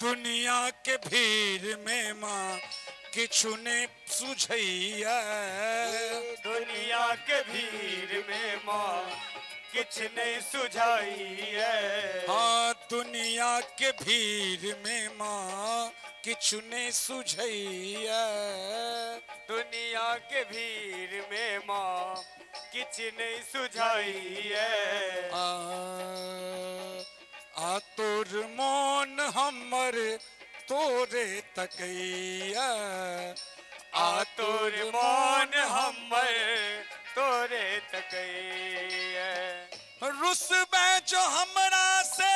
दुनिया के भीड़ में माँ किछु ने सुझैया। दुनिया के भीड़ में माँ किछ नहीं सुझाई है। हाँ दुनिया के भीड़ में माँ किछु ने सुझैया। दुनिया के भीड़ में माँ किछ नहीं सुझाई है। आ तोर मन हमर तोरे तकैया। आ तोर मन हमर तोरे तकैया। रुसबे जो हमरा से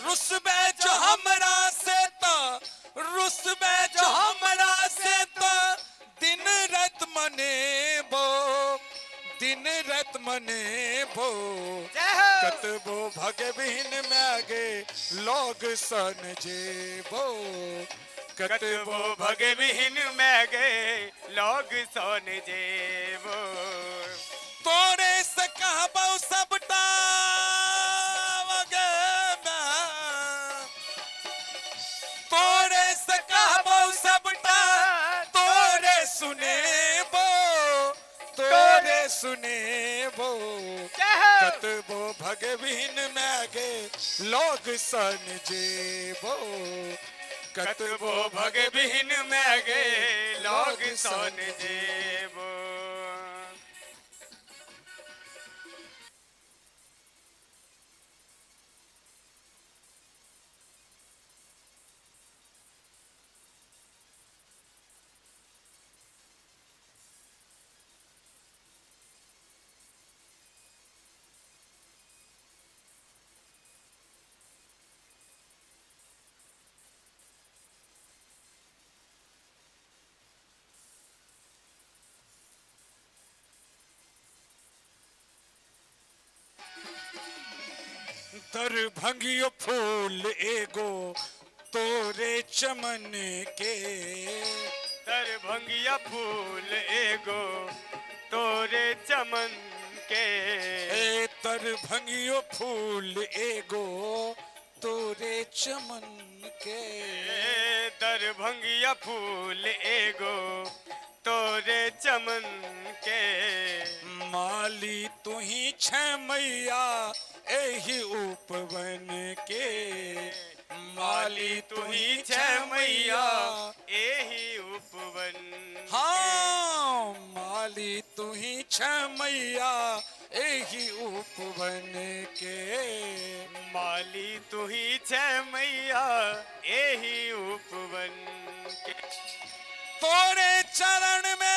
रुसबे जो हमरा से तो रुसबे जो हमरा से तो दिन रात मनेबो दिन रात मनेबो। कतबो भगविन मैगे लोग सन जेबो। कतबो भगविन मैगे लोग सोन जेबो। तोरे से कहबो सबटा तोरे से कहबो सबटा तोरे सुनेबो तोरे सुनेबो। कतबो भगविन मैगे लोग सन जेबो। कतबो भगविन मैगे लोग सोन जेबो। दरभंगियो फूल एगो तोरे चमन के। दरभंगिया फूल एगो तोरे चमन के। ए दरभंगियो फूल एगो तोरे चमन के। दरभंगिया फूल एगो तोरे चमन के। माली तुही छ मैया एही उपवन के। माली तुही छ मैया एही उपवन। हाँ माली तुही छ मैया एही उपवन के। माली तुही छ मैया एही उपवन के। तोरे चरण में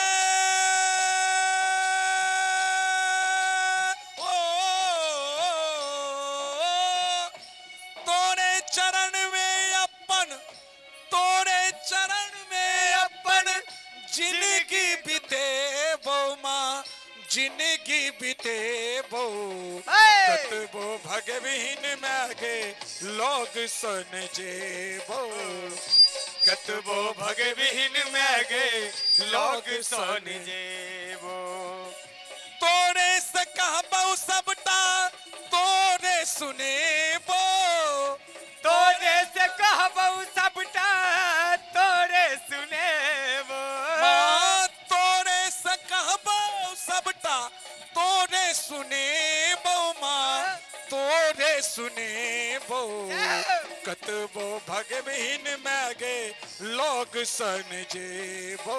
तोरे चरण में अपन तोरे चरण में अपन जिंदगी बितेबो माँ जिंदगी बितेबो। कतबो भगविन मैगे लोग सन जेबो। कतबो भगविन मैगे लोग सोन जेबो। तोरे से कहबो सबटा तोरे सुनेबो। तोरे से कहबो सबटा तोरे सुनेबो। माँ तोरे से कहबो सबटा तोरे सुनेबो माँ तोरे सुनेबो। कतबो भगविन मैगे लोग सन जेबो।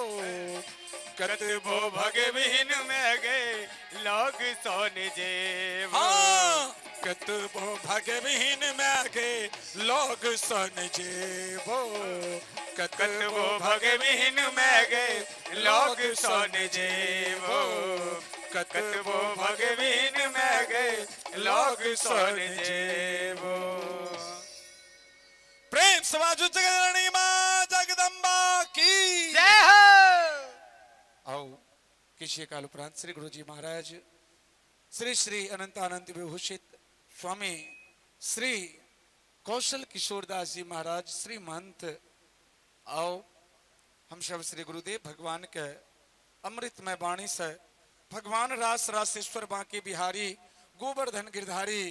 कतबो भगविन मैगे लोग सोन जेबो। हाँ कतबो भगविन मैगे लोग सन जेबो। कतबो भगविन मैगे लोग सोन जेबो। कतबो भगविन मैगे लोग सोन जेबो। प्रेम समाजु जगदरणी माँ जगदम्बा की जय हो। आओ किसी काल उपरांत श्री गुरुजी महाराज श्री श्री अनंतानंद विभूषित स्वामी श्री कौशल किशोरदास जी महाराज श्री महंत। आओ हम सब श्री गुरुदेव भगवान के अमृतमय वाणी से भगवान रास रासेश्वर बांके बिहारी गोवर्धन गिरधारी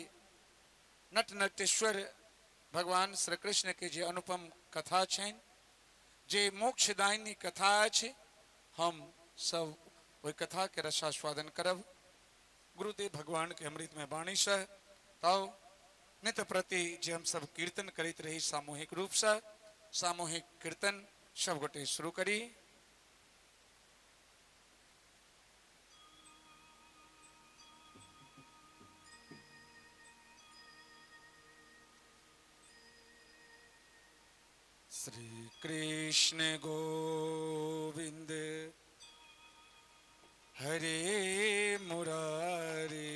नट नटेश्वर भगवान श्री कृष्ण के जे अनुपम कथा छनि जे मोक्षदायिनी कथा अछि हम सब ओहि कथा के रसास्वादन करब गुरुदेव भगवान के अमृत में वाणी से तब नित्य प्रति जे हम सब कीर्तन करते रही सामूहिक रूप से सामूहिक कीर्तन सब गोटे शुरू करी। श्री कृष्ण गोविंद हरे मुरारे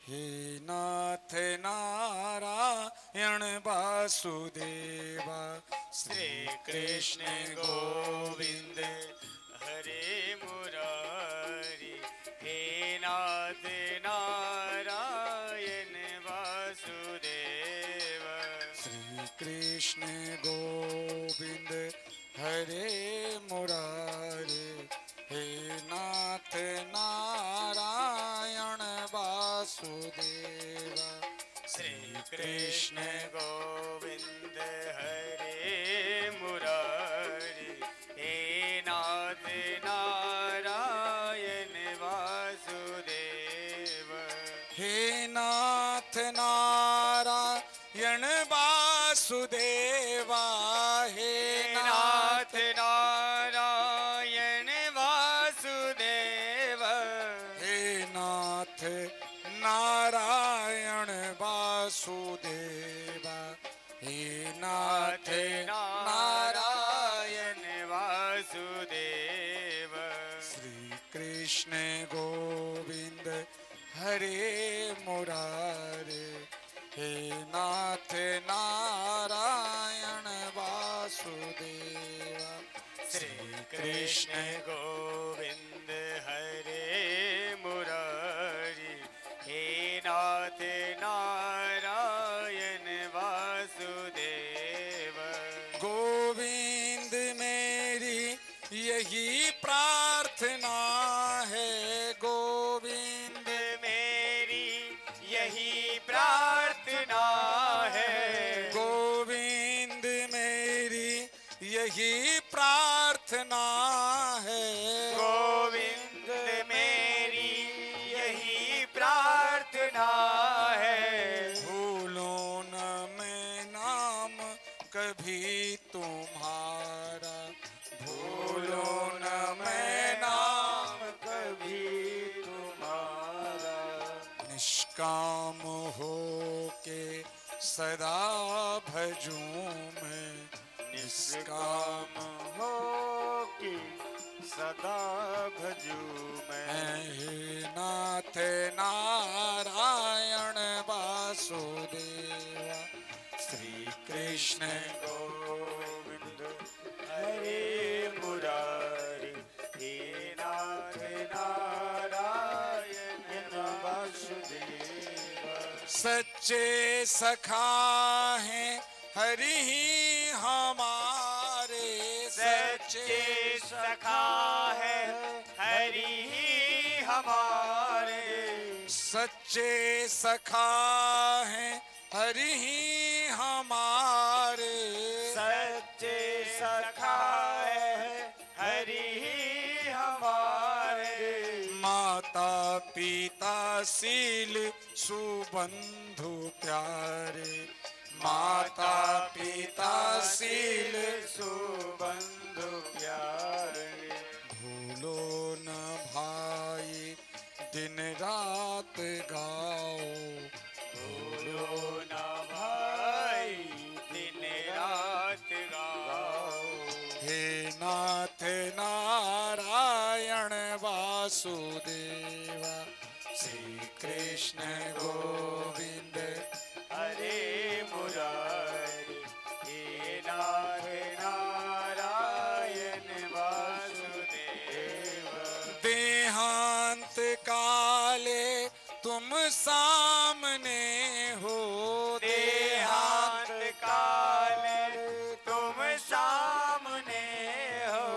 हे नाथ नारायण वासुदेवा श्री कृष्ण गोविंद हरे मुरारी हे नाथ नारायण वासुदेव श्री कृष्ण गोविंद हरे मुरारे हे नाथ नारायण वासुदेवा श्री कृष्ण गोविंद हरे मुरारी हे नाथ नारायण वासुदेव हे नाथ नारायण वासुदेवा हे नाथ नारायण वासुदेव हे नाथ नारायण वासुदेवा हे नाथ नारायण वासुदेव श्री कृष्ण गोविंद हरे मुरारे हे नाथ नारायण वासुदेवा श्री कृष्ण गोविंद हरे मुरारी हे नाथ नारायण वासुदेव गोविंद मेरी यही प्रार्थना है गोविंद मेरी यही प्रार्थना है गोविंद मेरी यही प्रार्थना है गोविंद मेरी यही प्रार्थना है भूलो न मैं नाम कभी तुम्हारा भूलो न मैं नाम कभी तुम्हारा निष्काम हो के सदा भजूं मैं निष्काम हो कि सदा भजू मैं हे नाथ नारायण वासुदेवा श्री कृष्ण गोविंद हरे मुरारी हे नाथ नारायण वासुदेव सच्चे सखा हैं हरि ही हमारे सच्चे सखा है हरि ही हमारे सच्चे सखा हैं हरि ही हमारे सच्चे सखा है हरि ही हमारे माता पिता शील सुबंधु प्यारे माता पिता शील सुबंधु प्यारे भूलो न भाई दिन रात गाओ भूलो न भाई दिन रात गाओ हे नाथ नारायण वासुदेवा श्री कृष्ण गोविंद हरे मुरारी हे नाथ नारायण वासुदेव देहांत काले तुम सामने हो देहांत काल तुम सामने हो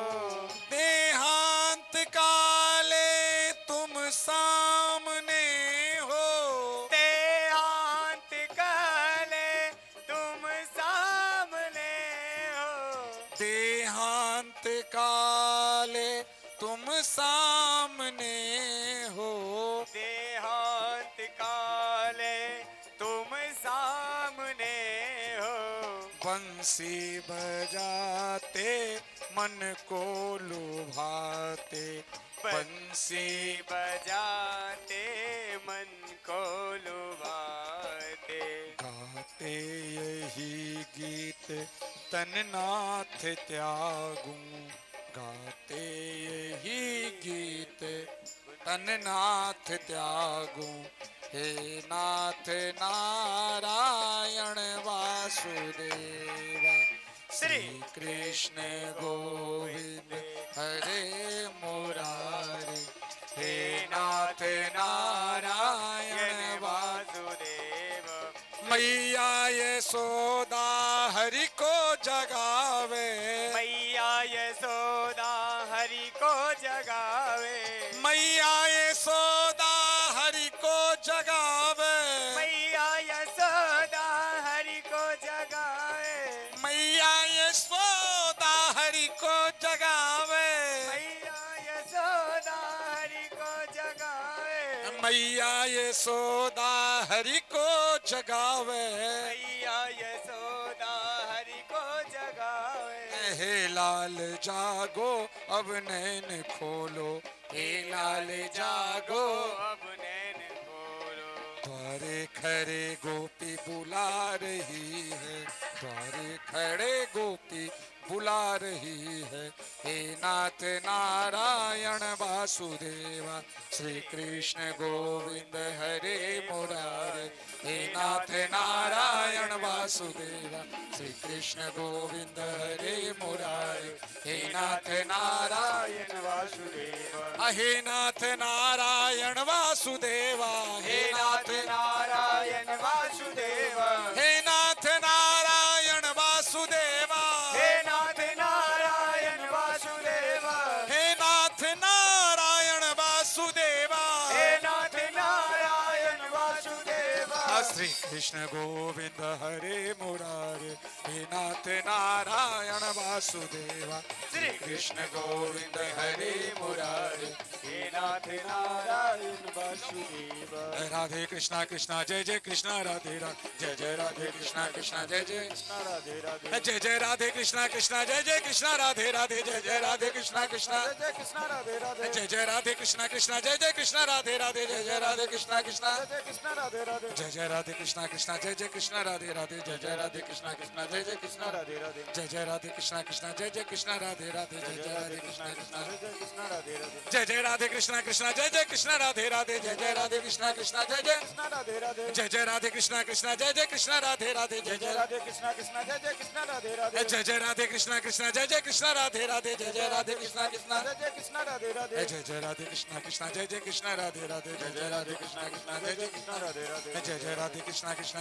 देहांत काल देहांत काले तुम सामने हो, देहांत काले तुम सामने हो, बंसी बजाते मन को लुभाते, बंसी बजाते मन को लुभाते, गाते यही गीत तन नाथ त्यागूं, गाते यही गीत तन नाथ त्यागूं, हे नाथ नारायण वासुदेव, श्री कृष्ण गोविंद हरे मुरारी, हे नाथ नारायण वासुदेव, मैया यशोदा हरि को जगावे, मैया यशोदा हरि को जगावे, मैया यशोदा हरि को जगावे, मैया यशोदा हरि को जगावे, मैया यशोदा हरि को जगावे, मैया यशोदा हरि को जगावे, मैया यशोदा हरि को जगावे, मैया यशोदा हरि को जगावे, हे लाल जागो अब नैन खोलो, हे लाल जागो अब नैन खोलो, द्वारे खड़े गोपी बुला रही है, द्वारे खड़े गोपी बुला रही है, हे नाथ नारायण वासुदेवा, श्री कृष्ण गोविंद हरे मुरारे, हे नाथ नारायण वासुदेवा, श्री कृष्ण गोविंद हरे मुरारे, हे नाथ नारायण वासुदेव, हे नाथ नारायण वासुदेवा, हे नाथ नारायण वासुदेव, हे नाथ नारायण वासुदेवा, हे नाथ नारायण वासुदेव, हे नाथ नारायण वासुदेवा, हे नाथ नारायण वासुदेव, श्री कृष्ण गोविंद हरे मुरारे, हे नाथ नारायण वासुदेवा, श्री कृष्ण गोविंद हरे मुरारे, हे नाथ नारायण वासुदेव, राधे कृष्णा कृष्णा जय जय कृष्णा राधे राधे जय जय राधे कृष्णा कृष्णा जय जय राधे राधे, जय जय राधे कृष्णा कृष्णा जय जय कृष्णा राधे राधे जय जय राधे कृष्णा कृष्णा जय कृष्ण राधे राधे, जय जय राधे कृष्णा कृष्णा जय जय कृष्णा राधे राधे जय जय राधे कृष्णा कृष्णा जय कृष्ण राधे राधे, जय जय राधे कृष्णा कृष्णा जय जय कृष्णा राधे राधे जय जय राधे कृष्णा कृष्णा जय जय कृष्णा राधे राधे, जय जय राधे कृष्णा कृष्णा जय जय कृष्णा राधे राधे जय जय राधे कृष्णा कृष्णा जय कृष्ण राधे राधे, जय जय राधे कृष्णा कृष्णा जय जय कृष्णा राधे राधे जय जय राधे कृष्णा कृष्णा जय जय कृष्ण राधे राधे, जय जय राधे कृष्णा कृष्णा जय जय कृष्णा राधे राधे जय जय राधे कृष्ण कृष्ण जय जय कृष्ण राधे राधे, जय जय राधे कृष्णा कृष्णा जय जय कृष्णा राधे राधे जय जय राधे कृष्णा कृष्णा जय जय कृष्ण राधे राधे, जय जय राधे कृष्णा कृष्णा जय जय कृष्णा राधे राधे जय जय राधे कृष्णा कृष्णा जय जय कृष्णा राधे राधे, जय जय राधे कृष्णा कृष्णा जय जय कृष्णा राधे राधे जय जय राधे कृष्णा कृष्णा जय जय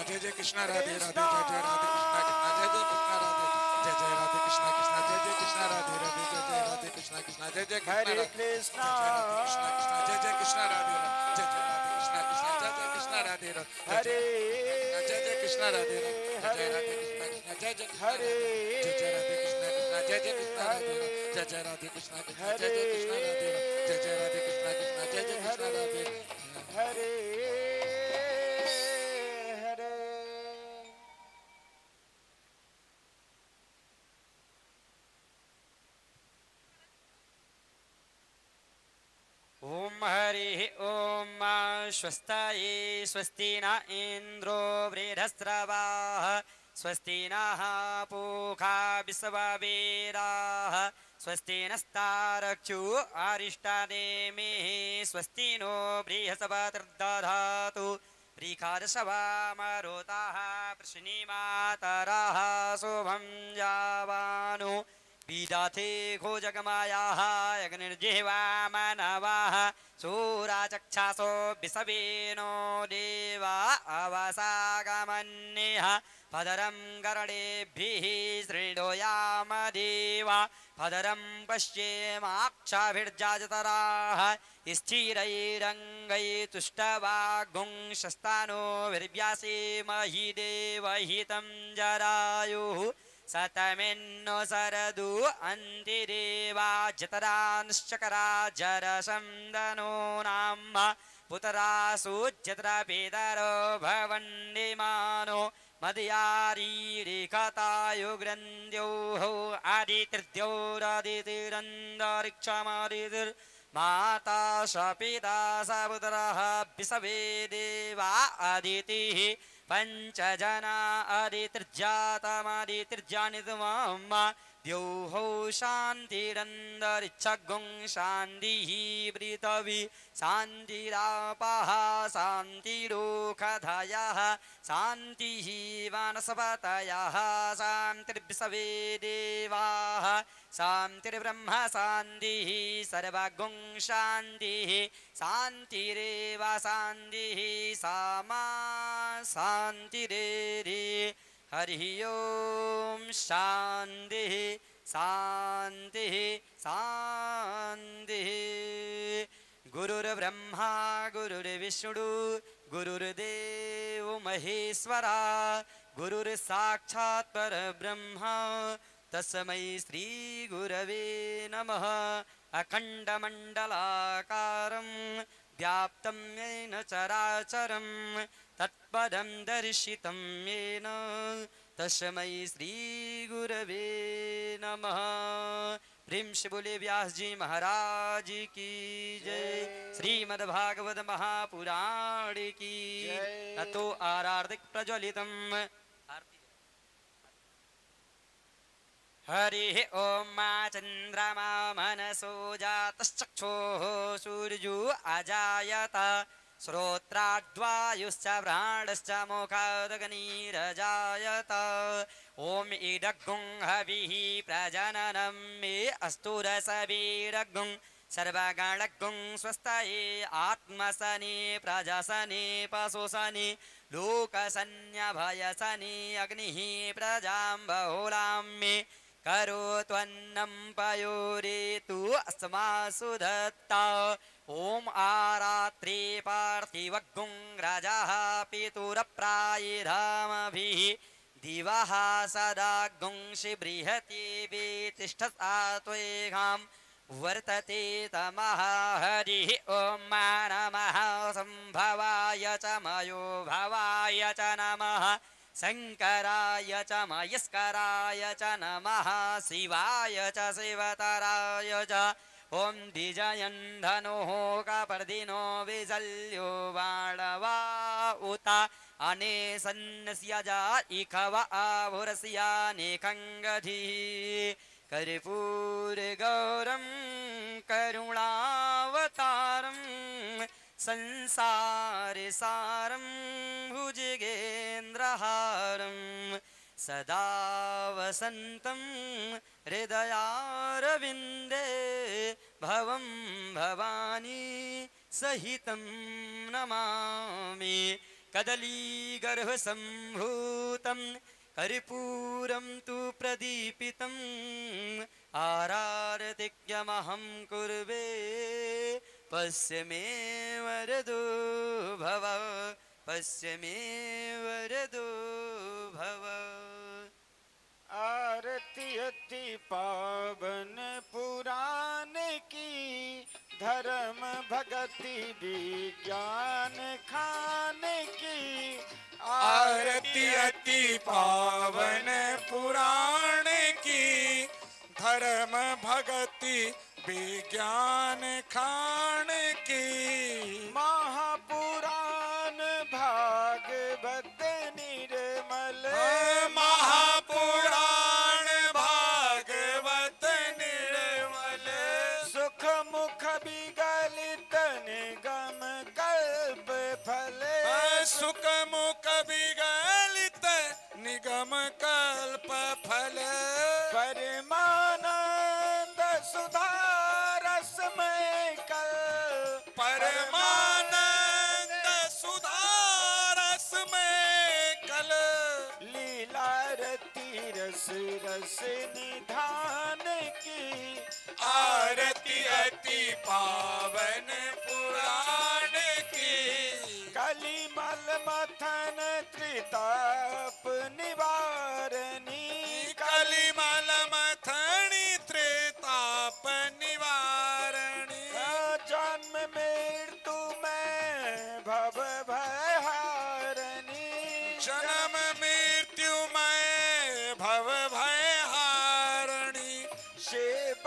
कृष्णा राधे राधे जय जय राधे कृष्णा कृष्णा जय जय कृष्णा हरे राधे कृष्ण जय जय कृष्णा राधे जय जय राधे कृष्णा कृष्णा जय जय कृष्णा राधे हरे जय जय कृष्णा राधे जय जय राधे कृष्णा कृष्णा जय जय हरे जय जय राधे कृष्णा कृष्णा जय जय कृष्णा राधे जय जय राधे कृष्णा कृष्णा जय जय कृष्णा राधे जय जय राधे कृष्णा कृष्णा जय जय कृष्णा राधे हरे हरे, ओम हरि ओम स्वस्ताये स्वस्ति न इंद्रो वृधस्रवाः स्वस्ति नः पूषा विश्ववेदाः स्वस्ति नस्तारक्षु अरिष्टानेमिः स्वस्ति नो बृहस्पतिर्दधातु प्रीखादशवामरुताः प्रश्निमातराः शुभं जावानो विदाथे घोजगमायाः यज्ञनिर्जिह्वा मानवाः सूराचक्षासो विसवेनो देवा अवसागमन्यः भदरं कर्णेभिः शृणोयामदेवा भदरं पश्येमाक्षाभिर्जाजतराः स्थिरैरङ्गैतुष्टवागुंशस्तानो विर्व्यासेमहि देवहितं जरायुः सतमिन्नो सरदु अन्तिरेवा जतरांश्चकरा जरसन्दनो नाम पुतरासु जतरा पितरो भवन्निमानो मदयारीरिकतायु ग्रन्द्योः आदितिर्द्योरादितिरन्दरिक्षमादितिर् माता स पिता स पुत्रः विसवे देवा अदितिः पञ्चजना अदितिर्जातमदितिर्जानितुमम् द्यौः शान्तिरन्दरिच्छगुं शान्तिः पृथिवी शान्तिरापः शान्तिरोखधयः शान्तिः वनस्पतयः शान्तिर्विश्वे देवाः शान्तिर्ब्रह्म शान्तिः सर्वगुं शान्तिः शान्तिरेव शान्तिः सामा शान्तिरेरि हरिः ओम शान्तिः शान्तिः शान्तिः गुरुर्ब्रह्मा गुरुर्विष्णु गुरुर्देवो महेश्वरा गुरुर्साक्षात् परब्रह्मा तस्मै श्री गुरवे नमः अखण्डमण्डलाकारं व्याप्तं येन चराचरं तत्पदं दर्शितं येन तस्मै श्री गुरवे नमः। प्रेम से बोले व्यास जी महाराज की जय। श्रीमद्भागवत महापुराण की ततो आरार्धिक प्रज्वलितम् हरिः ओम चन्द्रमा मनसो जातश्चक्षुः सूर्यो अजायत श्रोत्राद्वायुश्च प्राणश्च मुखादग्निरजायत ओम इदग्गुं हविः प्रजननं मे अस्तु रसवीरग्गुं सर्वगणग्गुं स्वस्तये आत्मसने प्रजसने पशुसने लोकसन्न्यभयसने अग्निः प्रजां बहुलां मे करोत्वन्नं पयोरेतु अस्मासु दत्ता ओम आरात्रे पार्थिवग्गुं रजः पितुरप्रायिधामभिः दिवः सदा गुंषि बृहति वितिष्ठसा त्वेघां वर्तते तमः हरिः ओम नमः संभवाय च मयो भवाय च नमः शंकराय च मयस्कराय च नमः शिवाय च शिवतराय च ओम द्विजयन् धनुः कपर्दिनो विजल्यो बाणवा उत अनेसन्नस्यजा इखव आभुरस्यानेकङ्गधिः कर्पूरगौरं करुणावतारं संसारसारं भुजगेन्द्रहारं सदा वसन्तं हृदयारविन्दे भवं भवानी सहितं नमामि कदलीगर्भसम्भूतं कर्पूरं तु प्रदीपितम् आरार्तिक्यमहं कुर्वे पश्य मे वरदो भव पश्य मे वरदो भव। आरती अति पावन पुराण की धर्म भगति विज्ञान खान की आरती अति पावन पुराण की धर्म भगति विज्ञान खान की महापुराण भागवत निर्मल महापुराण भागवत निर्मल सुख मुख विगलित निगम कल्प फल सुख मुख विगलित निगम कल्प फल परमानंद सुधा रसमय कल परमानंद सुधा रस में कल लीला रति रस रस निधान की आरती अति पावन पुराण की कलिमल मथन त्रिताप निवारणी कल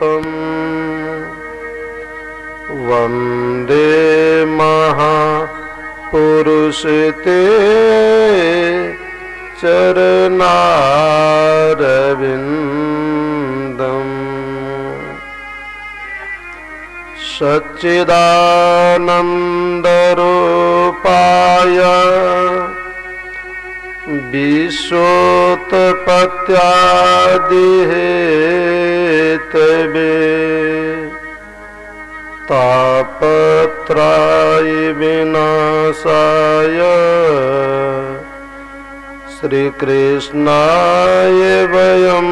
पुरुषोत्तम वंदे महापुरुष ते चरणारविंदम सच्चिदानंदरूपाय विश्वोत्पत्त्यादिहेतवे तापत्रय विनाशाय श्री कृष्णाय वयं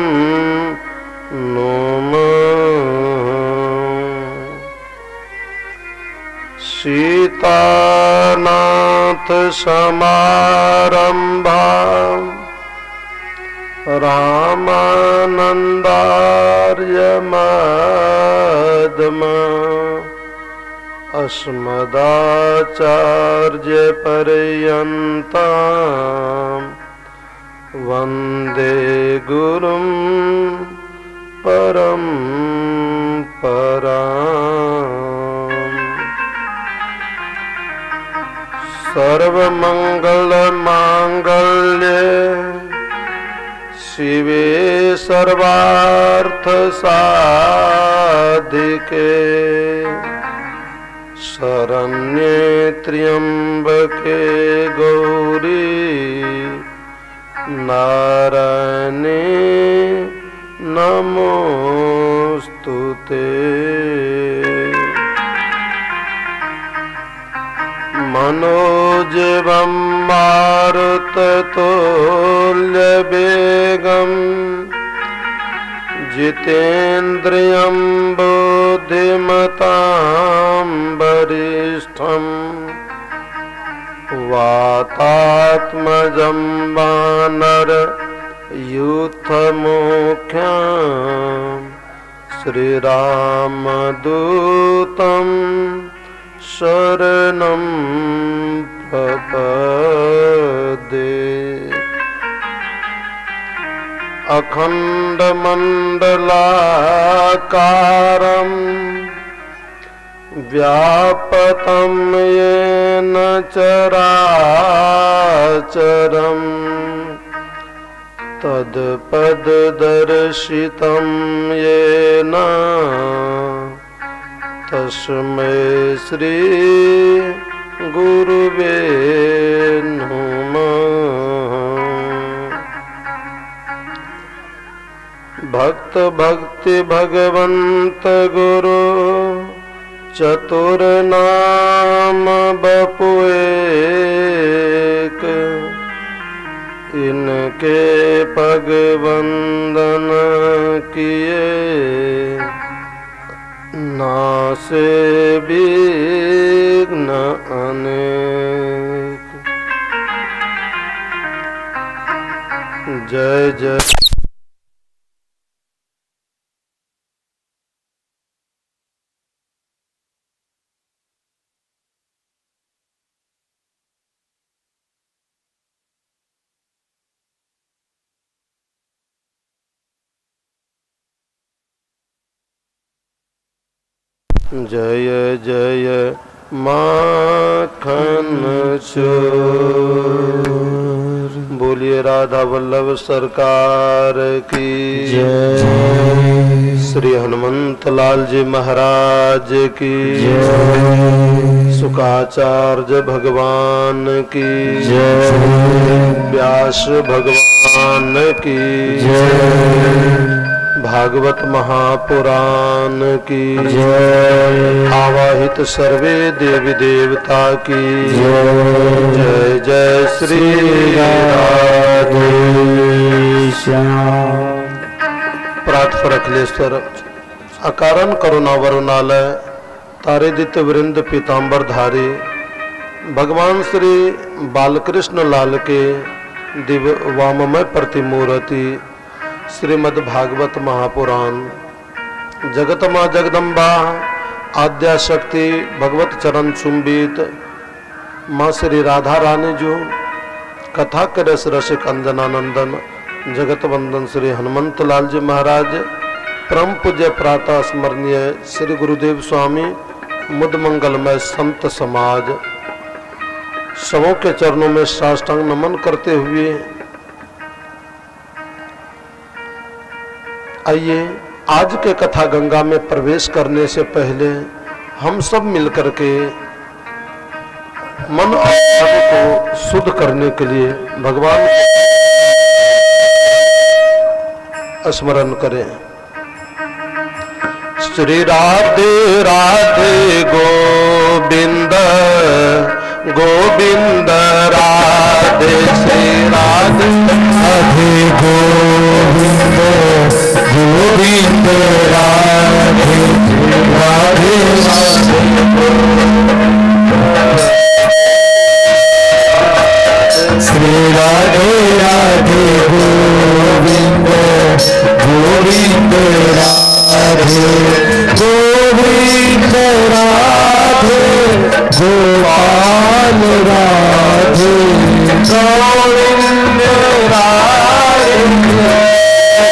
नमः। सीतानाथ समारंभाम् रामानंदार्य मध्यमाम् अस्मदाचार्य पर्यन्ताम् वन्दे गुरुं परम्पराम्। सर्वमङ्गलमाङ्गल्ये शिवे सर्वार्थसाधिके शरण्ये त्र्यम्बके गौरी नारायणे नमोस्तुते। मनोजवं मारुततुल्यवेगम् जितेन्द्रियं बुद्धिमतां वरिष्ठम् वातात्मजं वानरयूथमुख्यं श्रीरामदूतं शरणं प्रपद्ये। अखण्डमण्डलाकारम् व्यापतं येन चराचरम् तत्पददर्शितं येन तस्मै श्री गुरुवे नमः। भक्त भक्ति भगवंत गुरु चतुर्नाम बपु एक। इनके पग वंदन किए नासे विघ्न अनेक। जय जय जय जय माखन चोर। बोलिए राधा वल्लभ सरकार की जय। श्री हनुमंत लाल जी महाराज की जय। सुखाचार्य भगवान की जय। व्यास भगवान की जय। भागवत महापुराण की जय। आवाहित सर्वे देवी देवता की जय। जय जय श्री राधे श्याम। प्रात फरखलेश्वर अकारण करुणा वरुणालय तारेदित्य वृंद पीताम्बर धारी भगवान श्री बालकृष्ण लाल के दिव्य वाममय प्रतिमूर्ति श्रीमद् भागवत महापुराण। जगत माँ जगदम्बा आद्या शक्ति भगवत चरण चुंबित माँ श्री राधा रानी जो कथा करस रसिक अंजनानंदन जगत वंदन श्री हनुमंत लाल जी महाराज परम पूज्य प्रातः स्मरणीय श्री गुरुदेव स्वामी मुद मंगलमय संत समाज सबों के चरणों में साष्टांग नमन करते हुए आइए आज के कथा गंगा में प्रवेश करने से पहले हम सब मिलकर के मन और तन को शुद्ध करने के लिए भगवान स्मरण करें। श्री राधे राधे गोविंद गोविंद राधे श्री राधे राधे गोविंद गोविंद राधे राधे श्री राधे राधे गोविंद गोविंद राधे गोविंद राधे गोपाल राधे गोविंद राधे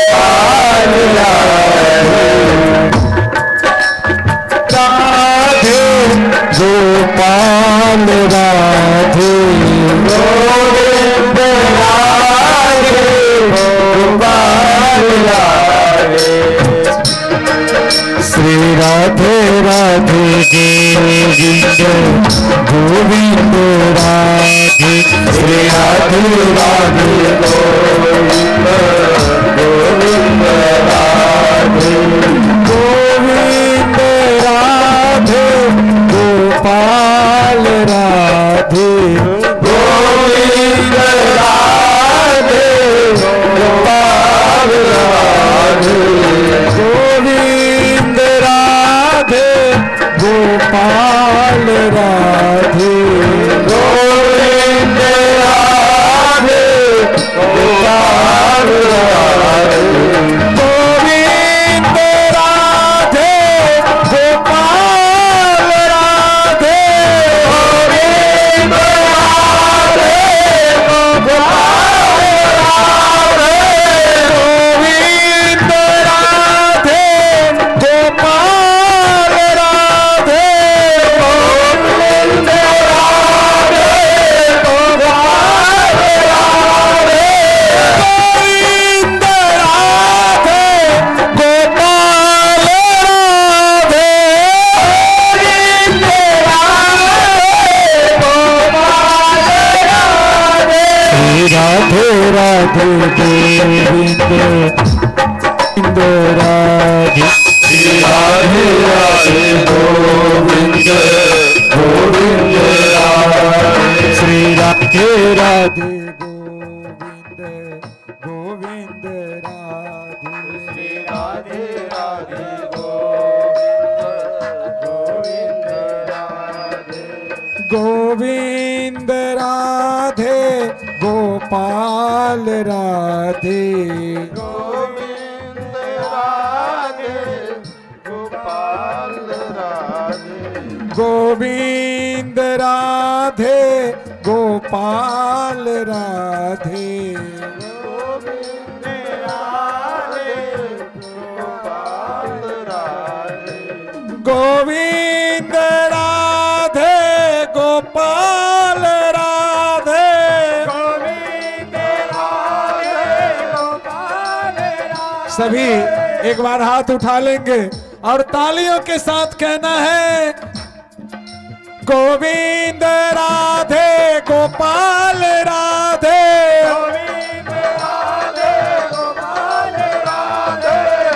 गोपाल राधे गोपाल राधे गोविंद राधे गोपाल राधे श्री राधे राधे गोविंद राधे श्री राधे राधे गोविंद गोविंद राधे गोविंद राधे गोपाल राधे गोविंद राधे गोपाल राधे गोविंद राधे गोपाल राधे गोविंद राधे गोपाल राधे गोविंद राधे गोपाल राधे गोविंद राधे गोपाल राधे गोविंद राधे गोपाल राधे गोविंद राधे गोपाल राधे गोविंद राधे गोपाल राधे गोविंद राधे गोपाल राधे राधे राधे गोविंद गोविंद राधे राधे राधे गोविंद गोविंद राधे श्री राधे राधे गोविंद गोविंद राधे श्री राधे राधे गोविंद गोविंद राधे गोपाल राधे गोविंद राधे गोपाल राधे गोविंद राधे गोपाल राधे गोविंद राधे गोपाल राधे गोविंद राधे गोपाल राधे गोविंद राधे गोपाल राधे सभी एक बार हाथ उठा लेंगे और तालियों के साथ कहना है गोविंद राधे गोपाल राधे गोविंद राधे गोपाल राधे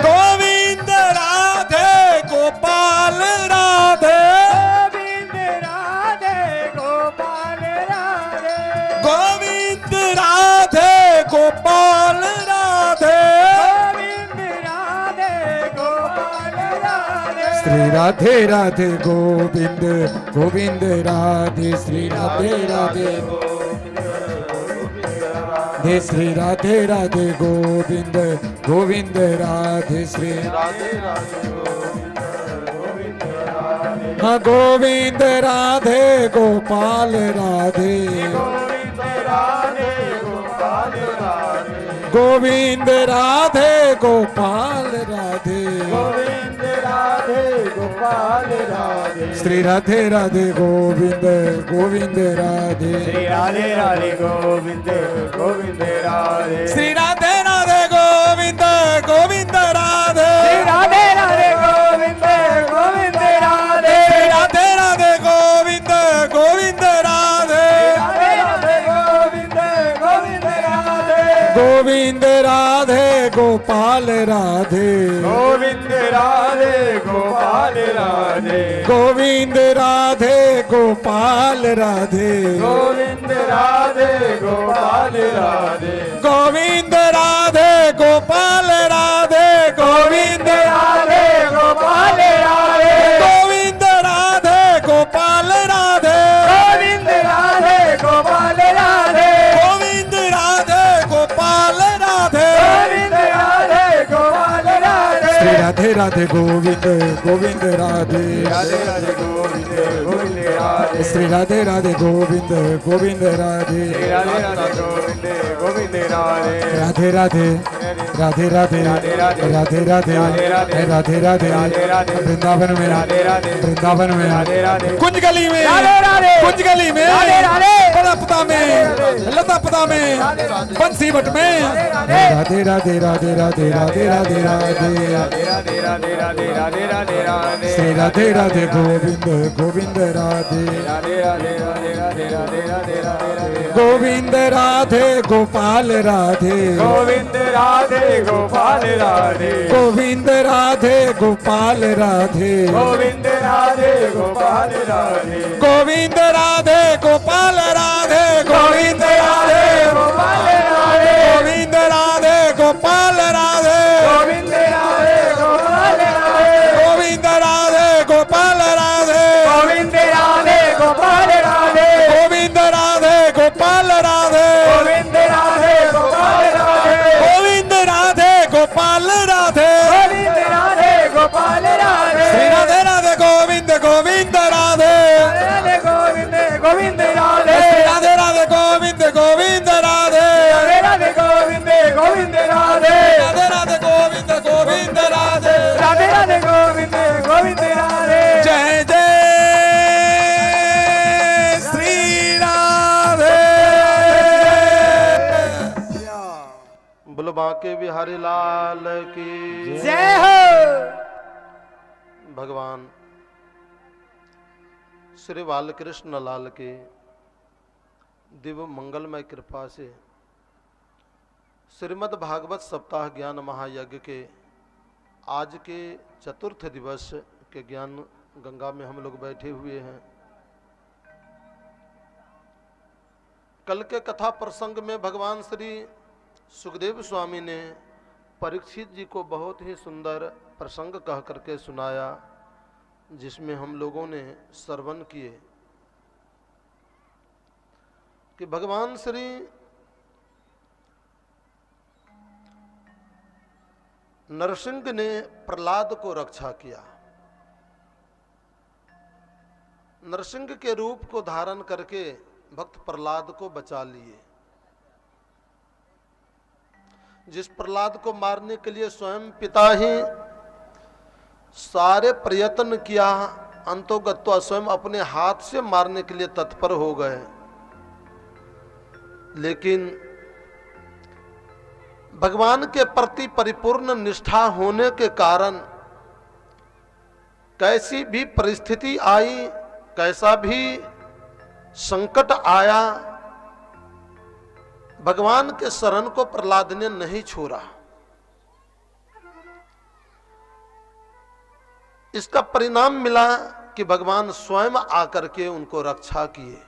गोविंद राधे गोपाल राधे गोविंद राधे गोपाल राधे गोविंद राधे गोपाल राधे गोविंद राधे गोपाल राधे श्री राधे राधे गोविंद गोविंद राधे श्री राधे राधे गोविंद श्री राधे राधे गोविंद गोविंद राधे श्री राधे राधे हाँ गोविंद राधे गोपाल राधे गोविंद राधे गोपाल राधे गोविंद राधे गोपाल राधे गोविंद राधे गोपाल राधे श्री राधे राधे गोविंद गोविंद राधे श्री राधे राधे गोविंद गोविंद राधे श्री राधे राधे गोविंद गोविंद राधे श्री राधे राधे गोविंद गोविंद राधे श्री राधे राधे गोविंद गोविंद राधे राधे राधे गोविंद गोविंद राधे गोविंद राधे गोपाल राधे गोविंद राधे गोपाल राधे गोविंद राधे गोपाल राधे गोविंद राधे गोपाल राधे गोविंद राधे गोपाल राधे गोविंद राधे गोपाल राधे गोविंद राधे गोपाल राधे गोविंद राधे गोपाल राधे गोविंद राधे गोपाल राधे गोविंद राधे गोपाल राधे श्री राधे राधे गोविंद गोविंद राधे राधे राधे गोविंद गोविंद राधे श्री राधे राधे गोविंद गोविंद राधे राधे राधे गोविंद गोविंद राधे राधे राधे राधे राधे राधे राधे राधे राधे वृंदावन में वृंदावन में कुंज गली में कुंज गली में पता में लता पता में बंसी बट में राधे राधे राधे राधे राधे राधे राधे राधे राधे राधे राधे राधे राधे श्री राधे राधे गोविंद गोविंद राधे राधे राधे राधे राधे राधे राधे राधे गोविंद राधे गोपाल राधे गोविंद राधे गोपाल राधे गोविंद राधे गोपाल राधे गोविंद राधे गोपाल राधे गोविंद राधे गोपाल राधे गोविंद राधे गोपाल राधे गोविंद राधे गोपाल राधे गोविंद राधे गोपाल राधे गोविंद राधे गोपाल राधे गोविंद राधे गोपाल राधे गोविंद राधे गोपाल राधे गोविंद राधे गोपाल राधे गोविंद राधे गोपाल राधे गोविंद राधे गोपाल राधे श्री राधे राधे गोविंद गोविंद राधे राधे गोविंद गोविंद राधे श्री राधे राधे गोविंद गोविंद राधे राधे राधे गोविंद गोविंद राधे राधे राधे गोविंद गोविंद राधे राधे राधे गोविंद गोविंद राधे जय जय श्री राधे बोलो बांके बिहारी लाल की जय हो भगवान श्री बालकृष्ण लाल के दिव्य मंगलमय कृपा से श्रीमद् भागवत सप्ताह ज्ञान महायज्ञ के आज के चतुर्थ दिवस के ज्ञान गंगा में हम लोग बैठे हुए हैं। कल के कथा प्रसंग में भगवान श्री सुखदेव स्वामी ने परीक्षित जी को बहुत ही सुंदर प्रसंग कह करके सुनाया, जिसमें हम लोगों ने श्रवण किए कि भगवान श्री नरसिंह ने प्रहलाद को रक्षा किया। नरसिंह के रूप को धारण करके भक्त प्रहलाद को बचा लिए। जिस प्रहलाद को मारने के लिए स्वयं पिता ही सारे प्रयत्न किया, अंतोगत्वा स्वयं अपने हाथ से मारने के लिए तत्पर हो गए, लेकिन भगवान के प्रति परिपूर्ण निष्ठा होने के कारण कैसी भी परिस्थिति आई, कैसा भी संकट आया, भगवान के शरण को प्रहलाद ने नहीं छोड़ा। इसका परिणाम मिला कि भगवान स्वयं आकर के उनको रक्षा किए।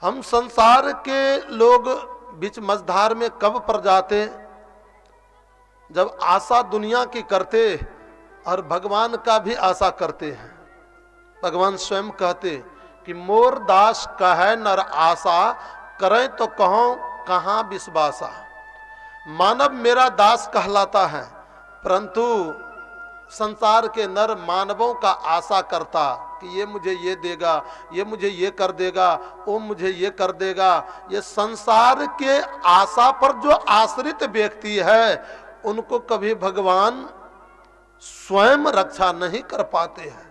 हम संसार के लोग बीच मझधार में कब पड़ जाते, जब आशा दुनिया की करते और भगवान का भी आशा करते हैं। भगवान स्वयं कहते कि मोर दास कहे नर आशा, करें तो कहो कहाँ विश्वासा। मानव मेरा दास कहलाता है, परंतु संसार के नर मानवों का आशा करता कि ये मुझे ये देगा, ये मुझे ये कर देगा, वो मुझे ये कर देगा। ये संसार के आशा पर जो आश्रित व्यक्ति है उनको कभी भगवान स्वयं रक्षा नहीं कर पाते हैं।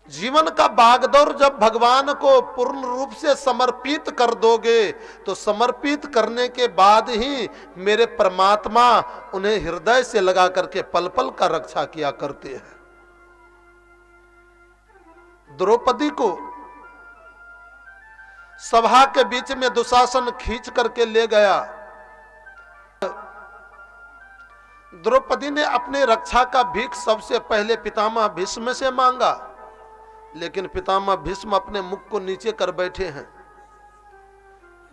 जीवन का बागदौर जब भगवान को पूर्ण रूप से समर्पित कर दोगे तो समर्पित करने के बाद ही मेरे परमात्मा उन्हें हृदय से लगा करके पल पल का रक्षा किया करते हैं। द्रौपदी को सभा के बीच में दुशासन खींच करके ले गया। द्रौपदी ने अपने रक्षा का भीख सबसे पहले पितामह भीष्म से मांगा, लेकिन पितामह भीष्म अपने मुख को नीचे कर बैठे हैं।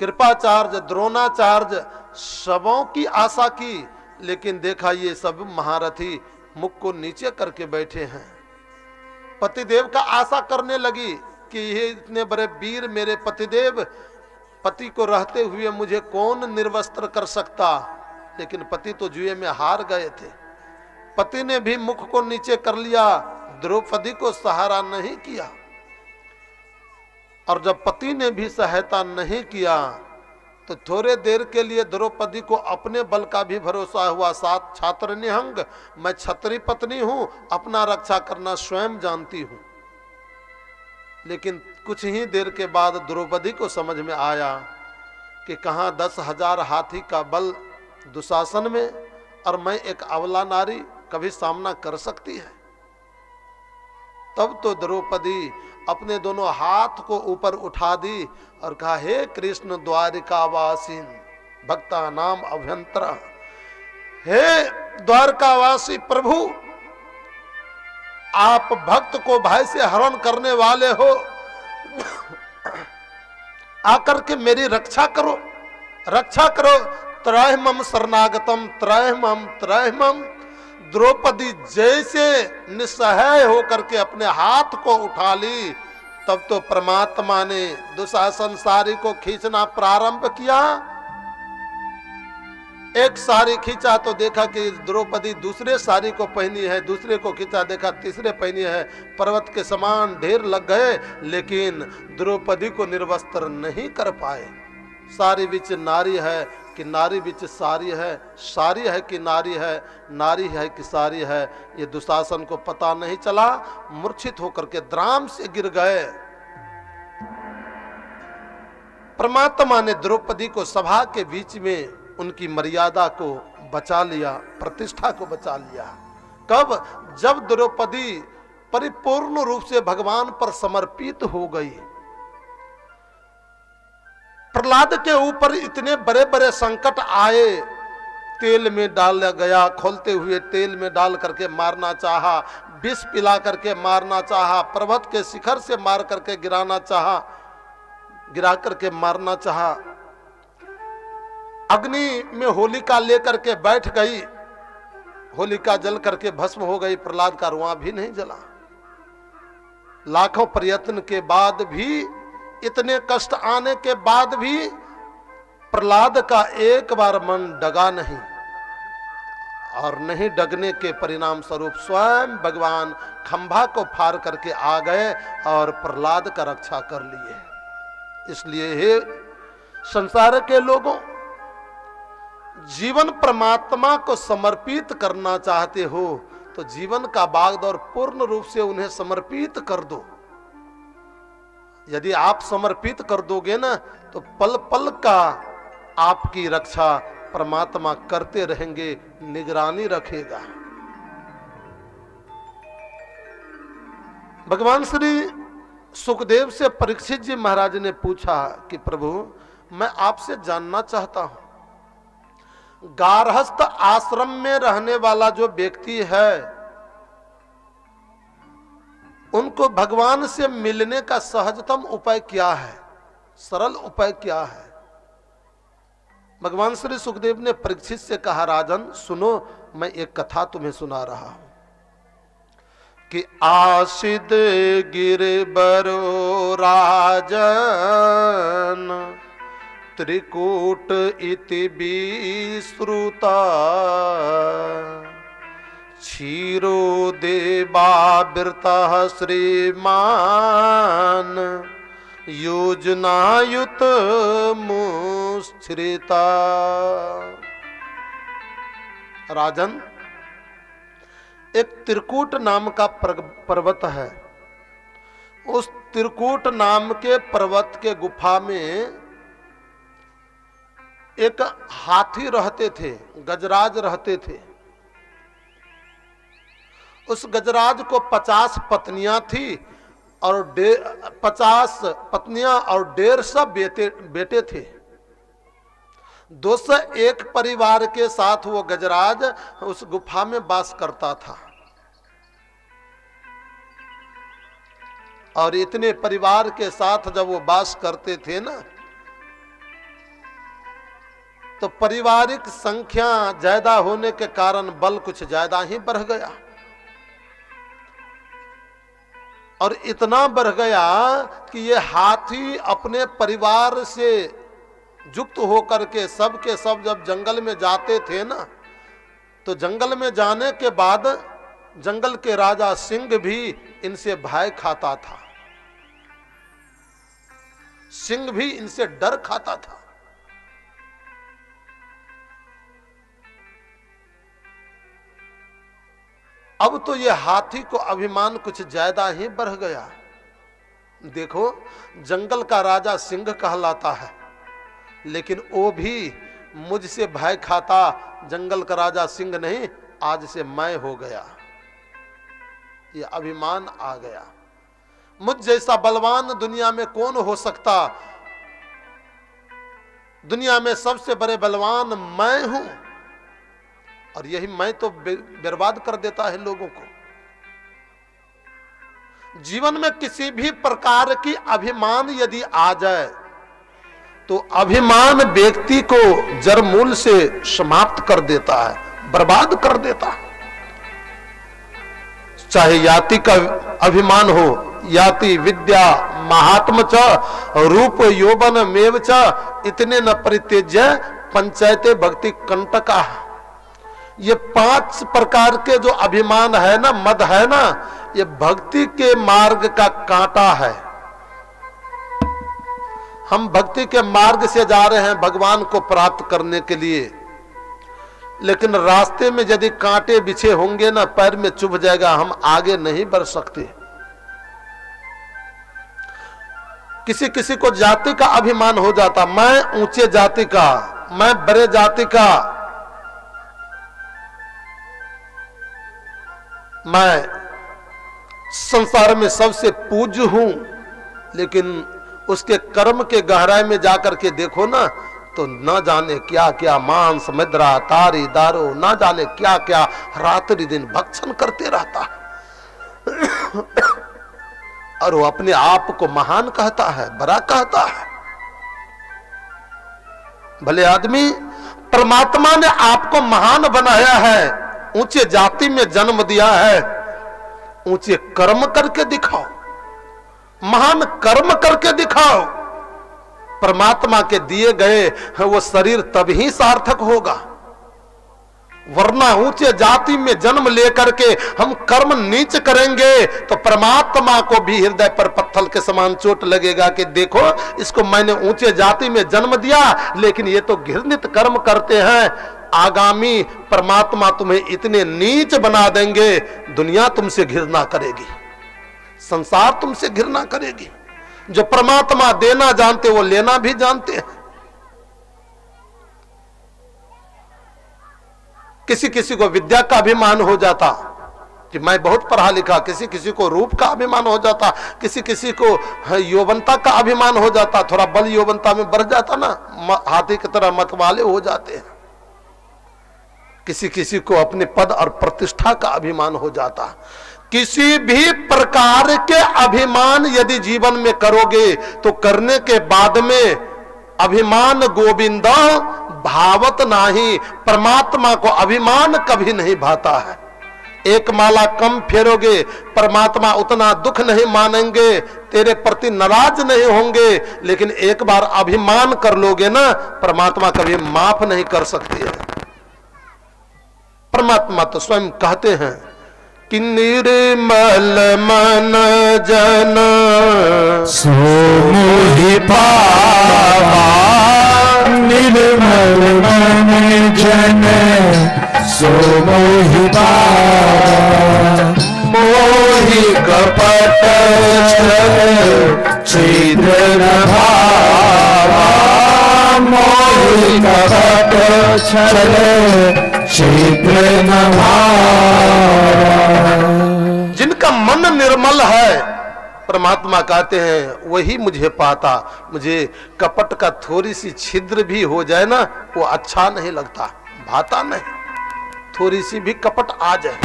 कृपाचार्य, द्रोणाचार्य सबों की आशा की, लेकिन देखा ये सब महारथी मुख को नीचे करके बैठे हैं। पतिदेव का आशा करने लगी कि ये इतने बड़े वीर मेरे पतिदेव, पति को रहते हुए मुझे कौन निर्वस्त्र कर सकता, लेकिन पति तो जुए में हार गए थे। पति ने भी मुख को नीचे कर लिया, द्रौपदी को सहारा नहीं किया। और जब पति ने भी सहायता नहीं किया तो थोड़े देर के लिए द्रौपदी को अपने बल का भी भरोसा हुआ। साथ छात्र निहंग, मैं छत्री पत्नी हूं, अपना रक्षा करना स्वयं जानती हूं। लेकिन कुछ ही देर के बाद द्रौपदी को समझ में आया कि कहां 10,000 हाथी का बल दुशासन में, और मैं एक अबला नारी कभी सामना कर सकती है। तब तो द्रौपदी अपने दोनों हाथ को ऊपर उठा दी और कहा, हे कृष्ण द्वारिकावासीन भक्ता नाम अभ्यंतरा, हे द्वारकावासी प्रभु, आप भक्त को भय से हरण करने वाले हो, आकर के मेरी रक्षा करो, रक्षा करो। त्रयमम शरणागतम त्रयमम। द्रौपदी जैसे निस्सहाय होकर के अपने हाथ को उठा ली, तब तो परमात्मा ने दुशासन सारी को खींचना प्रारंभ किया। एक साड़ी खींचा तो देखा कि द्रौपदी दूसरे साड़ी को पहनी है, दूसरे को खींचा देखा तीसरे पहनी है। पर्वत के समान ढेर लग गए, लेकिन द्रौपदी को निर्वस्त्र नहीं कर पाए। सारी बिच नारी है कि नारी बिच सारी है, सारी है कि नारी है, नारी है कि सारी है, ये दुशासन को पता नहीं चला। मूर्छित होकर के द्राम से गिर गए। परमात्मा ने द्रौपदी को सभा के बीच में उनकी मर्यादा को बचा लिया, प्रतिष्ठा को बचा लिया। कब? जब द्रौपदी परिपूर्ण रूप से भगवान पर समर्पित हो गई। प्रहलाद के ऊपर इतने बड़े बड़े संकट आए, तेल में डाला गया, खोलते हुए तेल में डाल करके मारना चाहा, विष पिला करके मारना चाहा, पर्वत के शिखर से मार करके गिराना चाहा, गिरा करके मारना चाहा। अग्नि में होलिका लेकर के बैठ गई, होलिका जल करके भस्म हो गई, प्रहलाद का रुआं भी नहीं जला। लाखों प्रयत्न के बाद भी, इतने कष्ट आने के बाद भी प्रहलाद का एक बार मन डगा नहीं, और नहीं डगने के परिणाम स्वरूप स्वयं भगवान खंभा को फाड़ करके आ गए और प्रहलाद का रक्षा कर लिए। इसलिए हे संसार के लोगों, जीवन परमात्मा को समर्पित करना चाहते हो तो जीवन का बागडोर पूर्ण रूप से उन्हें समर्पित कर दो। यदि आप समर्पित कर दोगे ना तो पल पल का आपकी रक्षा परमात्मा करते रहेंगे, निगरानी रखेगा। भगवान श्री सुखदेव से परीक्षित जी महाराज ने पूछा कि प्रभु, मैं आपसे जानना चाहता हूं, गारहस्थ आश्रम में रहने वाला जो व्यक्ति है उनको भगवान से मिलने का सहजतम उपाय क्या है, सरल उपाय क्या है? भगवान श्री सुखदेव ने परीक्षित से कहा, राजन सुनो, मैं एक कथा तुम्हें सुना रहा हूं कि आसिद गिरबरो राजन त्रिकूट इति विश्रुता क्षीरो देवावृतः श्रीमान योजनायुत मुश्रिता। राजन, एक त्रिकूट नाम का पर्वत है। उस त्रिकूट नाम के पर्वत के गुफा में एक हाथी रहते थे, गजराज रहते थे। उस गजराज को 50 पत्नियां थी और 50 पत्नियां और 150 बेटे थे। 201 परिवार के साथ वो गजराज उस गुफा में वास करता था। और इतने परिवार के साथ जब वो वास करते थे ना, तो पारिवारिक संख्या ज्यादा होने के कारण बल कुछ ज्यादा ही बढ़ गया। और इतना बढ़ गया कि ये हाथी अपने परिवार से युक्त होकर के सब के सब जब जंगल में जाते थे ना, तो जंगल में जाने के बाद जंगल के राजा सिंह भी इनसे भय खाता था। सिंह भी इनसे डर खाता था। अब तो ये हाथी को अभिमान कुछ ज्यादा ही बढ़ गया। देखो, जंगल का राजा सिंह कहलाता है, लेकिन वो भी मुझसे भय खाता। जंगल का राजा सिंह नहीं, आज से मैं हो गया। ये अभिमान आ गया। मुझ जैसा बलवान दुनिया में कौन हो सकता? दुनिया में सबसे बड़े बलवान मैं हूं। और यही मैं तो बर्बाद कर देता है लोगों को। जीवन में किसी भी प्रकार की अभिमान यदि आ जाए, तो अभिमान व्यक्ति को जड़ मूल से समाप्त कर देता है, बर्बाद कर देता है। चाहे याति का अभिमान हो, याति विद्या महात्म च रूप यौवन मेव च इतने न परित्यज्य पंचायते भक्ति कंटका। ये 5 प्रकार के जो अभिमान है ना, मद है ना, ये भक्ति के मार्ग का कांटा है। हम भक्ति के मार्ग से जा रहे हैं भगवान को प्राप्त करने के लिए, लेकिन रास्ते में यदि कांटे बिछे होंगे ना, पैर में चुभ जाएगा, हम आगे नहीं बढ़ सकते। किसी किसी को जाति का अभिमान हो जाता, मैं ऊंचे जाति का, मैं बड़े जाति का, मैं संसार में सबसे पूज्य हूं। लेकिन उसके कर्म के गहराई में जाकर के देखो ना, तो न जाने क्या क्या मांस मदिरा तारी दारू, न जाने क्या क्या रात्रि दिन भक्षण करते रहता है। और वो अपने आप को महान कहता है, बड़ा कहता है। भले आदमी, परमात्मा ने आपको महान बनाया है, ऊंचे जाति में जन्म दिया है, ऊंचे कर्म करके दिखाओ, महान कर्म करके दिखाओ। परमात्मा के दिए गए वो शरीर तभी सार्थक होगा, वरना ऊंचे जाति में जन्म लेकर के हम कर्म नीच करेंगे तो परमात्मा को भी हृदय पर पत्थर के समान चोट लगेगा कि देखो, इसको मैंने ऊंचे जाति में जन्म दिया, लेकिन ये तो घृणित कर्म करते हैं। आगामी परमात्मा तुम्हें इतने नीच बना देंगे, दुनिया तुमसे घृणा करेगी, संसार तुमसे घृणा करेगी। जो परमात्मा देना जानते वो लेना भी जानते हैं। किसी किसी को विद्या का अभिमान हो जाता कि मैं बहुत पढ़ा लिखा, किसी किसी को रूप का अभिमान हो जाता, किसी किसी को यौवनता का अभिमान हो जाता, थोड़ा बल यौवनता में बढ़ जाता ना, हाथी की तरह मतवाले हो जाते हैं। किसी किसी को अपने पद और प्रतिष्ठा का अभिमान हो जाता। किसी भी प्रकार के अभिमान यदि जीवन में करोगे तो करने के बाद में अभिमान गोविंद भावत नाही, परमात्मा को अभिमान कभी नहीं भाता है। एक माला कम फेरोगे, परमात्मा उतना दुख नहीं मानेंगे, तेरे प्रति नाराज नहीं होंगे। लेकिन एक बार अभिमान कर लोगे ना, परमात्मा कभी माफ नहीं कर सकती है। परमात्मा तो स्वयं कहते हैं कि निर्मल मन जन सो मोहि पावा, निर्मल मन जन सो मोहि पावा। मोहि कपट छल छिद्र न भावा, मोहि कपट छल छिद्र न भावा। जिनका मन निर्मल है, परमात्मा कहते हैं वही मुझे पाता। मुझे कपट का थोड़ी सी छिद्र भी हो जाए ना, वो अच्छा नहीं लगता, भाता नहीं। थोड़ी सी भी कपट आ जाए।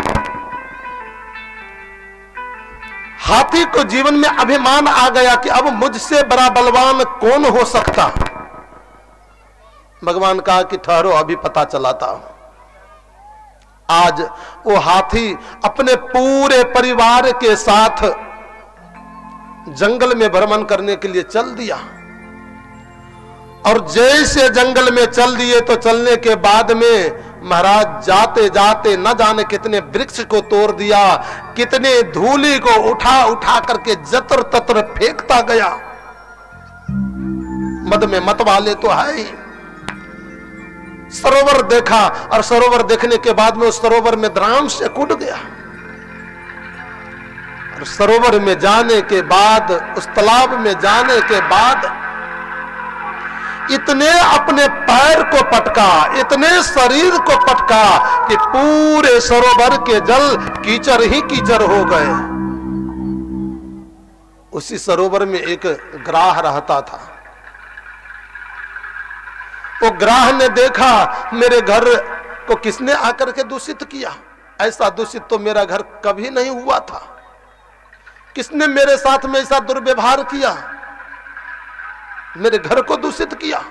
हाथी को जीवन में अभिमान आ गया कि अब मुझसे बड़ा बलवान कौन हो सकता। भगवान कहा कि ठहरो, अभी पता चलाता हूं। आज वो हाथी अपने पूरे परिवार के साथ जंगल में भ्रमण करने के लिए चल दिया, और जैसे जंगल में चल दिए तो चलने के बाद में महाराज जाते जाते न जाने कितने वृक्ष को तोड़ दिया, कितने धूली को उठा उठा करके जतर ततर फेंकता गया। मद में मत वाले तो है ही। सरोवर देखा, और सरोवर देखने के बाद में उस सरोवर में धड़ाम से कूद गया। और सरोवर में जाने के बाद, उस तालाब में जाने के बाद इतने अपने पैर को पटका, इतने शरीर को पटका कि पूरे सरोवर के जल कीचड़ ही कीचड़ हो गए। उसी सरोवर में एक ग्राह रहता था। वो ग्राह ने देखा, मेरे घर को किसने आकर के दूषित किया। ऐसा दूषित तो मेरा घर कभी नहीं हुआ था। किसने मेरे साथ में ऐसा दुर्व्यवहार किया, मेरे घर को दूषित किया।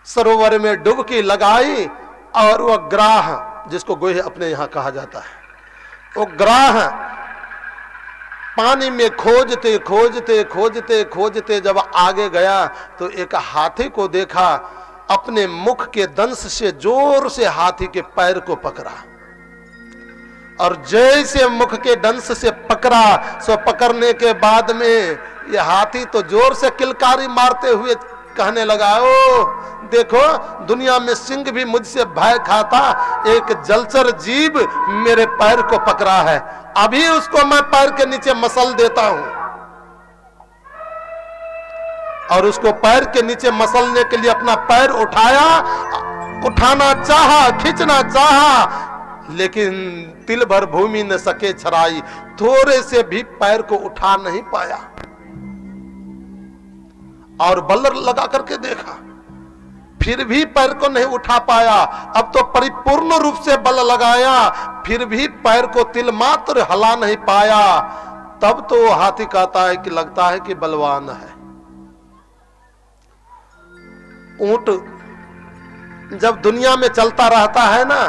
सरोवर में डुबकी लगाई, और वह ग्राह, जिसको गोहे अपने यहां कहा जाता है, वो ग्राह पानी में खोजते खोजते खोजते खोजते जब आगे गया तो एक हाथी को देखा। अपने मुख के दंश से जोर से हाथी के पैर को पकड़ा, और जैसे मुख के दंश से पकड़ा, सो पकड़ने के बाद में ये हाथी तो जोर से किलकारी मारते हुए कहने लगा, ओ देखो, दुनिया में सिंह भी मुझसे भय खाता, एक जलचर जीव मेरे पैर को पकड़ा है, अभी उसको मैं पैर के नीचे मसल देता हूं। और उसको पैर के नीचे मसलने के लिए अपना पैर उठाया, उठाना चाहा, खींचना चाहा, लेकिन तिल भर भूमि न सके छराई, थोड़े से भी पैर को उठा नहीं पाया। और बल लगा करके देखा, फिर भी पैर को नहीं उठा पाया। अब तो परिपूर्ण रूप से बल लगाया, फिर भी पैर को तिल मात्र हिला नहीं पाया। तब तो हाथी कहता है कि लगता है कि बलवान है। ऊंट जब दुनिया में चलता रहता है ना,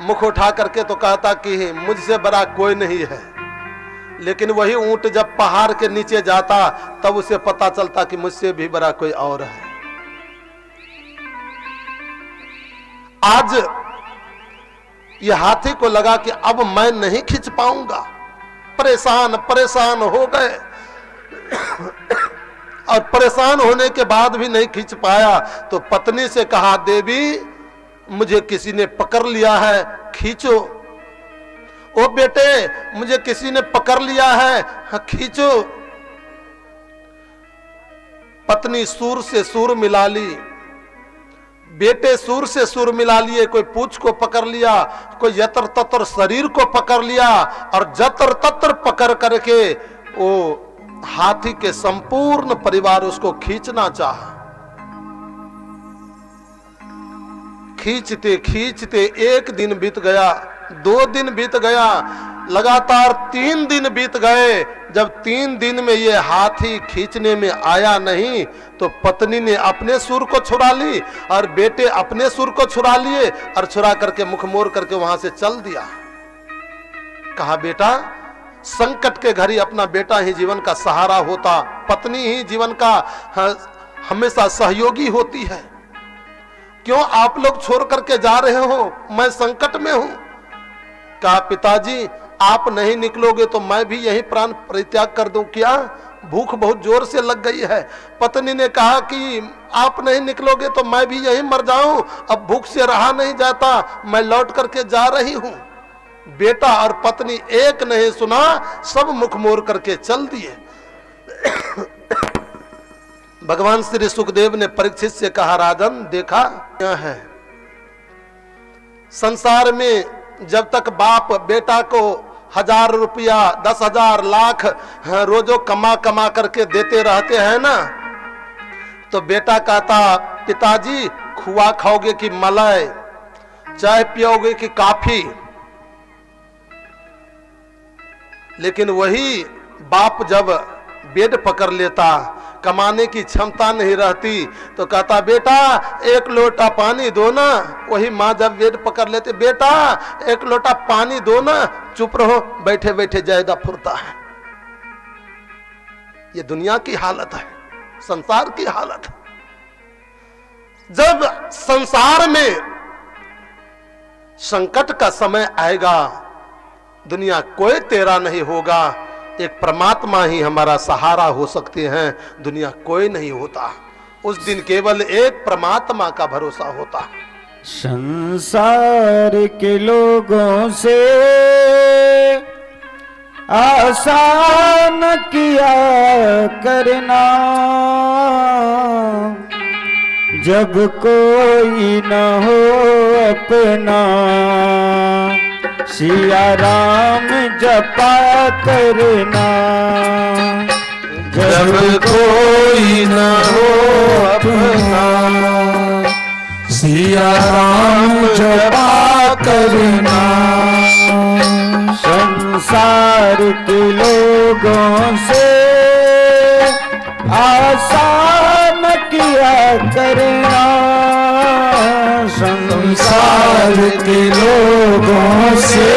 मुख उठा करके तो कहता कि मुझसे बड़ा कोई नहीं है, लेकिन वही ऊंट जब पहाड़ के नीचे जाता तब उसे पता चलता कि मुझसे भी बड़ा कोई और है। आज यह हाथी को लगा कि अब मैं नहीं खींच पाऊंगा, परेशान परेशान हो गए, और परेशान होने के बाद भी नहीं खींच पाया तो पत्नी से कहा, देवी मुझे किसी ने पकड़ लिया है, खींचो। ओ बेटे मुझे किसी ने पकड़ लिया है, हाँ खींचो। पत्नी सूर से सूर मिला ली, बेटे सूर से सूर मिला लिए, कोई पूंछ को पकड़ लिया, कोई यतर ततर शरीर को पकड़ लिया, और जतर ततर पकड़ करके वो हाथी के संपूर्ण परिवार उसको खींचना चाहा। खींचते खींचते 1 दिन बीत गया, 2 दिन बीत गया, लगातार 3 दिन बीत गए। जब 3 दिन में ये हाथी खींचने में आया नहीं तो पत्नी ने अपने सुर को छुड़ा ली और बेटे अपने सुर को छुड़ा लिए, और छुड़ा करके मुख मोड़ करके वहां से चल दिया। कहा, बेटा संकट के घड़ी अपना बेटा ही जीवन का सहारा होता, पत्नी ही जीवन का हमेशा सहयोगी होती है। क्यों आप लोग छोड़ करके जा रहे हो, मैं संकट में हूं। कहा पिताजी आप नहीं निकलोगे तो मैं भी यही प्राण परित्याग कर दूं क्या? भूख बहुत जोर से लग गई है। पत्नी ने कहा कि आप नहीं निकलोगे तो मैं भी यही मर जाऊं, अब भूख से रहा नहीं जाता, मैं लौट करके जा रही हूं। बेटा और पत्नी एक नहीं सुना, सब मुख मोड़ करके चल दिए। भगवान श्री सुखदेव ने परीक्षित से कहा राजन देखा क्या है, संसार में जब तक बाप बेटा को 1000 रुपया 10,000 लाख रोजो कमा कमा करके देते रहते हैं ना, तो बेटा कहता पिताजी खुआ खाओगे कि मलाई, चाय पियोगे कि कॉफी। लेकिन वही बाप जब बेड पकड़ लेता, कमाने की क्षमता नहीं रहती, तो कहता बेटा 1 लोटा पानी दो ना। वही माँ जब बेड पकड़ लेते, बेटा 1 लोटा पानी दो ना, चुप रहो, बैठे बैठे जायदा फुरता है। ये दुनिया की हालत है, संसार की हालत है। जब संसार में संकट का समय आएगा, दुनिया कोई तेरा नहीं होगा, एक परमात्मा ही हमारा सहारा हो सकते हैं, दुनिया कोई नहीं होता। उस दिन केवल एक परमात्मा का भरोसा होता। संसार के लोगों से आसान किया करना, जब कोई न हो अपना, सिया राम जपा करना, जब कोई न हो अपना, सिया राम जपा करना। संसार के लोगों से आसान किया करना, संसार के लोगों से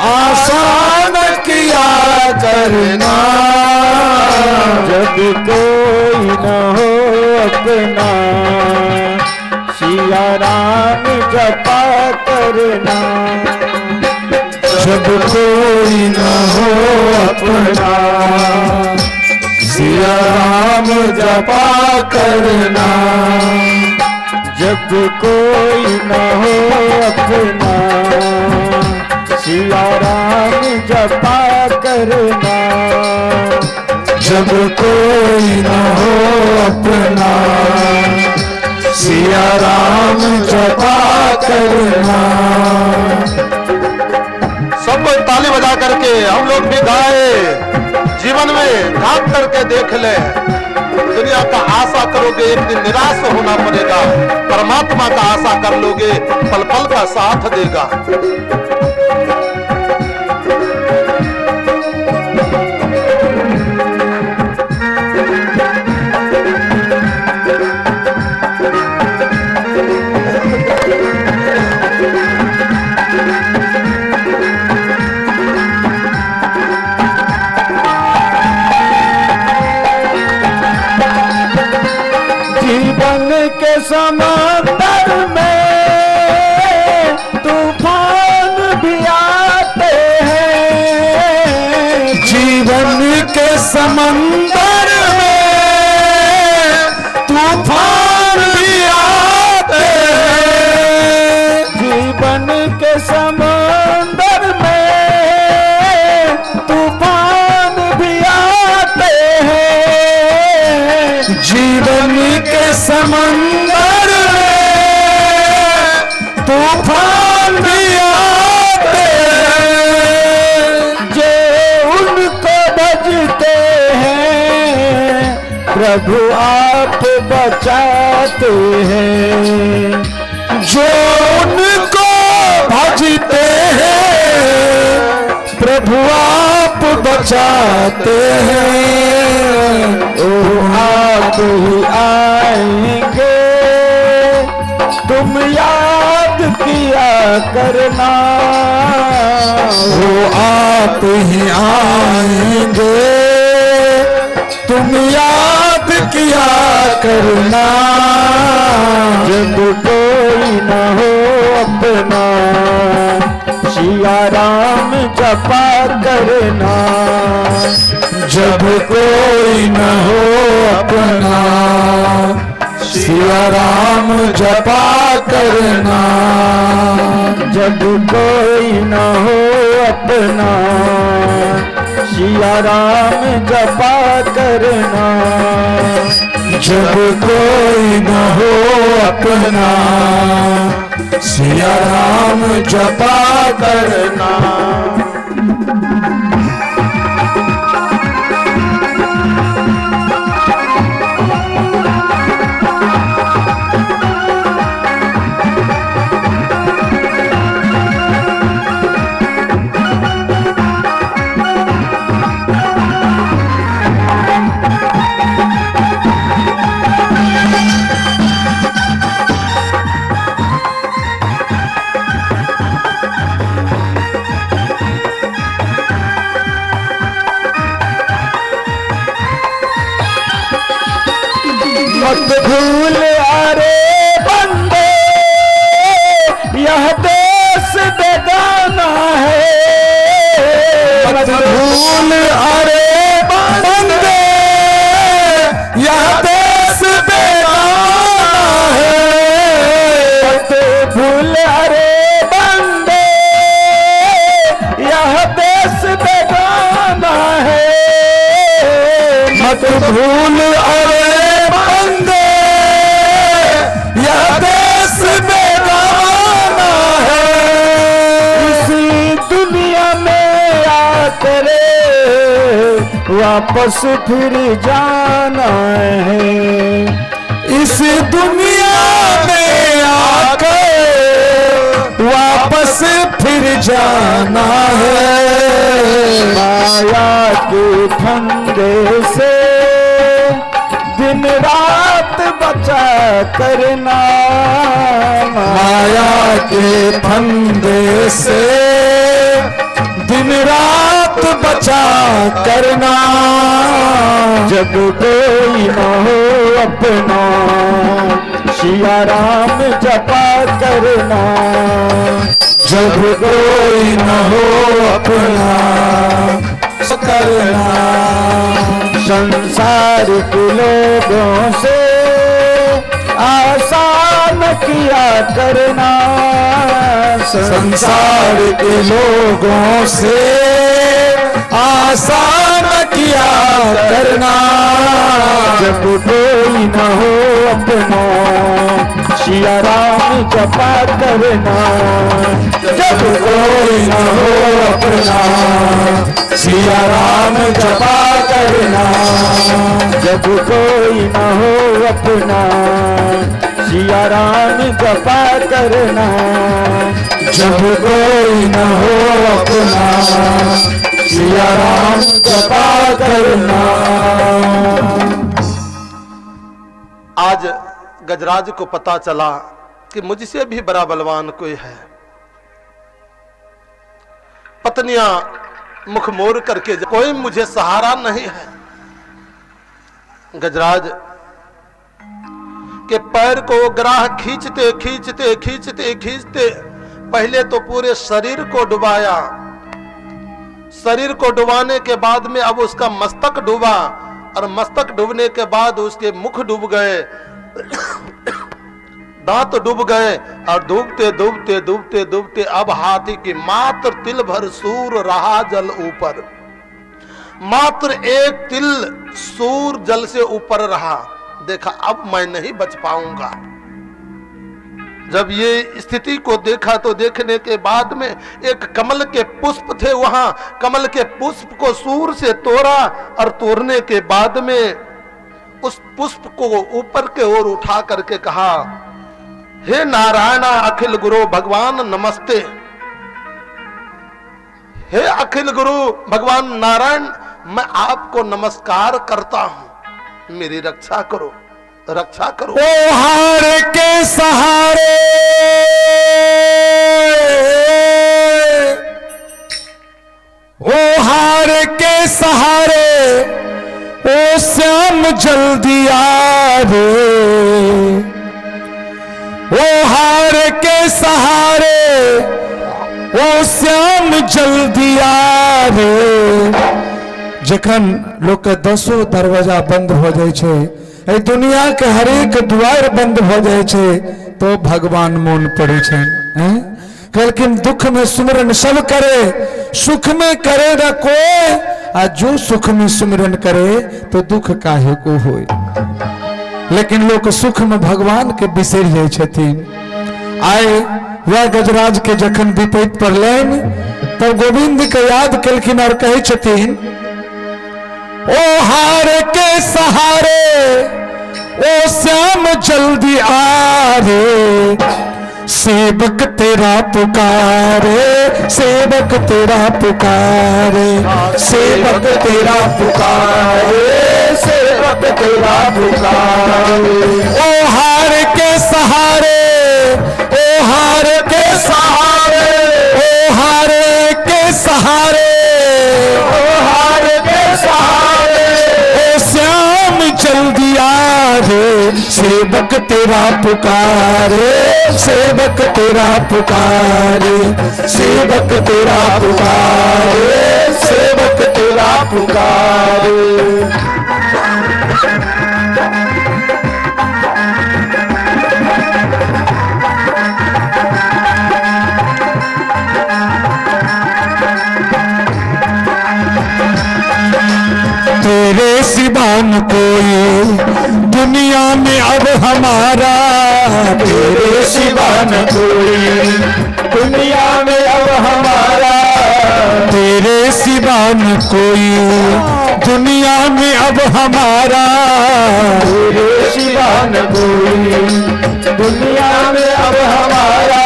आसान किया करना, जब कोई न हो अपना, सिया राम जपा करना, जब कोई न हो अपना, सिया राम जपा करना, जब कोई न हो अपना, सिया राम जपा करना, जब कोई न हो अपना, सिया राम जपा करना। सब कोई ताली बजा करके हम लोग भी गाए, जीवन में झांक करके देख ले। दुनिया का आशा करोगे एक दिन निराश होना पड़ेगा, परमात्मा का आशा कर लोगे पल पल का साथ देगा। समंदर में तूफान भी आते हैं, जीवन के समंदर में तूफान भी आते हैं, जीवन के समंदर में तूफान भी आते हैं, जीवन के समंदर तूफान भी आते हैं, जो उनको भजते हैं प्रभु आप बचाते हैं, जो उनको भजते हैं प्रभु आप बचाते हैं। ओ आप ही आएंगे तुम याद किया करना, वो आप ही आएंगे तुम याद किया करना, जब कोई न हो अपना सिया राम जपा करना, जब कोई न हो अपना सिया राम जपा करना, जब कोई न हो अपना सिया राम जपा करना, जब कोई न हो अपना सिया राम जपा करना। मत भूल अरे बंदे यह देश बेगाना है, मत भूल अरे बंदे यह देश बेगाना है, मत भूल अरे बंदे यह देश बेगाना है, मत भूल अरे बंदे यह देश बेगाना है, इसी दुनिया में आकर वापस फिर जाना है, इस दुनिया में आकर वापस फिर जाना है, माया के फंदे से दिन रात बचा करना, माया के फंदे से दिन रात बचा करना, जब कोई न हो अपना सिया राम जपा करना, जब कोई न हो अपना करना, संसार के लोगों से आसान किया करना, संसार के लोगों से आसान किया करना, जब कोई न हो अपना सिया राम जपा करना, जब कोई न हो अपना सिया राम जपा करना, जब कोई न हो अपना सिया राम जपा करना, जब कोई न हो अपना सिया राम जपा करना। आज गजराज को पता चला कि मुझसे भी बड़ा बलवान कोई है। पत्नियां मुख मोड़ करके, कोई मुझे सहारा नहीं है। गजराज के पैर को ग्राह खींचते खींचते खींचते खींचते पहले तो पूरे शरीर को डुबाया, शरीर को डुबाने के बाद में अब उसका मस्तक डूबा, और मस्तक डूबने के बाद उसके मुख डूब गए, दांत डूब गए, और डूबते डूबते डूबते डूबते अब हाथी की मात्र तिल भर सूर रहा जल ऊपर, मात्र एक तिल सूर जल से ऊपर रहा। देखा अब मैं नहीं बच पाऊंगा। जब ये स्थिति को देखा तो देखने के बाद में एक कमल के पुष्प थे वहां, कमल के पुष्प को सूर से तोड़ा, और तोड़ने के बाद में उस पुष्प को ऊपर के ओर उठा करके कहा, हे नारायणा अखिल गुरु भगवान नमस्ते, हे अखिल गुरु भगवान नारायण मैं आपको नमस्कार करता हूं, मेरी रक्षा करो, रक्षा करो। ओ हार के सहारे ओ हार के सहारे ओ श्याम जल्दी आ रे, ओ हार के सहारे, ओ श्याम जल्दी आ रे। जखन लोग के 10 दरवाजा बंद हो जाए छे, ए दुनिया के हरेक द्वार बंद हो जाए छे, तो भगवान मोन पड़े छे। लेकिन दुख में सुमिरन सब करे, सुख में करे न कोई, आ जो सुख में सुमिरन करे तो दुख काहे को होए। लेकिन लोग सुख में भगवान के बिसर जाए छथिन। आए वह गजराज के जखन विपरीत पड़लैन, तब गोविंद के याद केलखिन और कहे छथिन, ओ हार के सहारे, ओ श्याम जल्दी आ रे, सेवक तेरा पुकारे, सेवक तेरा पुकारे, सेवक तेरा पुकारे, सेवक तेरा पुकारे। ओ हार के सहारे, ओ हार के सहारे, ओ हार के सहारे, ओ हार के सहारे, ओ श्याम जल्दी आ रे, सेवक तेरा पुकारे, सेवक तेरा पुकारे, सेवक तेरा पुकारे, सेवक तेरा पुकारे। तेरे सिवा न कोई दुनिया में अब हमारा, तेरे सिवा न कोई दुनिया में अब हमारा, तेरे सिवा न कोई दुनिया में अब हमारा, तेरे सिवा न कोई दुनिया में अब हमारा।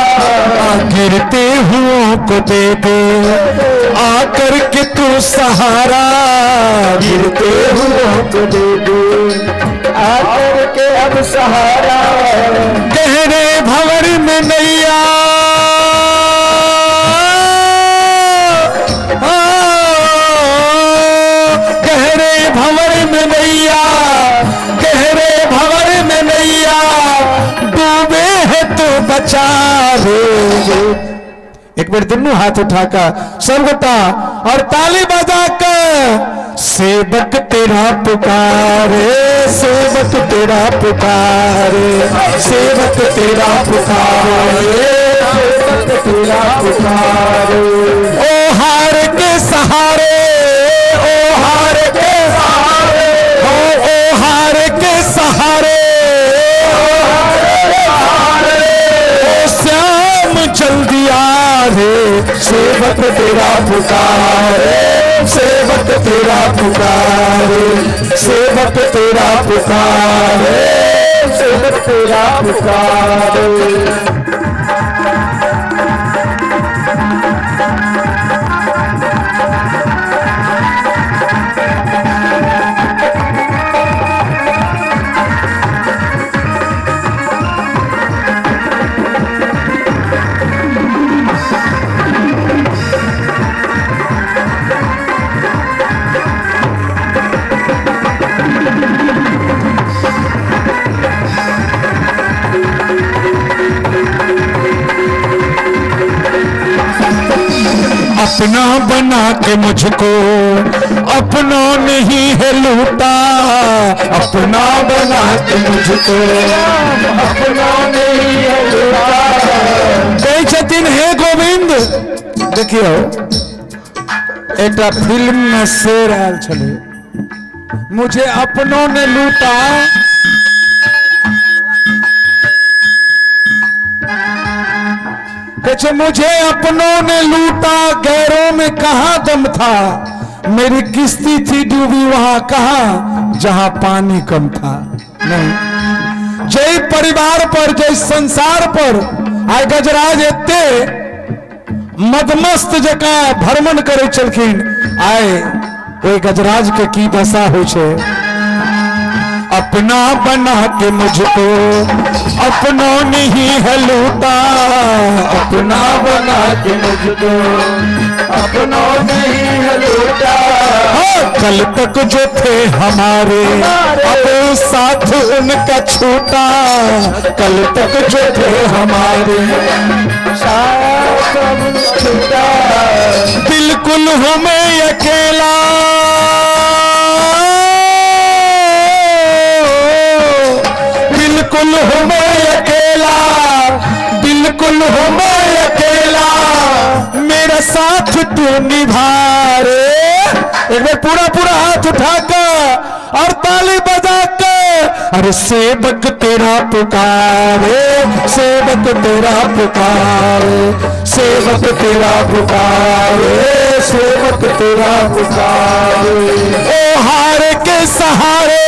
गिरते हुओं को दे दे आकर के तू सहारा, गिरते हुओं को दे दे आकर के अब सहारा। गहरे भंवर में नैया, गहरे भंवर में नैया, गहरे भंवर में नैया, डूबे है तो बचा रे। एक बार दोनों हाथ उठाकर सर्वता और ताली बजाकर, सेवक तेरा पुकारे, सेवक तेरा पुकारे, सेवक तेरा पुकारे, सेवक तेरा पुकारे। ओ हार के सहारे, ओ हार के सहारे, ओ हार के सहारे, ओ श्याम जल्दी आ रे, सेवक तेरा पुकारे, सेवक तेरा पुकारे, सेवक तेरा पुकारे, सेवक तेरा पुकारे। अपना बना के मुझको अपनों ने ही है लूटा, अपना बना के मुझको अपनों ने ही है लूटा। जय छथिन हे गोविंद। देखियो एक फिल्म में शेर आयल छले, मुझे अपनों ने लूटा, मुझे अपनों ने लूटा, गैरों में कहां दम था, मेरी किश्ती थी डूबी वहां कहां जहां पानी कम था। नहीं, जय परिवार पर, जय संसार पर आय गजराज एते मदमस्त जका भ्रमण करे चलखिन। आय ओई गजराज के की दशा हो छे। अपना बना के मुझको अपनों ने ही है लूटा, अपना बना के मुझको अपनों ने ही है लूटा। कल तक जो थे हमारे अब साथ उनका छूटा, कल तक जो थे हमारे साथ अब छूटा। बिल्कुल हूँ मैं अकेला, बिल्कुल हूँ मैं अकेला, बिल्कुल हूँ मैं अकेला, मेरा साथ तू निभा रे। एक बार पूरा पूरा हाथ उठाकर और ताली बजाकर, अरे सेवक तेरा पुकारे, सेवक तेरा पुकारे, सेवक तेरा पुकारे, सेवक तेरा पुकारे। ओ हार के सहारे,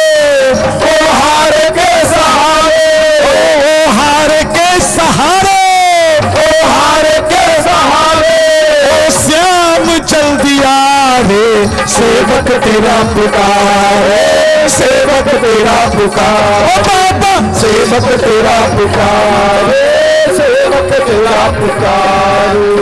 ओ हार के सहारे, ओ हार के सहारे, ओ हार के सहारे, ओ श्याम जल्दी आ रे, सेवक तेरा पुकारे, सेवक तेरा पुकारे, ओ बाबा सेवक तेरा पुकारे, सेवक तेरा पुकारे।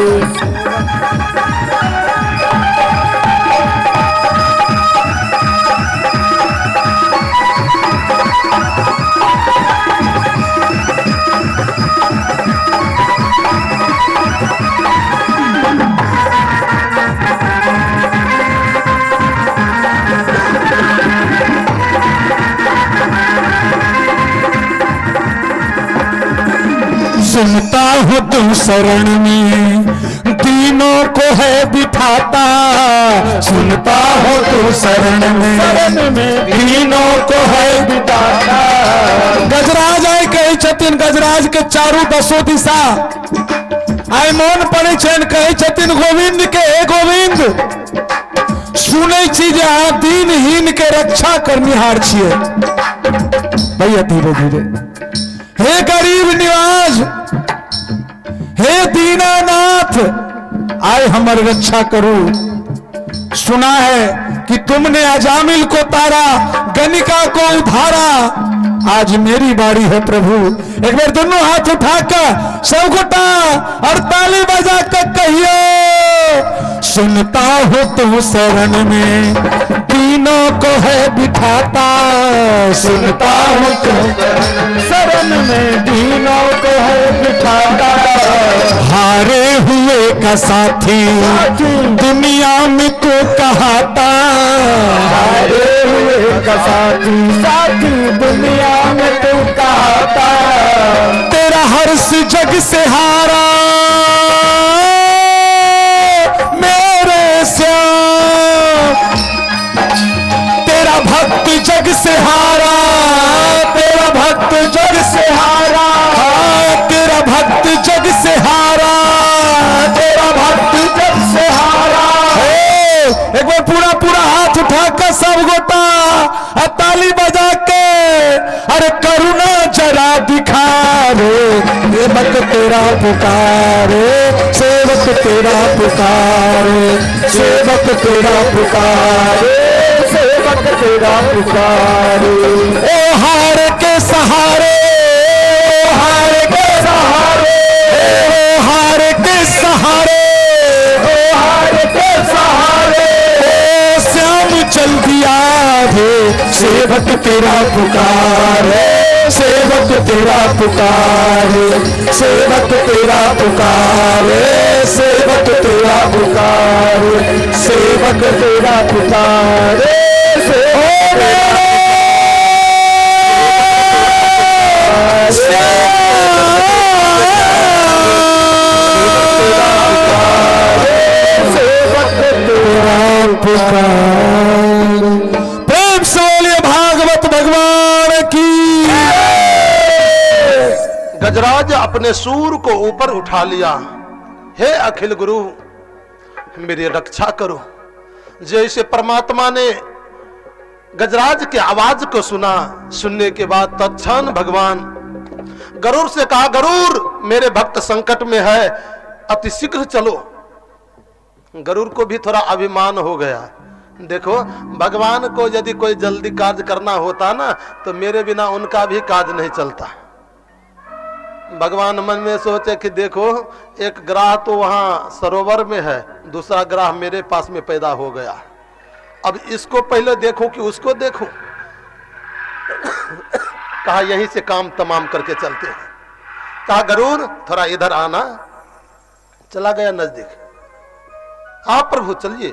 सुनता हूँ तुम शरण में दीनों को है बिठाता, सुनता हूँ तुम शरण में दीनों को है बिठाता। गजराज आए कही छथिन, गजराज के चारू दसो दिशा आय मौन पड़े छन, कही छथिन गोविंद के, हे गोविंद सुने छी जे अहाँ दीनहीन के रक्षा करनिहार छिए। भैया धीरे धीरे, हे गरीब निवाज, हे दीनानाथ आए हमारी रक्षा करो। सुना है कि तुमने अजामिल को तारा, गनिका को उधारा, आज मेरी बारी है प्रभु। एक बार दोनों हाथ उठाकर सब गोटा और ताली बजा कर कहियो, सुनता हो तुम शरण में तीनों को है बिठाता, सुनता हो तुम शरण में तीनों को है बिठाता। हारे हुए का साथी दुनिया में तो कहाता, हारे हुए का साथी साथी दुनिया में तो कहाता। तेरा हर्ष जग से हारा मेरे श्याम, तेरा भक्त जग से हारा, तेरा भक्त जग से हारा, तेरा भक्त जग से हारा, तेरा भक्त जग से हारा। एक बार पूरा पूरा हाथ उठाकर सब गोटा ताली बजा के, अरे करुणा जरा दिखा रे, सेवक तेरा पुकारे, सेवक तेरा पुकारे, सेवक तेरा पुकारे, सेवक तेरा पुकारे। ओ हार के सहारे, ओ हार के सहारे, ओ हार के सहारे, ओ हार के सहारे, ओ श्याम जल्दी आ रे, सेवक तेरा पुकारे, सेवक तेरा पुकारे, सेवक तेरा पुकारे, सेवक तेरा पुकारे, सेवक तेरा पुकारे, प्रेम से बोलिए भागवत भगवान की। गजराज अपने सूर को ऊपर उठा लिया, हे अखिल गुरु मेरी रक्षा करो। जैसे परमात्मा ने गजराज की आवाज को सुना, सुनने के बाद तत्क्षण भगवान गरुड़ से कहा, गरुड़ मेरे भक्त संकट में है, अति शीघ्र चलो। गरुड़ को भी थोड़ा अभिमान हो गया। देखो भगवान को यदि कोई जल्दी कार्य करना होता ना तो मेरे बिना उनका भी कार्य नहीं चलता। भगवान मन में सोचे कि देखो एक ग्राह तो वहां सरोवर में है, दूसरा ग्राह मेरे पास में पैदा हो गया। अब इसको पहले देखो कि उसको देखो। कहा यहीं से काम तमाम करके चलते हैं। कहा गरुड़ थोड़ा इधर आना। चला गया नजदीक। आप प्रभु चलिए।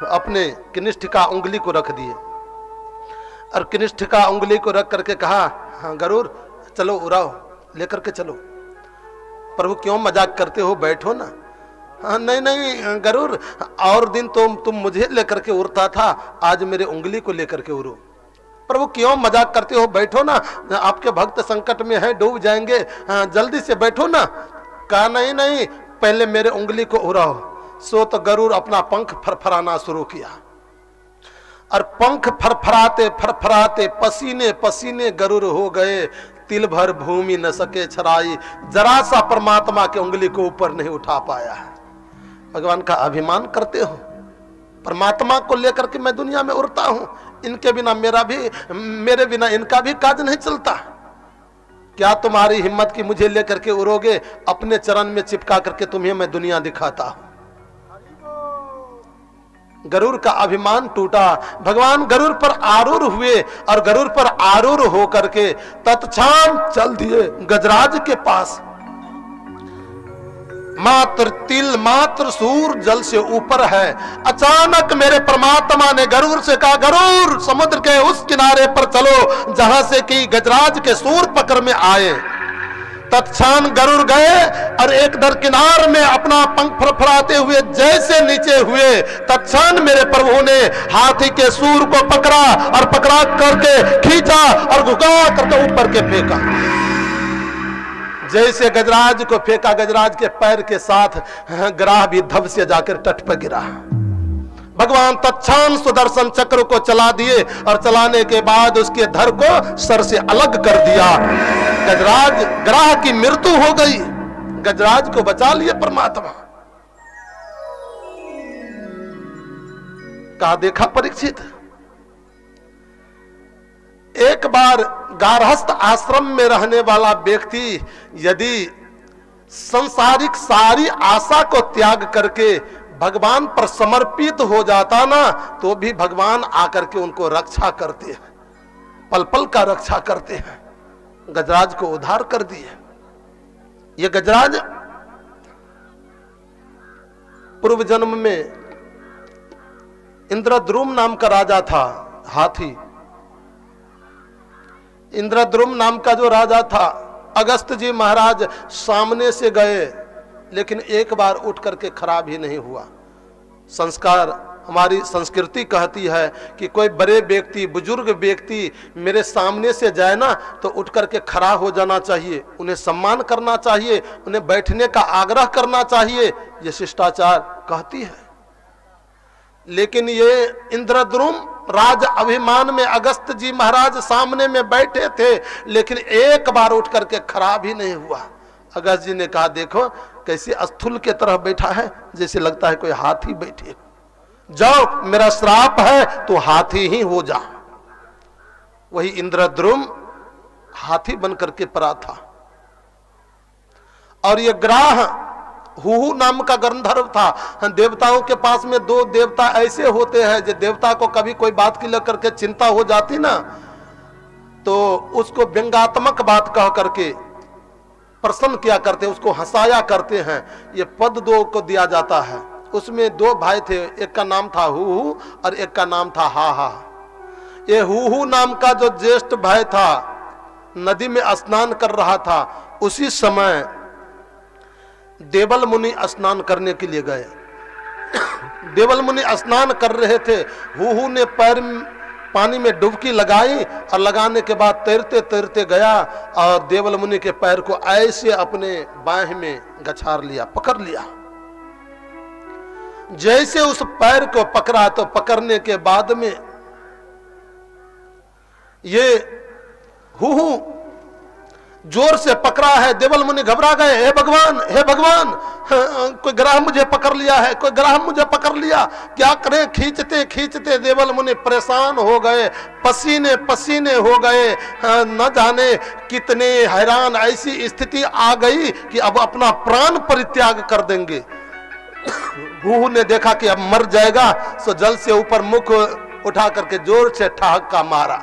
अपने कनिष्ठ का उंगली को रख दिए और कनिष्ठ का उंगली को रख करके कहा हाँ गरुड़ चलो उड़ाओ, लेकर के चलो। प्रभु क्यों मजाक करते हो, बैठो ना। हाँ नहीं नहीं गरुड़, और दिन तुम मुझे लेकर के उड़ता था, आज मेरे उंगली को लेकर के उड़ो। प्रभु क्यों मजाक करते हो, बैठो ना, आपके भक्त संकट में हैं, डूब जाएंगे, हाँ जल्दी से बैठो ना। कहा नहीं नहीं पहले मेरे उंगली को उड़ाओ। सो तो गरुड़ अपना पंख फरफराना शुरू किया और पंख फरफराते फरफराते पसीने पसीने गरुड़ हो गए। तिल भर भूमि न सके छराई, जरा सा परमात्मा के उंगली को ऊपर नहीं उठा पाया। भगवान का अभिमान करते हो। परमात्मा को लेकर के मैं दुनिया में उड़ता हूं, इनके बिना मेरे बिना इनका भी काज नहीं चलता। क्या तुम्हारी हिम्मत की मुझे लेकर के उड़ोगे? अपने चरण में चिपका करके तुम्हें मैं दुनिया दिखाता हूं। गरुड़ का अभिमान टूटा। भगवान गरुड़ पर आरूढ़ हुए और गरुड़ पर आरूढ़ होकर के तत्क्षण चल दिए गजराज के पास। मात्र तिल मात्र सूर जल से ऊपर है। अचानक मेरे परमात्मा ने गरुड़ से कहा गरुड़ समुद्र के उस किनारे पर चलो जहां से कि गजराज के सूर पकड़ में आए। तत्क्षण गरुड़ गए और एक दरकिनार में अपना पंख फरफराते हुए जैसे नीचे हुए, तत्क्षण मेरे प्रभु ने हाथी के सूर को पकड़ा और पकड़ा करके खींचा और घुमा करके ऊपर के फेंका। जैसे गजराज को फेंका, गजराज के पैर के साथ ग्राह भी धब से जाकर तट पर गिरा। भगवान तत्क्षण सुदर्शन चक्र को चला दिए और चलाने के बाद उसके धड़ को सर से अलग कर दिया। गजराज ग्राह की मृत्यु हो गई। गजराज को बचा लिए परमात्मा। कहा देखा परीक्षित, एक बार गारहस्थ आश्रम में रहने वाला व्यक्ति यदि संसारिक सारी आशा को त्याग करके भगवान पर समर्पित हो जाता ना, तो भी भगवान आकर के उनको रक्षा करते हैं, पल पल का रक्षा करते हैं। गजराज को उद्धार कर दिए। ये गजराज पूर्व जन्म में इंद्रद्रुम नाम का राजा था, हाथी। इंद्रद्रुम नाम का जो राजा था, अगस्त जी महाराज सामने से गए, लेकिन एक बार उठ करके खड़ा भी नहीं हुआ। संस्कार, हमारी संस्कृति कहती है कि कोई बड़े व्यक्ति, बुजुर्ग व्यक्ति मेरे सामने से जाए ना तो उठ करके खड़ा हो जाना चाहिए, उन्हें सम्मान करना चाहिए, उन्हें बैठने का आग्रह करना चाहिए, ये शिष्टाचार कहती है। लेकिन ये इंद्रद्रुम राज अभिमान में अगस्त जी महाराज सामने में बैठे थे, लेकिन एक बार उठ करके खड़ा भी नहीं हुआ। अगस्त जी ने कहा देखो कैसे स्थूल के तरह बैठा है, जैसे लगता है कोई हाथी बैठे। जाओ मेरा श्राप है तो हाथी ही हो जा। वही इंद्रद्रुम हाथी बन करके पड़ा था। और ये ग्राह हुहु नाम का गंधर्व था। देवताओं के पास में दो देवता ऐसे होते हैं जो देवता को कभी कोई बात की लेकर के चिंता हो जाती ना, तो उसको व्यंग्यात्मक बात कह करके प्रसन्न किया करते, उसको हंसाया करते हैं। ये पद दो को दिया जाता है। उसमें दो भाई थे, एक का नाम था हुहु और एक का नाम था हाहा। ये हुहु नाम का जो ज्येष्ठ भाई था नदी में स्नान कर रहा था। उसी समय देवल मुनि स्नान करने के लिए गए। देवल मुनि स्नान कर रहे थे। हुहु ने पैर पानी में डुबकी लगाई और लगाने के बाद तैरते तैरते गया और देवल मुनि के पैर को ऐसे अपने बाह में गछार लिया, पकड़ लिया। जैसे उस पैर को पकड़ा तो पकड़ने के बाद में ये हुहु जोर से पकड़ा है। देवल मुनि घबरा गए, हे भगवान, हे भगवान, कोई ग्राह मुझे पकड़ लिया है, कोई ग्राह मुझे पकड़ लिया, क्या करें। खींचते खींचते देवल मुनि परेशान हो गए, पसीने पसीने हो गए। न जाने कितने हैरान, ऐसी स्थिति आ गई कि अब अपना प्राण परित्याग कर देंगे। हूहू ने देखा कि अब मर जाएगा, सो जल से ऊपर मुख उठा करके जोर से ठहाका मारा।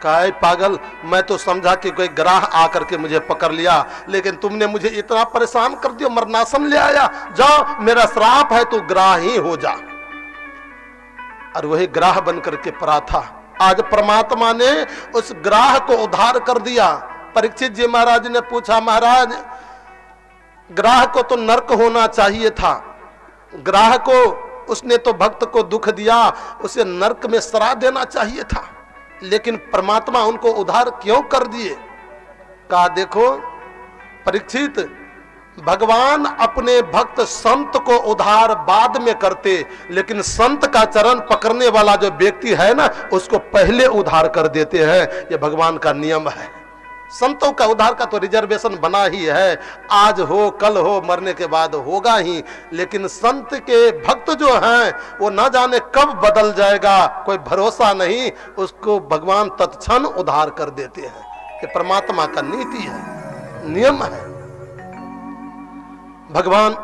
कहा पागल, मैं तो समझा कि कोई ग्राह आकर के मुझे पकड़ लिया, लेकिन तुमने मुझे इतना परेशान कर दिया, मरनासम ले आया। जाओ, मेरा श्राप है, तू ग्राह ही हो जा। और वही ग्राह बन करके पड़ा था। आज परमात्मा ने उस ग्राह को उद्धार कर दिया। परीक्षित जी महाराज ने पूछा, महाराज ग्राह को तो नरक होना चाहिए था, ग्राह को उसने तो भक्त को दुख दिया, उसे नरक में सरा देना चाहिए था, लेकिन परमात्मा उनको उद्धार क्यों कर दिए? कहा देखो परीक्षित, भगवान अपने भक्त संत को उद्धार बाद में करते, लेकिन संत का चरण पकड़ने वाला जो व्यक्ति है ना, उसको पहले उद्धार कर देते हैं। यह भगवान का नियम है। संतों का उद्धार का तो रिजर्वेशन बना ही है, आज हो कल हो, मरने के बाद होगा ही, लेकिन संत के भक्त जो हैं वो न जाने कब बदल जाएगा, कोई भरोसा नहीं, उसको भगवान तत्क्षण उद्धार कर देते हैं। ये परमात्मा का नीति है, नियम है। भगवान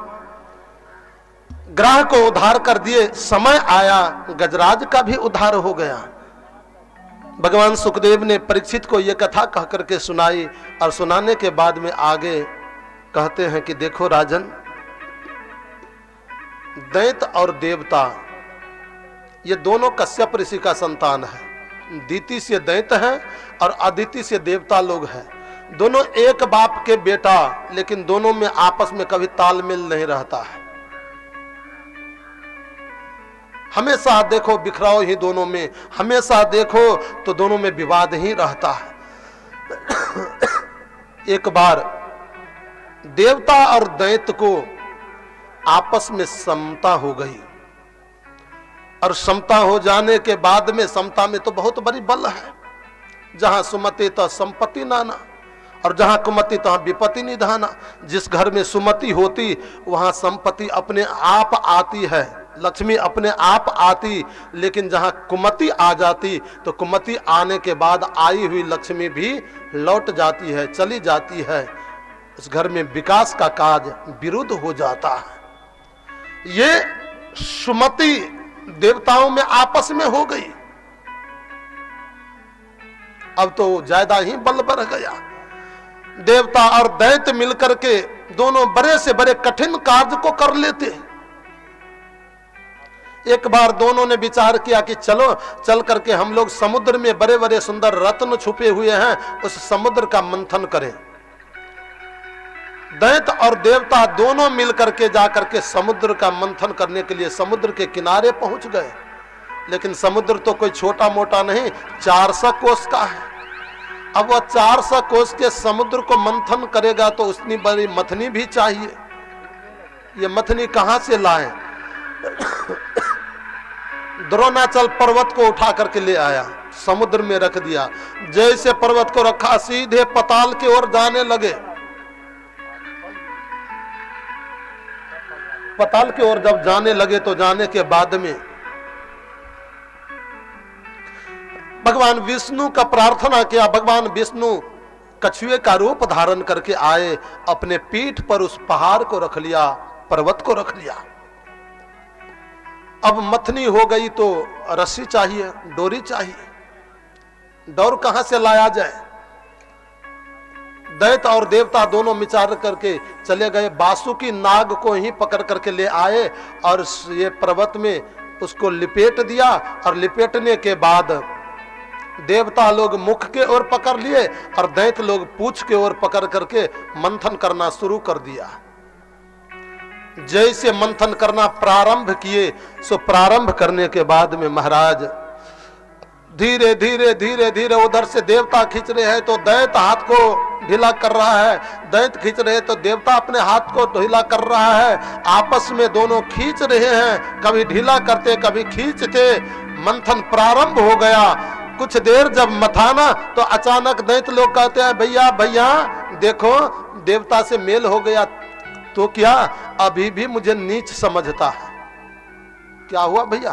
ग्राह को उद्धार कर दिए। समय आया, गजराज का भी उद्धार हो गया। भगवान सुखदेव ने परीक्षित को यह कथा कह करके सुनाई, और सुनाने के बाद में आगे कहते हैं कि देखो राजन, दैत्य और देवता ये दोनों कश्यप ऋषि का संतान है। दीति से दैत्य है और अदिति से देवता लोग हैं। दोनों एक बाप के बेटा, लेकिन दोनों में आपस में कभी तालमेल नहीं रहता है। हमेशा देखो बिखराव ही दोनों में, हमेशा देखो तो दोनों में विवाद ही रहता है। एक बार देवता और दैत्य को आपस में समता हो गई, और समता हो जाने के बाद में, समता में तो बहुत बड़ी बल है। जहां सुमति तो संपत्ति नाना, और जहां कुमति तहां विपत्ति निधाना। जिस घर में सुमति होती वहां संपत्ति अपने आप आती है, लक्ष्मी अपने आप आती, लेकिन जहां कुमति आ जाती तो कुमति आने के बाद आई हुई लक्ष्मी भी लौट जाती है, चली जाती है। उस घर में विकास का काज विरुद्ध हो जाता है। ये सुमति देवताओं में आपस में हो गई, अब तो ज्यादा ही बल बढ़ गया। देवता और दैत्य मिलकर के दोनों बड़े से बड़े कठिन कार्य को कर लेते। एक बार दोनों ने विचार किया कि चलो चल करके हम लोग समुद्र में बड़े बड़े सुंदर रत्न छुपे हुए हैं, उस समुद्र का मंथन करें। दैत्य और देवता दोनों मिलकर के जाकर के समुद्र का मंथन करने के लिए समुद्र के किनारे पहुंच गए। लेकिन समुद्र तो कोई छोटा मोटा नहीं, 400 कोस का है। अब वह 400 कोस के समुद्र को मंथन करेगा तो उतनी बड़ी मथनी भी चाहिए। ये मथनी कहां से लाए? द्रोणाचल पर्वत को उठा करके ले आया, समुद्र में रख दिया। जैसे पर्वत को रखा, सीधे पताल की ओर जाने लगे। पताल की ओर जब जाने लगे तो जाने के बाद में भगवान विष्णु का प्रार्थना किया। भगवान विष्णु कछुए का रूप धारण करके आए, अपने पीठ पर उस पहाड़ को रख लिया, पर्वत को रख लिया। अब मथनी हो गई तो रस्सी चाहिए, डोरी चाहिए। डोर कहां से लाया जाए? दैत्य और देवता दोनों विचार करके चले गए, बासुकी नाग को ही पकड़ करके ले आए और ये पर्वत में उसको लिपेट दिया। और लिपेटने के बाद देवता लोग मुख के ओर पकड़ लिए और दैत्य लोग पूंछ के ओर पकड़ करके मंथन करना शुरू कर दिया। जैसे मंथन करना प्रारंभ किए, सो प्रारंभ करने के बाद में महाराज धीरे धीरे धीरे धीरे उधर से देवता खींच रहे हैं तो दैत्य हाथ को ढीला कर रहा है, दैत्य खींच रहे हैं तो देवता अपने हाथ को ढीला कर रहा है। आपस में दोनों खींच रहे हैं, कभी ढीला करते कभी खींचते। मंथन प्रारंभ हो गया। कुछ देर जब मथाना तो अचानक दैत्य लोग कहते हैं, भैया भैया देखो देवता से मेल हो गया। तो क्या अभी भी मुझे नीच समझता है? क्या हुआ भैया?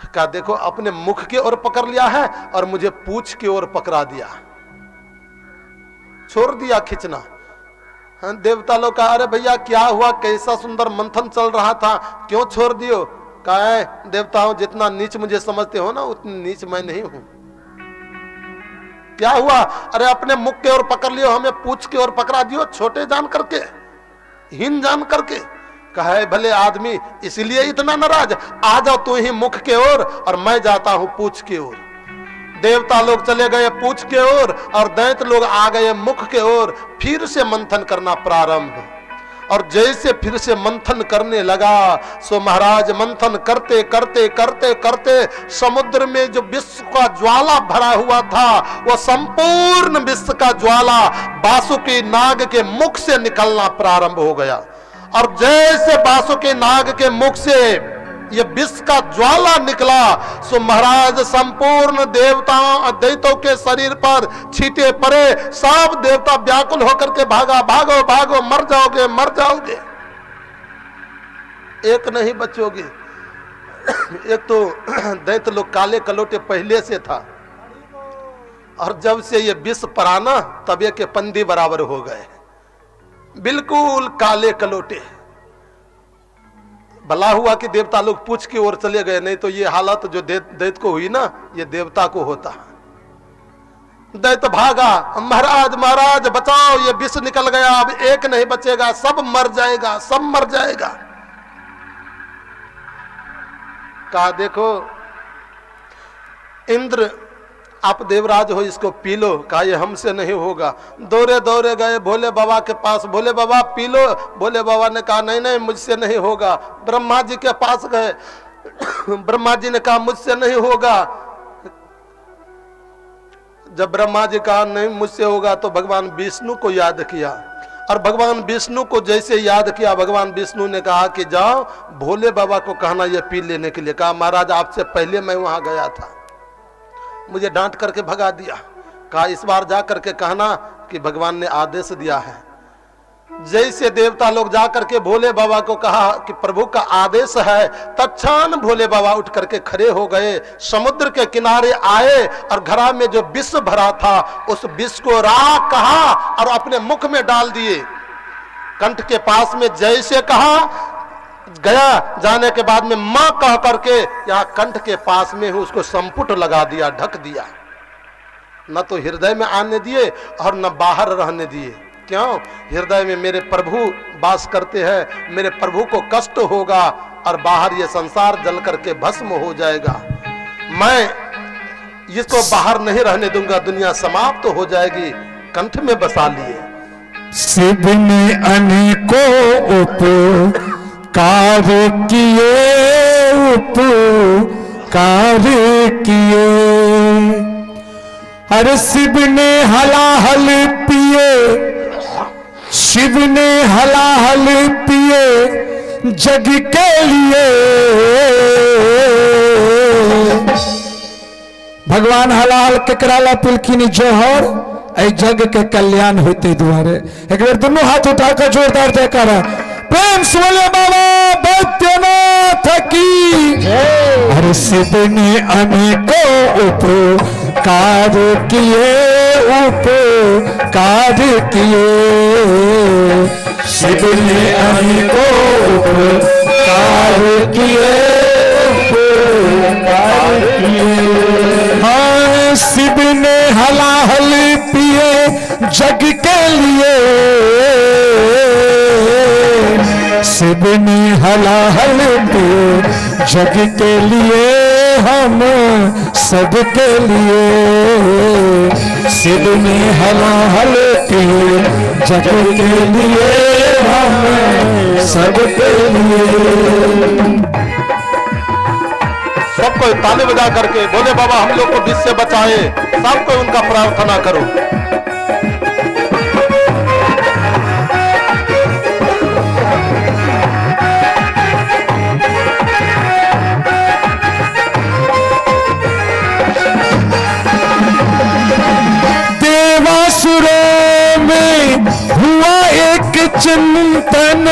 क्या देखो अपने मुख की ओर पकड़ लिया है और मुझे पूंछ की ओर पकड़ा दिया, छोड़ दिया खींचना। हाँ, देवता लोग कहा अरे भैया क्या हुआ, कैसा सुंदर मंथन चल रहा था, क्यों छोड़ दियो? कहा है देवताओं, जितना नीच मुझे समझते हो ना उतनी नीच मैं नहीं हूं। क्या हुआ? अरे अपने मुख के ओर पकड़ लियो, हमें पूछ के ओर पकड़ा दियो, छोटे जान करके, हीन जान करके। कहा है भले आदमी, इसलिए इतना नाराज? आ जाओ तू ही मुख के ओर और मैं जाता हूं पूछ के ओर। देवता लोग चले गए पूछ के ओर और दैत्य लोग आ गए मुख के ओर। फिर से मंथन करना प्रारंभ, और जैसे फिर से मंथन करने लगा सो महाराज मंथन करते करते करते करते समुद्र में जो विश्व का ज्वाला भरा हुआ था वो संपूर्ण विश्व का ज्वाला बासुकी नाग के मुख से निकलना प्रारंभ हो गया। और जैसे बासुकी नाग के मुख से ये विश्व का ज्वाला निकला सो महाराज संपूर्ण देवताओं दैत्यों के शरीर पर छींटे पड़े। सब देवता व्याकुल होकर के भागा, भागो भागो, मर जाओगे मर जाओगे, एक नहीं बचोगे। एक तो दैत्य लोग काले कलोटे पहले से था, और जब से ये विष पराना तब ये के पंदी बराबर हो गए, बिल्कुल काले कलोटे। भला हुआ कि देवता लोग पूछ की ओर चले गए, नहीं तो ये हालत जो दैत्य को हुई ना ये देवता को होता। दैत्य भागा, महाराज महाराज बचाओ, ये विष निकल गया, अब एक नहीं बचेगा, सब मर जाएगा सब मर जाएगा। कहा देखो इंद्र आप देवराज हो, इसको पी लो। कहा ये हमसे नहीं होगा। दौड़े दौड़े गए भोले बाबा के पास, भोले बाबा पी लो। भोले बाबा ने कहा नहीं नहीं मुझसे नहीं होगा। ब्रह्मा जी के पास गए, ब्रह्मा जी ने कहा मुझसे नहीं होगा। जब ब्रह्मा जी कहा नहीं मुझसे होगा तो भगवान विष्णु को याद किया, और भगवान विष्णु को जैसे याद किया भगवान विष्णु ने कहा कि जाओ भोले बाबा को कहना ये पी लेने के लिए। कहा महाराज आपसे पहले मैं वहां गया था, मुझे डांट करके भगा दिया। कहा इस बार जा करके कहना कि भगवान ने आदेश दिया है। जैसे देवता लोग जा करके भोले बाबा को कहा कि प्रभु का आदेश है, तत्क्षण भोले बाबा उठ करके खड़े हो गए, समुद्र के किनारे आए और घड़ा में जो विष भरा था उस विष को राख कहा और अपने मुख में डाल दिए। कंठ के पास में जैसे कहा गया, जाने के बाद में मां कह करके यहाँ कंठ के पास में ही उसको संपुट लगा दिया, ढक दिया। न तो हृदय में आने दिए और न बाहर रहने दिए। क्यों? हृदय में मेरे प्रभु वास करते हैं, मेरे प्रभु को कष्ट होगा और बाहर ये संसार जल करके भस्म हो जाएगा। मैं इसको बाहर नहीं रहने दूंगा, दुनिया समाप्त हो जाएगी। कंठ में बसा लिए। शिव ने अनेकों उपकार किए, उपकार किए। अरे शिव ने हलाहल पिए, शिव ने हलाहल पिए जग के लिए। भगवान हलाहल के कराला पिलखिन जोहर ऐ जग के कल्याण होते द्वारे। एक बार दोनों हाथ उठाकर जोरदार जयकारा प्रेम से बोले बाबा बैद्यनाथ की। हर शिव ने अनेकों उपकार किए, उपकार किए। शिव ने अनेकों उपकार किए, उपकार किए। हाँ शिव ने हलाहल पिए जग के लिए, शिव ने हलाहल पिए जग के लिए, हम सब के लिए। शिव ने हलाहल पिए जग के लिए, हम सब के लिए। सबको ताली बजा करके बोले बाबा हम लोग को विष से बचाए, सबको उनका प्रार्थना करो। देवासुरों में हुआ एक चिंतन,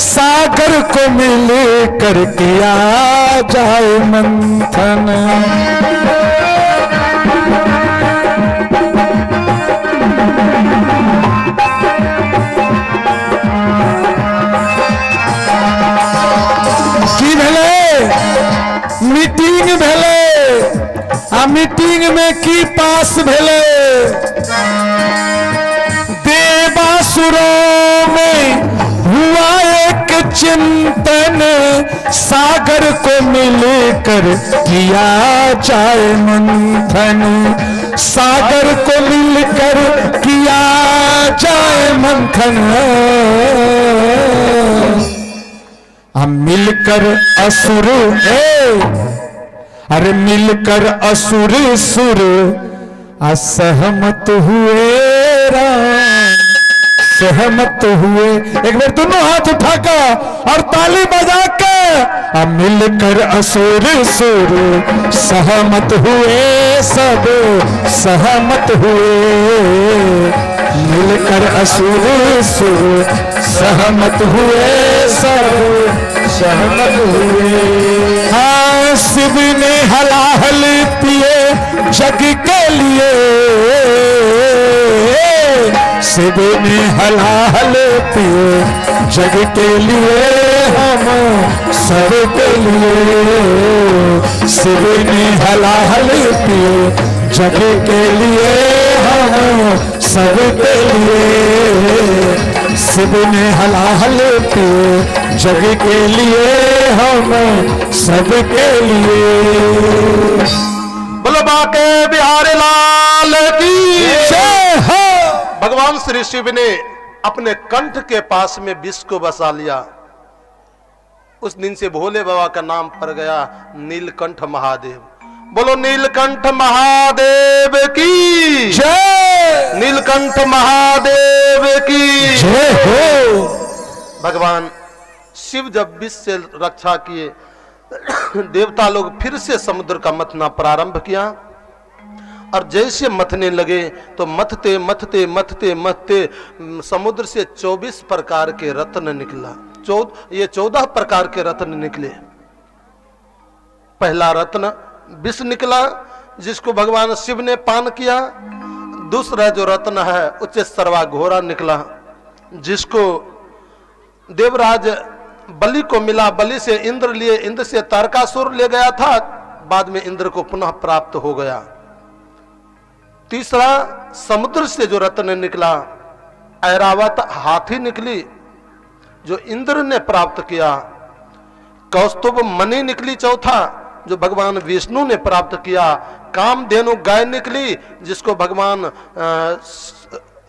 सागर को मिल कर किया जाए मंथन। मीटिंग भेले आ मीटिंग में की पास भेले देवासुरों में हुआ एक चिंतन सागर को मिलकर किया जाए मंथन सागर को मिलकर किया जाए मंथन हम मिलकर असुर अरे मिलकर असुर सुर असहमत हुए राम सहमत हुए। एक बार दोनों हाथ उठाकर और ताली बजा के मिलकर असुर सुर सहमत हुए सब सहमत हुए मिलकर असुर सुर सहमत हुए सब सहमत हुए। हाँ शिव ने हलाहल पिए जग के लिए शिव ने हलाहल पिए जग के लिए हम सब के लिए शिव ने हलाहल पिए जग के लिए हम सब के लिए शिव ने हलाहल पिए जग के लिए हम सब के लिए। बोलो बाके बिहारी लाल की जय हो। भगवान श्री शिव ने अपने कंठ के पास में विष को बसा लिया। उस दिन से भोले बाबा का नाम पड़ गया नीलकंठ महादेव। बोलो नीलकंठ महादेव की जय नीलकंठ महादेव की जय हो। भगवान शिव जब विष से रक्षा किए देवता लोग फिर से समुद्र का मथना प्रारंभ किया और जैसे मथने लगे तो मथते मथते मथते मथते समुद्र से 24 प्रकार के रत्न निकला। ये 14 प्रकार के रत्न निकले। पहला रत्न विष निकला जिसको भगवान शिव ने पान किया। दूसरा जो रत्न है उच्च सर्वा घोड़ा निकला जिसको देवराज बलि को मिला। बलि से इंद्र लिए, इंद्र से तारकासुर ले गया था, बाद में इंद्र को पुनः प्राप्त हो गया। तीसरा समुद्र से जो रत्न निकला ऐरावत हाथी निकली जो इंद्र ने प्राप्त किया। कौस्तुभ मणि निकली चौथा जो भगवान विष्णु ने प्राप्त किया। कामधेनु गाय निकली जिसको भगवान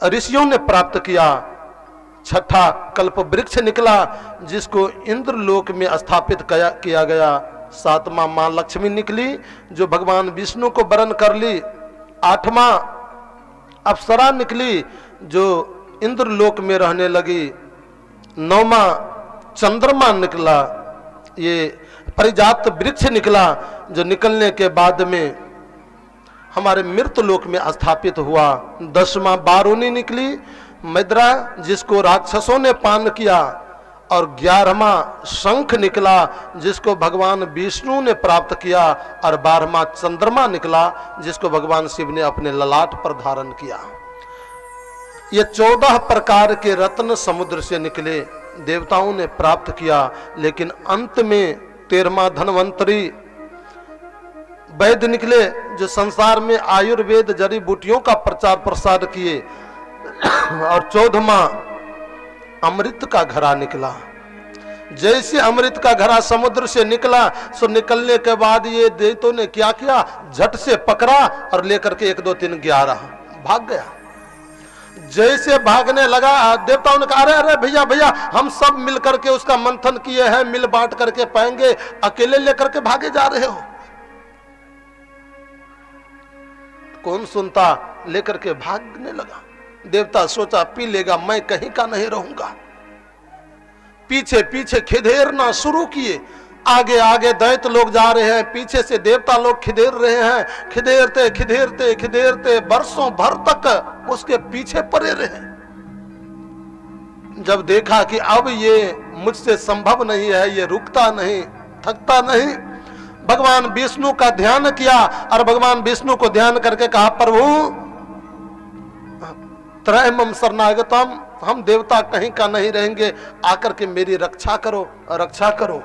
ऋषियों ने प्राप्त किया। छठा कल्प वृक्ष निकला जिसको इंद्र लोक में स्थापित किया गया। सातवां मां लक्ष्मी निकली जो भगवान विष्णु को वरण कर ली। आठवां अप्सरा निकली जो इंद्र लोक में रहने लगी। नौवां चंद्रमा निकला, ये परिजात वृक्ष निकला जो निकलने के बाद में हमारे मृत लोक में स्थापित हुआ। 10वां बारूनी निकली मैद्रा जिसको राक्षसों ने पान किया। और 11वां शंख निकला जिसको भगवान विष्णु ने प्राप्त किया। और 12वां चंद्रमा निकला जिसको भगवान शिव ने अपने ललाट पर धारण किया। ये 14 प्रकार के रत्न समुद्र से निकले, देवताओं ने प्राप्त किया। लेकिन अंत में 13वां धन्वंतरी वैद्य निकले जो संसार में आयुर्वेद जड़ी बूटियों का प्रचार प्रसार किए। और 14वां अमृत का घड़ा निकला। जैसे अमृत का घड़ा समुद्र से निकला सो निकलने के बाद ये दैत्यों ने क्या किया, झट से पकड़ा और लेकर के 1 2 3 11 भाग गया। जैसे भागने लगा देवताओं ने कहा अरे अरे भैया भैया हम सब मिलकर के उसका मंथन किए हैं, मिल बांट करके पाएंगे, अकेले लेकर के भागे जा रहे हो। कौन सुनता, लेकर के भागने लगा। देवता सोचा पी लेगा, मैं कहीं का नहीं रहूंगा। पीछे पीछे खिदेरना शुरू किए। आगे आगे दैत्य लोग जा रहे हैं, पीछे से देवता लोग खिदेर रहे हैं। खिदेरते खिदेरते खिदेरते वर्षों भर तक उसके पीछे पड़े रहे। जब देखा कि अब ये मुझसे संभव नहीं है, ये रुकता नहीं, थकता नहीं, भगवान विष्णु का ध्यान किया। और भगवान विष्णु को ध्यान करके कहा प्रभु त्रयमम शरणागतम, हम देवता कहीं का नहीं रहेंगे, आकर के मेरी रक्षा करो, रक्षा करो।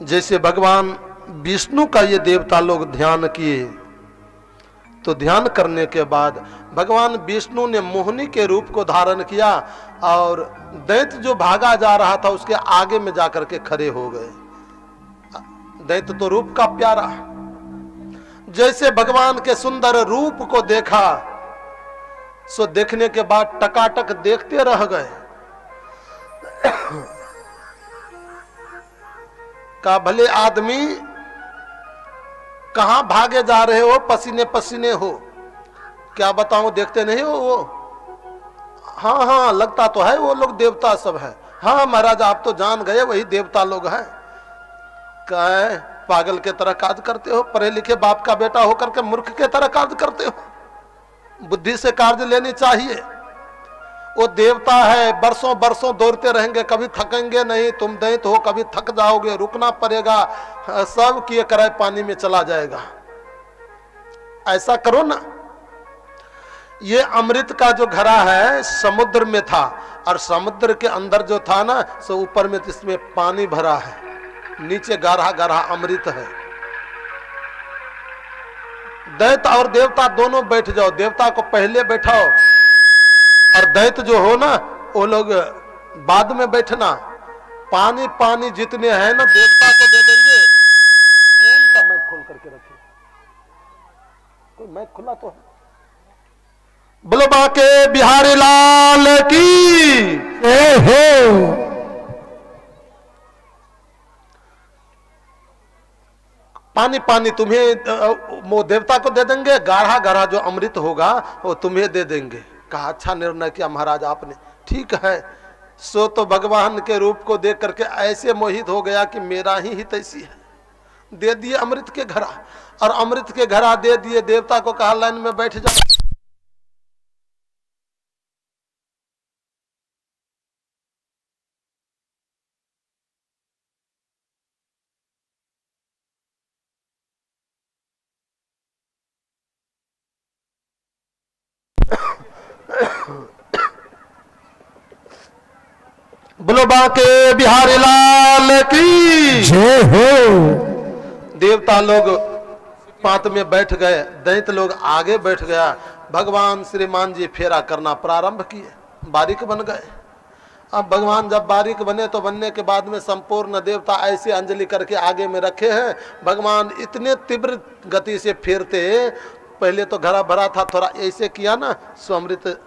जैसे भगवान विष्णु का ये देवता लोग ध्यान किए, तो ध्यान करने के बाद भगवान विष्णु ने मोहिनी के रूप को धारण किया और दैत्य जो भागा जा रहा था उसके आगे में जाकर के खड़े हो गए। दैत्य तो रूप का प्यारा, जैसे भगवान के सुंदर रूप को देखा सो देखने के बाद टकाटक देखते रह गए। का भले आदमी कहां भागे जा रहे हो, पसीने पसीने हो, क्या बताऊं, देखते नहीं हो वो? हाँ हाँ लगता तो है वो लोग देवता सब है। हाँ महाराज आप तो जान गए वही देवता लोग हैं। कहे पागल के तरह कार्य करते हो, पढ़े लिखे बाप का बेटा होकर के मूर्ख के तरह कार्य करते हो। बुद्धि से कार्य लेनी चाहिए। वो देवता है, बरसों बरसों दौड़ते रहेंगे, कभी थकेंगे नहीं। तुम दैत्य हो, कभी थक जाओगे, रुकना पड़ेगा, सब किए कराए पानी में चला जाएगा। ऐसा करो ना। ये अमृत का जो घड़ा है समुद्र में था और समुद्र के अंदर जो था ना सो ऊपर में इसमें पानी भरा है, नीचे गाढ़ा गाढ़ा अमृत है। दैत्य और देवता दोनों बैठ जाओ, देवता को पहले बैठाओ और दैत्य जो हो ना वो लोग बाद में बैठना। पानी पानी जितने हैं ना देवता को दे देंगे। कौन सा मैक खोल करके रखे? कोई मैक खुला तो है? बोलो बाके बिहारी लाल की हो। पानी पानी तुम्हें वो देवता को दे देंगे, गाढ़ा गाढ़ा जो अमृत होगा वो तुम्हें दे देंगे। कहा अच्छा निर्णय किया महाराज आपने, ठीक है। सो तो भगवान के रूप को देख करके ऐसे मोहित हो गया कि मेरा ही हित ऐसी है। दे दिए अमृत के घड़ा और अमृत के घड़ा दे दिए। देवता को कहा लाइन में बैठ जाओ। बोलो बाके बिहारी लाल की जय हो। देवता लोग पात में बैठ गए, दैत्य लोग आगे बैठ गया। भगवान श्रीमान जी फेरा करना प्रारंभ किए, बारीक बन गए। अब भगवान जब बारीक बने तो बनने के बाद में संपूर्ण देवता ऐसे अंजलि करके आगे में रखे हैं। भगवान इतने तीव्र गति से फेरते, पहले तो घड़ा भरा था, थोड़ा ऐसे किया ना सो अमृत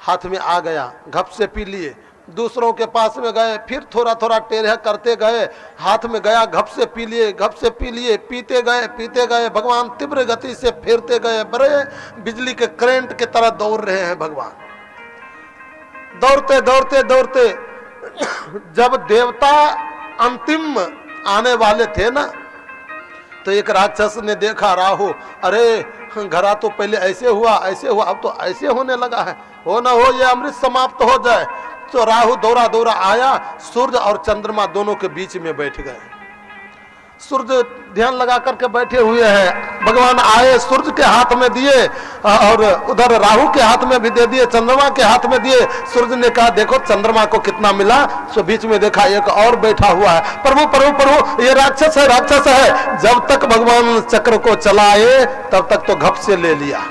हाथ में आ गया, घप से पी लिए। दूसरों के पास में गए, फिर थोड़ा थोड़ा टेढ़ा करते गए, हाथ में गया, घप से पी लिए, घप से पी लिए, पीते गए। भगवान तीव्र गति से फेरते गए, बड़े बिजली के करंट की तरह दौड़ रहे हैं भगवान। दौड़ते दौड़ते दौड़ते जब देवता अंतिम आने वाले थे ना तो एक राक्षस ने देखा, राहु, अरे घड़ा तो पहले ऐसे हुआ, अब तो ऐसे होने लगा है, हो ना हो ये अमृत समाप्त हो जाए। तो राहु दौड़ा दौड़ा आया, सूर्य और चंद्रमा दोनों के बीच में बैठ गए। सूर्य ध्यान लगा करके बैठे हुए हैं। भगवान आए, सूर्य के हाथ में दिए और उधर राहु के हाथ में भी दे दिए, चंद्रमा के हाथ में दिए। सूर्य ने कहा देखो चंद्रमा को कितना मिला। सो बीच में देखा एक और बैठा हुआ है। प्रभु प्रभु प्रभु ये राक्षस है, राक्षस है। जब तक भगवान चक्र को चलाए तब तक तो घप से ले लिया,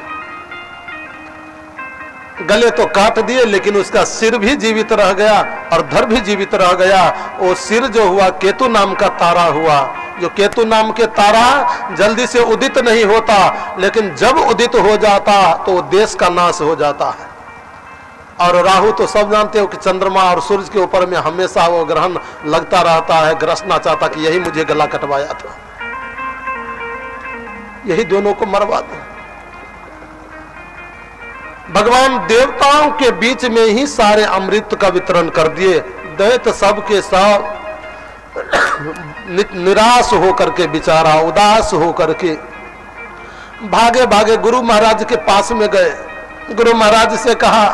गले तो काट दिए, लेकिन उसका सिर भी जीवित रह गया और धड़ भी जीवित रह गया। वो सिर जो हुआ केतु नाम का तारा हुआ। जो केतु नाम के तारा जल्दी से उदित नहीं होता, लेकिन जब उदित हो जाता तो देश का नाश हो जाता है। और राहु तो सब जानते हो कि चंद्रमा और सूरज के ऊपर में हमेशा वो ग्रहण लगता रहता है, ग्रसना चाहता कि यही मुझे गला कटवाया था, यही दोनों को मरवा दो। भगवान देवताओं के बीच में ही सारे अमृत का वितरण कर दिए। दैत्य सब के सब निराश होकर के, बेचारा उदास होकर के भागे भागे गुरु महाराज के पास में गए। गुरु महाराज से कहा,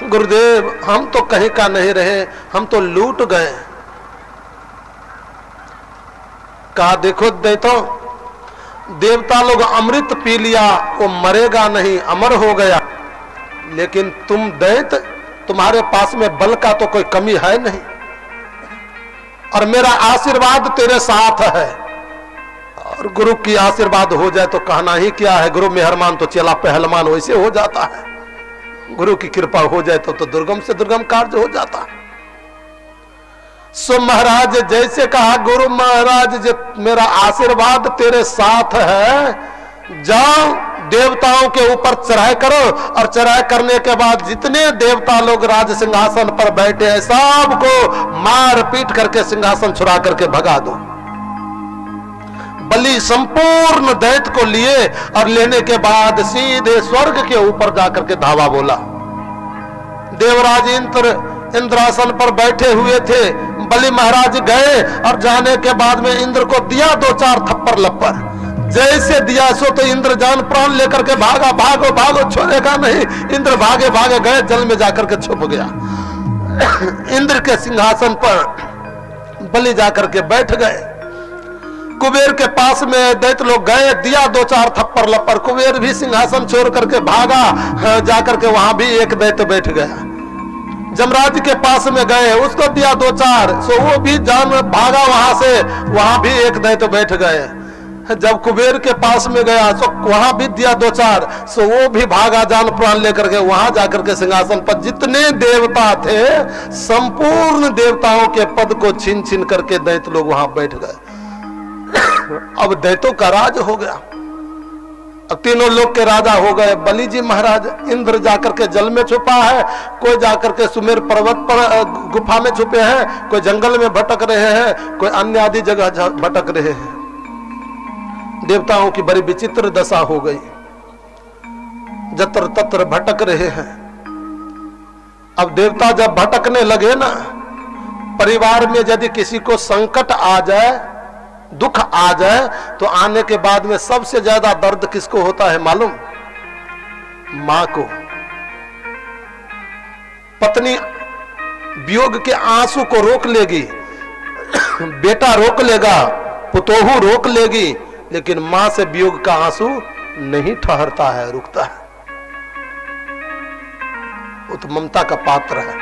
गुरुदेव हम तो कहीं का नहीं रहे, हम तो लूट गए। कहा देखो दैत्यों, देवता लोग अमृत पी लिया, वो मरेगा नहीं, अमर हो गया। लेकिन तुम दैत्य, तुम्हारे पास में बल का तो कोई कमी है नहीं और मेरा आशीर्वाद तेरे साथ है। और गुरु की आशीर्वाद हो जाए तो कहना ही क्या है। गुरु मेहरमान तो चेला पहलवान वैसे हो जाता है। गुरु की कृपा हो जाए तो दुर्गम से दुर्गम कार्य हो जाता है। सो महाराज जैसे कहा गुरु महाराज जी मेरा आशीर्वाद तेरे साथ है, जाओ देवताओं के ऊपर चढ़ाई करो, और चढ़ाई करने के बाद जितने देवता लोग राज सिंहासन पर बैठे हैं सबको मार पीट करके सिंहासन छुड़ा करके भगा दो। बलि संपूर्ण दैत्य को लिए और लेने के बाद सीधे स्वर्ग के ऊपर जाकर के धावा बोला। देवराज इंद्रासन पर बैठे हुए थे। बलि महाराज गए और जाने के बाद में इंद्र को दिया 2-4 थप्पड़ लप्पर। जैसे दिया सो तो इंद्र जान प्राण लेकर के भागा, भागो भागो छोड़ेगा नहीं। इंद्र भागे भागे गए, जल में जाकर के छुप गया। इंद्र के सिंहासन पर बलि जाकर के बैठ गए। कुबेर के पास में दैत्य लोग गए, दिया 2-4 थप्पड़ लप्पर। कुबेर भी सिंहासन छोड़ करके भागा, जाकर के वहां भी एक दैत्य बैठ गया। जमराज के पास में गए, उसको दिया 2-4, सो वो भी जान भागा वहां से, वहां भी एक दैत्य बैठ गए। जब कुबेर के पास में गया तो वहां भी दिया 2-4, सो वो भी भागा जान प्राण लेकर के वहां जाकर के सिंहासन पर जितने देवता थे संपूर्ण देवताओं के पद को छीन छीन करके दैत्य लोग वहां बैठ गए। अब दैत्यों का राज हो गया। अब तीनों लोग के राजा हो गए। बलि जी महाराज, इंद्र जाकर के जल में छुपा है, कोई जाकर के सुमेर पर्वत पर गुफा में छुपे हैं, कोई जंगल में भटक रहे हैं, कोई अन्य आदि जगह भटक रहे हैं। देवताओं की बड़ी विचित्र दशा हो गई, जत्र तत्र भटक रहे हैं। अब देवता जब भटकने लगे ना, परिवार में यदि किसी को संकट आ जाए, दुख आ जाए, तो आने के बाद में सबसे ज्यादा दर्द किसको होता है मालूम? मां को। पत्नी वियोग के आंसू को रोक लेगी, बेटा रोक लेगा, पुतोहू रोक लेगी, लेकिन मां से वियोग का आंसू नहीं ठहरता है, रुकता है। वो तो ममता का पात्र है।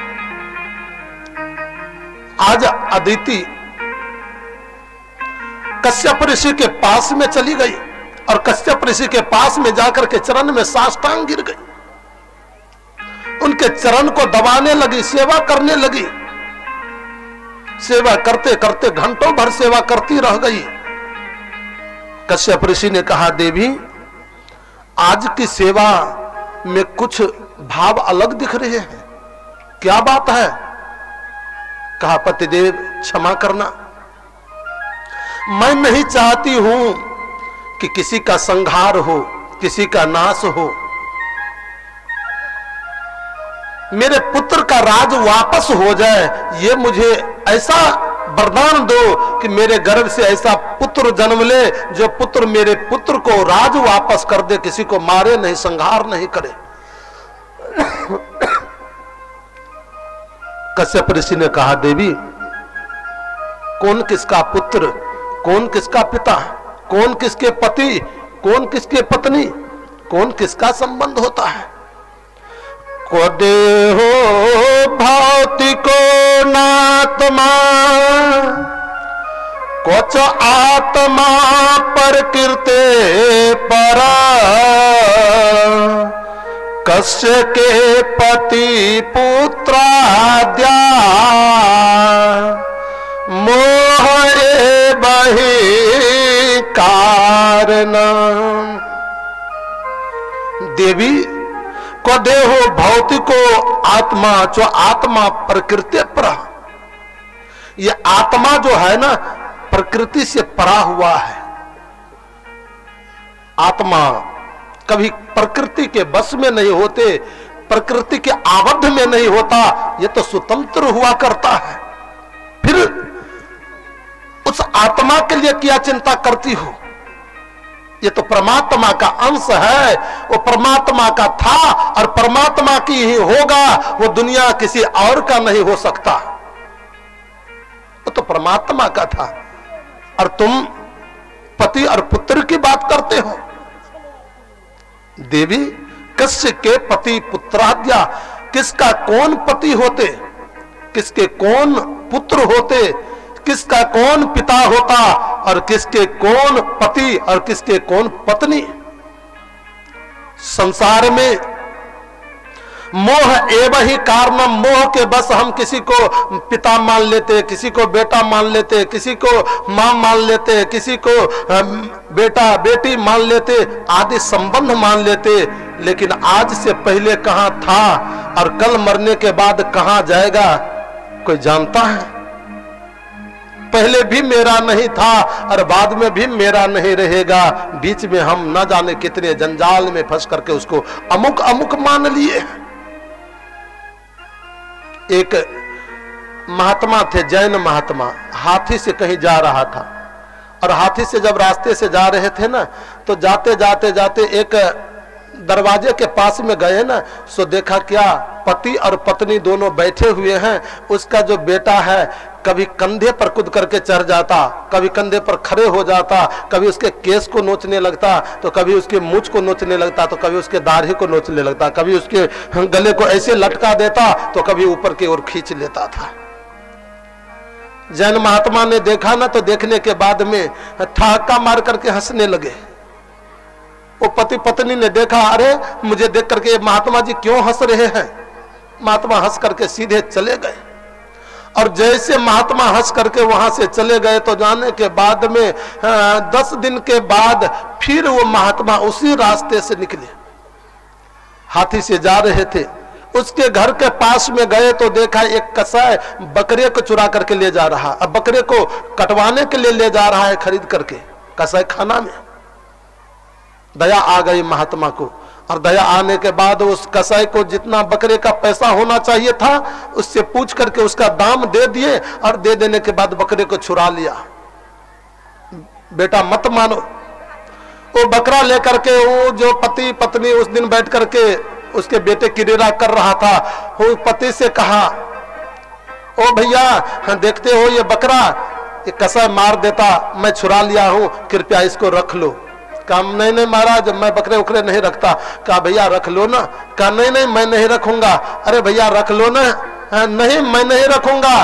आज अदिति कश्यप ऋषि के पास में चली गई और कश्यप ऋषि के पास में जाकर के चरण में साष्टांग गिर गई। उनके चरण को दबाने लगी, सेवा करने लगी। सेवा करते करते घंटों भर सेवा करती रह गई। कश्यप ऋषि ने कहा, देवी आज की सेवा में कुछ भाव अलग दिख रहे हैं, क्या बात है? कहा, पतिदेव क्षमा करना, मैं नहीं चाहती हूं कि किसी का संहार हो, किसी का नाश हो। मेरे पुत्र का राज वापस हो जाए, ये मुझे ऐसा वरदान दो कि मेरे गर्भ से ऐसा पुत्र जन्म ले जो पुत्र मेरे पुत्र को राज वापस कर दे, किसी को मारे नहीं, संहार नहीं करे। कश्यप ऋषि ने कहा, देवी कौन किसका पुत्र, कौन किसका पिता, कौन किसके पति, कौन किसके पत्नी, कौन किसका संबंध होता है? को देहो भौतिको नात्मा, कोच आत्मा प्रकृते परा, कस्य के पति पुत्राद्या, मोह बही कारण। देवी को देहो भौतिको आत्मा, जो आत्मा प्रकृति पर, ये आत्मा जो है ना प्रकृति से परा हुआ है। आत्मा कभी प्रकृति के बस में नहीं होते, प्रकृति के आबद्ध में नहीं होता, ये तो स्वतंत्र हुआ करता है। फिर उस आत्मा के लिए क्या चिंता करती हो? ये तो परमात्मा का अंश है, वो परमात्मा का था और परमात्मा की ही होगा, वो दुनिया किसी और का नहीं हो सकता। वो तो परमात्मा का था और तुम पति और पुत्र की बात करते हो। देवी कस्य के पति पुत्राद्या, किसका कौन पति होते, किसके कौन पुत्र होते, किसका कौन पिता होता और किसके कौन पति और किसके कौन पत्नी। संसार में मोह एवं ही कारणम, मोह के बस हम किसी को पिता मान लेते, किसी को बेटा मान लेते, किसी को मां मान लेते, किसी को बेटा बेटी मान लेते, आदि संबंध मान लेते। लेकिन आज से पहले कहां था और कल मरने के बाद कहां जाएगा कोई जानता है? पहले भी मेरा नहीं था और बाद में भी मेरा नहीं रहेगा। बीच में हम न जाने कितने जंजाल में फंस करके उसको अमुक अमुक मान लिए। एक महात्मा थे, जैन महात्मा, हाथी से कहीं जा रहा था और हाथी से जब रास्ते से जा रहे थे ना, तो जाते जाते जाते एक दरवाजे के पास में गए ना, सो देखा क्या पति और पत्नी दोनों बैठे हुए हैं। उसका जो बेटा है कभी कंधे पर कूद करके चढ़ जाता, कभी कंधे पर खड़े हो जाता, कभी उसके केस को नोचने लगता, तो कभी उसके मूंछ को नोचने लगता, तो कभी उसके दाढ़ी को नोचने लगता, कभी उसके गले को ऐसे लटका देता, तो कभी ऊपर की ओर खींच लेता था। जैन महात्मा ने देखा ना, तो देखने के बाद में ठहाका मार करके हंसने लगे। वो पति पत्नी ने देखा, अरे मुझे देख करके महात्मा जी क्यों हंस रहे हैं। महात्मा हंस करके सीधे चले गए और जैसे महात्मा हंस करके वहां से चले गए, तो जाने के बाद में 10 दिन के बाद फिर वो महात्मा उसी रास्ते से निकले, हाथी से जा रहे थे। उसके घर के पास में गए तो देखा एक कसाई बकरे को चुरा करके ले जा रहा, अब बकरे को कटवाने के लिए ले जा रहा है खरीद करके कसाई खाना में। दया आ गई महात्मा को, और दया आने के बाद उस कसाई को जितना बकरे का पैसा होना चाहिए था उससे पूछ करके उसका दाम दे दिए, और दे देने के बाद बकरे को छुड़ा लिया। बेटा मत मानो। वो बकरा लेकर के वो जो पति पत्नी उस दिन बैठ करके उसके बेटे की रेरा कर रहा था, वो पति से कहा, ओ भैया देखते हो ये बकरा ये कसाई मार देता, मैं छुड़ा लिया हूं, कृपया इसको रख लो। कहा नहीं नहीं महाराज मैं बकरे उकरे नहीं रखता। कहा भैया रख लो ना। कहा नहीं नहीं मैं नहीं रखूंगा। अरे भैया रख लो ना। नहीं मैं नहीं रखूंगा।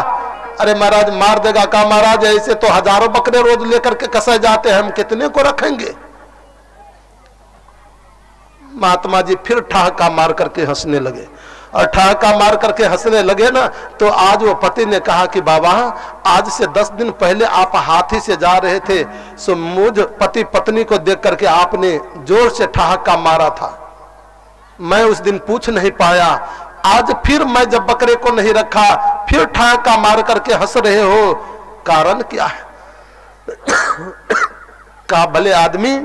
अरे महाराज मार देगा। कहा महाराज ऐसे तो हजारों बकरे रोज लेकर के कसाई जाते हैं, हम कितने को रखेंगे। महात्मा जी फिर ठहाका मार करके हंसने लगे, और ठहाका मार करके हंसने लगे ना, तो आज वो पति ने कहा कि बाबा आज से 10 दिन पहले आप हाथी से जा रहे थे, सो मुझ पति पत्नी को देख करके आपने जोर से ठहाका मारा था, मैं उस दिन पूछ नहीं पाया। आज फिर मैं जब बकरे को नहीं रखा फिर ठहाका मार करके हंस रहे हो, कारण क्या है। कहा भले आदमी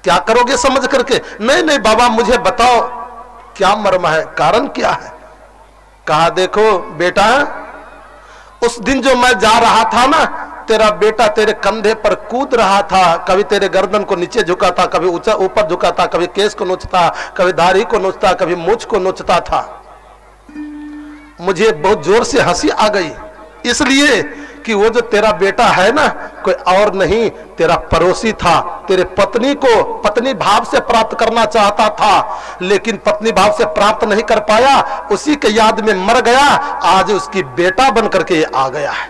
क्या करोगे समझ करके। नहीं नहीं बाबा मुझे बताओ क्या मर्म है, कारण क्या है। कहा देखो बेटा उस दिन जो मैं जा रहा था ना, तेरा बेटा तेरे कंधे पर कूद रहा था, कभी तेरे गर्दन को नीचे झुकाता, कभी ऊंचा ऊपर झुकाता, कभी केस को नोचता, कभी दाढ़ी को नोचता, कभी मूंछ को नोचता था। मुझे बहुत जोर से हंसी आ गई, इसलिए कि वो जो तेरा बेटा है ना कोई और नहीं तेरा पड़ोसी था, तेरे पत्नी को पत्नी भाव से प्राप्त करना चाहता था, लेकिन पत्नी भाव से प्राप्त नहीं कर पाया, उसी के याद में मर गया। आज उसकी बेटा बन करके आ गया है।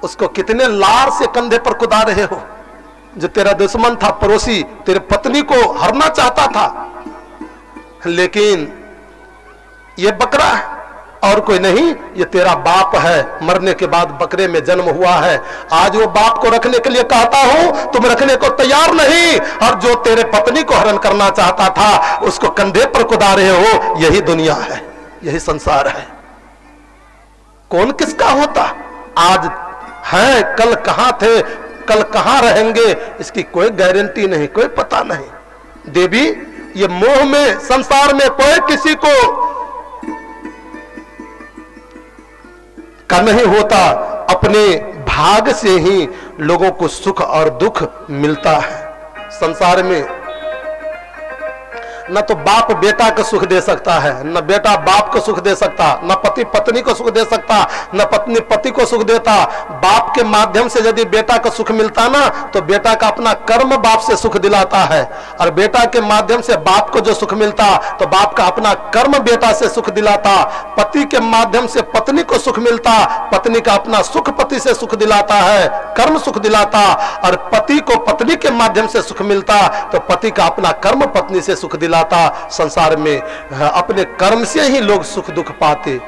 उसको कितने लार से कंधे पर कुदा रहे हो। जो तेरा दुश्मन था पड़ोसी, तेरे पत्नी को हरना चाहता था, लेकिन ये बकरा और कोई नहीं, ये तेरा बाप है, मरने के बाद बकरे में जन्म हुआ है। आज वो बाप को रखने के लिए कहता हूं, तुम रखने को तैयार नहीं, और जो तेरे पत्नी को हरण करना चाहता था उसको कंधे पर कुदा रहे हो। यही दुनिया है, यही संसार है। कौन किसका होता, आज है कल कहां थे, कल कहां रहेंगे, इसकी कोई गारंटी नहीं, कोई पता नहीं। देवी ये मोह में संसार में कोई किसी को का नहीं होता, अपने भाग से ही लोगों को सुख और दुख मिलता है। संसार में न तो बाप बेटा को सुख दे सकता है, न बेटा बाप को सुख दे सकता, न पति पत्नी को सुख दे सकता, न पत्नी पति को सुख देता। बाप के माध्यम से यदि बेटा को सुख मिलता ना तो बेटा का अपना कर्म बाप से सुख दिलाता है, और बेटा के माध्यम से बाप को जो सुख मिलता तो बाप का अपना कर्म बेटा से सुख दिलाता। पति के माध्यम से पत्नी को सुख मिलता, पत्नी का अपना सुख पति से सुख दिलाता है, कर्म सुख दिलाता। और पति को पत्नी के माध्यम से सुख मिलता तो पति का अपना कर्म पत्नी से सुख दिलाता। संसार में अपने कर्म से ही लोग सुख दुख पाते।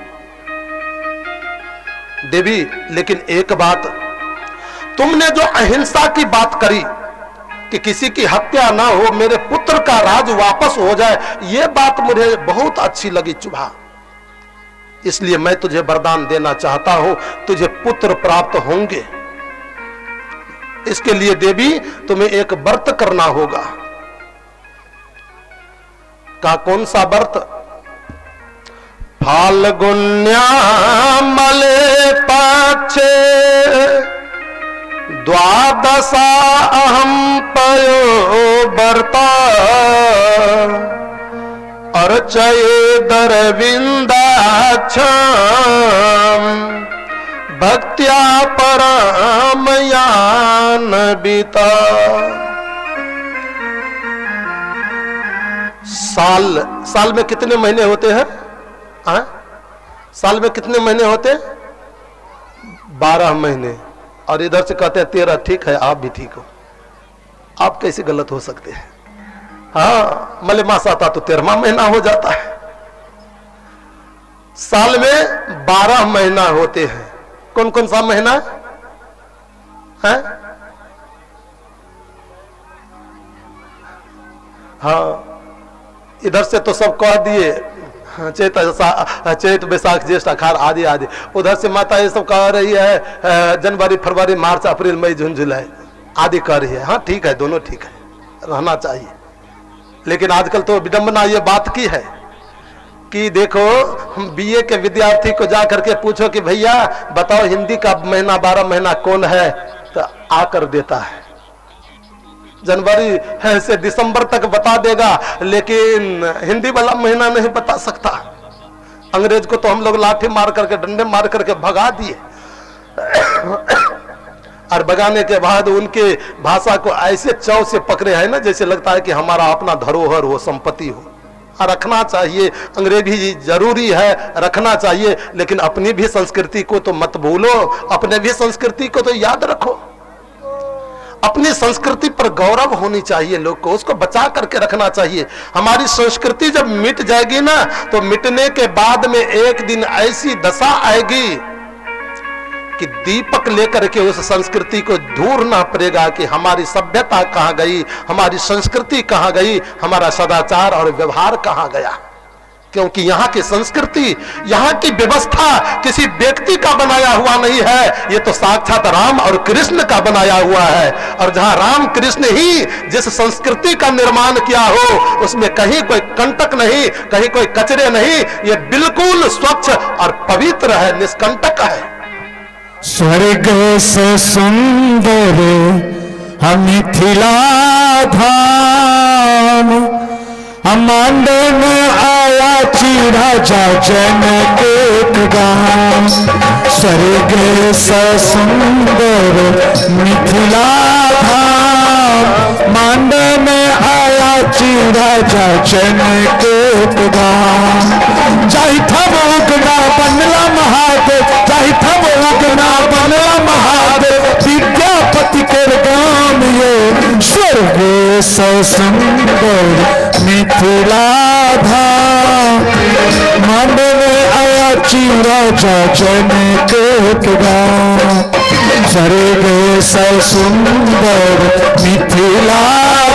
देवी, लेकिन एक बात, तुमने जो अहिंसा की बात करी कि किसी की हत्या ना हो, मेरे पुत्र का राज वापस हो जाए, यह बात मुझे बहुत अच्छी लगी चुभा। इसलिए मैं तुझे वरदान देना चाहता हूं, तुझे पुत्र प्राप्त होंगे। इसके लिए देवी तुम्हें एक व्रत करना होगा। का कौन सा व्रत? फाल्गुन्यामले पक्षे द्वादशा अहम पयो व्रता अर्चयेदरविन्दाक्षं भक्त्या परामयान्विता। साल में कितने महीने होते हैं? साल में कितने महीने होते? 12 महीने। और इधर से कहते हैं 13। ठीक है, आप भी ठीक हो। आप कैसे गलत हो सकते हैं? हाँ, मलेमास आता तो 13वां महीना हो जाता है। साल में 12 महीना होते हैं। कौन कौन सा महीना है? हाँ, इधर से तो सब कह दिए चैत बैसाख ज्येष्ठ आषाढ़ आदि आदि। उधर से माता ये सब कह रही है जनवरी फरवरी मार्च अप्रैल मई जून जुलाई आदि कह रही है। हाँ ठीक है, दोनों ठीक है, रहना चाहिए। लेकिन आजकल तो विडंबना ये बात की है कि देखो, हम बीए के विद्यार्थी को जा करके पूछो कि भैया बताओ हिंदी का महीना 12 महीना कौन है, तो आकर देता है। जनवरी है से दिसंबर तक बता देगा, लेकिन हिंदी वाला महीना नहीं बता सकता। अंग्रेज को तो हम लोग लाठी मार करके डंडे मार करके भगा दिए, और भगाने के बाद उनके भाषा को ऐसे चाव से पकड़े है ना, जैसे लगता है कि हमारा अपना धरोहर हो, संपत्ति हो। रखना चाहिए, अंग्रेजी जरूरी है, रखना चाहिए, लेकिन अपनी भी संस्कृति को तो मत भूलो, अपने भी संस्कृति को तो याद रखो। अपनी संस्कृति पर गौरव होनी चाहिए, लोग को उसको बचा करके रखना चाहिए। हमारी संस्कृति जब मिट जाएगी ना, तो मिटने के बाद में एक दिन ऐसी दशा आएगी कि दीपक लेकर के उस संस्कृति को ढूंढना पड़ेगा कि हमारी सभ्यता कहाँ गई, हमारी संस्कृति कहाँ गई, हमारा सदाचार और व्यवहार कहाँ गया। क्योंकि यहाँ की संस्कृति, यहाँ की व्यवस्था किसी व्यक्ति का बनाया हुआ नहीं है, ये तो साक्षात राम और कृष्ण का बनाया हुआ है। और जहाँ राम कृष्ण ही जिस संस्कृति का निर्माण किया हो, उसमें कहीं कोई कंटक नहीं, कहीं कोई कचरे नहीं, ये बिल्कुल स्वच्छ और पवित्र है, निष्कंटक है। स्वर्ग से सुंदर मिथिला धाम, अमांड में आया राजा जनक गाम। स्वर्ग से सुंदर मिथिला धाम, मांड में आया राजा जनक गाम। जाहि थब उगना बनला महादेव, जाहि थब उगना बनला महादेव, विद्यापति के गाम ये। स्वर्ग से सुंदर मिथिला धाम, मांड में आया राजा जनक गाम। स्वर्ग से सुंदर मिथिला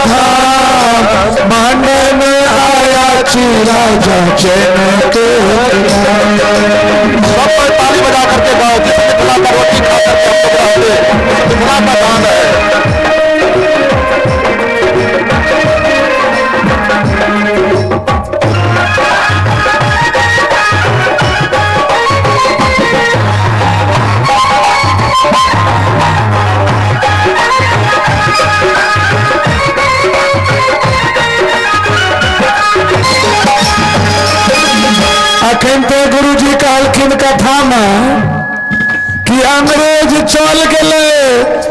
धाम, मांड में आया राजा जनक गाम। सब ताली बजा करके गाओ, जिस मिथिला का रोटी खा करके मिथिला का दान है।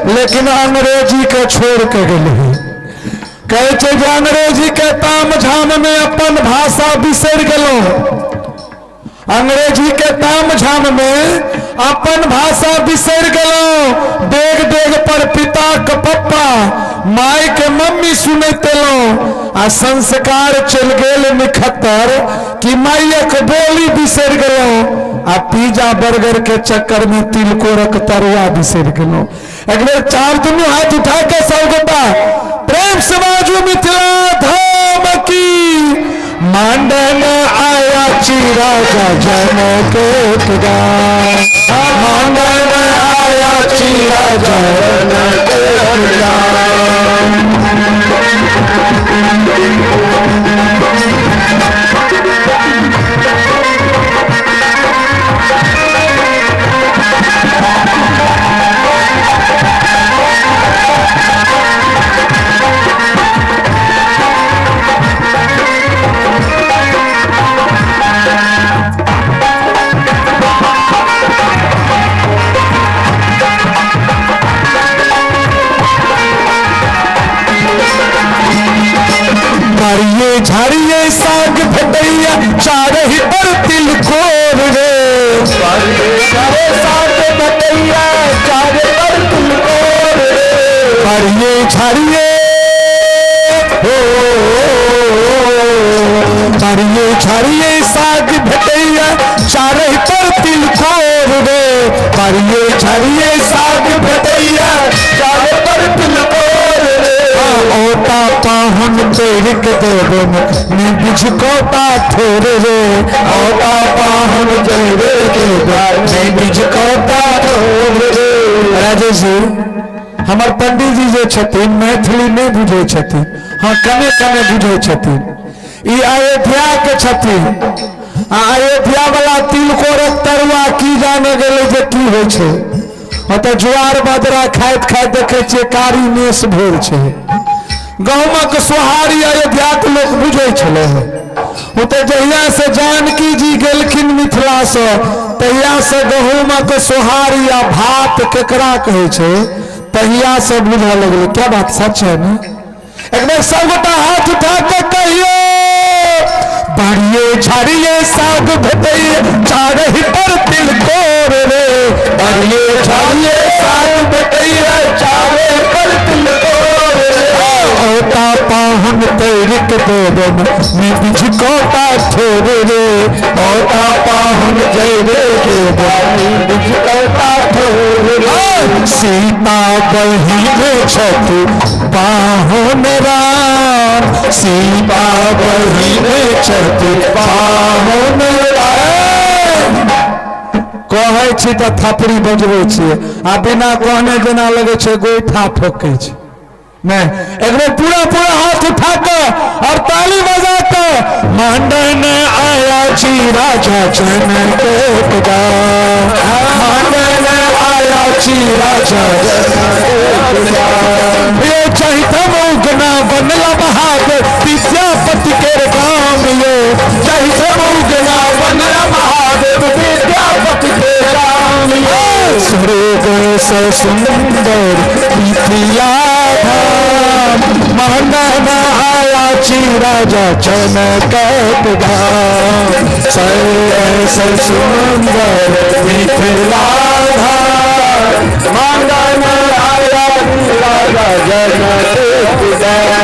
लेकिन अंग्रेजी के छोड़ के गए। कहे छे जे अंग्रेजी के ताम झाम में अपन भाषा बिसर गेलो। अंग्रेजी के ताम झाम में अपन भाषा बिसर गेलो। डेग डेग पर पिता के पप्पा माय के मम्मी सुनते लो आ संस्कार चल गेल निखतर कि मायक बोली बिसर गेलो आ पिज्जा बर्गर के चक्कर में तिलकोरक तरुआ बिसर गेलो। एक बेर चार दुनू हाथ उठा के सब गोटा प्रेम से बाजू मिथिला धाम की। मांडन आया चीरा जन के गान, मांडन आया चीरा जन के गान। मारिये झाड़िये साग भटैया चार ही पर तिलकोर रे। मारिये साग भटैया चार पर तिलकोर रे। मारिये झाड़िये हो, मारिये झाड़िये साग भटैया चार ही पर तिलकोर रे। मारिये झाड़िये साग भटैया चार पर तिलकोर रे। ओटा पाहुन पेड़ के देवन में बिझकोटा ठोर रे। ओटा पाहुन पेड़ के देवन में बिझकोटा ठोर रे। राजेश जी हमार पंडित जी जे छथिन मैथिली नहीं बुझे छथिन। हाँ कने कने बुझे छथिन। ई अयोध्या के छथिन। अयोध्या वाला तिलकोरक तरुआ की जाने गेले जे की होइ छै। तो जुआर बाजरा खाइत खाइत देखे छे कारी मेस भेल छे। गहुमक सोहारी अयोध्या के लोग बुझे छले। जहिया से जानकी जी गेलखिन मिथिला से तहिया से गहुमक सोहारी आ भात केकरा कहे छे तहिया से बुझा लगल। क्या बात सच है ना? एक बार सब गोटा हाथ उठा के कहियो बाड़िए झाड़िए साग भटैया चार ही पर तिलकोर रे। बाड़िए झाड़िए साग भटैया चार पर तिलकोर रे। ओटा पाहुन तैरिक देवन में बिझकोटा ठोर रे। ओटा पाहुन जयरे देवन में बिझकोटा ठोर रे। सीता बहिने छथि पाहुन राम, सीता बहिने छथि पाहुन राम। कहै छी तऽ थपड़ी बजबै छियै आ बिना कहने जेना लगे छै गोइठा ठोकै छै। नहीं एक बार पूरा पूरा हाथ उठा कर और ताली बजा कर मांडन आया जी राजा जनक का। मांडन आया जी राजा जनक का। ये चैत मौगना बनला महादेव विद्यापति के गांव। ये चैत मौगना बनला महादेव विद्यापति के गांव। ये स्वर्ग से सुंदर मिथिला मांडन आया जी राजा जनक गांव। से सुंदर मिथिला मांडन आया जी राजा जनक गांव।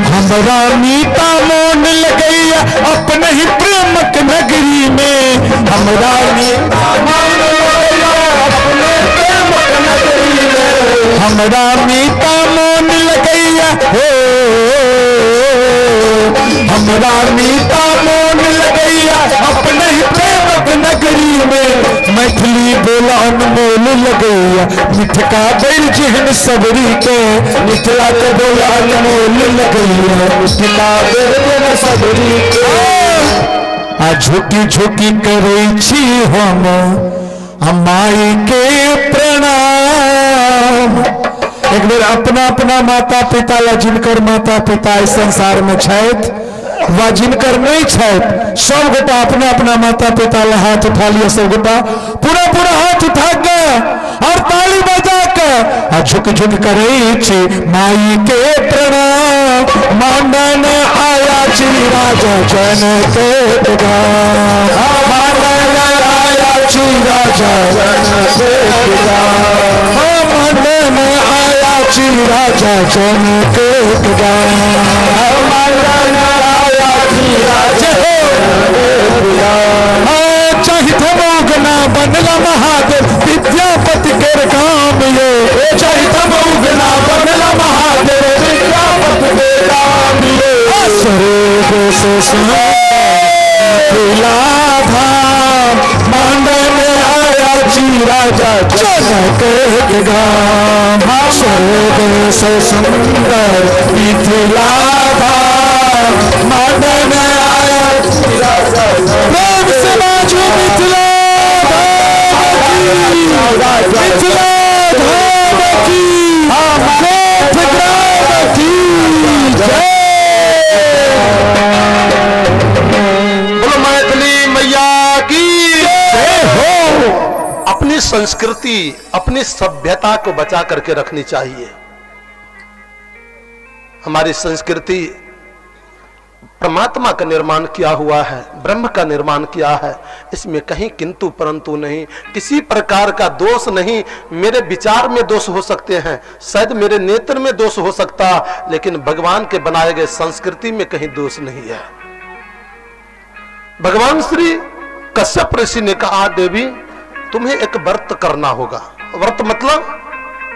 हमरा मीता मोन लगैया अपने ही प्रेमक नगरी में। हमरा मीता हमरा मीता मोन लगैया हो, हमरा मीता मोन लगैया अपने ही प्रेमक नगरी में। मैथिली बोला अनमोल लगैया मिठका बैल जेहन सबरी के, मिथिला के बोला अनमोल लगैया मिठका बैल जेहन सबरी के। आ झुकी झुकी करै छी हम माई के प्रणाम। एक बेर अपना अपना माता पिता ला जिनकर माता पिता इस संसार में छथि वा जिनकर नहीं छथि, सब गोटा अपना अपना माता पिता ला हाथ उठा लिया। सब गोटा पूरा पूरा हाथ उठा के और ताली बजा के आ झुक झुक करै छी माई के प्रणाम। मानन आया श्री राजा जनक गाम, मानन आया श्री राजा जनक गाम, मानन आया श्री राजा जनक गाम, मानन आया श्री राजा जनक गाम। चाहे थमोगना बनला महादेव विद्यापति के काम ये, चाहे थमोगना बनला महादेव विद्यापति के काम ये। स्वर्ग से सुला धाम, मांडन आया श्री राजा जनक गाम, स्वर्ग से सुंदर मिथिला धाम, मांडन आया श्री राजा। प्रेम से बाजू मिथिला धाम की, मिथिला धाम की, कोठ ग्राम की जय। बोलो मैथिली मैया की जय हो। अपनी संस्कृति अपनी सभ्यता को बचा करके रखनी चाहिए। हमारी संस्कृति परमात्मा का निर्माण किया हुआ है, ब्रह्म का निर्माण किया है, इसमें कहीं किंतु परंतु नहीं, किसी प्रकार का दोष नहीं। मेरे विचार में दोष हो सकते हैं, शायद मेरे नेत्र में दोष हो सकता, लेकिन भगवान के बनाए गए संस्कृति में कहीं दोष नहीं है। भगवान श्री कश्यप ऋषि ने कहा, देवी तुम्हें एक व्रत करना होगा। व्रत मतलब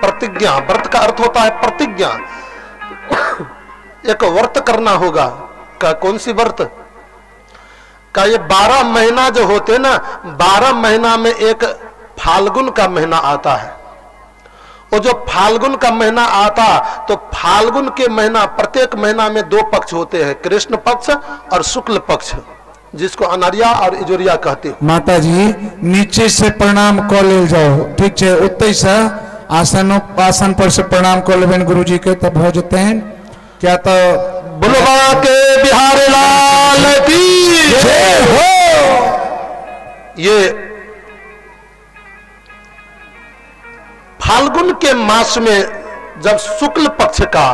प्रतिज्ञा, व्रत का अर्थ होता है प्रतिज्ञा। एक व्रत करना होगा। का कौन सी व्रत का? ये 12 महीना जो होते ना, 12 महीना में एक फाल्गुन का महीना आता है। वो जो फाल्गुन का महीना आता, तो फाल्गुन के महीना, प्रत्येक महीना में 2 पक्ष होते हैं, कृष्ण पक्ष और शुक्ल पक्ष, जिसको अनरिया और इजोरिया कहते हैं। माता जी नीचे से प्रणाम कर ले जाओ, ठीक है? उत्ते से आसन पर से प्रणाम कर लेबेन गुरुजी के, तब हो जाते हैं। क्या तो बुलवा के बिहारी लाल की जय हो। ये फाल्गुन के मास में जब शुक्ल पक्ष का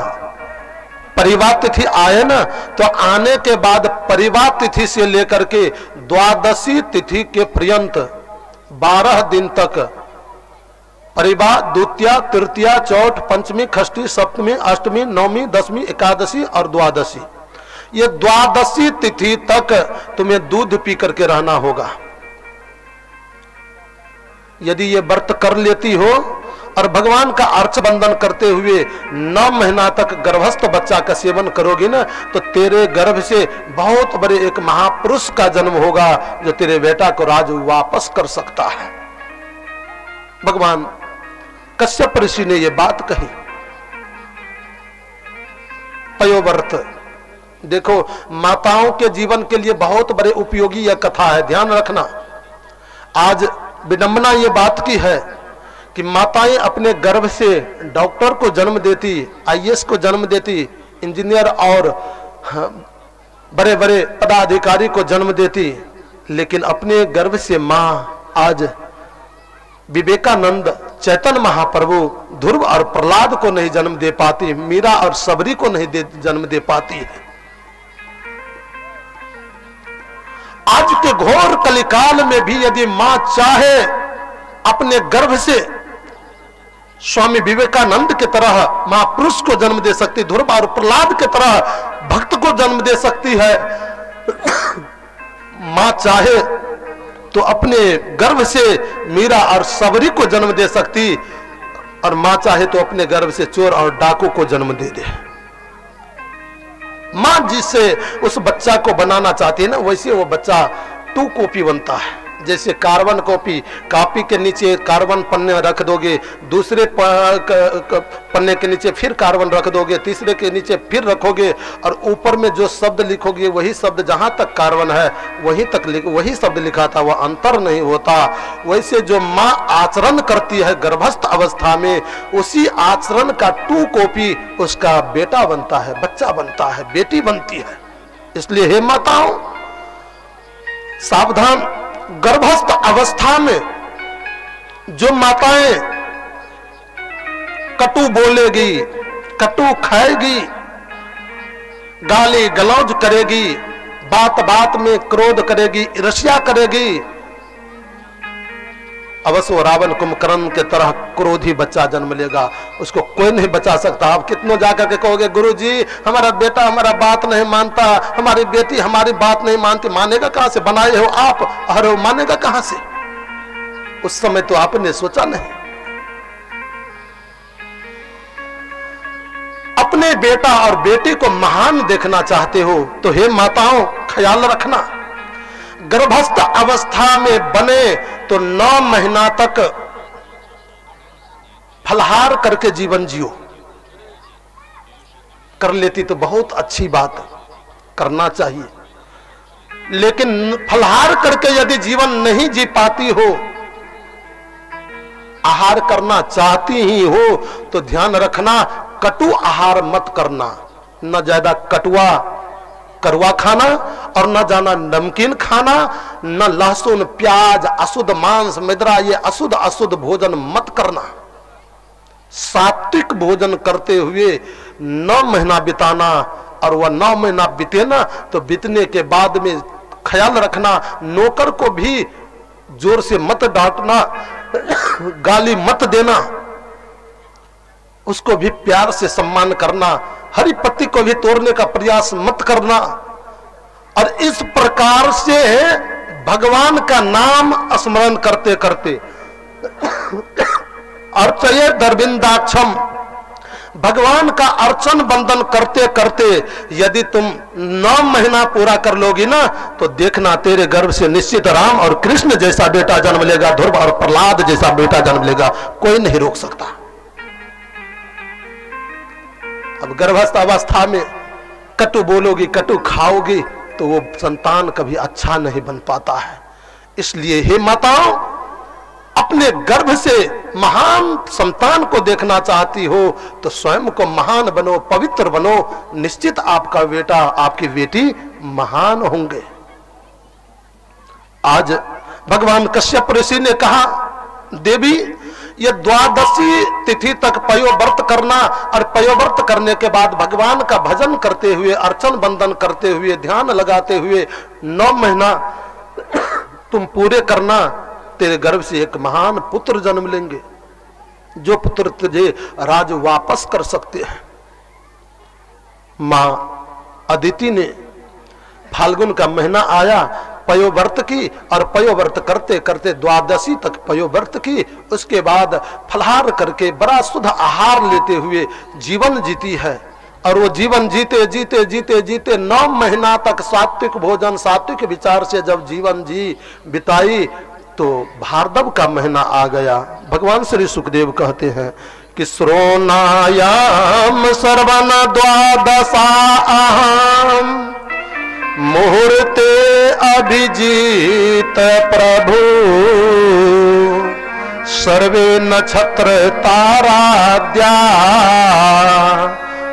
परिवार तिथि आए ना, तो आने के बाद परिवार तिथि से लेकर के द्वादशी तिथि के पर्यंत 12 दिन तक परिवार द्वितीया, तृतीया, चौथ, पंचमी, षष्ठी, सप्तमी, अष्टमी, नवमी, दसवीं, एकादशी और द्वादशी, ये द्वादशी तिथि तक तुम्हें दूध पी करके रहना होगा। यदि ये व्रत कर लेती हो और भगवान का अर्च बंधन करते हुए 9 महीना तक गर्भस्थ बच्चा का सेवन करोगी ना, तो तेरे गर्भ से बहुत बड़े एक महापुरुष का जन्म होगा, जो तेरे बेटा को राज वापस कर सकता है। भगवान कश्यप ऋषि ने यह बात कही। पयोव्रत देखो, माताओं के जीवन के लिए बहुत बड़े उपयोगी यह कथा है, ध्यान रखना। आज विडंबना ये बात की है कि माताएं अपने गर्भ से डॉक्टर को जन्म देती, आईएएस को जन्म देती, इंजीनियर और बड़े बड़े पदाधिकारी को जन्म देती, लेकिन अपने गर्भ से मां आज विवेकानंद, चैतन्य महाप्रभु, ध्रुव और प्रहलाद को नहीं जन्म दे पाती, मीरा और सबरी को नहीं जन्म दे पाती है। आज के घोर कलिकाल में भी यदि मां चाहे अपने गर्भ से स्वामी विवेकानंद की तरह महापुरुष को जन्म दे सकती, ध्रुव और प्रहलाद की तरह भक्त को जन्म दे सकती है। मां चाहे तो अपने गर्भ से मीरा और सबरी को जन्म दे सकती। और मां चाहे तो अपने गर्भ से चोर और डाकू को जन्म दे दे। मां जिससे उस बच्चा को बनाना चाहती है ना, वैसे वो बच्चा 2 कॉपी बनता है। जैसे कार्बन कॉपी के नीचे कार्बन पन्ने रख दोगे, दूसरे पन्ने के नीचे फिर कार्बन रख दोगे, तीसरे के नीचे फिर रखोगे, और ऊपर में जो शब्द लिखोगे वही शब्द जहां तक कार्बन है वही शब्द लिखा था, वह अंतर नहीं होता। वैसे जो माँ आचरण करती है गर्भस्थ अवस्था में, उसी आचरण का 2 कॉपी उसका बेटा बनता है, बच्चा बनता है, बेटी बनती है। इसलिए हे माताओं, सावधान। गर्भस्थ अवस्था में जो माताएं कटु बोलेगी, कटु खाएगी, गाली गलौज करेगी, बात बात में क्रोध करेगी, ईर्ष्या करेगी, अवश्य वो रावण कुंभकर्ण के तरह क्रोधी बच्चा जन्म लेगा। उसको कोई नहीं बचा सकता। आप कितनों जाकर के कहोगे गुरुजी हमारा बेटा हमारा बात नहीं मानता, हमारी बेटी हमारी बात नहीं मानती, मानेगा कहां से? बनाए हो आप, अरे मानेगा कहां से? उस समय तो आपने सोचा नहीं। अपने बेटा और बेटी को महान देखना चाहते हो तो हे माताओं, ख्याल रखना, गर्भस्थ अवस्था में बने तो 9 महीना तक फलहार करके जीवन जियो। कर लेती तो बहुत अच्छी बात, करना चाहिए, लेकिन फलहार करके यदि जीवन नहीं जी पाती हो, आहार करना चाहती ही हो तो ध्यान रखना, कटु आहार मत करना। न ज्यादा कड़वा खाना और न जाना नमकीन खाना, न लहसुन प्याज, अशुद्ध मांस मिद्रा, ये अशुद्ध भोजन मत करना। सात्विक भोजन करते हुए 9 महीना बिताना, और वह 9 महीना बीते ना तो बीतने के बाद में ख्याल रखना, नौकर को भी जोर से मत डांटना, गाली मत देना, उसको भी प्यार से सम्मान करना, हरी पत्ती को भी तोड़ने का प्रयास मत करना। और इस प्रकार से भगवान का नाम स्मरण करते करते अर्चये दर्विंदाक्षम, भगवान का अर्चन बंदन करते करते यदि तुम 9 महीना पूरा कर लोगी ना तो देखना तेरे गर्भ से निश्चित राम और कृष्ण जैसा बेटा जन्म लेगा, ध्रुव और प्रहलाद जैसा बेटा जन्म लेगा, कोई नहीं रोक सकता। अब गर्भस्थ अवस्था में कटु बोलोगी, कटु खाओगी तो वो संतान कभी अच्छा नहीं बन पाता है। इसलिए हे माताओं, अपने गर्भ से महान संतान को देखना चाहती हो तो स्वयं को महान बनो, पवित्र बनो, निश्चित आपका बेटा आपकी बेटी महान होंगे। आज भगवान कश्यप ऋषि ने कहा, देवी ये 12वीं तिथि तक पयोव्रत करना, और पयोव्रत करने के बाद भगवान का भजन करते हुए, अर्चन बंदन करते हुए, ध्यान लगाते हुए 9 महीना तुम पूरे करना, तेरे गर्भ से एक महान पुत्र जन्म लेंगे, जो पुत्र तुझे राज वापस कर सकते हैं। मां अदिति ने फाल्गुन का महीना आया, पयोव्रत की, और पयोव्रत करते करते 12वीं तक पयोव्रत की। उसके बाद फलहार करके बड़ा शुद्ध आहार लेते हुए जीवन जीती है, और वो जीवन जीते जीते जीते जीते 9 महीना तक सात्विक भोजन, सात्विक विचार से जब जीवन जी बिताई तो भार्गव का महीना आ गया। भगवान श्री सुखदेव कहते हैं कि श्रोणायाम सर्वन 12 मुहूर्ते अभिजीत प्रभु, सर्वे नक्षत्र ताराद्या,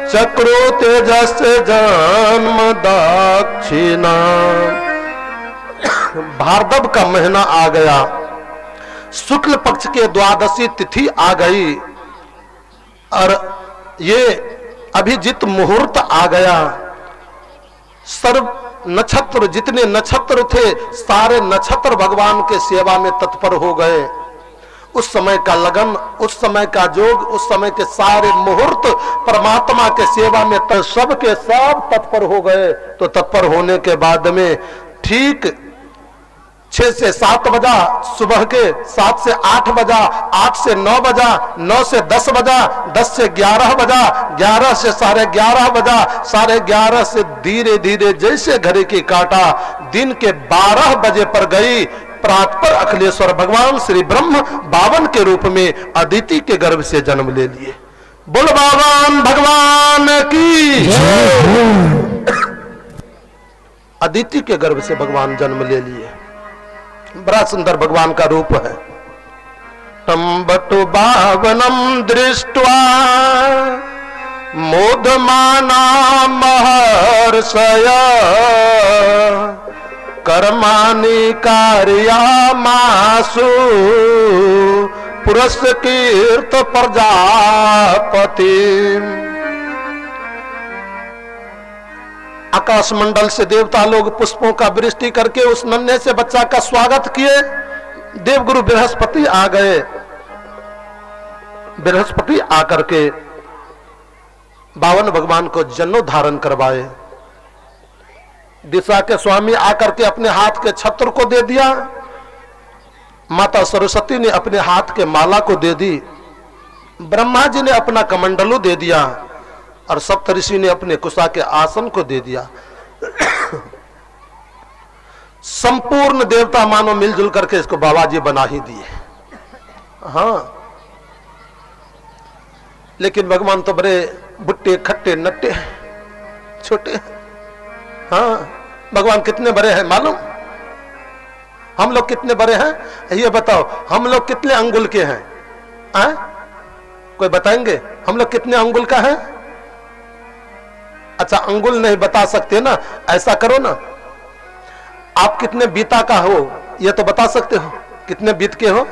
चक्रो तेजस जन्म दक्षिणा। भार्गव का महीना आ गया, शुक्ल पक्ष के 12वीं तिथि आ गई, और ये अभिजीत मुहूर्त आ गया। सर्व नक्षत्र, जितने नक्षत्र थे सारे नक्षत्र भगवान के सेवा में तत्पर हो गए। उस समय का लगन, उस समय का जोग, उस समय के सारे मुहूर्त परमात्मा के सेवा में सब के सब तत्पर हो गए। तो तत्पर होने के बाद में ठीक 6 से 7 बजा, सुबह के 7 से 8 बजा, 8 से 9 बजा, 9 से 10 बजा, 10 से 11 बजा, 11 से 11:30 बजा, 11:30 से धीरे धीरे जैसे घड़ी की काटा दिन के 12 बजे पर गई। प्रात पर अखिलेश्वर भगवान श्री ब्रह्म 52 के रूप में अदिति के गर्भ से जन्म ले लिए। बोल बावन भगवान की। अदिति के गर्भ से भगवान जन्म ले लिए। बड़ा सुंदर भगवान का रूप है। तंबटु बावनम दृष्ट्वा मोदमाना महर्षय कर्माणि कारयामासु पुरस्कृत प्रजापति। आकाश मंडल से देवता लोग पुष्पों का वृष्टि करके उस नन्हे से बच्चा का स्वागत किए। देवगुरु बृहस्पति आ गए। बृहस्पति आकर के बावन भगवान को जन्नो धारण करवाए। दिशा के स्वामी आकर के अपने हाथ के छत्र को दे दिया। माता सरस्वती ने अपने हाथ के माला को दे दी। ब्रह्मा जी ने अपना कमंडलू दे दिया और सप्तऋषि ने अपने कुशा के आसन को दे दिया। संपूर्ण देवता मानो मिलजुल करके इसको बाबा जी बना ही दिए। हाँ, लेकिन भगवान तो बड़े बुट्टे खट्टे नट्टे छोटे। हाँ, भगवान कितने बड़े हैं मालूम? हम लोग कितने बड़े हैं ये बताओ। हम लोग कितने अंगुल के हैं? कोई बताएंगे हम लोग कितने अंगुल का है? अच्छा, अंगुल नहीं बता सकते ना, ऐसा करो ना, आप कितने बीता का हो ये तो बता सकते हो। कितने बीत के हो?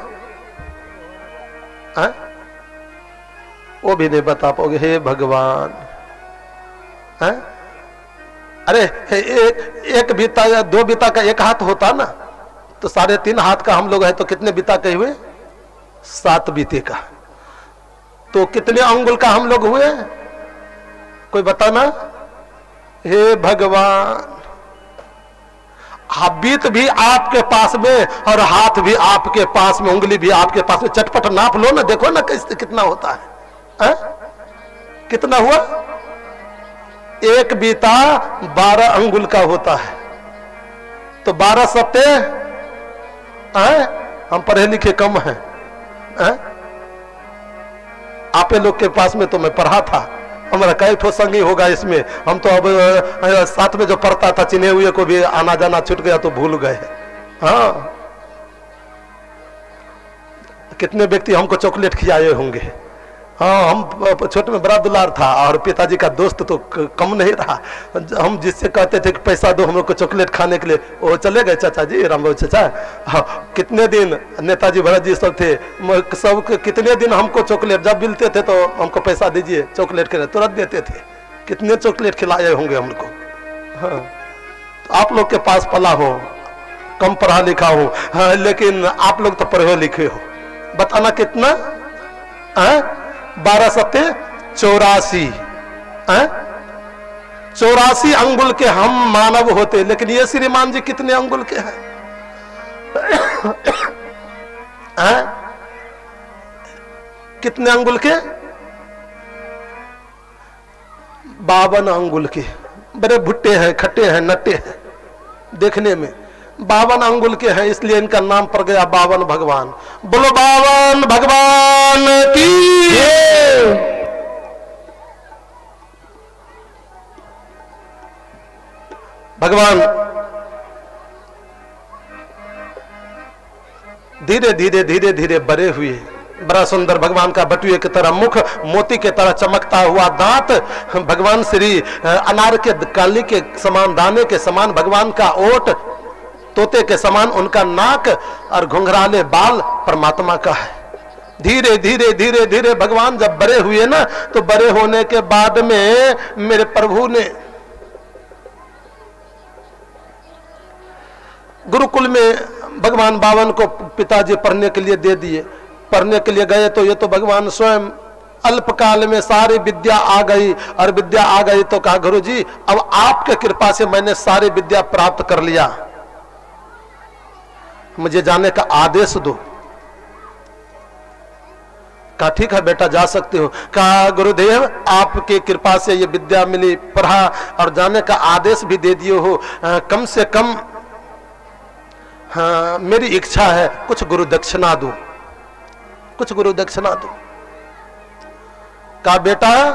वो भी नहीं बता पाओगे। हे भगवान। अरे एक बीता या 2 बीता का 1 हाथ होता ना तो 3.5 हाथ का हम लोग है तो कितने बीता के हुए? 7 बीते का। तो कितने अंगुल का हम लोग हुए? कोई बताना। हे भगवान, बीत भी आपके पास में और हाथ भी आपके पास में, उंगली भी आपके पास में। चटपट नाप लो ना, देखो ना कैसे कितना होता है। कितना हुआ? 1 बीता 12 अंगुल का होता है। तो 12 सत्ते हम पढ़े लिखे कम हैं। आपे लोग के पास में तो मैं पढ़ा था। हमारा कई ठो संगी होगा इसमें। हम तो अब साथ में जो पढ़ता था चिन्हे हुए को भी आना जाना छूट गया तो भूल गए। हाँ, कितने व्यक्ति हमको चॉकलेट खिलाए होंगे। हाँ, हम छोटे में बड़ा दुलार था और पिताजी का दोस्त तो कम नहीं रहा। हम जिससे कहते थे कि पैसा दो हम लोग को चॉकलेट खाने के लिए, वो चले गए चाचा जी, रामबाबू चाचा। हाँ, कितने दिन नेताजी भरत जी सब थे, सब कितने दिन हमको चॉकलेट जब मिलते थे तो हमको पैसा दीजिए चॉकलेट के लिए, तुरंत देते थे। कितने चॉकलेट खिलाए होंगे हमको। हाँ, तो आप लोग के पास पला हो, कम पढ़ा लिखा हो। हाँ, लेकिन आप लोग तो पढ़े लिखे हो। बताना कितना? 12 सत्ते 84। 84 अंगुल के हम मानव होते, लेकिन ये श्रीमान जी कितने अंगुल के हैं? कितने अंगुल के? 52 अंगुल के। बड़े भुट्टे हैं, खट्टे हैं, नट्टे हैं देखने में। 52 अंगुल के हैं, इसलिए इनका नाम पड़ गया 52 भगवान। बोलो 52 भगवान की। भगवान धीरे धीरे धीरे धीरे बड़े हुए। बड़ा सुंदर भगवान का बटुए की तरह मुख, मोती के तरह चमकता हुआ दांत, भगवान श्री अनार के काली के समान, दाने के समान भगवान का ओठ, तोते के समान उनका नाक और घुंघराले बाल परमात्मा का है। धीरे धीरे धीरे धीरे भगवान जब बड़े हुए ना, तो बड़े होने के बाद में मेरे प्रभु ने गुरुकुल में भगवान 52 को पिताजी पढ़ने के लिए दे दिए। पढ़ने के लिए गए तो ये तो भगवान स्वयं अल्पकाल में सारी विद्या आ गई। और विद्या आ गई तो कहा, गुरुजी अब आपके कृपा से मैंने सारी विद्या प्राप्त कर लिया। मुझे जाने का आदेश दो। कहा ठीक है बेटा जा सकते हो। कहा गुरुदेव आपके कृपा से ये विद्या मिली, पढ़ा और जाने का आदेश भी दे दिए हो, कम से कम हाँ मेरी इच्छा है कुछ गुरु दक्षिणा दो, कुछ गुरु दक्षिणा दो। कहा बेटा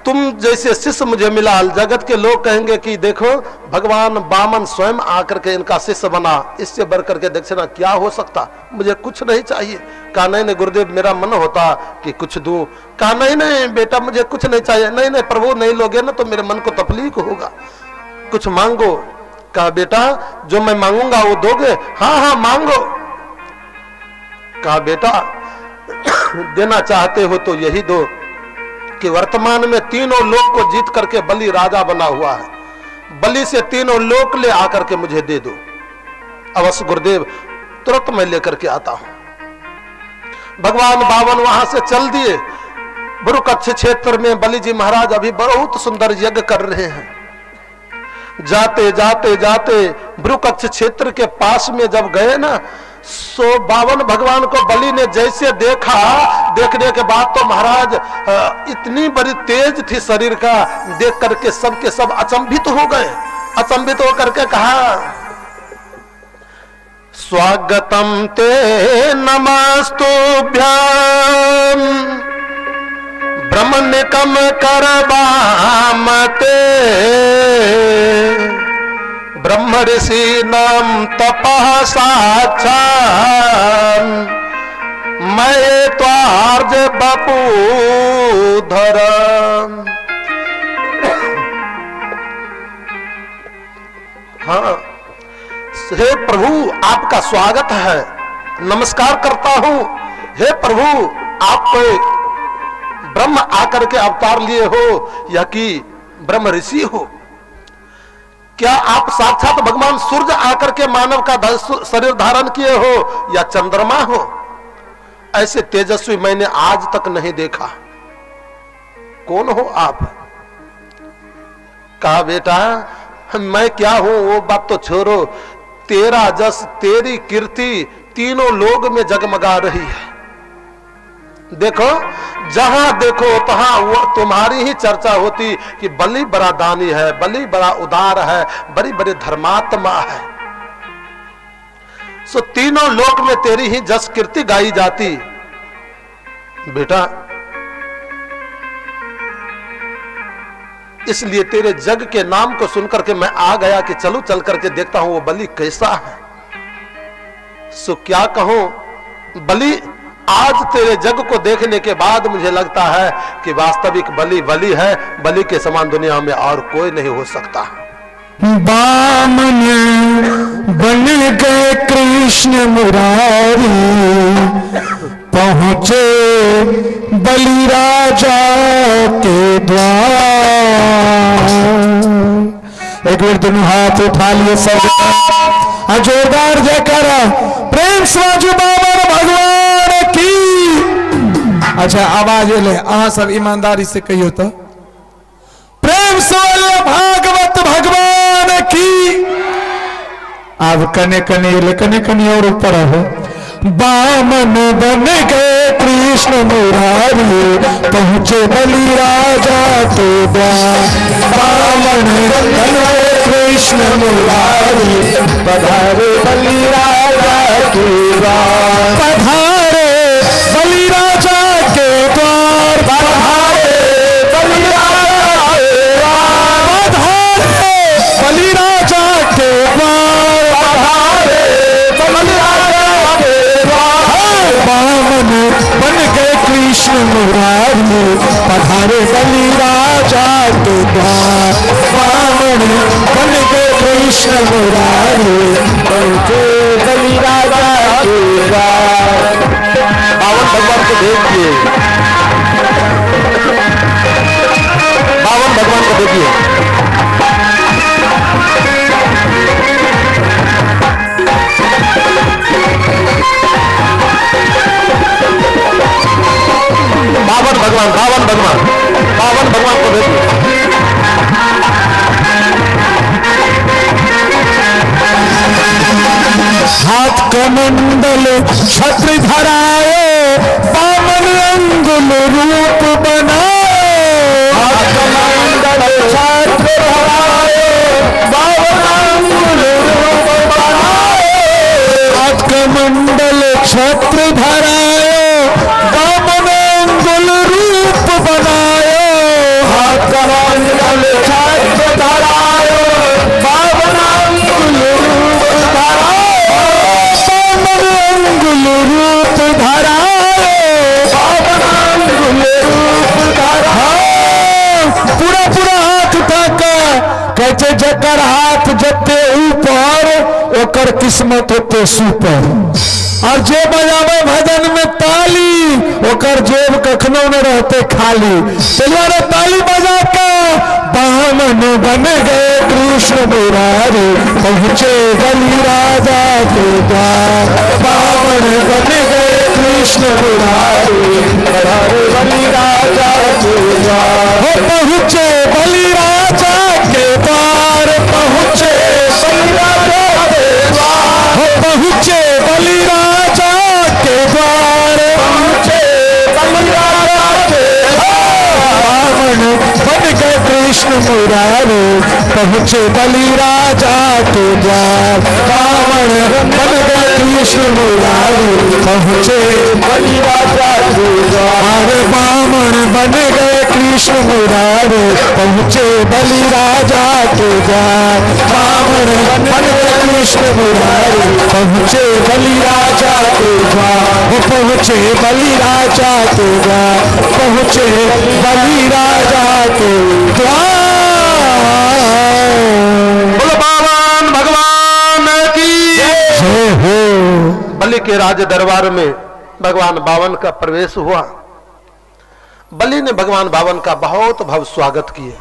तुम जैसे शिष्य मुझे मिला, जगत के लोग कहेंगे कि देखो भगवान वामन स्वयं आकर के इनका शिष्य बना, इससे बढ़कर के दक्षिणा क्या हो सकता, मुझे कुछ नहीं चाहिए। कहा नहीं नहीं गुरुदेव मेरा मन होता कि कुछ दूं। कहा नहीं नहीं बेटा मुझे कुछ नहीं चाहिए। नहीं नहीं प्रभु नहीं लोगे ना तो मेरे मन को तकलीफ होगा, कुछ मांगो। कहा बेटा जो मैं मांगूंगा वो दोगे? हाँ हाँ मांगो। कहा बेटा देना चाहते हो तो यही दो कि वर्तमान में तीनों लोक को जीत करके बलि राजा बना हुआ है, बलि से तीनों लोक ले आकर के मुझे दे दो। अवश्य गुरुदेव तुरंत मैं लेकर के आता हूं। भगवान बावन वहां से चल दिए। बुरुकच्छ क्षेत्र में बलि जी महाराज अभी बहुत सुंदर यज्ञ कर रहे हैं। जाते जाते जाते बुरुकच्छ क्षेत्र के पास में जब गए ना, सो बावन भगवान को बलि ने जैसे देखा, देखने के बाद तो महाराज इतनी बड़ी तेज थी शरीर का, देख करके सब के सब अचंभित हो गए। अचंभित होकर के कहा स्वागतम ते नमस्तुभ्यां ब्रह्मनिकम करवामते ब्रह्म ऋषि नाम तपः साक्षात् मैं त्वार्ज बपूधर। हाँ हे प्रभु आपका स्वागत है, नमस्कार करता हूं। हे प्रभु आप कोई ब्रह्म आकर के अवतार लिए हो या कि ब्रह्म ऋषि हो? क्या आप साक्षात भगवान सूर्य आकर के मानव का शरीर धारण किए हो या चंद्रमा हो? ऐसे तेजस्वी मैंने आज तक नहीं देखा। कौन हो आप? कहा बेटा मैं क्या हूं वो बात तो छोड़ो, तेरा जस तेरी कीर्ति तीनों लोग में जगमगा रही है। देखो जहां देखो तहां वो तुम्हारी ही चर्चा होती कि बलि बड़ा दानी है, बलि बड़ा उदार है, बड़ी बड़ी धर्मात्मा है। सो तीनों लोक में तेरी ही जस कीर्ति गाई जाती। बेटा इसलिए तेरे जग के नाम को सुनकर के मैं आ गया कि चलो चल करके देखता हूं वो बलि कैसा है। सो क्या कहूं बलि, आज तेरे जग को देखने के बाद मुझे लगता है कि वास्तविक बलि बलि है, बलि के समान दुनिया में और कोई नहीं हो सकता। बामन बन गए कृष्ण मुरारी, पहुंचे बलि राजा के द्वार। एक बार दोनों हाथ उठा लिए सब, जोरदार जयकारा, प्रेम से बाजू बाबर भगवान की। अच्छा आवाज ले, अहाँ सब ईमानदारी से कहियो तो प्रेम से भागवत भगवान की। अब कने कने और ऊपर हो। बामन बन गए कृष्ण मुरारी, पहुंचे बलि राजा के द्वार। बामन बन गए कृष्ण मुरारी, पधारे बलि राजा के द्वार। पधारे बलि राजा के द्वार, पधारे बलि राजा के द्वार, पधारे बलि राजा के द्वार, पधारे बलि राजा के द्वार। बामन बन गए कृष्ण मुरारी, पधारे बलि राजा के द्वार। बामन बन गए कृष्ण मुरारी, पहुंचे बलि राजा के द्वार। बावन भगवान को देखिए, बावन भगवान को देखिए। बावन भगवान, बावन भगवान, बावन भगवान को देखिए। हाथ कमंडल छत्र धराए बामन अंगुल रूप बनाए हाथ कमंडल छत्र धराए बामन अंगुल रूप बनाए हाथ कमंडल छत्र धराए बामन अंगुल रूप बनाए हाथ कमंडल छत्र धराए बामन अंगुल रूप धराए बामन अंगुल रूप धराए बामन अंगुल रूप धराए पूरा पूरा हाथ उठाकर कहते जकर हाथ जते ऊपर ओकर किस्मत होते सुपर और जे बजावे भजन में ताली ओकर जेब कखनो न रहते खाली चलिए ताली बजा के बामन बन गए कृष्ण मुरारी पहुंचे बलि राजा के द्वार बामन बन गए कृष्ण मुरारी बलि राजा के द्वार पहुंचे बलि राजा के द्वार पहुंचे बलि राजा के द्वार पहुंचे बलि राजा के द्वार पहुंचे बलि राजा के बामन बन गए कृष्ण मुरारी पहुंचे बलि राजा के द्वार बामन बन गए कृष्ण मुरारी पहुंचे बलि राजा के द्वार बामन बन गए कृष्ण मुरारी पहुंचे बलि राजा के द्वार बामन बन गए कृष्ण मुरारी पहुंचे बलि राजा के द्वार पहुंचे बलि राजा के द्वार पहुंचे बलि राजा के द्वार बोलो बावन भगवान की जय हो बलि के राज दरबार में भगवान बावन का प्रवेश हुआ। बलि ने भगवान बावन का बहुत भव्य स्वागत किए,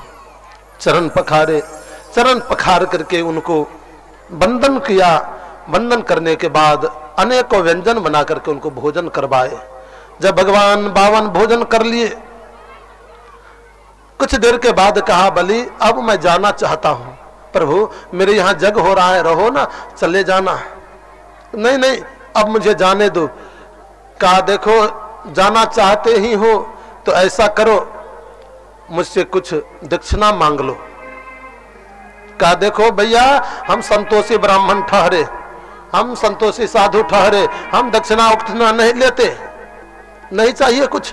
चरण पखारे, चरण पखार करके उनको वंदन किया। वंदन करने के बाद अनेकों व्यंजन बना करके उनको भोजन करवाए। जब भगवान बावन भोजन कर लिए, कुछ देर के बाद कहा बलि अब मैं जाना चाहता हूं। प्रभु मेरे यहाँ जग हो रहा है, रहो ना, चले जाना। नहीं नहीं अब मुझे जाने दो। कहा देखो जाना चाहते ही हो तो ऐसा करो मुझसे कुछ दक्षिणा मांग लो। कहा देखो भैया हम संतोषी ब्राह्मण ठहरे, हम संतोषी साधु ठहरे, हम दक्षिणा उठना नहीं लेते, नहीं चाहिए कुछ।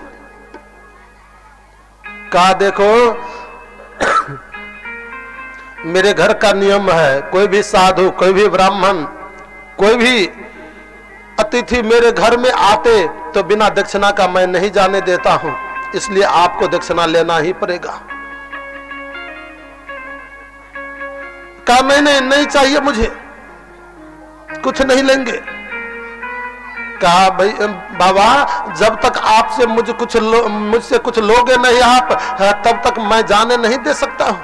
कहा देखो मेरे घर का नियम है, कोई भी साधु, कोई भी ब्राह्मण, कोई भी अतिथि मेरे घर में आते तो बिना दक्षिणा का मैं नहीं जाने देता हूं, इसलिए आपको दक्षिणा लेना ही पड़ेगा। कहा नहीं चाहिए मुझे, कुछ नहीं लेंगे। कहा भाई बाबा जब तक आपसे मुझसे कुछ लोगे नहीं आप, तब तक मैं जाने नहीं दे सकता हूं।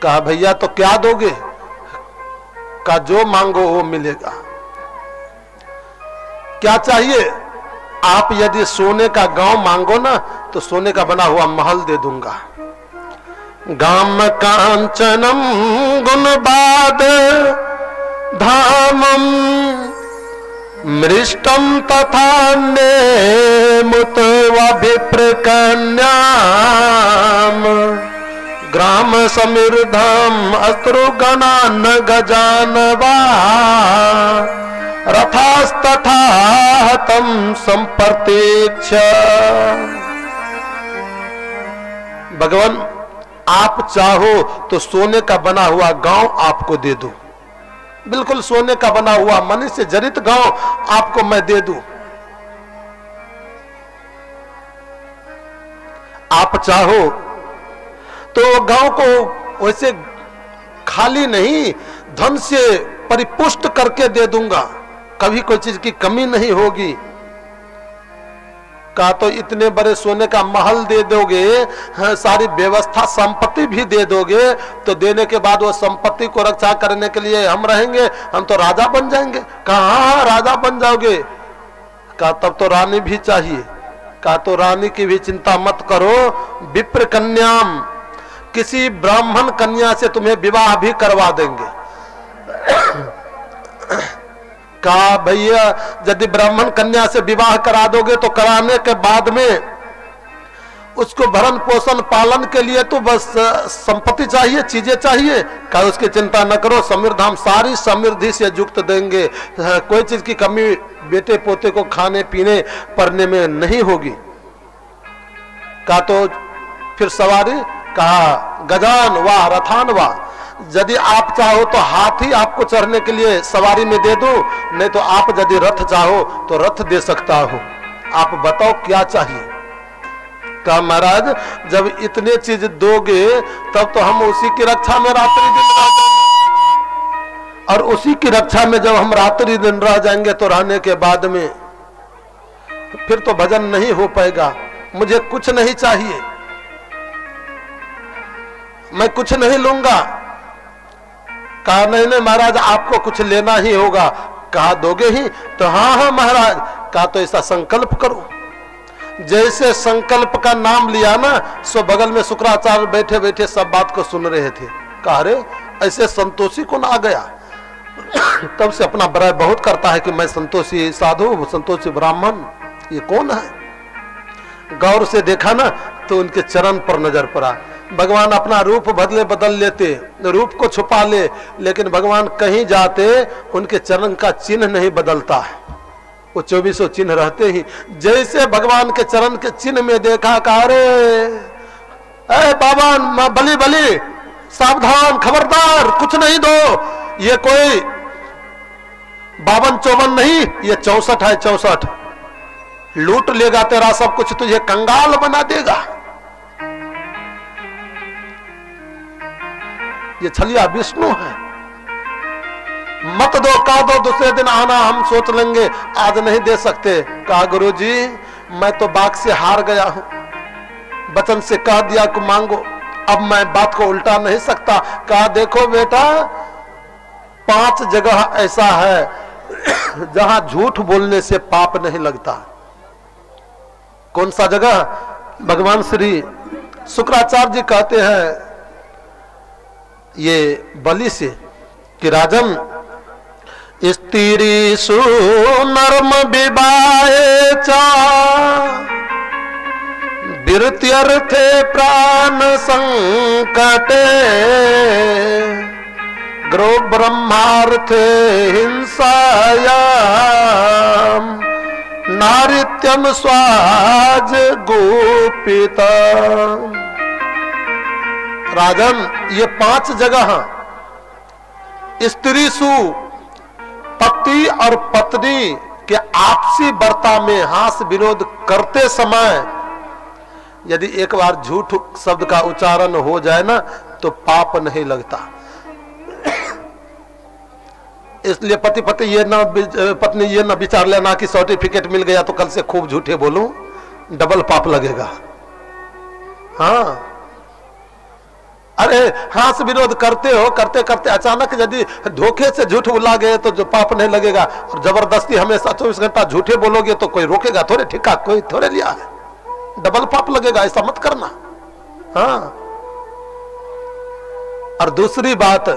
कहा भैया तो क्या दोगे? कहा जो मांगो वो मिलेगा। क्या चाहिए? आप यदि सोने का गांव मांगो ना तो सोने का बना हुआ महल दे दूंगा। गाम कांचनम गुणबाद धामम मृष्टम तथा नेमुत विप्र कन्याम ग्राम समिर्धम अस्त्रुगणा न गजानवा रथास्तथा तम संप्रतीक्ष। भगवान आप चाहो तो सोने का बना हुआ गांव आपको दे दूं, बिल्कुल सोने का बना हुआ मनुष्य जनित गांव आपको मैं दे दूं। आप चाहो तो गांव को वैसे खाली नहीं धन से परिपुष्ट करके दे दूंगा, कभी कोई चीज की कमी नहीं होगी। कहा तो इतने बड़े सोने का महल दे दोगे, सारी व्यवस्था संपत्ति भी दे दोगे, तो देने के बाद वो संपत्ति को रक्षा करने के लिए हम रहेंगे, हम तो राजा बन जाएंगे। कहा हाँ राजा बन जाओगे। कहा तब तो रानी भी चाहिए। कहा तो रानी की भी चिंता मत करो, विप्र कन्याम, किसी ब्राह्मण कन्या से तुम्हें विवाह भी करवा देंगे। कहा भैया यदि ब्राह्मण कन्या से विवाह करा दोगे तो कराने के बाद में उसको भरण पोषण पालन के लिए तो बस संपत्ति चाहिए, चीजें चाहिए। कहा उसकी चिंता न करो, समृद्ध हम सारी समृद्धि से युक्त देंगे, कोई चीज की कमी बेटे पोते को खाने पीने पढ़ने में नहीं होगी। कहा तो फिर सवारी, कहा गजान वाह रथान वाह, यदि आप चाहो तो हाथी आपको चढ़ने के लिए सवारी में दे दूं, नहीं तो आप यदि रथ चाहो तो रथ दे सकता हूं, आप बताओ क्या चाहिए। कहा महाराज जब इतने चीज दोगे तब तो हम उसी की रक्षा में रात्रि दिन रह जाएंगे, और उसी की रक्षा में जब हम रात्रि दिन रह जाएंगे तो रहने के बाद में फिर तो भजन नहीं हो पाएगा। मुझे कुछ नहीं चाहिए, मैं कुछ नहीं लूंगा। कहा नहीं महाराज आपको कुछ लेना ही होगा। कहा दोगे ही? तो हाँ महाराज। कहा तो ऐसा संकल्प करो। जैसे संकल्प का नाम लिया ना, सो बगल में शुक्राचार्य बैठे बैठे सब बात को सुन रहे थे। कहा रे ऐसे संतोषी कौन आ गया? तब से अपना बड़ाई बहुत करता है कि मैं संतोषी साधु, संतोषी ब्राह्मण, ये कौन है? गौर से देखा ना तो उनके चरण पर नजर पड़ा। भगवान अपना रूप बदल लेते, रूप को छुपा ले, लेकिन भगवान कहीं जाते उनके चरण का चिन्ह नहीं बदलता है, वो 2400 चिन्ह रहते ही। जैसे भगवान के चरण के चिन्ह में देखा, कहा रे बाबा बली बली सावधान, खबरदार, कुछ नहीं दो, ये कोई 52-54 नहीं, ये 64 है, 64। लूट लेगा तेरा सब कुछ, तुझे कंगाल बना देगा। ये छलिया विष्णु है। मत दो, कहा दो दूसरे दिन आना, हम सोच लेंगे, आज नहीं दे सकते। कहा गुरुजी मैं तो बाग से हार गया हूं, वचन से कह दिया कि मांगो, अब मैं बात को उल्टा नहीं सकता। कहा देखो बेटा 5 जगह ऐसा है जहां झूठ बोलने से पाप नहीं लगता। कौन सा जगह? भगवान श्री शुक्राचार्य जी कहते हैं ये बलि से कि राजन स्त्रीषु नर्म विवाहे चा विरत्यर्थे प्राण संकटे ग्रो ब्रह्मार्थे हिंसायाम नारित्यम स्वाज गोपिता। राजन ये 5 जगह स्त्री सु पति और पत्नी के आपसी वार्ता में हास विनोद करते समय यदि एक बार झूठ शब्द का उच्चारण हो जाए ना तो पाप नहीं लगता। इसलिए पति पत्नी ये ना विचार लेना कि सर्टिफिकेट मिल गया तो कल से खूब झूठे बोलूं, डबल पाप लगेगा। हाँ अरे हास विरोध करते हो, करते करते अचानक यदि धोखे से झूठ बुला गए तो जो पाप नहीं लगेगा, और जबरदस्ती हमेशा 24 घंटा झूठे बोलोगे तो कोई रोकेगा थोड़े, ठिका कोई थोड़े लिया है, डबल पाप लगेगा, ऐसा मत करना। हाँ और दूसरी बात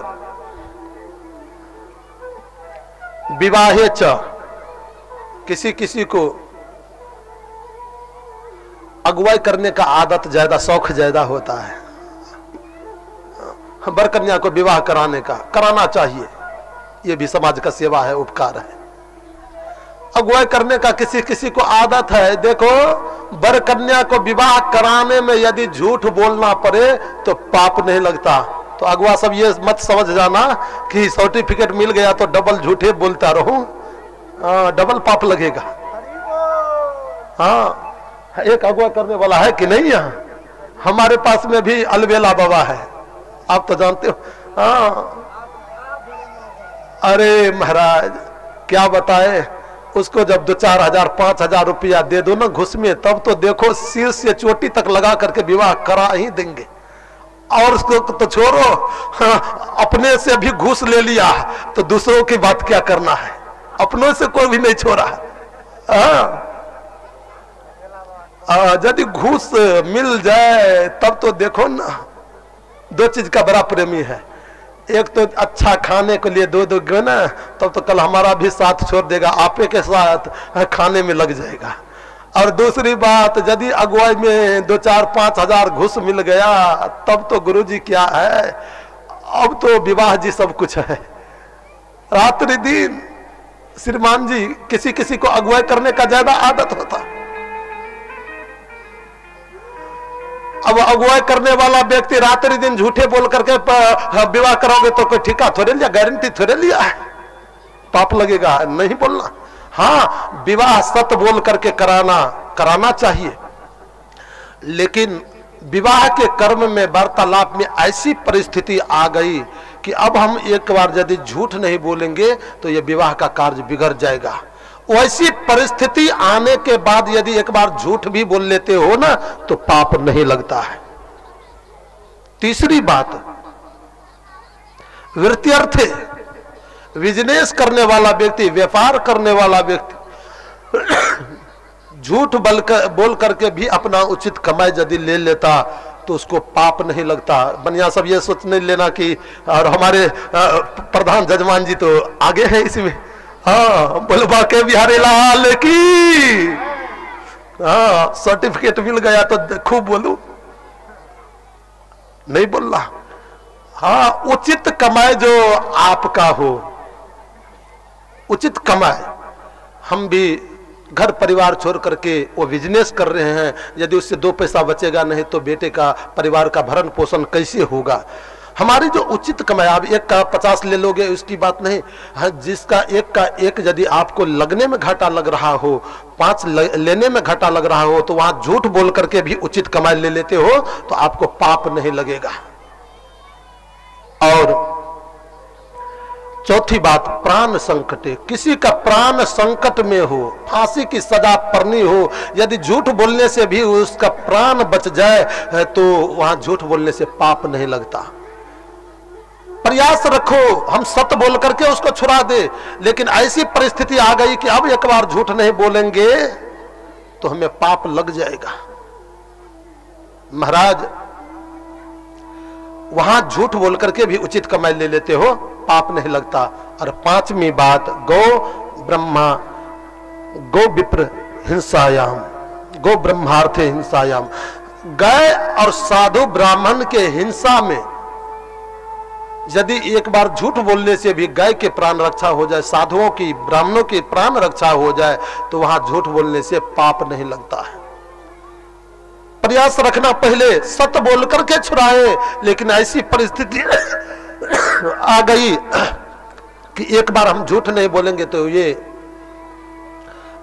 विवाहे च, किसी किसी को अगुवाई करने का आदत ज्यादा, शौक ज्यादा होता है। बर कन्या को विवाह कराने का, कराना चाहिए, यह भी समाज का सेवा है, उपकार है। अगुवाई करने का किसी किसी को आदत है। देखो बर कन्या को विवाह कराने में यदि झूठ बोलना पड़े तो पाप नहीं लगता। तो अगुआ सब ये मत समझ जाना कि सर्टिफिकेट मिल गया तो डबल झूठे बोलता रहूं, डबल पाप लगेगा। हाँ एक अगुआ करने वाला है कि नहीं, यहाँ हमारे पास में भी अलबेला बाबा है, आप तो जानते हो। हाँ अरे महाराज क्या बताए, उसको जब 2-4 हजार 5 हजार रुपया दे दो ना घुस में, तब तो देखो सिर से चोटी तक लगा करके विवाह करा ही देंगे। और उसको तो छोड़ो, हाँ, अपने से भी घूस ले लिया तो दूसरों की बात क्या करना है, अपनों से कोई भी नहीं छोड़ा। यदि घूस मिल जाए तब तो देखो ना, 2 चीज का बड़ा प्रेमी है, एक तो अच्छा खाने के लिए दो गए ना, तब तो कल हमारा भी साथ छोड़ देगा, आपे के साथ खाने में लग जाएगा। और दूसरी बात, यदि अगुवाई में 2-4-5 हजार घुस मिल गया तब तो गुरुजी क्या है, अब तो विवाह जी सब कुछ है। रात्रि दिन श्रीमान जी किसी किसी को अगुवाई करने का ज्यादा आदत होता। अब अगुवाई करने वाला व्यक्ति रात्रि दिन झूठे बोल करके विवाह कराओगे तो कोई ठेका थोड़े लिया, गारंटी थोड़े लिया है, पाप लगेगा, नहीं बोलना। हाँ, विवाह सत्य बोल करके कराना चाहिए, लेकिन विवाह के कर्म में वार्तालाप में ऐसी परिस्थिति आ गई कि अब हम एक बार यदि झूठ नहीं बोलेंगे तो यह विवाह का कार्य बिगड़ जाएगा। वैसी परिस्थिति आने के बाद यदि एक बार झूठ भी बोल लेते हो ना तो पाप नहीं लगता है। तीसरी बात, वृत्त्यर्थे, बिजनेस करने वाला व्यक्ति, व्यापार करने वाला व्यक्ति झूठ बोल करके भी अपना उचित कमाई यदि ले लेता तो उसको पाप नहीं लगता। बनिया सब ये सोच नहीं लेना कि, और हमारे प्रधान जजमान जी तो आगे हैं इसमें, हाँ, बोलबा के बिहारी लाल की, हाँ, सर्टिफिकेट मिल गया तो खूब बोलू, नहीं बोल रहा। हाँ, उचित कमाए जो आपका हो, उचित कमाए। हम भी घर परिवार छोड़ करके वो बिजनेस कर रहे हैं, यदि उससे 2 पैसा बचेगा नहीं तो बेटे का परिवार का भरण पोषण कैसे होगा। हमारी जो उचित कमाई, आप एक का 50 ले लोगे उसकी बात नहीं, हाँ, जिसका एक का एक यदि आपको लगने में घाटा लग रहा हो, 5 लेने में घाटा लग रहा हो, तो वहां झूठ बोल करके भी उचित कमाई ले लेते हो तो आपको पाप नहीं लगेगा। और चौथी बात, प्राण संकटे, किसी का प्राण संकट में हो, फांसी की सजा पड़नी हो, यदि झूठ बोलने से भी उसका प्राण बच जाए तो वहां झूठ बोलने से पाप नहीं लगता। प्रयास रखो हम सत्य बोल करके उसको छुड़ा दे, लेकिन ऐसी परिस्थिति आ गई कि अब एक बार झूठ नहीं बोलेंगे तो हमें पाप लग जाएगा। महाराज, वहां झूठ बोल करके भी उचित कमाई ले लेते हो, पाप नहीं लगता। और 5वीं बात, गौ ब्रह्मा गौ विप्र हिंसायाम, गौ ब्रह्मार्थे हिंसायाम, गाय और साधु ब्राह्मण के हिंसा में यदि एक बार झूठ बोलने से भी गाय के प्राण रक्षा हो जाए, साधुओं की, ब्राह्मणों की प्राण रक्षा हो जाए तो वहां झूठ बोलने से पाप नहीं लगता है। प्रयास रखना पहले सत्य बोल करके छुड़ाए, लेकिन ऐसी परिस्थिति आ गई कि एक बार हम झूठ नहीं बोलेंगे तो ये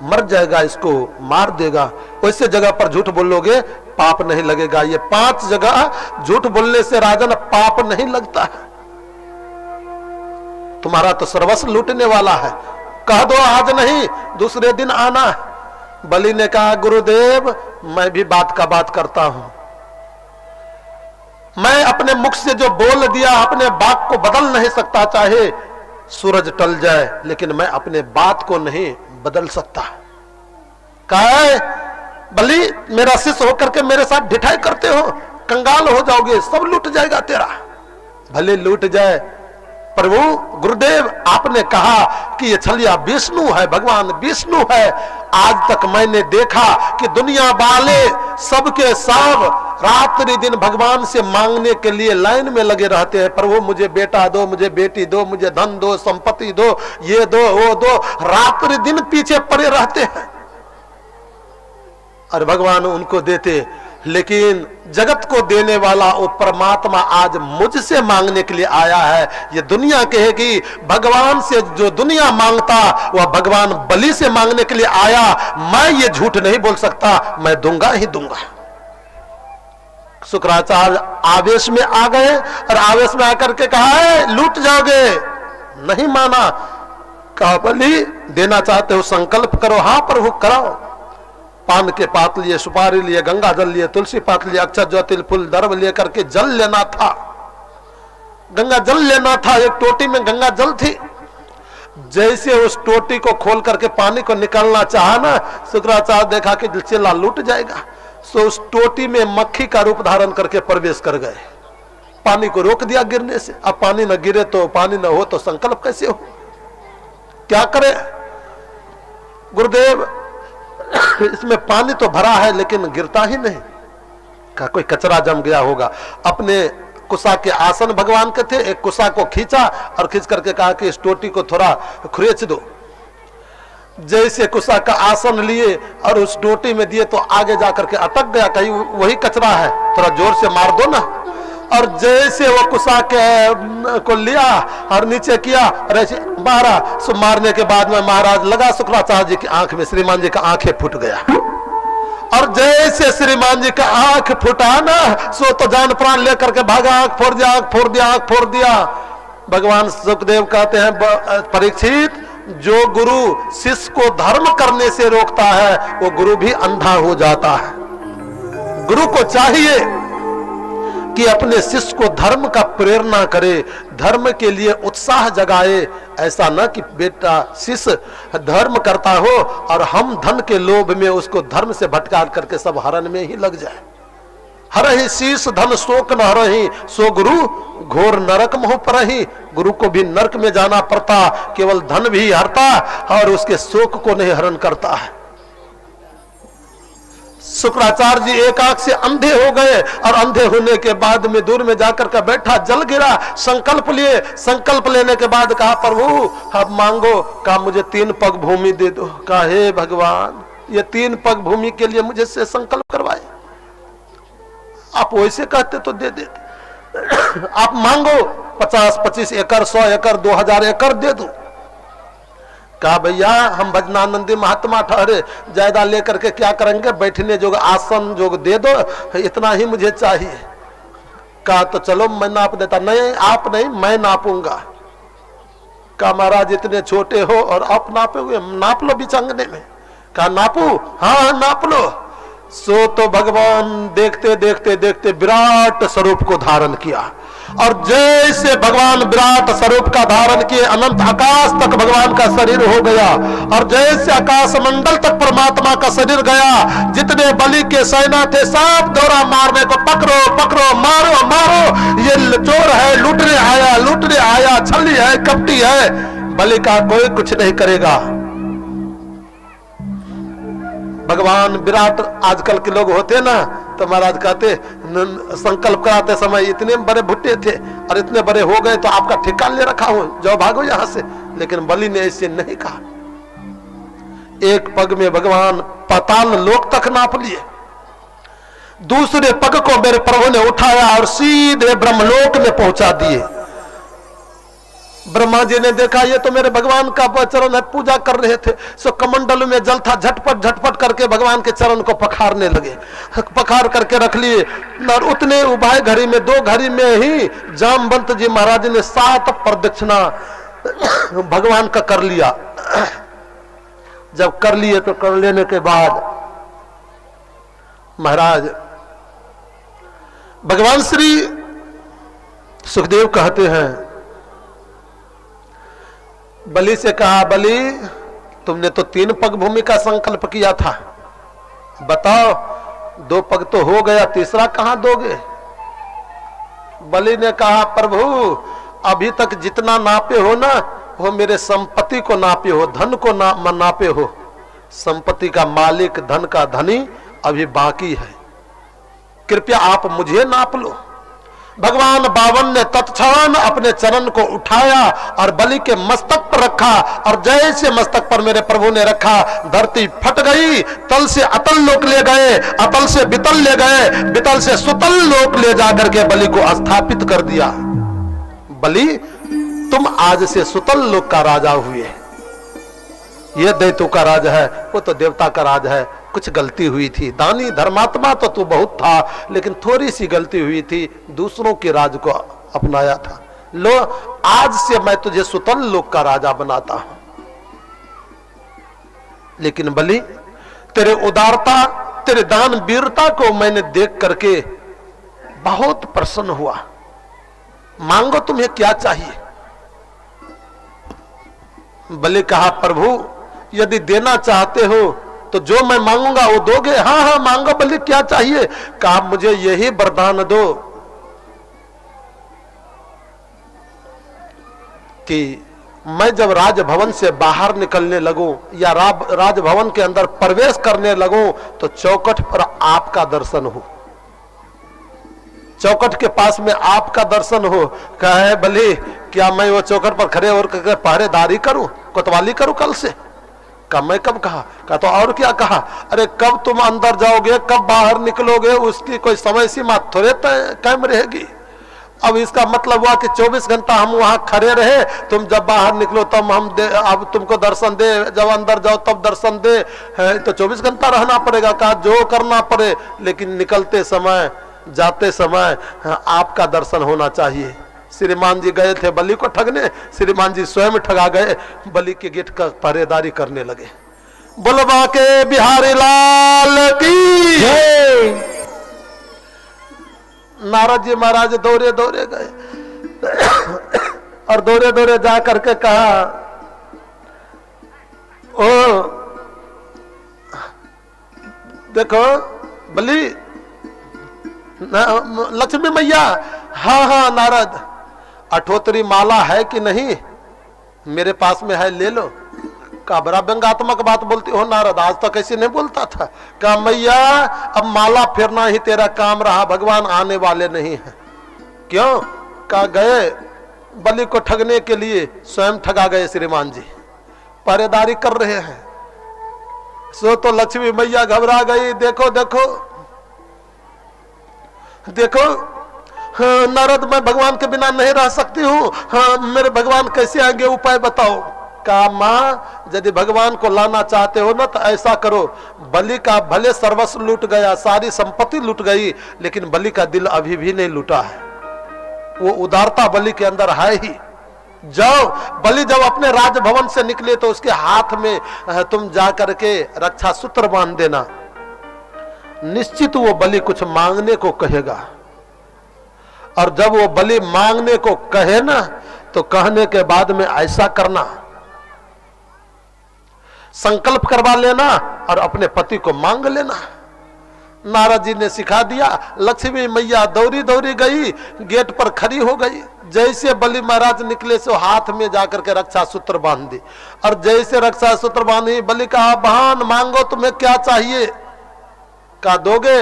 मर जाएगा, इसको मार देगा, वैसे जगह पर झूठ बोलोगे पाप नहीं लगेगा। ये 5 जगह झूठ बोलने से राजन पाप नहीं लगता है। तुम्हारा तो सर्वस्व लूटने वाला है, कह दो आज नहीं दूसरे दिन आना। बलि ने कहा, गुरुदेव मैं भी बात का बात करता हूं, मैं अपने मुख से जो बोल दिया अपने बात को बदल नहीं सकता, चाहे सूरज टल जाए, लेकिन मैं अपने बात को नहीं बदल सकता। कहा है बलि, मेरा शिष्य होकर के मेरे साथ ढिठाई करते हो, कंगाल हो जाओगे, सब लूट जाएगा तेरा। भले लूट जाए, प्रभु गुरुदेव आपने कहा कि ये छलिया विष्णु है, भगवान विष्णु है। आज तक मैंने देखा कि दुनिया वाले सबके सब रात्रि दिन भगवान से मांगने के लिए लाइन में लगे रहते हैं, प्रभु मुझे बेटा दो, मुझे बेटी दो, मुझे धन दो, संपत्ति दो, ये दो वो दो, रात्रि दिन पीछे पड़े रहते हैं और भगवान उनको देते। लेकिन जगत को देने वाला वो परमात्मा आज मुझसे मांगने के लिए आया है। ये दुनिया कहेगी भगवान से जो दुनिया मांगता वह भगवान बलि से मांगने के लिए आया। मैं ये झूठ नहीं बोल सकता, मैं दूंगा ही दूंगा। शुक्राचार्य आवेश में आ गए और आवेश में आकर के कहा है लूट जाओगे, नहीं माना। कहा बलि देना चाहते हो संकल्प करो। हाँ प्रभु कराओ। पान के पात लिए, सुपारी लिए, गंगा जल लिए, तुलसी पात लिए, अक्षत ज्योतिल फूल दर्भ लिए करके जल लेना था, गंगा जल लेना था। एक टोटी में गंगा जल थी, जैसे उस टोटी को खोल करके पानी को निकालना चाहा ना, शुक्राचार्य देखा कि चेला लूट जाएगा, सो उस टोटी में मक्खी का रूप धारण करके प्रवेश कर गए। पानी को रोक दिया गिरने से। अब पानी न गिरे तो, पानी न हो तो संकल्प कैसे हो? क्या करे गुरुदेव? इसमें पानी तो भरा है लेकिन गिरता ही नहीं। कहा कोई कचरा जम गया होगा। अपने कुसा के आसन भगवान के थे, एक कुसा को खींचा और खींच करके कहा कि इस टोटी को थोड़ा खुरेच दो। जैसे कुसा का आसन लिए और उस टोटी में दिए तो आगे जाकर के अटक गया। कहीं वही कचरा है, थोड़ा जोर से मार दो ना। और जैसे वो कुसा के को लिया और नीचे किया और ऐसे मारा, सो मारने के बाद में महाराज लगा शुक्राचार्य जी की आंख में, श्रीमान जी का आंखें फूट गया। और जैसे श्रीमान जी का आंख फुटा ना, सो तो जान प्राण लेकर के भागा, आंख फोड़ दिया, आंख फोड़ दिया, आंख फोड़ दिया। भगवान सुखदेव कहते हैं परीक्षित, जो गुरु शिष्य को धर्म करने से रोकता है वो गुरु भी अंधा हो जाता है। गुरु को चाहिए कि अपने शिष्य को धर्म का प्रेरणा करे, धर्म के लिए उत्साह जगाए। ऐसा ना कि बेटा शिष्य धर्म करता हो और हम धन के लोभ में उसको धर्म से भटका करके सब हरण में ही लग जाए। हरहि शीश धन शोक न हरहि, सो गुरु घोर नरक मोह परहि। गुरु को भी नरक में जाना पड़ता, केवल धन भी हरता और उसके शोक को नहीं हरण करता है। शुक्राचार्य जी एक आंख से अंधे हो गए और अंधे होने के बाद में दूर में जाकर के बैठा, जल गिरा, संकल्प लिए। संकल्प लेने के बाद कहा प्रभु अब मांगो। कहा मुझे 3 पग भूमि दे दो। कहा हे भगवान, ये 3 पग भूमि के लिए मुझे से संकल्प करवाए, आप वैसे कहते तो दे देते। आप मांगो 50-25 एकड़, 100 एकड़, 2000 एकड़ दे दो। कहा भैया हम भजनानंदी महात्मा ठहरे, ज्यादा लेकर के क्या करेंगे, बैठने जोग आसन जोग दे दो, इतना ही मुझे चाहिए। कहा तो चलो मैं नाप देता। नहीं आप नहीं, मैं नापूंगा। कहा महाराज इतने छोटे हो और आप नापोगे? नाप लो बिचंगने में। कहा नापू? हाँ नाप लो। सो तो भगवान देखते देखते देखते विराट स्वरूप को धारण किया और जैसे भगवान विराट स्वरूप का धारण किए अनंत आकाश तक भगवान का शरीर हो गया और जैसे आकाश मंडल तक परमात्मा का शरीर गया। जितने बलि के सेना थे सब दौरा मारने को, पकड़ो पकड़ो, मारो मारो, ये चोर है, लूटने आया, छली है, कपटी है। बलि का कोई कुछ नहीं करेगा। भगवान विराट, आजकल के लोग होते ना तो महाराज कहते संकल्प कराते समय इतने बड़े भुट्टे थे और इतने बड़े हो गए तो आपका ठिकाना ले रखा हो, जाओ भागो यहां से। लेकिन बलि ने ऐसे नहीं कहा। एक पग में भगवान पाताल लोक तक नाप लिए, दूसरे पग को मेरे प्रभु ने उठाया और सीधे ब्रह्मलोक में पहुंचा दिए। ब्रह्मा जी ने देखा ये तो मेरे भगवान का चरण है, पूजा कर रहे थे। सो कमंडल में जल था, झटपट झटपट करके भगवान के चरण को पखारने लगे, पखार करके रख लिए। और उतने उभाय घड़ी में, 2 घड़ी में ही जामवंत जी महाराज ने 7 प्रदक्षिणा भगवान का कर लिया। जब कर लिए तो कर लेने के बाद महाराज भगवान श्री सुखदेव कहते हैं, बलि से कहा बलि तुमने तो 3 पग भूमि का संकल्प किया था, बताओ 2 पग तो हो गया, तीसरा कहां दोगे? बलि ने कहा प्रभु अभी तक जितना नापे हो ना वो मेरे संपत्ति को नापे हो, धन को नापे हो। संपत्ति का मालिक, धन का धनी अभी बाकी है, कृपया आप मुझे नाप लो। भगवान बावन ने तत्क्षण अपने चरण को उठाया और बलि के मस्तक पर रखा और जैसे मस्तक पर मेरे प्रभु ने रखा धरती फट गई। तल से अतल लोक ले गए, अतल से बितल ले गए, बितल से सुतल लोक ले जाकर के बलि को स्थापित कर दिया। बलि तुम आज से सुतल लोक का राजा हुए। यह दैत्यों का राज है, वो तो देवता का राज है। कुछ गलती हुई थी, दानी धर्मात्मा तो तू बहुत था लेकिन थोड़ी सी गलती हुई थी, दूसरों के राज को अपनाया था। लो आज से मैं तुझे सुतल लोक का राजा बनाता हूं। लेकिन बलि तेरे उदारता, तेरे दान वीरता को मैंने देख करके बहुत प्रसन्न हुआ। मांगो तुम्हें क्या चाहिए? बलि कहा प्रभु यदि देना चाहते हो तो जो मैं मांगूंगा वो दोगे? हाँ हाँ मांगो बलि क्या चाहिए? कहा मुझे यही वरदान दो कि मैं जब राजभवन से बाहर निकलने लगूं या राजभवन के अंदर प्रवेश करने लगूं तो चौखट पर आपका दर्शन हो, चौखट के पास में आपका दर्शन हो। कहे बली क्या मैं वो चौखट पर खड़े और पहरेदारी करूं, कोतवाली करूं कल से? का मैं कब कहा तो और क्या कहा? अरे कब तुम अंदर जाओगे कब बाहर निकलोगे उसकी कोई समय सीमा थोड़े कायम रहेगी। अब इसका मतलब हुआ कि 24 घंटा हम वहां खड़े रहे, तुम जब बाहर निकलो तब हम अब तुमको दर्शन दे, जब अंदर जाओ तब दर्शन दे, तो 24 घंटा रहना पड़ेगा। कहा जो करना पड़े लेकिन निकलते समय जाते समय आपका दर्शन होना चाहिए। श्रीमान जी गए थे बलि को ठगने, श्रीमान जी स्वयं ठगा गए, बलि के गेट का पहरेदारी करने लगे। बोलबा के बिहारी लाल की जय। नारद जी महाराज दौड़े दौड़े गए और दौड़े दौड़े जा करके कहा ओ देखो बलि लक्ष्मी मैया, हाँ हाँ नारद, अठोतरी माला है कि नहीं? मेरे पास में है, ले लो। का बड़ा व्यंगात्मक बात बोलती हो नारद, आज तक ऐसे नहीं बोलता था। का मैया अब माला फेरना ही तेरा काम रहा, भगवान आने वाले नहीं है। क्यों? का गए बलि को ठगने के लिए, स्वयं ठगा गए श्रीमान जी, पहरेदारी कर रहे हैं। सो तो लक्ष्मी मैया घबरा गई। देखो देखो देखो हाँ, नारद मैं भगवान के बिना नहीं रह सकती हूँ, हाँ, मेरे भगवान कैसे आएंगे, उपाय बताओ। कहा माँ यदि भगवान को लाना चाहते हो ना तो ऐसा करो, बलि का भले सर्वस्व लूट गया, सारी संपत्ति लूट गई, लेकिन बलि का दिल अभी भी नहीं लूटा है। वो उदारता बलि के अंदर है ही। जाओ, बलि जब अपने राजभवन से निकले तो उसके हाथ में तुम जा करके रक्षा सूत्र बांध देना, निश्चित वो बलि कुछ मांगने को कहेगा। और जब वो बलि मांगने को कहे ना तो कहने के बाद में ऐसा करना, संकल्प करवा लेना और अपने पति को मांग लेना। नारद जी ने सिखा दिया। लक्ष्मी मैया दौड़ी दौड़ी गई, गेट पर खड़ी हो गई। जैसे बलि महाराज निकले से हाथ में जाकर के रक्षा सूत्र बांध दी, और जैसे रक्षा सूत्र बांधी, बलि कहा बहन मांगो तुम्हें क्या चाहिए? कहा दोगे?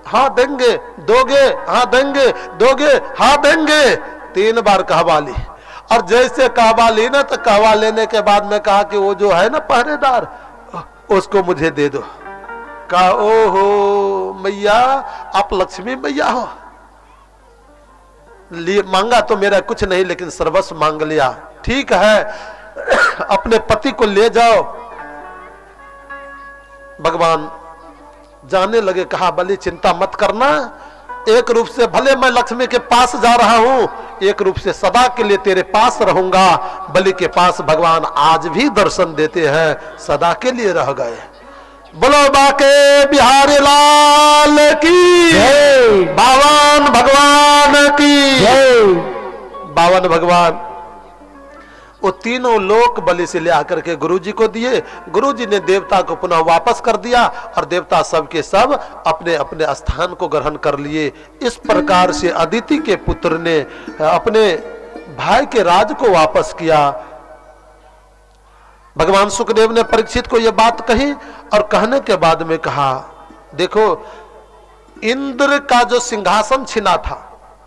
हाँ देंगे। दोगे? हाँ देंगे। दोगे? हाँ देंगे। 3 बार कहवा ली, और जैसे कहवा ली ना तो कहवा लेने के बाद में कहा कि वो जो है ना पहरेदार, उसको मुझे दे दो। कहा ओहो मैया आप लक्ष्मी मैया हो, लिए मांगा तो मेरा कुछ नहीं लेकिन सर्वस्व मांग लिया। ठीक है अपने पति को ले जाओ। भगवान जाने लगे। कहा बलि चिंता मत करना, एक रूप से भले मैं लक्ष्मी के पास जा रहा हूं, एक रूप से सदा के लिए तेरे पास रहूंगा। बलि के पास भगवान आज भी दर्शन देते हैं, सदा के लिए रह गए। बोलो बाके बिहारी लाल की जय, बावन भगवान की जय। बावन भगवान वो तीनों लोक बलि से ले आकर के गुरुजी को दिए। गुरुजी ने देवता को पुनः वापस कर दिया और देवता सब के सब अपने अपने स्थान को ग्रहण कर लिए। इस प्रकार से अदिति के पुत्र ने अपने भाई के राज को वापस किया। भगवान सुखदेव ने परीक्षित को यह बात कही और कहने के बाद में कहा देखो इंद्र का जो सिंहासन छिना था,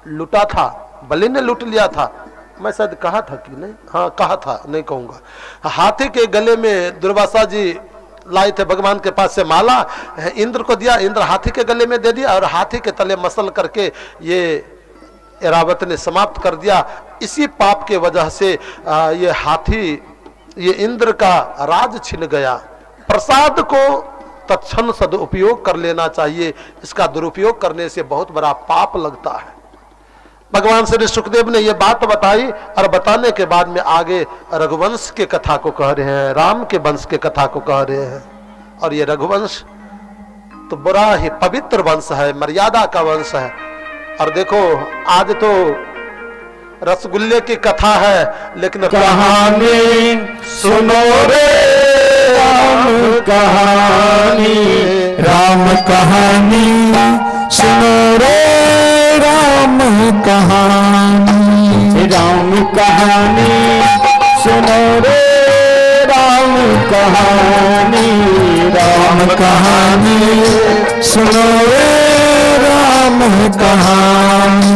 लूटा था, बलि ने लूट लिया था। मैं शायद कहा था कि नहीं, हाँ कहा था, नहीं कहूंगा। हाथी के गले में दुर्वासा जी लाए थे भगवान के पास से माला, इंद्र को दिया, इंद्र हाथी के गले में दे दिया और हाथी के तले मसल करके ये ऐरावत ने समाप्त कर दिया। इसी पाप के वजह से ये हाथी, ये इंद्र का राज छिन गया। प्रसाद को तत्क्षण सदुपयोग कर लेना चाहिए, इसका दुरुपयोग करने से बहुत बड़ा पाप लगता है। भगवान श्री सुखदेव ने यह बात बताई और बताने के बाद में आगे रघुवंश के कथा को कह रहे हैं, राम के वंश के कथा को कह रहे हैं। और ये रघुवंश तो बड़ा ही पवित्र वंश है, मर्यादा का वंश है। और देखो आज तो रसगुल्ले की कथा है, लेकिन कहानी सुनो रे राम कहानी, राम कहानी सुनो रे राम कहानी, राम कहानी सुनो रे राम कहानी, राम कहानी सुनो रे राम कहानी।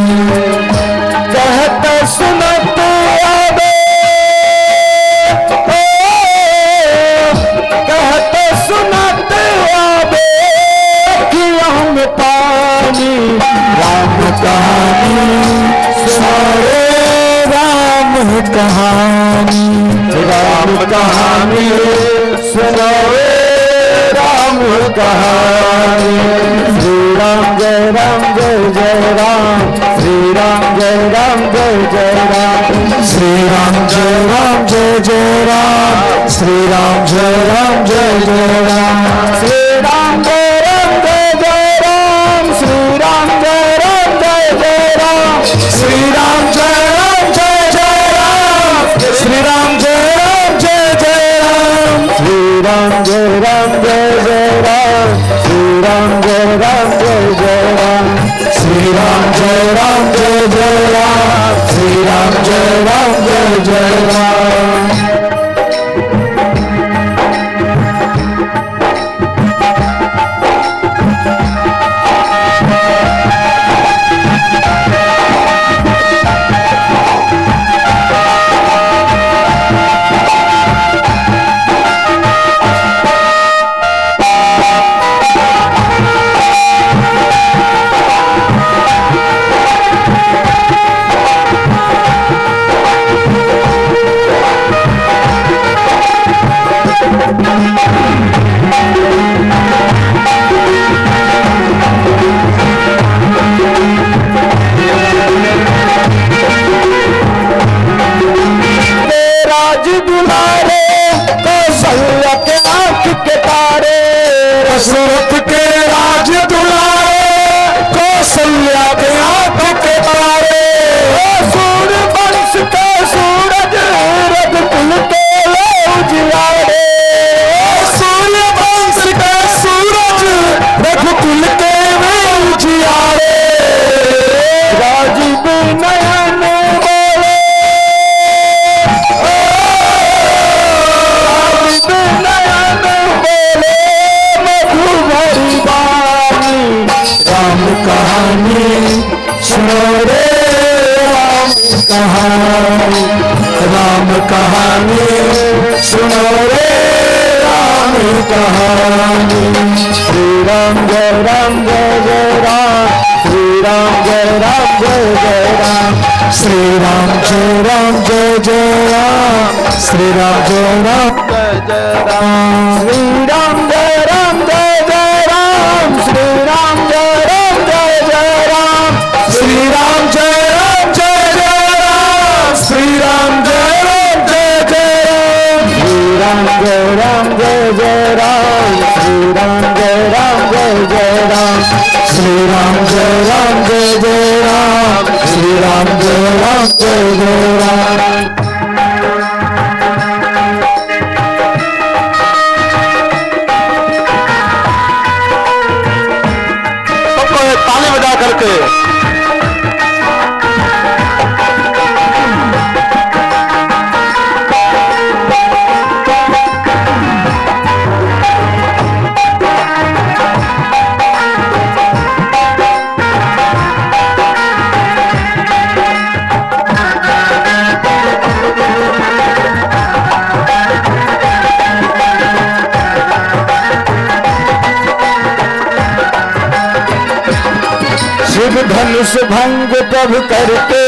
कहत सुनत आवे कहत सुनत आवे कि हम पानी, राम कहानी सुनो रे राम कहानी, राम कहानी सुनो रे राम कहानी। श्री राम जय राम जय जय राम, श्री राम जय राम जय जय राम, श्री राम जय राम जय जय राम, श्री राम जय राम जय जय राम, श्री राम जय राम जय जय राम, श्री राम जय राम जय जय राम, श्री राम जय राम जय जय राम, श्री राम जय राम जय जय राम, श्री राम जय राम जय जय राम, श्री राम जय राम जय जय राम, श्री राम जय राम जय जय राम, श्री राम जय राम जय जय राम। राज दुलारे कौशल्या के आंख के तारे, दशरथ के राज दुलारे कौशल्या के आंख के तारे, सूर्य वंश के सूरज रघुकुल के लो उजियारे, सूर्य वंश के सूरज रघुकुल के वे उजियारे, राजीव नयन बोले राजीव नयन बोले मधु भरी वाणी, राम कहानी सुनो रे राम कहानी, राम कहानी सुनो रे राम कहानी, श्री राम जय राम जय जय राम, श्री राम जय राम जय जय राम, श्री राम जय राम जय जय राम, श्री राम जय राम जय जय राम, श्री राम जय राम जय जय राम, श्री राम जय राम जय जय राम, श्री राम जय राम जय जय राम, श्री राम जय राम जय जय राम, श्री राम जय राम जय जय राम, श्री राम जय राम जय जय राम, श्री राम जय राम जय जय राम, श्री राम जय राम जय जय राम। सबको एक ताली बजा करके शिव धनुष भंग प्रभु करके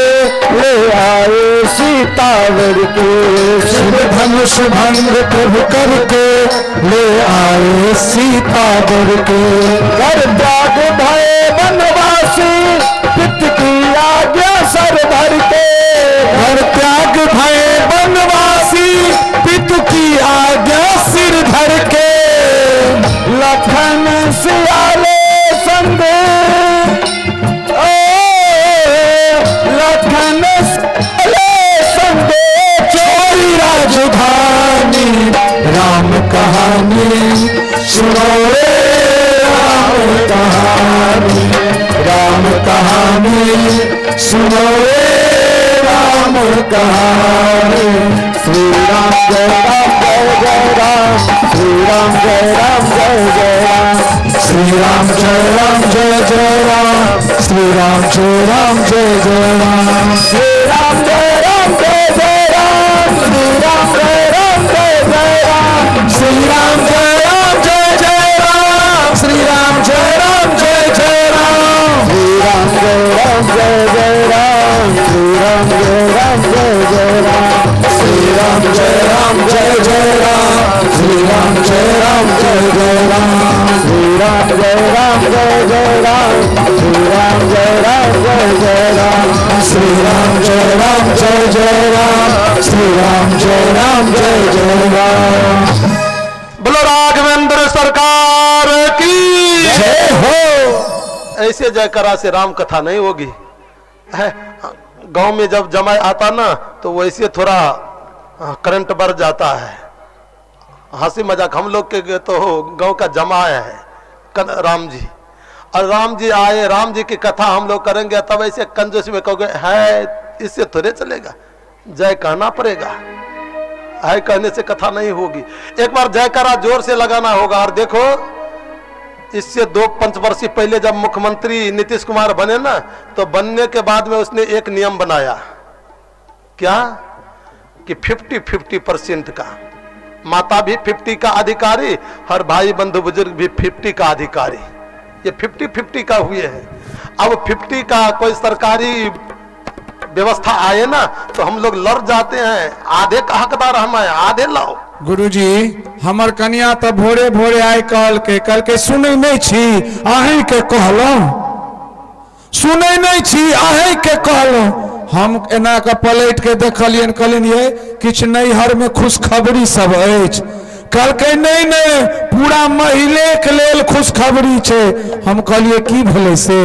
ले आए सीतावर के, शिव धनुष भंग प्रभु करके ले आए सीतावर के, कर त्याग भय वनवासी पित की आज्ञा सर धर के, हर त्याग भय वनवासी पितु की आज्ञा सिर धर के, लखन सियाले संग लखन सियाले संग चोरी राजधानी, राम कहानी सुनो रे राम कहानी, राम कहानी सुनो रे राम कहानी श्री राम जय राम जय जय राम श्री राम जय राम जय जय राम श्री राम जय राम जय जय राम श्री राम जय राम जय जय राम श्री राम जय राम जय जय राम श्री राम जय राम जय जय राम श्री राम जय राम जय जय राम श्री राम जय राम जय जय राम श्री राम जय राम जय जय राम श्री राम जय राम जय जय राम श्री राम जय राम जय जय राम श्री राम जय राम जय जय राम श्री राम जय राम जय जय राम श्री राम जय राम जय जय राम श्री राम जय राम जय जय राम श्री राम जय राम जय जय राम बोलो राघवेंद्र सरकार की जय हो। ऐसे जयकरा से राम कथा नहीं होगी। गांव में जब जमाई आता ना तो वैसे थोड़ा करंट बढ़ जाता है। हंसी मजाक हम लोग के तो गांव का जमाय है राम जी, और राम जी आए, राम जी की कथा हम लोग करेंगे तब ऐसे कंजूस में कहोगे है, इससे थोड़े चलेगा, जय कहना पड़ेगा, है कहने से कथा नहीं होगी। एक बार जयकारा जोर से लगाना होगा। और देखो इससे 2 पंचवर्षीय पहले जब मुख्यमंत्री नीतीश कुमार बने ना, तो बनने के बाद में उसने एक नियम बनाया, क्या कि 50-50% का, माता भी 50 का अधिकारी, हर भाई बंधु बुजुर्ग भी 50 का अधिकारी, ये 50-50 का हुए हैं। अब 50 का कोई सरकारी व्यवस्था आए ना तो हम लोग लड़ जाते हैं, आधे का हकदार हम हैं, आधे लाओ। गुरुजी हमर कन्या तो भोरे भोरे आय कल के सुनै नहीं छी, अहीं के कहलौं, सुनै नहीं छी, अहीं के कहलौं। हम एना के पलट के देखलियन, कहलियन ये किछ नैहर में खुशखबरी सब अछि। कहलकै नहीं नहीं, पूरा महिले के लेल खुशखबरी छै। हम कहलिए की भेलै से,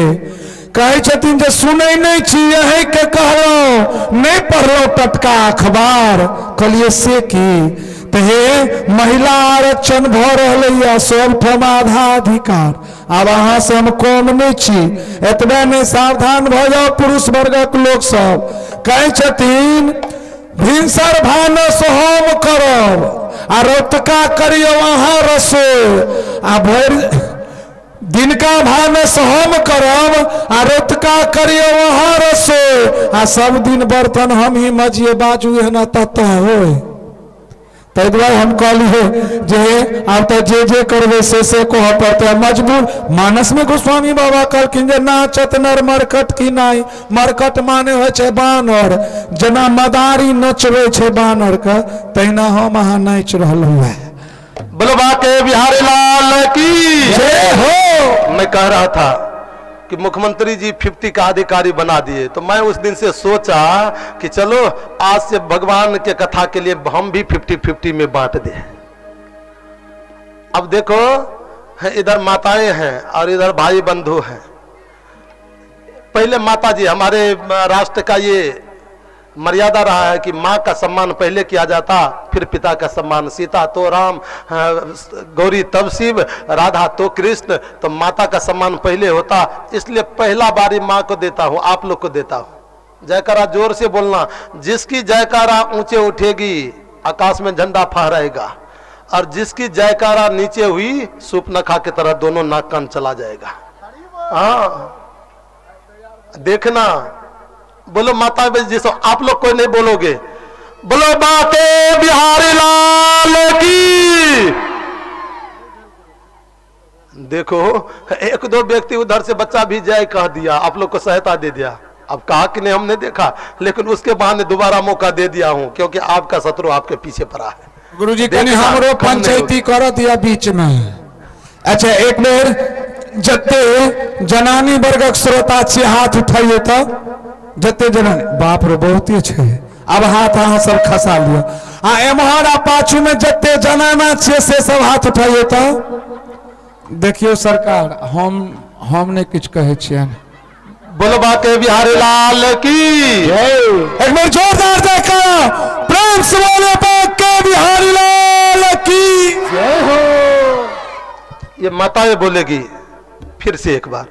कहे छथिन जे सुनै नहीं छी, अहीं के कहलौं, नहीं पढ़लौं टटका अखबार। कहलिए से की, तो हे महिला आरक्षण भ रहा, सब ठम आधा अधिकार। अब अहाँ से हम कम नहीं छी, एतबे नहीं, सावधान भ जाओ पुरुष वर्गक लोग सब। कहे छथिन भिनसर भानस हम करब आ रौतका करियो अहाँ रसोई, आ भरि दिनका भानस हम करब आ रौतका करियो अहाँ रसोई, आ सब दिन बर्तन हम ही मजिए, बाजू एहना तत होय। ताहि दुआरे हम कहलिए जे आब तो जे करबे से कह पड़ते, मजबूर। मानस में गोस्वामी बाबा कहलखिन जे नाचत नर मरकट की नाई, मरकट माने हो छै बानर, जेना मदारी नचबे छै बानर के, तहिना हम अहाँ नाच रहलहुँ है। बलबा के बिहारी लाल की जय हो। मैं कह रहा था कि मुख्यमंत्री जी 50 का अधिकारी बना दिए, तो मैं उस दिन से सोचा कि चलो आज से भगवान के कथा के लिए हम भी 50-50 में बांट दें। अब देखो इधर माताएं हैं और इधर भाई बंधु हैं। पहले माता जी, हमारे राष्ट्र का ये मर्यादा रहा है कि माँ का सम्मान पहले किया जाता, फिर पिता का सम्मान। सीता तो राम, गौरी तब शिव, राधा तो कृष्ण, तो माता का सम्मान पहले होता, इसलिए पहला बारी माँ को देता हूँ, आप लोग को देता हूँ। जयकारा जोर से बोलना, जिसकी जयकारा ऊंचे उठेगी आकाश में झंडा फहराएगा, और जिसकी जयकारा नीचे हुई सूपनखा की तरह दोनों नाक कान चला जाएगा। हाँ देखना, बोलो माता जी सब, आप लोग कोई नहीं बोलोगे, बोलो बाके बिहारी लाल की। देखो 1-2 व्यक्ति उधर से बच्चा भी जय कह दिया, आप लोग को सहायता दे दिया। अब कहा कि नहीं हमने देखा, लेकिन उसके बहाने दोबारा मौका दे दिया हूं, क्योंकि आपका शत्रु आपके पीछे पड़ा है। गुरुजी कनी हमरो पंचायती कर दिया बीच में। अच्छा एक बेर जते जनानी वर्गक श्रोता छे हाथ उठाइए तो, जते जनानी, बाप रे बहुते छे, अब हाथ अहाँ सब खसा लियो। आ एम्हर आ पाछू में जते जनाना छे से सब हाथ उठाइए तो। देखियो सरकार, हम ने किछ कहे छियन। बोलो बाके बिहारी लाल की। एक बार जोरदार जयकारा, प्रेम से बोले बाके बिहारी लाल की जय हो। ये माताएं बोलेगी, फिर से एक बार,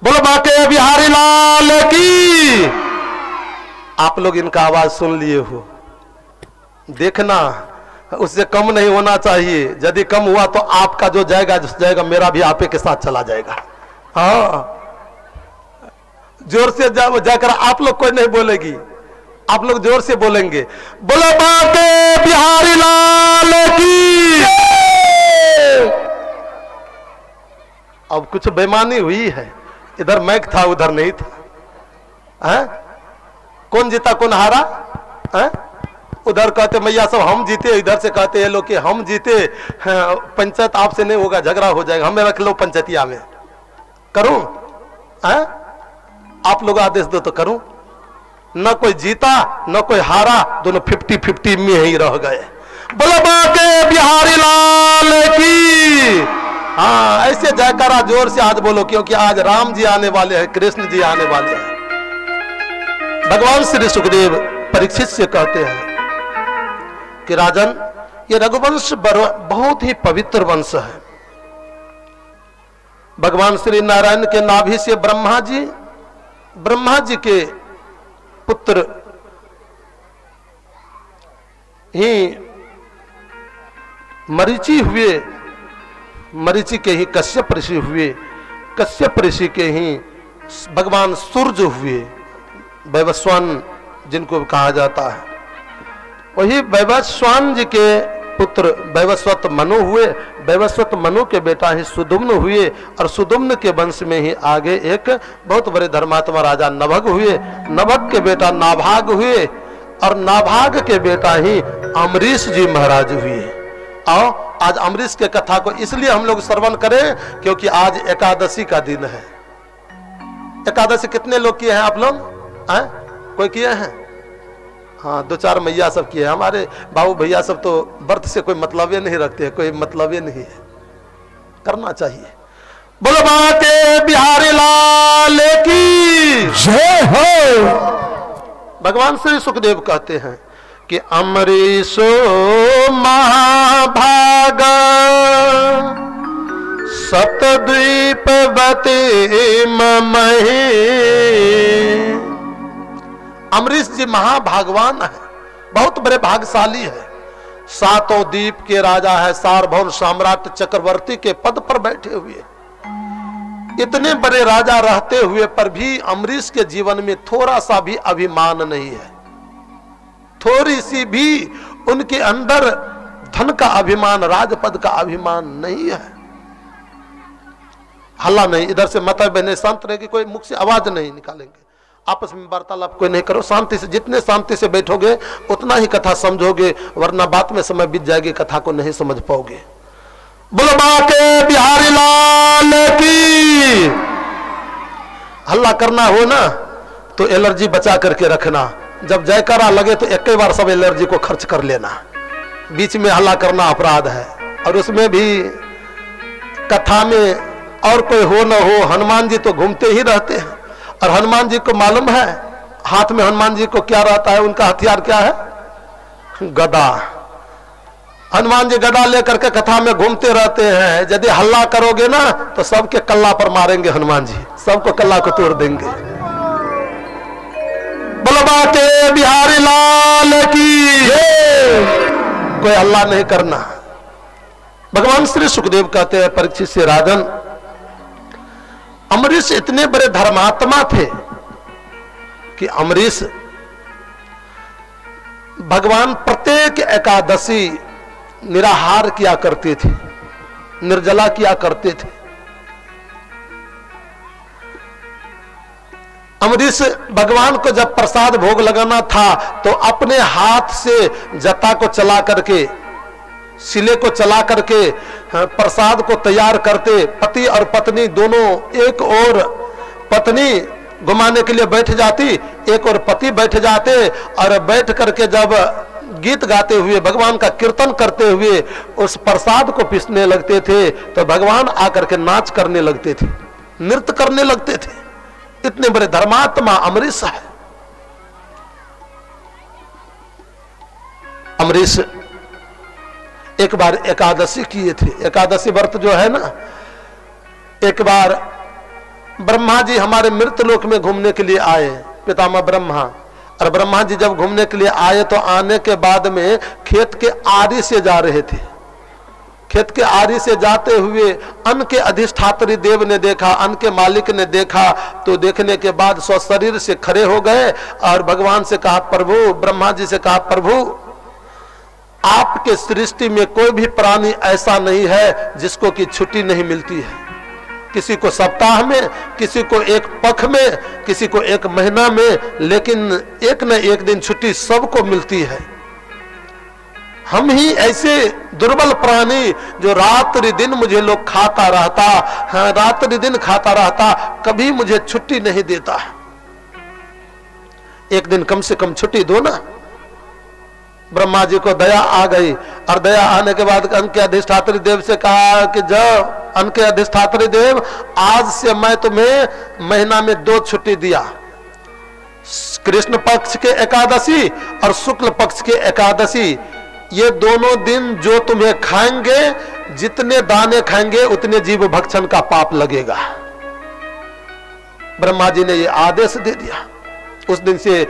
बोलो बाके बिहारी लाल की। आप लोग इनका आवाज सुन लिए हो, देखना उससे कम नहीं होना चाहिए। यदि कम हुआ तो आपका जो जाएगा मेरा भी आपे के साथ चला जाएगा। हाँ, जोर से जाकर आप लोग कोई नहीं बोलेगी, आप लोग जोर से बोलेंगे, बोलो बाके बिहारी लाल की। अब कुछ बेईमानी हुई है, इधर मैक था उधर नहीं था। है? कौन जीता कौन हारा? है? उधर कहते मैया सब हम जीते, इधर से कहते हैं लोग कि हम जीते। पंचायत आपसे नहीं होगा, झगड़ा हो जाएगा, हमें रख लो पंचायतिया में। करूं? है? आप लोग आदेश दो तो करूं। न कोई जीता न कोई हारा, दोनों 50-50 में ही रह गए। बोलो बाके बिहारी लाल की। हाँ, ऐसे जयकारा जोर से आज बोलो, क्योंकि आज राम जी आने वाले हैं, कृष्ण जी आने वाले हैं। भगवान श्री सुखदेव परीक्षित से कहते हैं कि राजन, ये रघुवंश बहुत ही पवित्र वंश है। भगवान श्री नारायण के नाभि से ब्रह्मा जी के पुत्र ही मरीचि हुए, मरीचि के ही कश्यप ऋषि हुए, कश्यप ऋषि के ही भगवान सूर्य हुए, वैवस्वान जिनको कहा जाता है। वही वैवस्वान जी के पुत्र वैवस्वत मनु हुए, वैवस्वत मनु के बेटा ही सुदुम्न हुए, और सुदुम्न के वंश में ही आगे एक बहुत बड़े धर्मात्मा राजा नभग हुए, नभग के बेटा नाभाग हुए, और नाभाग के बेटा ही अम्बरीश जी महाराज हुए। आओ आज अम्बरीश के कथा को इसलिए हम लोग श्रवण करें क्योंकि आज एकादशी का दिन है। एकादशी कितने लोग किए हैं आप लोग? कोई किए हैं? हाँ, 2-4 मैया सब किए। हमारे बाबू भैया सब तो व्रत से कोई मतलब ही नहीं रखते, कोई मतलब ही नहीं है, करना चाहिए। बोलो बाके बिहारी लाल की जय हो। भगवान श्री सुखदेव कहते हैं कि अम्बरीशो महाभाग सतद्वीपवती ममहि। अम्बरीश जी महाभागवान है, बहुत बड़े भागशाली है, 7 द्वीप के राजा है, सार्वभौम सम्राट चक्रवर्ती के पद पर बैठे हुए। इतने बड़े राजा रहते हुए पर भी अम्बरीश के जीवन में थोड़ा सा भी अभिमान नहीं है, थोड़ी सी भी उनके अंदर धन का अभिमान, राजपद का अभिमान नहीं है। हल्ला नहीं, इधर से मतलब बहने शांत रहे कि कोई मुख से आवाज नहीं निकालेंगे, आपस में वार्तालाप कोई नहीं करो, शांति से, जितने शांति से बैठोगे उतना ही कथा समझोगे, वरना बात में समय बीत जाएगी, कथा को नहीं समझ पाओगे। बोलो बाके बिहारी लाल की। हल्ला करना हो ना तो एलर्जी बचा करके रखना, जब जयकारा लगे तो एक ही बार सब एलर्जी को खर्च कर लेना, बीच में हल्ला करना अपराध है। और उसमें भी कथा में और कोई हो न हो, हनुमान जी तो घूमते ही रहते हैं, और हनुमान जी को मालूम है हाथ में हनुमान जी को क्या रहता है, उनका हथियार क्या है? गदा। हनुमान जी गदा लेकर के कथा में घूमते रहते हैं। यदि हल्ला करोगे ना तो सबके कल्ला पर मारेंगे हनुमान जी, सबको कल्ला को तोड़ देंगे। बोलो बाके बिहारी लाल की। कोई हल्ला नहीं करना। भगवान श्री सुखदेव कहते हैं परीक्षित से, राजन, अम्बरीश इतने बड़े धर्मात्मा थे कि अम्बरीश भगवान प्रत्येक एकादशी निराहार किया करते थे, निर्जला किया करते थे। अम्बरीश भगवान को जब प्रसाद भोग लगाना था तो अपने हाथ से जता को चला करके, सिले को चला करके प्रसाद को तैयार करते। पति और पत्नी दोनों एक और पत्नी घुमाने के लिए बैठ जाती, एक और पति बैठ जाते, और बैठ करके जब गीत गाते हुए, भगवान का कीर्तन करते हुए उस प्रसाद को पीसने लगते थे तो भगवान आकर के नाच करने लगते थे, नृत्य करने लगते थे। इतने बड़े धर्मात्मा अम्बरीश है। अम्बरीश एक बार एकादशी किए थे। एकादशी व्रत जो है ना, एक बार ब्रह्मा जी हमारे मृत लोक में घूमने के लिए आए, पितामह ब्रह्मा, और ब्रह्मा जी जब घूमने के लिए आए तो आने के बाद में खेत के आरी से जा रहे थे। खेत के आरी से जाते हुए अन्न के अधिष्ठात्री देव ने देखा, अन्न के मालिक ने देखा, तो देखने के बाद स्वशरीर से खड़े हो गए और भगवान से कहा, प्रभु, ब्रह्मा जी से कहा, प्रभु, आपके सृष्टि में कोई भी प्राणी ऐसा नहीं है जिसको कि छुट्टी नहीं मिलती है। किसी को सप्ताह में, किसी को एक पख में, किसी को एक महीना में, लेकिन एक न एक दिन छुट्टी सबको मिलती है। हम ही ऐसे दुर्बल प्राणी जो रात्रि दिन मुझे लोग खाता रहता, हाँ, रात्रि दिन खाता रहता, कभी मुझे छुट्टी नहीं देता। एक दिन कम से कम छुट्टी दो ना। ब्रह्मा जी को दया आ गई और दया आने के बाद अन्न के अधिष्ठात्री देव से कहा कि जाओ अन्न के अधिष्ठात्री देव, आज से मैं तुम्हें महीना में 2 छुट्टी दिया, कृष्ण पक्ष के एकादशी और शुक्ल पक्ष के एकादशी। ये दोनों दिन जो तुम्हें खाएंगे, जितने दाने खाएंगे उतने जीव भक्षण का पाप लगेगा। ब्रह्मा जी ने ये आदेश दे दिया। उस दिन से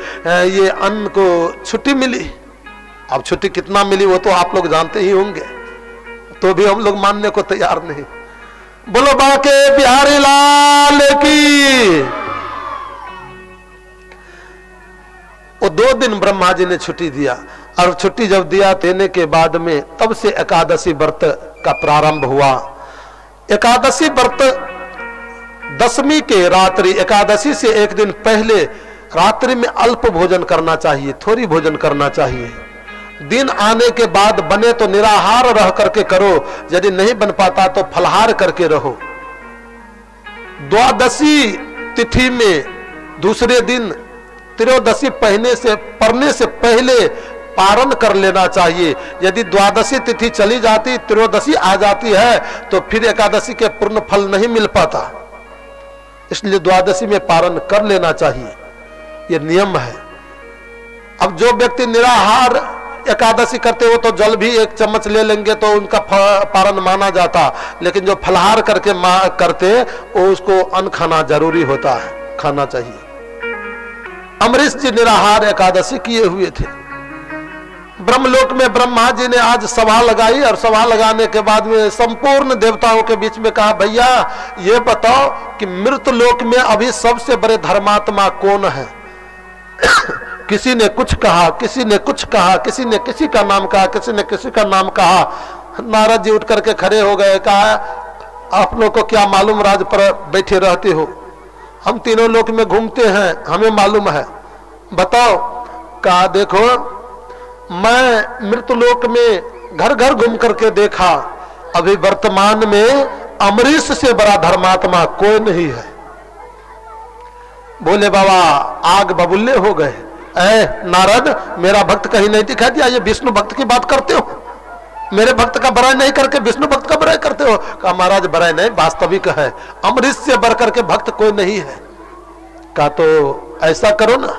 ये अन्न को छुट्टी मिली। अब छुट्टी कितना मिली वो तो आप लोग जानते ही होंगे, तो भी हम लोग मानने को तैयार नहीं। बोलो बाके बिहारी लाल की। वो 2 दिन ब्रह्मा जी ने छुट्टी दिया और छुट्टी जब दिया देने के बाद में तब से एकादशी व्रत का प्रारंभ हुआ। एकादशी व्रत दशमी के रात्रि, एकादशी से एक दिन पहले रात्रि में अल्प भोजन करना चाहिए, थोड़ी भोजन करना चाहिए। दिन आने के बाद बने तो निराहार रह करके करो, यदि नहीं बन पाता तो फलहार करके रहो। द्वादशी तिथि में दूसरे दिन त्रयोदशी पड़ने से पहले पारण कर लेना चाहिए। यदि द्वादशी तिथि चली जाती, त्रयोदशी आ जाती है तो फिर एकादशी के पूर्ण फल नहीं मिल पाता, इसलिए द्वादशी में पारण कर लेना चाहिए, यह नियम है। अब जो व्यक्ति निराहार एकादशी करते हो तो जल भी 1 चम्मच ले लेंगे तो उनका पारण माना जाता, लेकिन जो फलहार करके करते वो उसको अन्न खाना जरूरी होता है, खाना चाहिए। अमरीश जी निराहार एकादशी किए हुए थे। ब्रह्मलोक में ब्रह्मा जी ने आज सभा लगाई और सभा लगाने के बाद में संपूर्ण देवताओं के बीच में कहा, भैया ये बताओ कि मृत लोक में अभी सबसे बड़े धर्मात्मा कौन है? किसी ने कुछ कहा, किसी ने कुछ कहा, किसी ने किसी का नाम कहा, किसी ने किसी का नाम कहा। नारद जी उठ करके खड़े हो गए, कहा, आप लोग को क्या मालूम, राज पर बैठे रहते हो, हम तीनों लोक में घूमते हैं, हमें मालूम है, बताओ। कहा, देखो मैं मृतलोक में घर घर घूम करके देखा, अभी वर्तमान में अमरीश से बड़ा धर्मात्मा कोई नहीं है। बोले बाबा आग बबुल्ले हो गए। नारद, मेरा भक्त कहीं नहीं दिखाई दिया, ये विष्णु भक्त की बात करते हो, मेरे भक्त का बड़ाई नहीं करके विष्णु भक्त का बड़ाई करते हो। कहा, महाराज बड़ाई नहीं, वास्तविक है, अमरीश से बढ़कर के भक्त कोई नहीं है। कहा, तो ऐसा करो ना,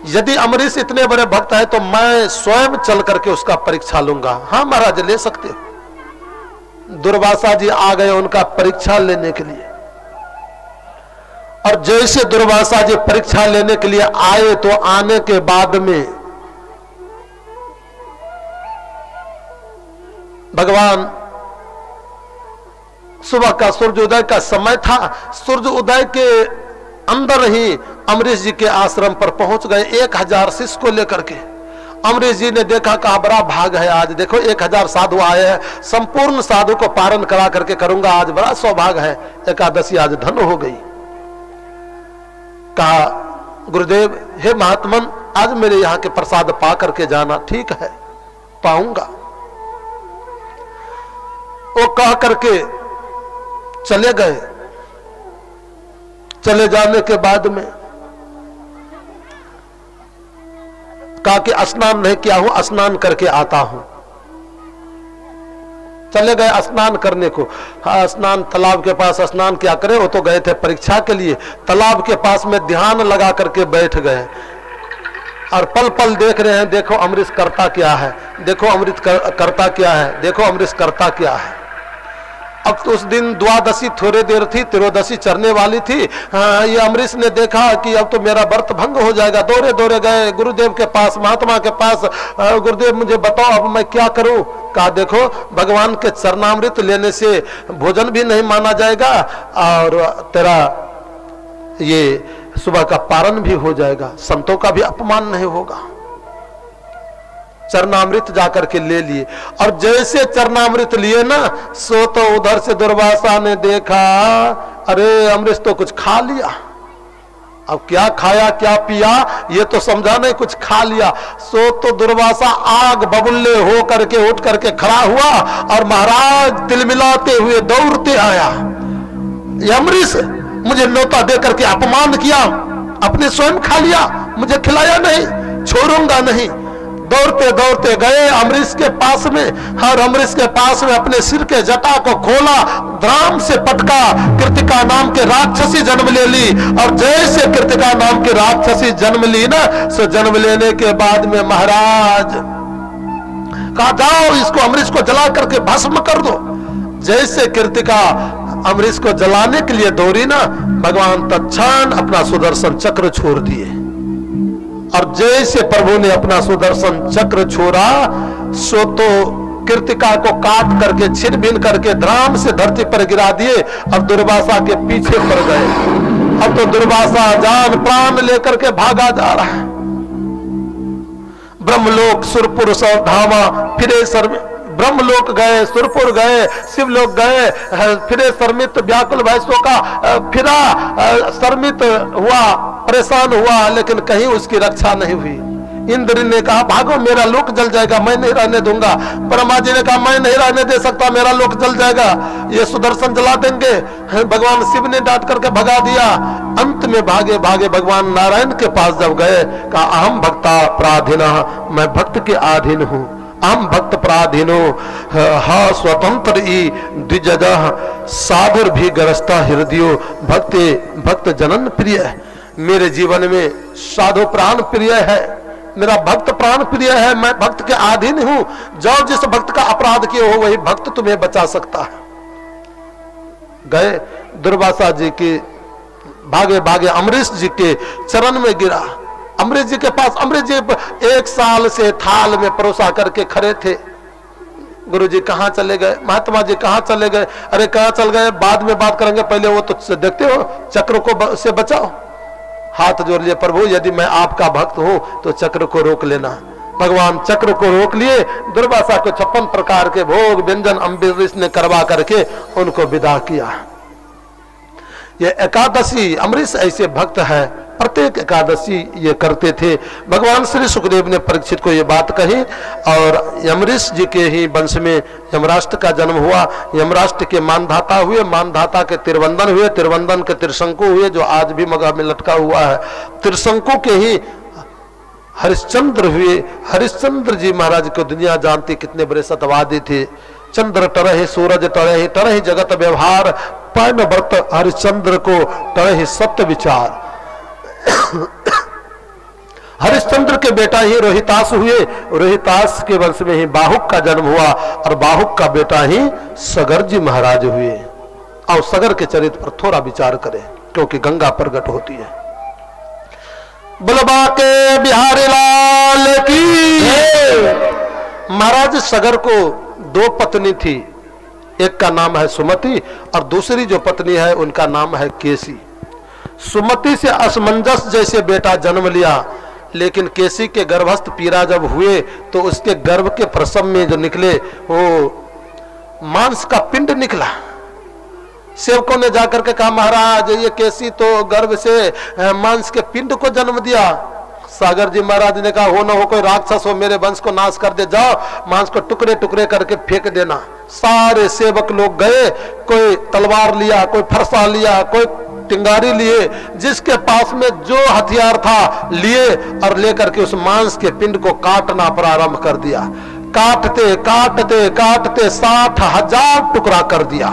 यदि अमरीश इतने बड़े भक्त है तो मैं स्वयं चल करके उसका परीक्षा लूंगा। हाँ महाराज, ले सकते हो। दुर्वासा जी आ गए उनका परीक्षा लेने के लिए, और जैसे दुर्वासा जी परीक्षा लेने के लिए आए तो आने के बाद में भगवान, सुबह का सूर्योदय का समय था, सूर्य उदय के अंदर ही अमरीश जी के आश्रम पर पहुंच गए 1000 शिष्य को लेकर के। अमरीश जी ने देखा, कहा, बड़ा भाग है आज, देखो 1000 साधु आए हैं, संपूर्ण साधु को पारण करा करके करूंगा, आज बड़ा सौभाग्य है, एकादशी आज धन्य हो गई। कहा, गुरुदेव हे महात्मन, आज मेरे यहाँ के प्रसाद पा करके जाना। ठीक है, पाऊंगा। वो कह करके चले गए। चले जाने के बाद में कहा कि स्नान नहीं किया हूं, स्नान करके आता हूं। चले गए स्नान करने को। हाँ, स्नान तालाब के पास स्नान क्या करें, वो तो गए थे परीक्षा के लिए। तालाब के पास में ध्यान लगा करके बैठ गए और पल पल देख रहे हैं, देखो अमरीश करता क्या है, देखो अमृत करता क्या है, देखो अमरीश करता क्या है। अब तो उस दिन द्वादशी थोड़ी देर थी, त्रयोदशी चढ़ने वाली थी। हाँ, ये अमरीश ने देखा कि अब तो मेरा व्रत भंग हो जाएगा। दौड़े दौड़े गए गुरुदेव के पास, महात्मा के पास। गुरुदेव मुझे बताओ अब मैं क्या करूं? कहा देखो, भगवान के चरणामृत लेने से भोजन भी नहीं माना जाएगा और तेरा ये सुबह का पारण भी हो जाएगा, संतों का भी अपमान नहीं होगा। चरणामृत जाकर के ले लिए और जैसे चरणामृत लिए ना, सो तो उधर से दुर्वासा ने देखा, अरे अमरीश तो कुछ खा लिया। अब क्या खाया क्या पिया ये तो समझा नहीं, कुछ खा लिया। सो तो दुर्वासा आग बबुल्ले हो करके उठ करके खड़ा हुआ और महाराज तिलमिलाते हुए दौड़ते आया। ये अमरीश मुझे न्योता दे करके अपमान किया, अपने स्वयं खा लिया, मुझे खिलाया नहीं, छोड़ूंगा नहीं। दौड़ते दौड़ते गए अमरीश के पास में और अमरीश के पास में अपने सिर के जटा को खोला, द्राम से पटका। कृतिका नाम के राक्षसी जन्म ले ली और जैसे कृतिका नाम की राक्षसी जन्म ली ना, सो जन्म लेने के बाद में महाराज कहा जाओ इसको अमरीश को जला करके भस्म कर दो। जैसे कृतिका अमरीश को जलाने के लिए दौड़ी ना, भगवान तत्क्षण अपना सुदर्शन चक्र छोड़ दिए और जैसे प्रभु ने अपना सुदर्शन चक्र छोड़ा, सो तो कृतिका को काट करके छिन भिन करके द्राम से धरती पर गिरा दिए और दुर्वासा के पीछे पड़ गए। अब तो दुर्वासा जान प्राण लेकर के भागा जा रहा है। ब्रह्मलोक सुरपुर धामा फिरे ब्रह्मलोक गए, सुरपुर गए, शिवलोक गए, फिरे शर्मित व्याकुल भैंसों का फिरा, शर्मित हुआ, परेशान हुआ, लेकिन कहीं उसकी रक्षा नहीं हुई। इंद्र ने कहा भागो मेरा लोक जल जाएगा, मैं नहीं रहने दूंगा। ब्रह्मा जी ने कहा मैं नहीं रहने दे सकता, मेरा लोक जल जाएगा, ये सुदर्शन जला देंगे। भगवान शिव ने डांट करके भगा दिया। अंत में भागे भागे भगवान नारायण के पास जब गए, कहा अहम भक्ता पराधीना, मैं भक्त के अधीन हूं। अहम भक्त पराधीनो हा स्वतंत्र द्विजः साधुर भी ग्रस्ता हृदयो भक्ति भक्त जनन प्रिय। मेरे जीवन में साधु प्राण प्रिय है, मेरा भक्त प्राण प्रिय है, मैं भक्त के अधीन हूं। जो जिस भक्त का अपराध किए हो वही भक्त तुम्हें बचा सकता है। गए दुर्वासा जी के भागे भागे अमरीश जी के चरण में गिरा। अमरीश जी के पास, अमरीश जी 1 साल से थाल में परोसा करके खड़े थे। गुरु जी कहाँ चले गए, महात्मा जी कहाँ चले गए? अरे कहाँ चल गए, बाद में बात करेंगे, पहले वो तो देखते हो चक्र को से बचाओ। हाथ जोड़ लिए, प्रभु यदि मैं आपका भक्त हूं तो चक्र को रोक लेना। भगवान चक्र को रोक लिए। दुर्वासा को 56 प्रकार के भोग व्यंजन अम्बरीश ने करवा करके उनको विदा किया। ये एकादशी अमरीश ऐसे भक्त है, प्रत्येक एकादशी ये करते थे। भगवान श्री सुखदेव ने परीक्षित को ये बात कही और अमरीश जी के ही वंश में यमराष्ट्र का जन्म हुआ। यमराष्ट्र के मानधाता हुए, मानधाता के तिरवंदन हुए, तिरवंदन के त्रिशंकु हुए जो आज भी मगह में लटका हुआ है। त्रिशंकु के ही हरिश्चंद्र हुए। हरिश्चंद्र जी महाराज को दुनिया जानती कितने बड़े सत्यवादी थे। चंद्र टरहि सूरज टरहि, टरहि जगत व्यवहार, पैन व्रत हरिश्चंद्र को टरहि सत्य विचार। हरिश्चंद्र के बेटा ही रोहितास हुए। रोहितास के वंश में ही बाहुक का जन्म हुआ और बाहुक का बेटा ही सगर जी महाराज हुए। और सगर के चरित्र पर थोड़ा विचार करें क्योंकि गंगा प्रकट होती है। बुलबा के बिहारी लाल की। महाराज सगर को 2 पत्नी थी, एक का नाम है सुमति और दूसरी जो पत्नी है उनका नाम है केसी। सुमति से असमंजस जैसे बेटा जन्म लिया, लेकिन केसी के गर्भस्थ पीड़ा जब हुए तो उसके गर्भ के प्रसव में जो निकले वो मांस का पिंड निकला। सेवकों ने जाकर के कहा महाराज ये केसी तो गर्भ से मांस के पिंड को जन्म दिया। सागर जी महाराज ने कहा हो ना हो कोई राक्षस हो मेरे वंश को नाश कर दे, जाओ मांस को टुकड़े टुकड़े करके फेंक देना। सारे सेवक लोग गए, कोई तलवार लिया, कोई फरसा लिया, कोई टिंगारी लिए, जिसके पास में जो हथियार था लिए और लेकर के उस मांस के पिंड को काटना प्रारंभ कर दिया। काटते काटते काटते 60,000 टुकड़ा कर दिया।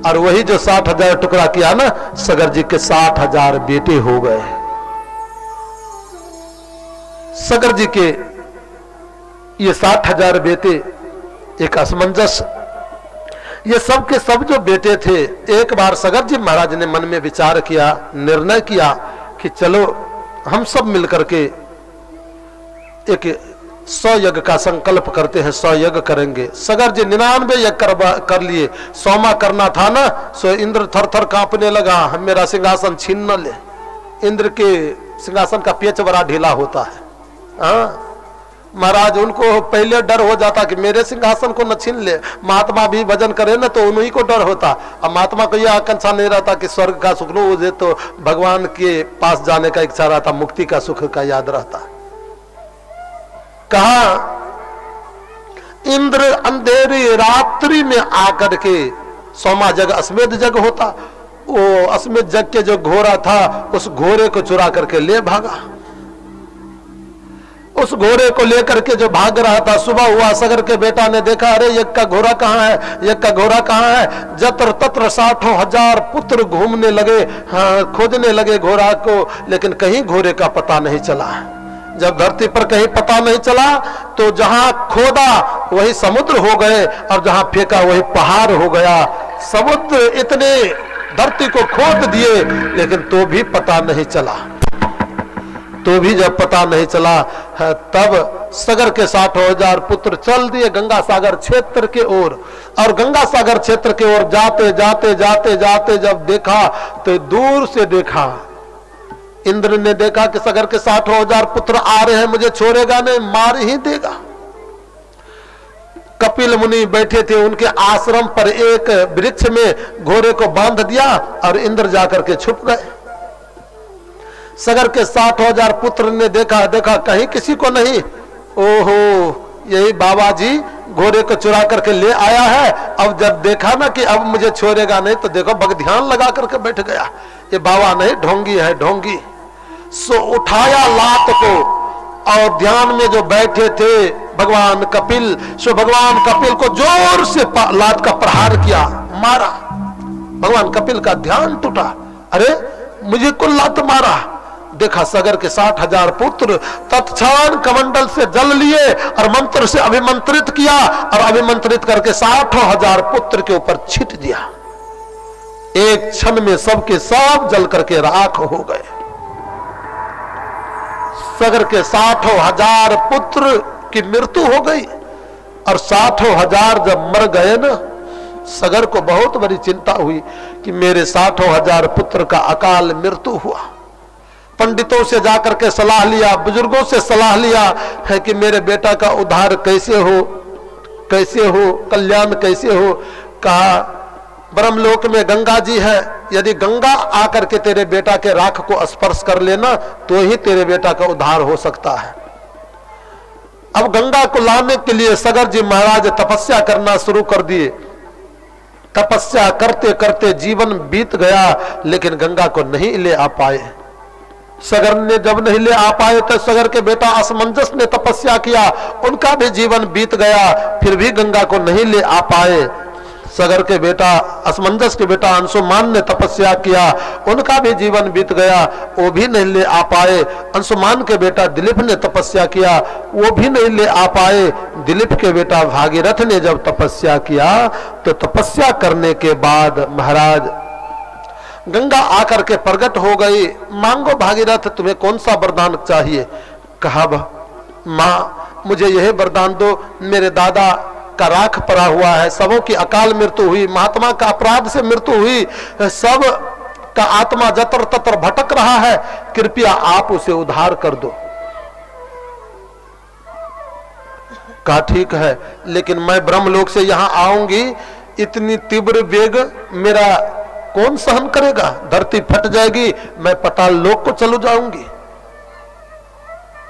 और वही जो 60,000 टुकड़ा किया ना, सगर जी के 60,000 बेटे हो गए। सगर जी के ये 60,000 बेटे एक असमंजस ये सब के सब जो बेटे थे, एक बार सगर जी महाराज ने मन में विचार किया, निर्णय किया कि चलो हम सब मिलकर के एक 100 यज्ञ का संकल्प करते हैं, 100 यज्ञ करेंगे। सगर जी 99 यज्ञ कर लिए, 100वां करना था ना, सो इंद्र थर थर कांपने लगा, हम मेरा सिंहासन छीन न ले। इंद्र के सिंहासन का पेच बड़ा ढीला होता है। हाँ महाराज, उनको पहले डर हो जाता कि मेरे सिंहासन को न छीन ले। महात्मा भी भजन करे ना तो उन्हीं को डर होता। अब महात्मा को यह आकांक्षा नहीं रहता कि स्वर्ग का सुख लो, मुझे तो भगवान के पास जाने का इच्छा रहता, मुक्ति का सुख का याद रहता। कहा इंद्र अंधेरी रात्रि में आकर के 100वां जग अश्वमेध जग होता, वो अश्वमेध जग के जो घोड़ा था उस घोड़े को चुरा करके ले भागा। उस घोड़े को लेकर के जो भाग रहा था, सुबह हुआ, सगर के बेटा ने देखा, अरे यज्ञ का घोड़ा कहाँ है, यज्ञ का घोड़ा कहाँ है। जत्र तत्र 60,000 पुत्र घूमने लगे, हाँ, खोजने लगे घोड़ा को, लेकिन कहीं घोड़े का पता नहीं चला। जब धरती पर कहीं पता नहीं चला तो जहां खोदा वही समुद्र हो गए और जहां फेंका वही पहाड़ हो गया। समुद्र इतने धरती को खोद दिए लेकिन तो भी पता नहीं चला। तो भी जब पता नहीं चला तब सगर के 60,000 पुत्र चल दिए गंगा सागर क्षेत्र के ओर। और गंगा सागर क्षेत्र के ओर जाते जाते जाते जाते जब देखा तो दूर से देखा, इंद्र ने देखा कि सगर के 60,000 पुत्र आ रहे हैं, मुझे छोड़ेगा नहीं, मार ही देगा। कपिल मुनि बैठे थे, उनके आश्रम पर एक वृक्ष में घोड़े को बांध दिया और इंद्र जाकर के छुप गए। सगर के 60,000 पुत्र ने देखा कहीं किसी को नहीं। ओहो, यही बाबा जी घोड़े को चुरा करके ले आया है। अब जब देखा ना कि अब मुझे छोड़ेगा नहीं तो देखो बग ध्यान लगा करके बैठ गया, ये बाबा नहीं ढोंगी है, ढोंगी। सो उठाया लात को और ध्यान में जो बैठे थे भगवान कपिल, सो भगवान कपिल को जोर से लात का प्रहार किया, मारा। भगवान कपिल का ध्यान टूटा, अरे मुझे को लात मारा। देखा सगर के 60,000 पुत्र तत्क्षण कमंडल से जल लिए और मंत्र से अभिमंत्रित किया और अभिमंत्रित करके 60,000 पुत्र के ऊपर छिट दिया। एक क्षण में सबके सब जल करके राख हो गए। सगर के 60,000 पुत्र की मृत्यु हो गई। और 60,000 जब मर गए ना, सगर को बहुत बड़ी चिंता हुई कि मेरे 60,000 पुत्र का अकाल मृत्यु हुआ। पंडितों से जाकर के सलाह लिया, बुजुर्गों से सलाह लिया है कि मेरे बेटा का उद्धार कैसे हो, कल्याण कैसे हो। कहा ब्रह्मलोक में गंगा जी है, यदि गंगा आकर के तेरे बेटा के राख को स्पर्श कर लेना तो ही तेरे बेटा का उद्धार हो सकता है। अब गंगा को लाने के लिए सगर जी महाराज तपस्या करना शुरू कर दिए। तपस्या करते करते जीवन बीत गया लेकिन गंगा को नहीं ले आ पाए। सगर ने जब नहीं ले आ पाए तो सगर के बेटा असमंजस ने तपस्या किया, उनका भी जीवन बीत गया, फिर भी गंगा को नहीं ले आ पाए। सगर के बेटा असमंजस के बेटा अंशुमान ने तपस्या किया, उनका भी जीवन बीत गया, वो भी नहीं ले आ पाए। अंशुमान के बेटा दिलीप ने तपस्या किया, वो भी नहीं ले आ पाए। दिलीप के बेटा भागीरथ ने जब तपस्या किया तो तपस्या करने के बाद महाराज गंगा आकर के प्रकट हो गई। मांगो भागीरथ, तुम्हें कौन सा वरदान चाहिए। कहा माँ मुझे यह वरदान दो, मेरे दादा का राख पड़ा हुआ है, सबों की अकाल मृत्यु हुई, महात्मा का अपराध से मृत्यु हुई, सब का आत्मा जतर ततर भटक रहा है, कृपया आप उसे उद्धार कर दो। कहा ठीक है, लेकिन मैं ब्रह्मलोक से यहां आऊंगी, इतनी तीव्र वेग मेरा कौन सहन करेगा, धरती फट जाएगी, मैं पाताल लोक को चलो जाऊंगी,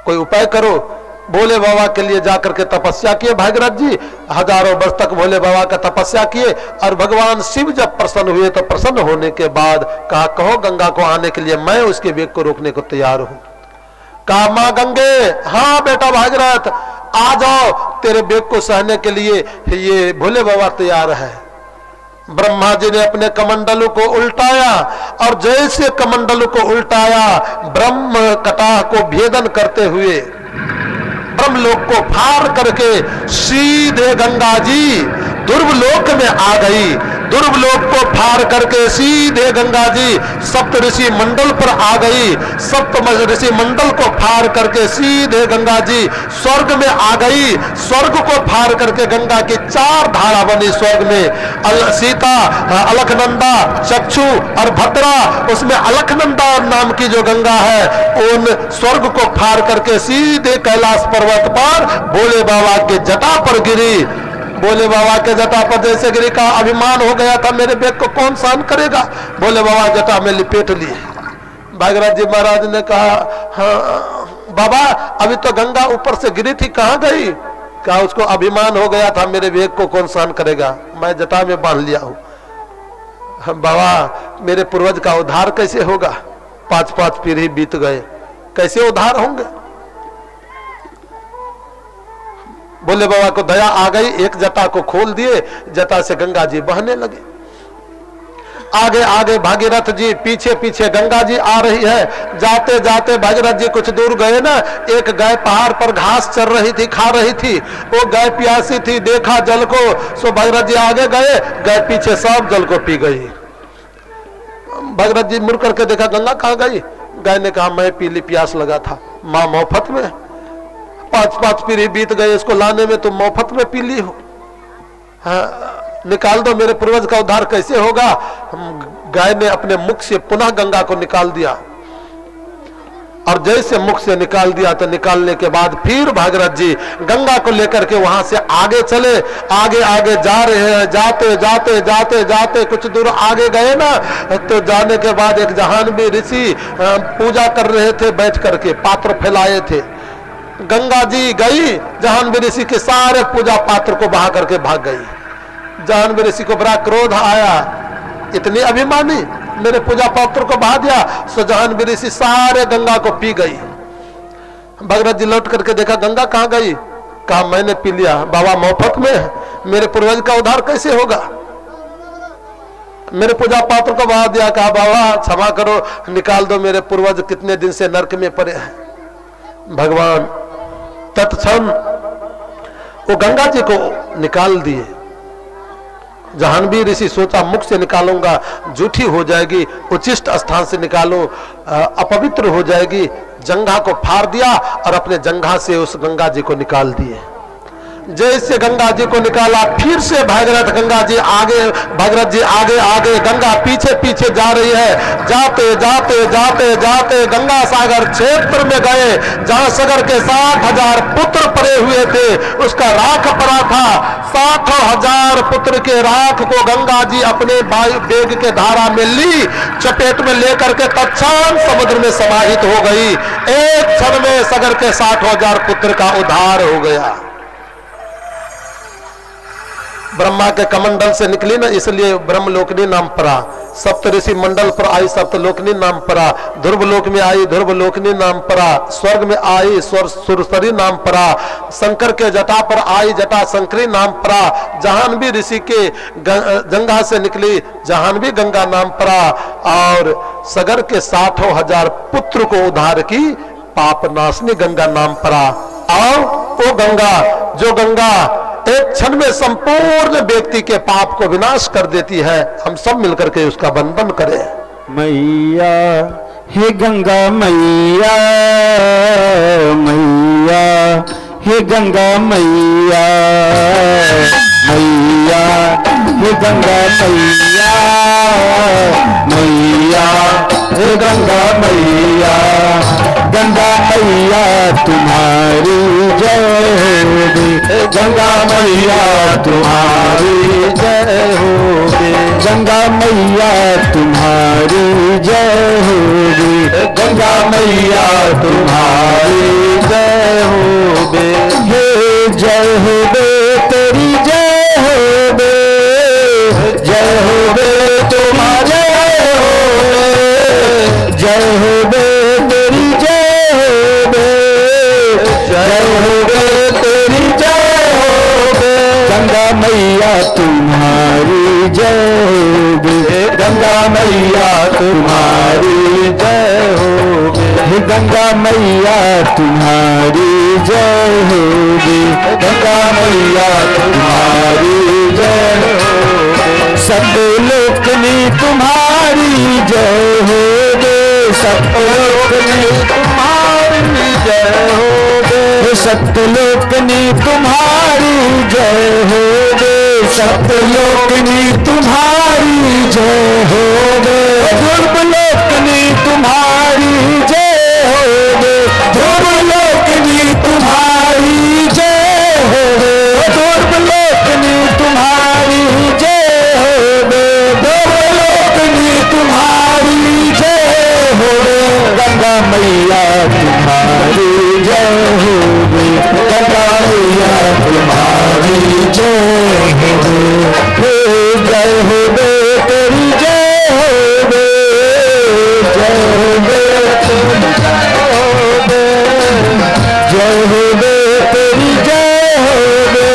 कोई उपाय करो। भोले बाबा के लिए जाकर के तपस्या किए भागीरथ जी, हजारों वर्ष तक भोले बाबा का तपस्या किए और भगवान शिव जब प्रसन्न हुए तो प्रसन्न होने के बाद कहा कहो गंगा को आने के लिए मैं उसके वेग को रोकने को तैयार हूं। कहा मां गंगे, हाँ बेटा भागीरथ आ जाओ, तेरे वेग को सहने के लिए ये भोले बाबा तैयार है। ब्रह्मा जी ने अपने कमंडलों को उल्टाया और जैसे कमंडलों को उल्टाया ब्रह्म कटाह को भेदन करते हुए ब्रह्मलोक को फाड़ करके सीधे गंगा जी दुर्वलोक में आ गई। दुर्वलोक को फाड़ करके सीधे गंगा जी सप्त ऋषि मंडल पर आ गई। सप्त ऋषि मंडल को फाड़ करके सीधे गंगा जी स्वर्ग में आ गई। स्वर्ग को फाड़ करके गंगा की 4 धारा बनी स्वर्ग में। सीता, अलकनंदा, चक्षु और भद्रा, उसमें अलकनंदा नाम की जो गंगा है उन स्वर्ग को फाड़ करके सीधे कैलाश पर्वत पर भोले बाबा के जटा पर गिरी। भोले बाबा के जटा पर जैसे गिरी का अभिमान हो गया था, मेरे बेग को कौन सहन करेगा। भोले बाबा जटा में लिपेट लिए। भागीरथ जी महाराज ने कहा, हाँ बाबा अभी तो गंगा ऊपर से गिरी थी, कहाँ गई। कहा उसको अभिमान हो गया था, मेरे बेग को कौन सहन करेगा, मैं जटा में बांध लिया हूं। बाबा मेरे पूर्वज का उद्धार कैसे होगा, 5-5 पीढ़ी बीत गए, कैसे उद्धार होंगे। भोले बाबा को दया आ गई, एक जटा को खोल दिए, जटा से गंगा जी बहने लगे। आगे आगे भागीरथ जी, पीछे पीछे गंगा जी आ रही है। जाते जाते भागीरथ जी कुछ दूर गए ना, एक गाय पहाड़ पर घास चर रही थी, खा रही थी। वो गाय प्यासी थी, देखा जल को, सो भागीरथ जी आगे गए, गाय पीछे सब जल को पी गई। भागीरथ जी मुड़ करके देखा गंगा कहाँ गई। गाय ने कहा मैं पी ली, प्यास लगा था। माँ मोफत में 5-5 पीढ़ी बीत गए, इसको लाने में तुम मोफत में पी ली हो। हाँ, निकाल दो, मेरे पूर्वज का उद्धार कैसे होगा। गाय ने अपने मुख से पुनः गंगा को निकाल दिया, और जैसे मुख से निकाल दिया तो निकालने के बाद फिर भागीरथ जी गंगा को लेकर के वहां से आगे चले। आगे आगे जा रहे हैं, जाते जाते जाते जाते कुछ दूर आगे गए ना, तो जाने के बाद एक जहानवी ऋषि पूजा कर रहे थे, बैठ करके पात्र फैलाए थे। गंगा जी गई, जहानवी ऋषि के सारे पूजा पात्र को बहा करके भाग गई। जहानवी ऋषि को बड़ा क्रोध आया, इतनी अभिमानी, मेरे पूजा पात्र को बहा दिया। सो जहानवी ऋषि सारे गंगा को पी गई। भागीरथ जी लौट करके देखा गंगा कहाँ गई। कहा मैंने पी लिया। बाबा मोफत में, मेरे पूर्वज का उद्धार कैसे होगा। मेरे पूजा पात्र को बहा दिया। कहा बाबा क्षमा करो, निकाल दो, मेरे पूर्वज कितने दिन से नरक में पड़े हैं। भगवान तत्क्षण वो गंगा जी को निकाल दिए। जहानवी ऋषि सोचा मुख से निकालूंगा जूठी हो जाएगी, उचिष्ट स्थान से निकालूं अपवित्र हो जाएगी। जंघा को फाड़ दिया और अपने जंघा से उस गंगा जी को निकाल दिए। जैसे गंगा जी को निकाला, फिर से भागीरथ गंगा जी आगे, भागीरथ जी आगे आगे, गंगा पीछे पीछे जा रही है। जाते जाते जाते जाते गंगा सागर क्षेत्र में गए, जहां सागर के 60,000 पुत्र पड़े हुए थे, उसका राख पड़ा था। 60,000 पुत्र के राख को गंगा जी अपने बेग के धारा में ली, चपेट में लेकर के तत्क्षण समुद्र में समाहित हो गई। एक क्षण में सागर के 60,000 पुत्र का उद्धार हो गया। ब्रह्मा के कमंडल से निकली ना, इसलिए ब्रह्मलोकनी नाम पड़ा। सप्त ऋषि मंडल पर आई, सप्तलोकनी नाम पड़ा। ध्रुवलोक में आई, ध्रुवलोकनी नाम पड़ा। स्वर्ग में आई, सुरसरी नाम पड़ा। शंकर के जटा पर आई, जटा शंकरी नाम पड़ा। जहानवी ऋषि के गंगा से निकली, जहानवी गंगा नाम पड़ा। और सागर के 60,000 पुत्र को उद्धार की पाप नाशनी गंगा नाम पड़ा। और वो गंगा, जो गंगा एक क्षण में संपूर्ण व्यक्ति के पाप को विनाश कर देती है, हम सब मिलकर के उसका वंदन करें। मैया हे गंगा मैया, मैया हे गंगा मैया, मैया हे गंगा मैया, मैया हे गंगा मैया। गंगा मैया तुम्हारी जय हो, गंगा मैया तुम्हारी जय हो, गंगा मैया तुम्हारी जय हो, गंगा मैया तुम्हारी जय हो बे। हे जय हो बे, तेरी जय हो बे, जय हो बे तुम्हारे हो बे, जय हो बे तेरी जय हो बे, जय हो बे तेरी जय हो बे। गंगा मैया तुम्हारी जय हो बे, गंगा मैया तुम्हारी जय हो बे, गंगा मैया तुम्हारी जय हो बे, गंगा मैया तुम्हारी जय हो सतलोकनी तुम्हारी जय हो दे सतलोकनी तुम्हारी जय हो दे सतलोकनी तुम्हारी जय हो दे सतलोकनी तुम्हारी जय हो दे ध्रुवलोकनी तुम्हारी जय हो दे ध्रुवलोकनी तुम्हारी जय हो दे ध्रुवलोकनी तुम्हारी जय हो दे ध्रुवलोकनी तुम्हारी जय हो दे गंगा मैया तुम्हारी जय हो दे गंगा मैया तुम्हारी जय हो दे जय हो दे तेरी जय हो दे जय हो दे तेरी जय हो दे जय हो दे तेरी जय हो दे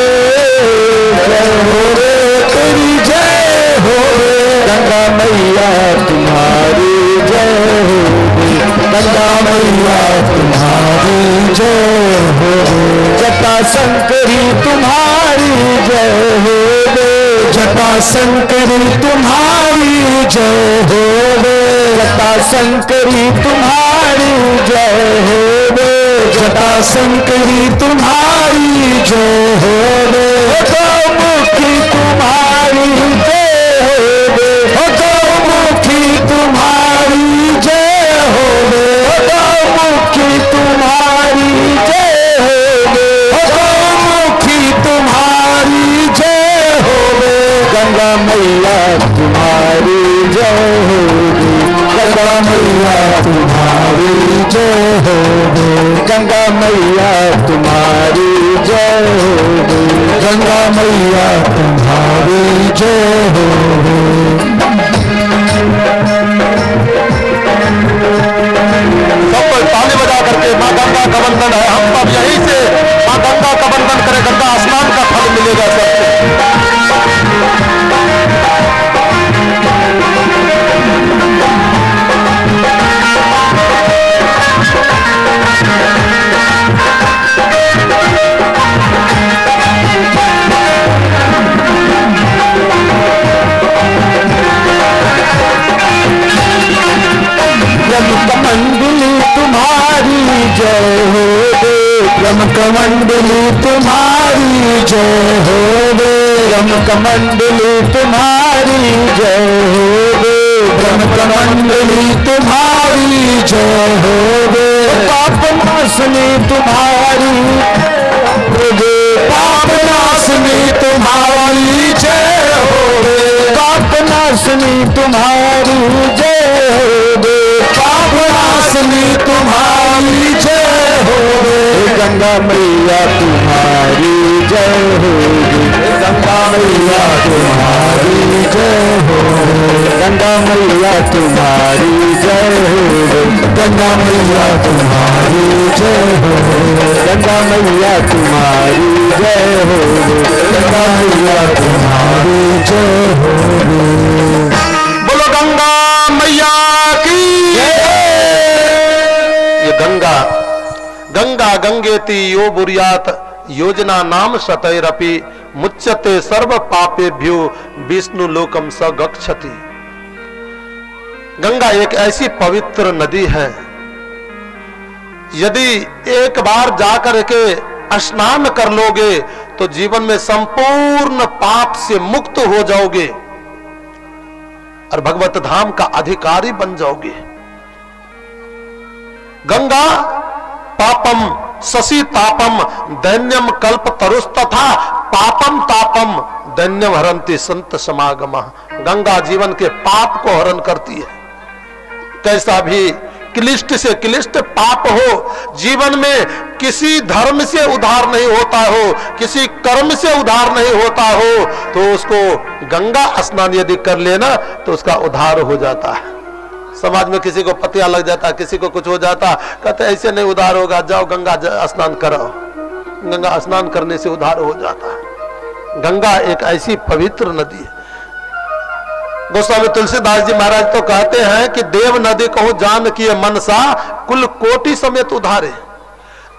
जय हो दे तेरी जय हो दे गंगा मैया तुम्हारी जय हो दे गंगा मैया तुम्हारी जय हो दे जटा शंकरी तुम्हारी जय हो दे जटा शंकरी तुम्हारी जय हो दे जटा शंकरी तुम्हारी जय हो दे जटा शंकरी तुम्हारी जय हो दे गौमुखी तुम्हारी जय हो दे गौमुखी तुम्हारी जय हो दे गौमुखी तुम्हारी जय हो दे गौमुखी तुम्हारी जय हो दे गंगा मैया तुम्हारी जय हो दे गंगा मैया तुम्हारी जय हो दे गंगा मैया तुम्हारी जय हो दे गंगा मैया तुम्हारी जय हो दे सब कोई ताली बजा करके माँ गंगा का वंदन है हम अब यहीं से माँ गंगा का वंदन करें गंगा स्नान का फल मिलेगा सबको ब्रह्मकमंडली तुम्हारी जय हो दे ब्रह्मकमंडली तुम्हारी जय हो दे ब्रह्मकमंडली तुम्हारी जय हो दे ब्रह्मकमंडली तुम्हारी जय हो दे पाप नाशनी तुम्हारी पाप नाशनी तुम्हारी जय हो दे पाप नाशनी तुम्हारी जय हो दे पाप नाशनी तुम्हारी जय हो दे गंगा मैया तुम्हारी जय हो दे गंगा मैया तुम्हारी जय हो गंगा मैया तुम्हारी जय हो गंगा मैया तुम्हारी जय हो गंगा मैया तुम्हारी जय हो गंगा मैया तुम्हारी जय हो बोलो गंगा मैया की ये गंगा गंगा गंगेति यो बुरियात योजना नाम शतैरपि मुच्यते सर्व पापेभ्यो विष्णु लोकम स गच्छति। गंगा एक ऐसी पवित्र नदी है, यदि एक बार जाकर के स्नान कर लोगे तो जीवन में संपूर्ण पाप से मुक्त हो जाओगे और भगवत धाम का अधिकारी बन जाओगे। गंगा पापम शशि तापम दैन्यम कल्प तरुस्तथा पापम तापम दैन्यम हरंती संत समागम। गंगा जीवन के पाप को हरण करती है। कैसा भी क्लिष्ट से क्लिष्ट पाप हो, जीवन में किसी धर्म से उद्धार नहीं होता हो, किसी कर्म से उद्धार नहीं होता हो, तो उसको गंगा स्नान यदि कर लेना तो उसका उद्धार हो जाता है। समाज में किसी को पतिया लग जाता, किसी को कुछ हो जाता, कहते ऐसे नहीं उद्धार होगा, जाओ गंगा स्नान करो। गंगा स्नान करने से उद्धार हो जाता है। गंगा एक ऐसी पवित्र नदी है। गोस्वामी तुलसीदास जी महाराज तो कहते हैं कि देव नदी कहो जान किए मनसा कुल कोटि समेत उधारे।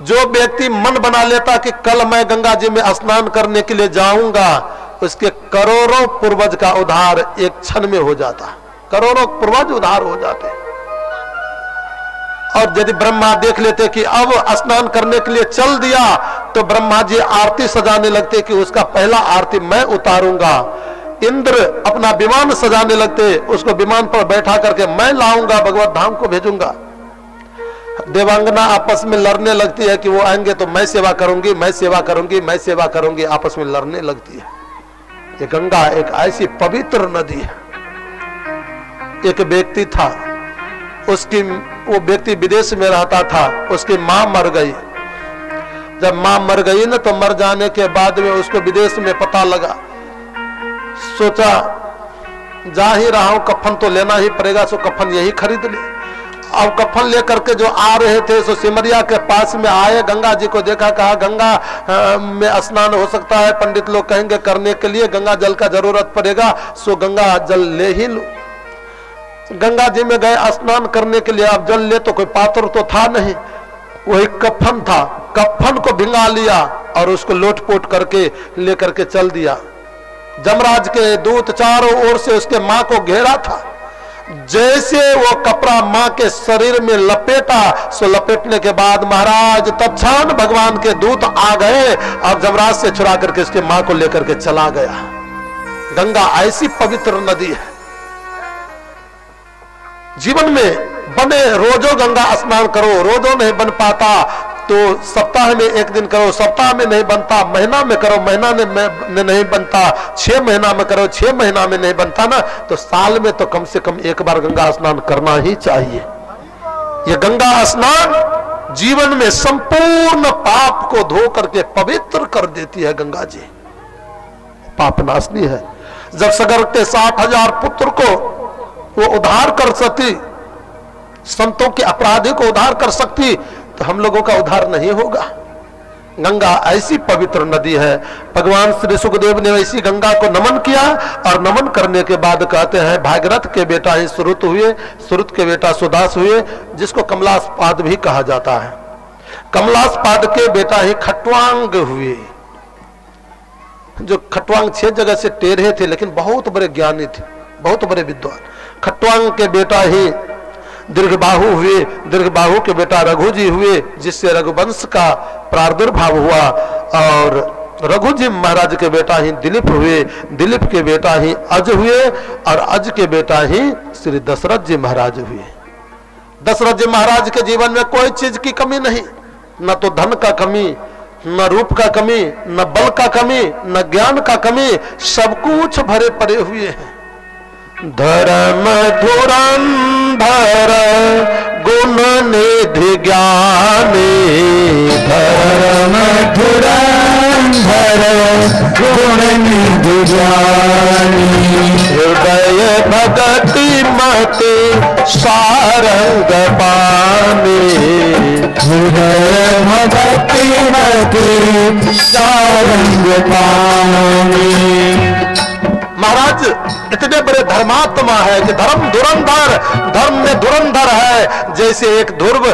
जो व्यक्ति मन बना लेता कि कल मैं गंगा जी में स्नान करने के लिए जाऊंगा, उसके करोड़ों पूर्वज का उद्धार एक क्षण में हो जाता, करोड़ों पूर्वज उद्धार हो जाते। और यदि ब्रह्मा देख लेते कि अब स्नान करने के लिए चल दिया, तो ब्रह्मा जी आरती सजाने लगते कि उसका पहला आरती मैं उतारूंगा। इंद्र अपना विमान सजाने लगते, उसको विमान पर बैठा करके मैं लाऊंगा, भगवत धाम को भेजूंगा। देवांगना आपस में लड़ने लगती है कि वो आएंगे तो मैं सेवा करूंगी, मैं सेवा करूंगी, मैं सेवा करूंगी, आपस में लड़ने लगती है। ये गंगा एक ऐसी पवित्र नदी है। एक व्यक्ति था, उसकी वो व्यक्ति विदेश में रहता था, उसकी मां मर गई। जब मां मर गई ना, तो मर जाने के बाद में उसको विदेश में पता लगा, सोचा जा ही रहा हूं, कफन तो लेना ही पड़ेगा, सो कफन यही खरीद ले। अब कफन लेकर के जो आ रहे थे, सो सिमरिया के पास में आए, गंगा जी को देखा, कहा गंगा में स्नान हो सकता है, पंडित लोग कहेंगे करने के लिए गंगा जल का जरूरत पड़ेगा, सो गंगा जल ले ही लो। गंगा जी में गए स्नान करने के लिए। अब जल ले तो कोई पात्र तो था नहीं, वही कफन था, कफन को भिंगा लिया और उसको लोटपोट करके लेकर के चल दिया। जमराज के दूत चारों ओर से उसके मां को घेरा था। जैसे वो कपड़ा मां के शरीर में लपेटा, सो लपेटने के बाद महाराज तत्क्षण भगवान के दूत आ गए और जमराज से छुड़ा करके उसके मां को लेकर के चला गया। गंगा ऐसी पवित्र नदी है। जीवन में बने, रोजो गंगा स्नान करो, रोजो नहीं बन पाता तो सप्ताह में एक दिन करो, सप्ताह में नहीं बनता महीना में करो, महीना में नहीं बनता 6 महीना में करो, 6 महीना में नहीं बनता ना, तो साल में तो कम से कम एक बार गंगा स्नान करना ही चाहिए। ये गंगा स्नान जीवन में संपूर्ण पाप को धो करके पवित्र कर देती है। गंगा जी पाप नाशनी है। जब सगर के 60,000 पुत्र को वो उद्धार कर सकती, संतों के अपराधी को उद्धार कर सकती, तो हम लोगों का उद्धार नहीं होगा। गंगा ऐसी पवित्र नदी है। भगवान श्री सुखदेव ने ऐसी गंगा को नमन किया और नमन करने के बाद कहते हैं भागीरथ के बेटा ही सुरुत हुए, सुरुत के बेटा सुदास हुए, जिसको कमलासपाद भी कहा जाता है। कमलासपाद के बेटा ही खट्वांग हुए। जो खट्वांग 6 जगह से टेढ़े थे, लेकिन बहुत बड़े ज्ञानी थे, बहुत बड़े विद्वान। खट्वांग के बेटा ही दीर्घबाहु हुए, दीर्घबाहु के बेटा रघु जी हुए, जिससे रघुवंश का प्रादुर्भाव हुआ। और रघु जी महाराज के बेटा ही दिलीप हुए, दिलीप के बेटा ही अज हुए, और अज के बेटा ही श्री दशरथ जी महाराज हुए। दशरथ जी महाराज के जीवन में कोई चीज की कमी नहीं, न तो धन का कमी, न रूप का कमी, न बल का कमी, न ज्ञान का कमी, सब कुछ भरे पड़े हुए हैं। धर्म धुरंधर गुण निधि ज्ञानी, धर्म धुरंधर गुण निधि ज्ञानी, हृदय भगति मति सारंग पानी, हृदय भगति मति सारंग पानी। महाराज इतने बड़े धर्मात्मा है कि धर्म धुरंधर, धर्म में धुरंधर है। जैसे एक ध्रुव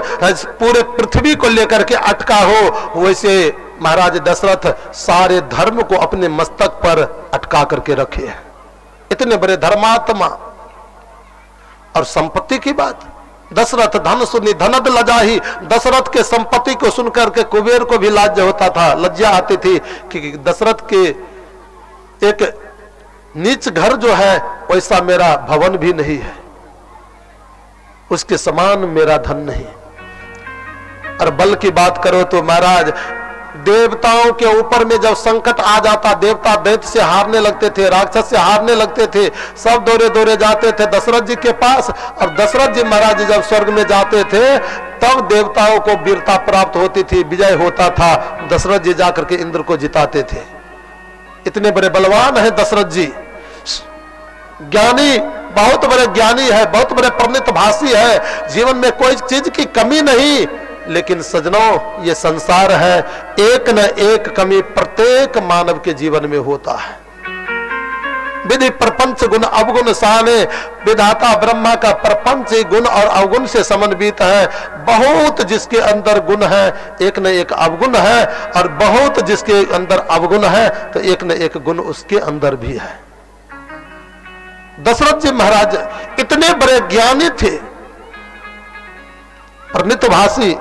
पूरे पृथ्वी को लेकर के अटका हो, वैसे महाराज दशरथ सारे धर्म को अपने मस्तक पर अटका करके रखे हैं। इतने बड़े धर्मात्मा। और संपत्ति की बात, दशरथ धन सुनी धनद लजाही। दशरथ के संपत्ति को सुनकर के कुबेर को भी लाज होता था, लज्जा आती थी कि दशरथ के एक नीच घर जो है वैसा मेरा भवन भी नहीं है, उसके समान मेरा धन नहीं। और बल की बात करो तो महाराज देवताओं के ऊपर में जब संकट आ जाता, देवता दैत्य से हारने लगते थे, राक्षस से हारने लगते थे, सब दौरे दौरे जाते थे दशरथ जी के पास। और दशरथ जी महाराज जब स्वर्ग में जाते थे तब देवताओं को वीरता प्राप्त होती थी, विजय होता था। दशरथ जी जाकर के इंद्र को जिताते थे। इतने बड़े बलवान है दशरथ जी, ज्ञानी, बहुत बड़े ज्ञानी है, बहुत बड़े पंडित भाषी है। जीवन में कोई चीज की कमी नहीं। लेकिन सजनों, ये संसार है, एक न एक कमी प्रत्येक मानव के जीवन में होता है। विधि प्रपंच गुण अवगुण साने, विधाता ब्रह्मा का प्रपंच गुण और अवगुण से समन्वित है। बहुत जिसके अंदर गुण है एक न एक अवगुण है, और बहुत जिसके अंदर अवगुण है तो एक न एक गुण उसके अंदर भी है। दशरथ जी महाराज इतने बड़े ज्ञानी थे, प्रणितभाषी,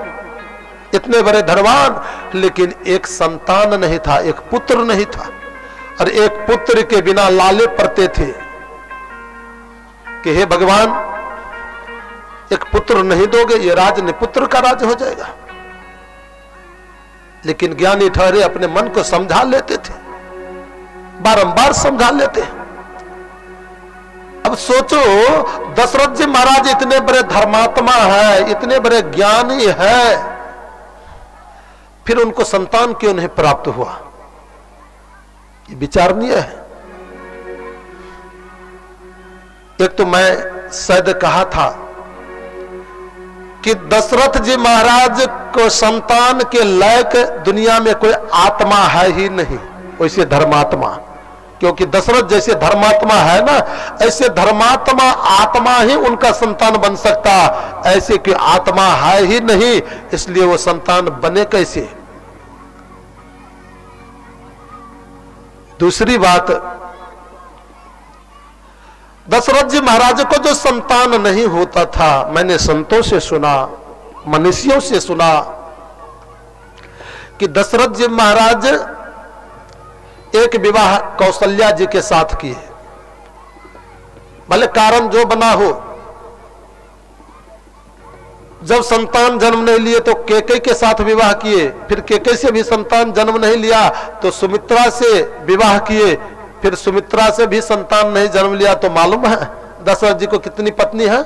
इतने बड़े धनवान, लेकिन एक संतान नहीं था, एक पुत्र नहीं था। और एक पुत्र के बिना लाले पड़ते थे कि हे भगवान, एक पुत्र नहीं दोगे, ये राज निपुत्र का राज हो जाएगा। लेकिन ज्ञानी ठहरे अपने मन को समझा लेते थे, बारंबार समझा लेते। अब सोचो, दशरथ जी महाराज इतने बड़े धर्मात्मा है, इतने बड़े ज्ञानी है, फिर उनको संतान क्यों नहीं प्राप्त हुआ? ये विचारणीय है। एक तो मैं शायद कहा था कि दशरथ जी महाराज को संतान के लायक दुनिया में कोई आत्मा है ही नहीं, वैसे धर्मात्मा। क्योंकि दशरथ जैसे धर्मात्मा है ना, ऐसे धर्मात्मा आत्मा ही उनका संतान बन सकता, ऐसे कि आत्मा है ही नहीं, इसलिए वो संतान बने कैसे? दूसरी बात, दशरथ जी महाराज को जो संतान नहीं होता था, मैंने संतों से सुना, मनुष्यों से सुना कि दशरथ जी महाराज एक विवाह कौशल्या जी के साथ किए, भले कारण जो बना हो। जब संतान जन्म नहीं लिए तो केकई के साथ विवाह किए, फिर केकई से भी संतान जन्म नहीं लिया तो सुमित्रा से विवाह किए, फिर सुमित्रा से भी संतान नहीं जन्म लिया। तो मालूम है दशरथ जी को कितनी पत्नी है?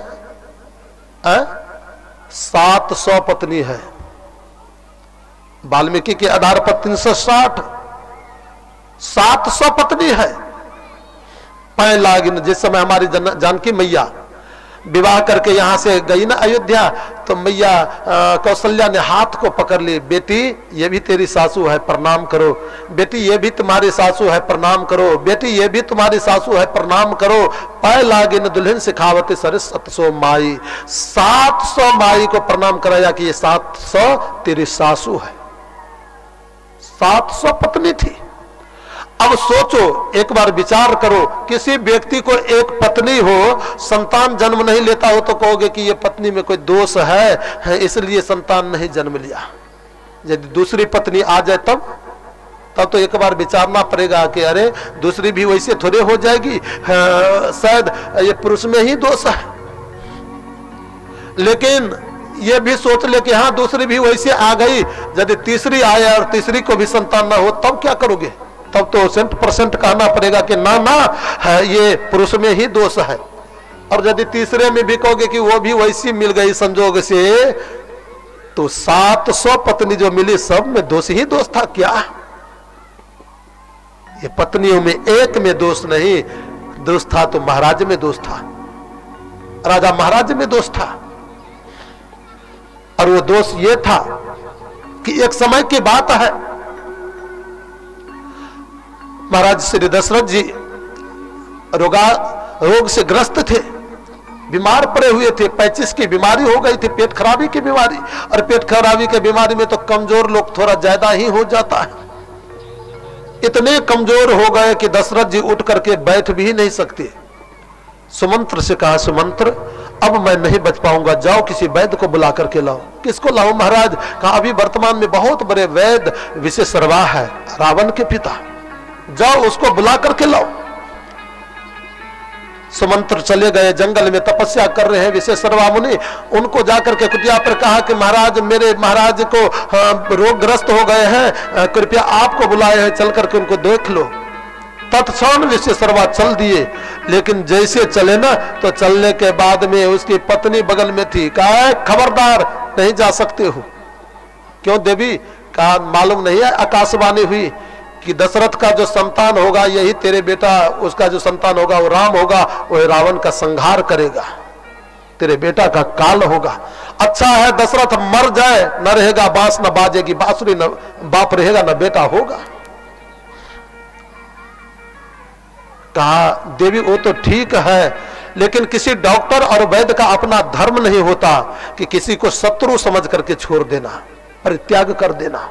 700 पत्नी है। वाल्मीकि के आधार पर 360, 700 पत्नी है। पैं लागिन, जिस समय हमारी जानकी मैया विवाह करके यहां से गई ना अयोध्या, तो मैया कौशल्या ने हाथ को पकड़ ली, बेटी ये भी तेरी सासू है, प्रणाम करो। बेटी ये भी तुम्हारी सासू है, प्रणाम करो। बेटी ये भी तुम्हारी सासू है, प्रणाम करो। पै लागिन दुल्हन सिखावती सरस 700 माई, 700 माई को प्रणाम कराया कि ये 700 तेरी सासू है। 700 पत्नी थी। अब सोचो, एक बार विचार करो, किसी व्यक्ति को एक पत्नी हो, संतान जन्म नहीं लेता हो, तो कहोगे कि ये पत्नी में कोई दोष है, इसलिए संतान नहीं जन्म लिया। यदि दूसरी पत्नी आ जाए तब तो एक बार विचारना पड़ेगा कि अरे दूसरी भी वैसे थोड़े हो जाएगी, शायद ये पुरुष में ही दोष है। लेकिन ये भी सोच ले कि हाँ दूसरी भी वैसे आ गई, यदि तीसरी आए और तीसरी को भी संतान ना हो, तब क्या करोगे? तब तो 100% कहना पड़ेगा कि ना ना ये पुरुष में ही दोष है। और यदि तीसरे में भी कहोगे कि वो भी वैसी मिल गई संजोग से, तो 700 पत्नी जो मिली सब में दोष ही दोष था क्या? ये पत्नियों में एक में दोष नहीं, दोष था तो महाराज में दोष था, राजा महाराज में दोष था। और वो दोष ये था कि एक समय की बात है, महाराज श्री दशरथ जी रोग से ग्रस्त थे, बीमार पड़े हुए थे। 35 की बीमारी हो गई थी, पेट खराबी की बीमारी। और पेट खराबी की बीमारी में तो कमजोर लोग थोड़ा ज्यादा ही हो जाता है। इतने कमजोर हो गए कि दशरथ जी उठ करके बैठ भी नहीं सकते। सुमंत्र से कहा, सुमंत्र अब मैं नहीं बच पाऊंगा, जाओ किसी वैद्य को बुला करके लाओ। किसको लाओ महाराज? कहा अभी वर्तमान में बहुत बड़े वैद्य विशेषरवा है, रावण के पिता, जाओ उसको बुला करके लाओ। सुमंत्र चले गए, जंगल में तपस्या कर रहे हैं विशेषरवा मुनि। उनको जाकर के कुटिया पर कहा कि महाराज मेरे महाराज को रोगग्रस्त हो गए हैं, कृपया आपको बुलाए हैं, चल करके उनको देख लो। तत्क्षण विशेषरवा चल दिए, लेकिन जैसे चले ना तो चलने के बाद में उसकी पत्नी बगल में थी। कहा खबरदार नहीं जा सकते हो। क्यों देवी? कहा मालूम नहीं है, आकाशवाणी हुई कि दशरथ का जो संतान होगा यही तेरे बेटा, उसका जो संतान होगा वो राम होगा, वो रावण का संहार करेगा, तेरे बेटा का काल होगा। अच्छा है दशरथ मर जाए, न रहेगा बांस न बाजेगी बांसुरी, न बाप रहेगा न बेटा होगा। कहा देवी वो तो ठीक है, लेकिन किसी डॉक्टर और वैद्य का अपना धर्म नहीं होता कि किसी को शत्रु समझ करके छोड़ देना, परित्याग कर देना।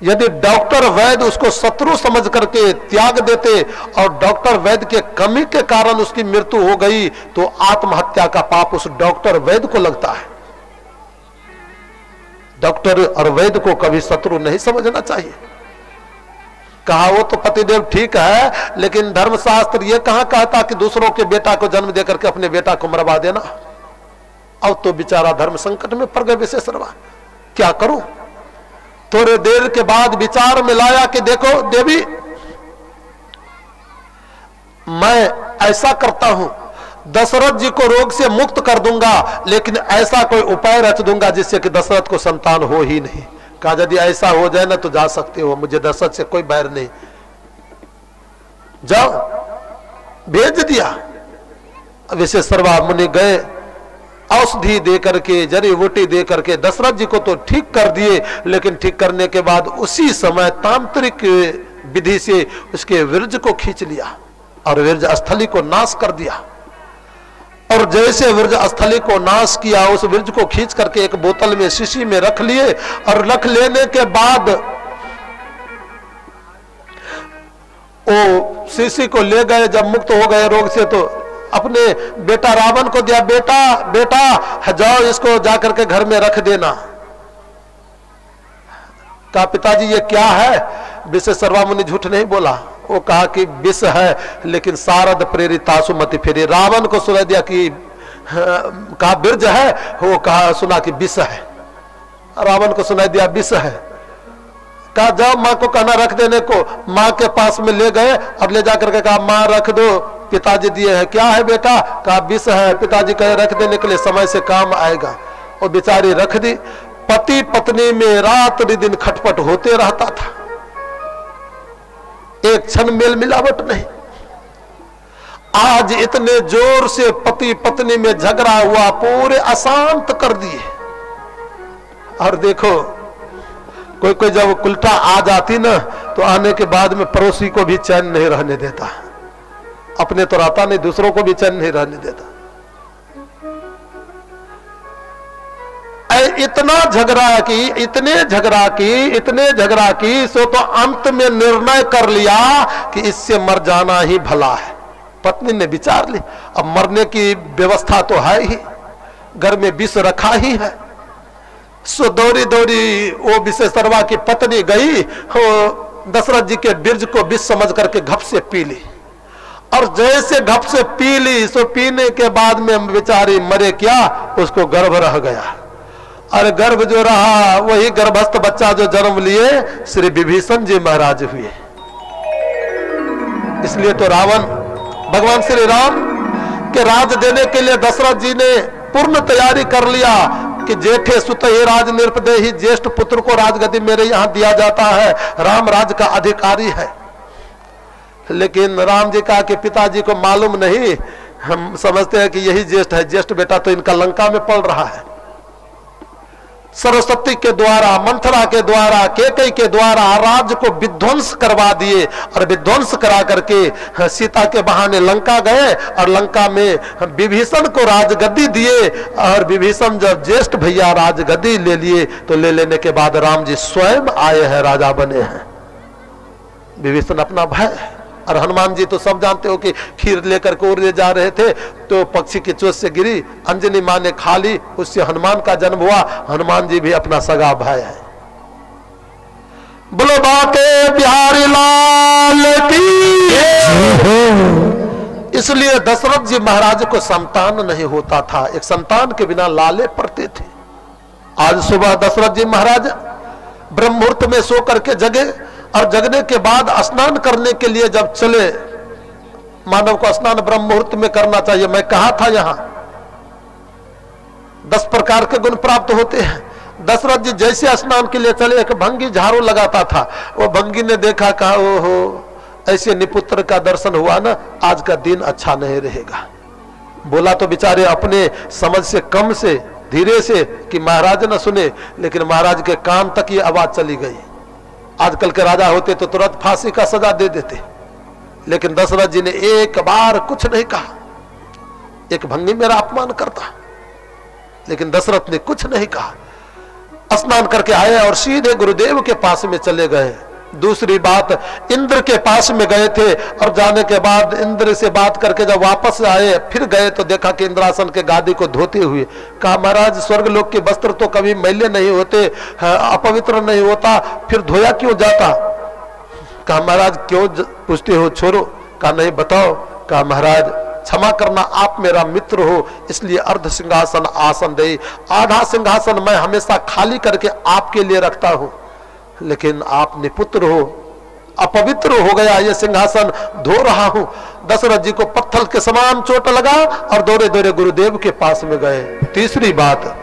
यदि डॉक्टर वैद्य उसको शत्रु समझ करके त्याग देते और डॉक्टर वैद्य के कमी के कारण उसकी मृत्यु हो गई तो आत्महत्या का पाप उस डॉक्टर वैद्य को लगता है। डॉक्टर और वैद्य को कभी शत्रु नहीं समझना चाहिए। कहा वो तो पतिदेव ठीक है, लेकिन धर्मशास्त्र ये कहां कहता कि दूसरों के बेटा को जन्म देकर के अपने बेटा को मरवा देना। अब तो बेचारा धर्म संकट में पड़ गए विशेषरवा, क्या करूं। थोड़े देर के बाद विचार में लाया कि देखो देवी, मैं ऐसा करता हूं, दशरथ जी को रोग से मुक्त कर दूंगा, लेकिन ऐसा कोई उपाय रच दूंगा जिससे कि दशरथ को संतान हो ही नहीं। कहा यदि ऐसा हो जाए ना तो जा सकते हो, मुझे दशरथ से कोई बैर नहीं, जाओ। भेज दिया। विशेषरवा मुनि गए, औषधि दे करके, जड़ी बूटी दे करके दशरथ जी को तो ठीक कर दिए, लेकिन ठीक करने के बाद उसी समय तांत्रिक विधि से उसके वीर्य को खींच लिया और वीर्य स्थली को नाश कर दिया। और जैसे वीर्य स्थली को नाश किया, उस वीर्य को खींच करके एक बोतल में, शीशी में रख लिए, और रख लेने के बाद वो शीशी को ले गए। जब मुक्त हो गए रोग से तो अपने बेटा रावण को दिया, बेटा बेटा जाओ इसको जाकर के घर में रख देना। कहा पिताजी ये क्या है। विशेषरवा मुनि झूठ नहीं बोला, वो कहा कि विष है, लेकिन सारद प्रेरित आसुमति फेरी। रावण को सुना दिया कि कहा बिरज है, वो कहा सुना कि विष है। रावण को सुना दिया विष है। कहा जाओ माँ को कहना रख देने को। माँ के पास में ले गए और ले जाकर के कहा माँ रख दो, पिताजी दिए हैं। क्या है बेटा। कहा विष है। पिताजी कहे रख देने के लिए, समय से काम आएगा। और बेचारी रख दी। पति पत्नी में रात दिन खटपट होते रहता था, एक क्षण मेल मिलावट नहीं। आज इतने जोर से पति पत्नी में झगड़ा हुआ, पूरे अशांत कर दिए। और देखो कोई कोई जब उल्टा आ जाती ना तो आने के बाद में पड़ोसी को भी चैन नहीं रहने देता, अपने तो रहता नहीं, दूसरों को भी चैन नहीं रहने देता। इतना झगड़ा की, इतने झगड़ा की सो तो अंत में निर्णय कर लिया कि इससे मर जाना ही भला है। पत्नी ने विचार ली, अब मरने की व्यवस्था तो है ही, घर में विष रखा ही है। सो दौड़ी दौड़ी वो विशेषरवा की पत्नी गई, दशरथ जी के बीर्ज को विष समझ करके घप से पी ली। और जैसे घप से पी ली, सो पीने के बाद में बेचारी मरे क्या, उसको गर्भ रह गया। और गर्भ जो रहा वही गर्भस्थ बच्चा जो जन्म लिए श्री विभीषण जी महाराज हुए। इसलिए तो रावण भगवान श्री राम के राज देने के लिए दशरथ जी ने पूर्ण तैयारी कर लिया कि जेठे सुत ही राज निर्पदेहि, ज्येष्ठ पुत्र को राजगद्दी मेरे यहां दिया जाता है, राम राज का अधिकारी है। लेकिन राम जी कहा कि पिताजी को मालूम नहीं, हम समझते हैं कि यही ज्येष्ठ है, ज्येष्ठ बेटा तो इनका लंका में पल रहा है। सरस्वती के द्वारा, मंथरा के द्वारा, केकई के द्वारा राज्य को विध्वंस करवा दिए और विध्वंस करा करके सीता के बहाने लंका गए और लंका में विभीषण को राजगद्दी दिए। और विभीषण जब ज्येष्ठ भैया राजगद्दी ले लिए तो ले लेने के बाद राम जी स्वयं आए हैं, राजा बने हैं। विभीषण अपना भाई, और हनुमान जी तो सब जानते हो कि खीर लेकर के उड़े जा रहे थे तो पक्षी की चोट से गिरी, अंजनी माँ ने खा ली, उससे हनुमान का जन्म हुआ। हनुमान जी भी अपना सगा भाई है। बोलो बाके बिहारी लाल की। इसलिए दशरथ जी महाराज को संतान नहीं होता था, एक संतान के बिना लाले पड़ते थे। आज सुबह दशरथ जी महाराज ब्रह्म मुहूर्त में सो करके जगे और जगने के बाद स्नान करने के लिए जब चले, मानव को स्नान ब्रह्म मुहूर्त में करना चाहिए। मैं कहा था यहां 10 प्रकार के गुण प्राप्त होते हैं। दशरथ जी जैसे स्नान के लिए चले, एक भंगी झाड़ू लगाता था, वो भंगी ने देखा, कहा ओहो ऐसे निपुत्र का दर्शन हुआ ना, आज का दिन अच्छा नहीं रहेगा। बोला तो बेचारे अपने समझ से कम से धीरे से कि महाराज न सुने, लेकिन महाराज के कान तक ये आवाज चली गई। आजकल के राजा होते तो तुरंत फांसी का सजा दे देते, लेकिन दशरथ जी ने एक बार कुछ नहीं कहा। एक भंगी मेरा अपमान करता, लेकिन दशरथ ने कुछ नहीं कहा। स्नान करके आए और सीधे गुरुदेव के पास में चले गए। दूसरी बात, इंद्र के पास में गए थे और जाने के बाद इंद्र से बात करके जब वापस आए फिर गए तो देखा कि इंद्रासन के गादी को धोते हुए। कहा महाराज स्वर्गलोक के वस्त्र तो कभी मैले नहीं होते, अपवित्र नहीं होता, फिर धोया क्यों जाता? कहा महाराज क्यों पूछते हो, छोड़ो। कहा नहीं बताओ। कहा महाराज क्षमा करना, आप मेरा मित्र हो इसलिए अर्ध सिंहासन आसन दे, आधा सिंहासन मैं हमेशा खाली करके आपके लिए रखता हूं, लेकिन आप निपुत्र हो, अपवित्र हो गया ये सिंहासन, धो रहा हूं। दशरथ जी को पत्थर के समान चोट लगा और दौड़े दौड़े गुरुदेव के पास में गए। तीसरी बात,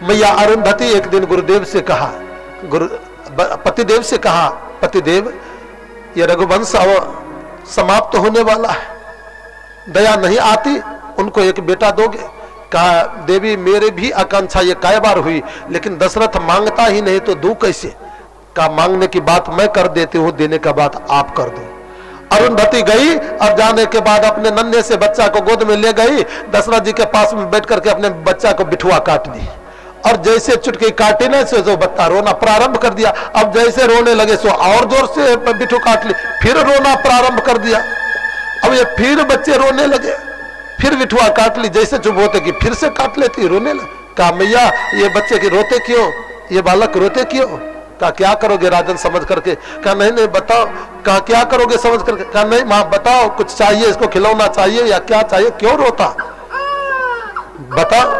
मैया अरुंधति एक दिन गुरुदेव से कहा, पतिदेव से कहा, पतिदेव ये रघुवंश समाप्त होने वाला है, दया नहीं आती, उनको एक बेटा दोगे? कहा देवी मेरे भी आकांक्षा ये कई बार हुई, लेकिन दशरथ मांगता ही नहीं तो दूं कैसे? कहा मांगने की बात मैं कर देती हूँ, देने का बात आप कर दो। अरुंधति गई और जाने के बाद अपने नन्हे से बच्चा को गोद में ले गई, दशरथ जी के पास में बैठ करके अपने बच्चा को बिठुआ काट दी और जैसे चुटकी काटी ना से जो बच्चा रोना प्रारंभ कर दिया। अब जैसे रोने लगे सो और जोर से बिठू काट ली, फिर रोना प्रारंभ कर दिया। अब ये फिर बच्चे रोने लगे, फिर बिठुआ काट ली, जैसे चुप होते कि फिर से काट लेती, रोने लगे। कहा मैया ये बच्चे की रोते क्यों, ये बालक रोते क्यों? कहा क्या करोगे राजन समझ करके? कहा नहीं नहीं बताओ। कहा क्या करोगे समझ करके? कहा नहीं माँ बताओ, कुछ चाहिए, इसको खिलौना चाहिए या क्या चाहिए, क्यों रोता बताओ।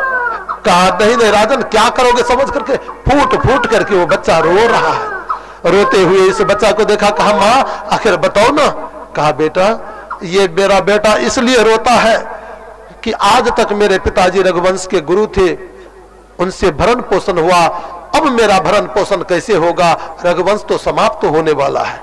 कहा नहीं नहीं राजन क्या करोगे समझ करके? फूट फूट करके वो बच्चा रो रहा है। रोते हुए इस बच्चा को देखा, कहा माँ आखिर बताओ ना। कहा बेटा ये मेरा बेटा इसलिए रोता है कि आज तक मेरे पिताजी रघुवंश के गुरु थे, उनसे भरण पोषण हुआ, अब मेरा भरण पोषण कैसे होगा? रघुवंश तो समाप्त होने वाला है।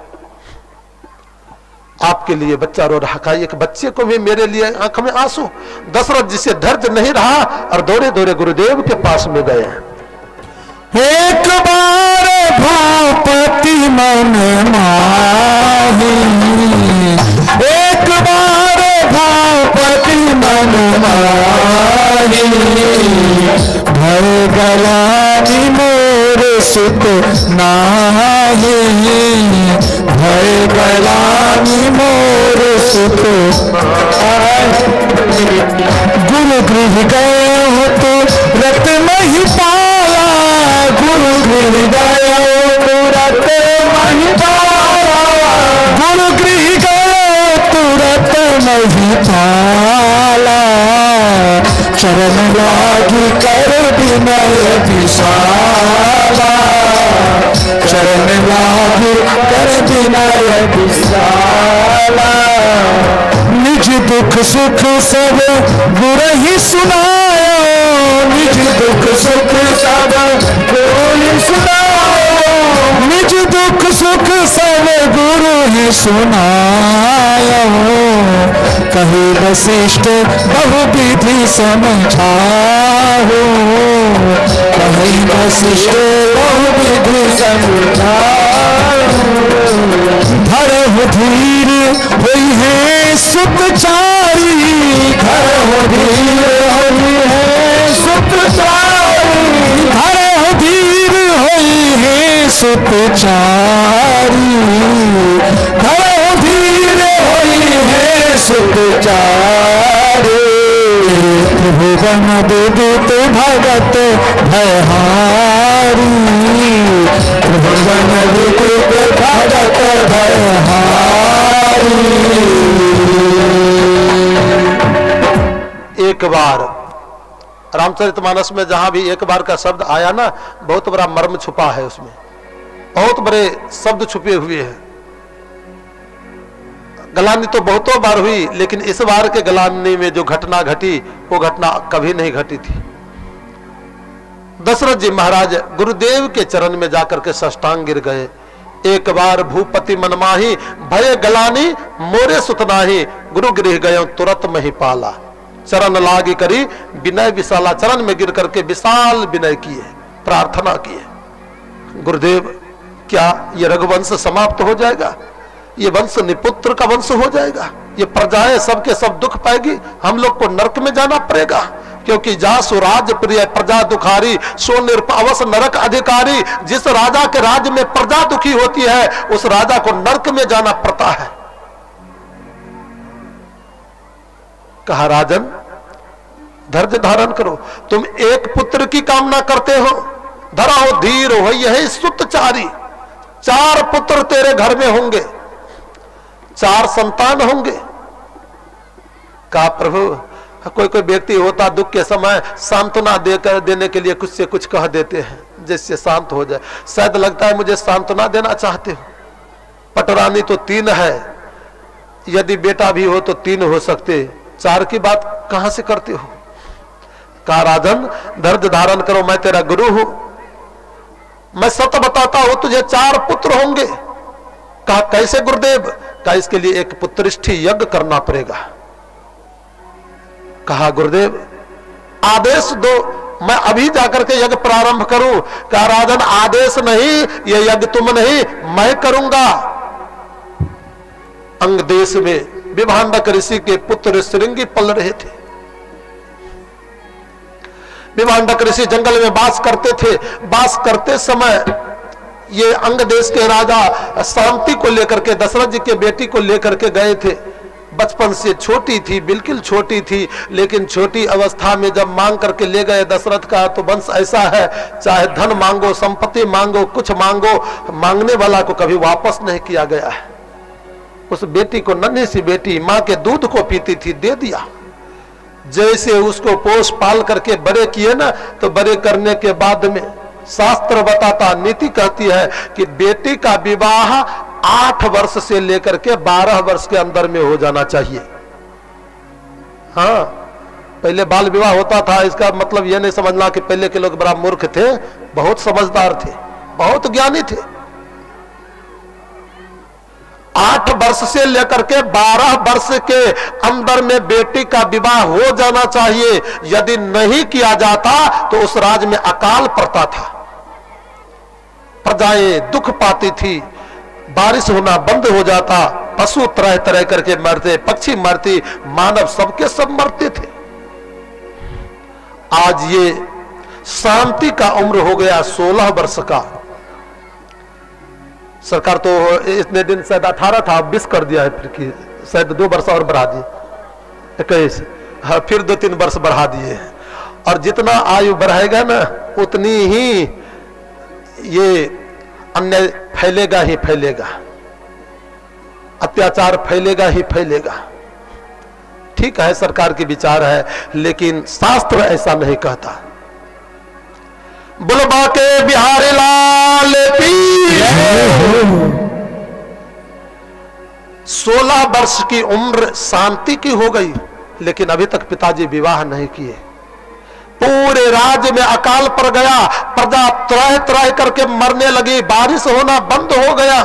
आपके लिए बच्चा रो रहा। कहा एक बच्चे को भी मेरे लिए आंख में आंसू। दशरथ जी से धैर्य नहीं रहा और दौड़े दौड़े गुरुदेव के पास में गए। एक बार भूपति मन माही, एक बार भूपति मन माही, भय गलानी मोर सुत नाही, भय गलानी मोर सुत नाही। गुरु गृह गए हो तो रत नहीं पाला, गुरु गृह गए हो रत नहीं पाला, गुरु गृह गए तो रत नहीं पाला। चरण लागी कर विनय विशाला, चरण लागी कर विनय विशाला। निज दुख सुख सब गुरु ही सुनायो, निज दुख सुख सब गुरु ही सुनायो, निज दुख सुख सब गुरु ही सुनायो। कही वशिष्ठ बहुविधि समझाओ, कही वशिष्ठ बहुविधि समझाओ। धरहु धीर हुई है सुतचारी, धरहु धीर हुई है सुतचारी, धरहु धीर हुई है सुतचारी, धरहु धीर हुई है सुतचारी। त्रिभुवन विदित भगत भयहारी, त्रिभुवन विदित भगत भयहारी। एक बार रामचरितमानस में जहां भी एक बार का शब्द आया ना, बहुत बड़ा मर्म छुपा है उसमें, बहुत बड़े शब्द छुपे हुए हैं। गलानी तो बहुतों बार हुई, लेकिन इस बार के गलानी में जो घटना घटी वो घटना कभी नहीं घटी थी। दशरथ जी महाराज गुरुदेव के चरण में जाकर के साष्टांग गिर गए। एक बार भूपति मनमाही, भय गलानी मोरे सुतनाही, गुरु गृह गयो तुरंत मही पाला। चरण लागी करी विनय विशाला, चरण में गिर करके विशाल विनय किए, प्रार्थना किए, गुरुदेव क्या ये रघुवंश समाप्त हो जाएगा? ये वंश निपुत्र का वंश हो जाएगा, ये प्रजाएं सबके सब दुख पाएगी, हम लोग को नरक में जाना पड़ेगा। क्योंकि जासु राज प्रिय प्रजा दुखारी, सो निरपवस नरक अधिकारी। जिस राजा के राज में प्रजा दुखी होती है उस राजा को नरक में जाना पड़ता है। कहा राजन धैर्य धारण करो, तुम एक पुत्र की कामना करते हो, धराओ धीर हो, यही सुतचारी। 4 पुत्र तेरे घर में होंगे, 4 संतान होंगे। कहा प्रभु कोई कोई व्यक्ति होता दुख के समय सांत्वना देने के लिए कुछ से कुछ कह देते हैं जिससे शांत हो जाए। शायद लगता है मुझे सांत्वना देना चाहते हो। पटरानी तो 3 है, यदि बेटा भी हो तो 3 हो सकते, 4 की बात कहां से करते हो। कहा राजन धैर्य धारण करो, मैं तेरा गुरु हूं, मैं सत्य बताता हूं, तुझे 4 पुत्र होंगे। कहा कैसे गुरुदेव। कहा इसके लिए एक पुत्रिष्ठि यज्ञ करना पड़ेगा। कहा गुरुदेव आदेश दो, मैं अभी जाकर के यज्ञ प्रारंभ करूं। कहा राजन आदेश नहीं, ये यज्ञ तुम नहीं मैं करूंगा। अंग देश में विभांडक ऋषि के पुत्र श्रृंगी पल रहे थे। विभांडक ऋषि जंगल में वास करते थे। वास करते समय ये अंग देश के राजा शांति को लेकर के, दशरथ जी के बेटी को लेकर के गए थे। बचपन से छोटी थी, बिल्कुल छोटी थी, लेकिन छोटी अवस्था में जब मांग करके ले गए दशरथ का, तो वंश ऐसा है चाहे धन मांगो, संपत्ति मांगो, कुछ मांगो, मांगने वाला को कभी वापस नहीं किया गया है। उस बेटी को, नन्ही सी बेटी मां के दूध को पीती थी, दे दिया। जैसे उसको पोष पाल करके बड़े किए ना, तो बड़े करने के बाद में शास्त्र बताता, नीति कहती है कि बेटी का विवाह 8 वर्ष से लेकर के 12 वर्ष के अंदर में हो जाना चाहिए। हाँ, पहले बाल विवाह होता था, इसका मतलब यह नहीं समझना कि पहले के लोग बड़ा मूर्ख थे, बहुत समझदार थे, बहुत ज्ञानी थे। 8 वर्ष से लेकर के 12 वर्ष के अंदर में बेटी का विवाह हो जाना चाहिए। यदि नहीं किया जाता तो उस राज्य में अकाल पड़ता था, प्रजाएं दुख पाती थी, बारिश होना बंद हो जाता, पशु तरह तरह करके मरते, पक्षी मरते, मानव सबके सब मरते थे। आज ये शांति का उम्र हो गया 16 वर्ष का। सरकार तो इतने दिन शायद 18 था, 20 कर दिया है, फिर शायद 2 वर्ष और बढ़ा दिए, 21, हाँ फिर 2-3 वर्ष बढ़ा दिए। और जितना आयु बढ़ाएगा ना उतनी ही ये अन्याय फैलेगा ही फैलेगा, अत्याचार फैलेगा ही फैलेगा। ठीक है, सरकार की विचार है, लेकिन शास्त्र ऐसा नहीं कहता। बुलबा के बिहारी लाल की 16 वर्ष की उम्र शांति की हो गई, लेकिन अभी तक पिताजी विवाह नहीं किए। पूरे राज्य में अकाल पड़ गया, प्रजा त्राह त्राह करके मरने लगी, बारिश होना बंद हो गया।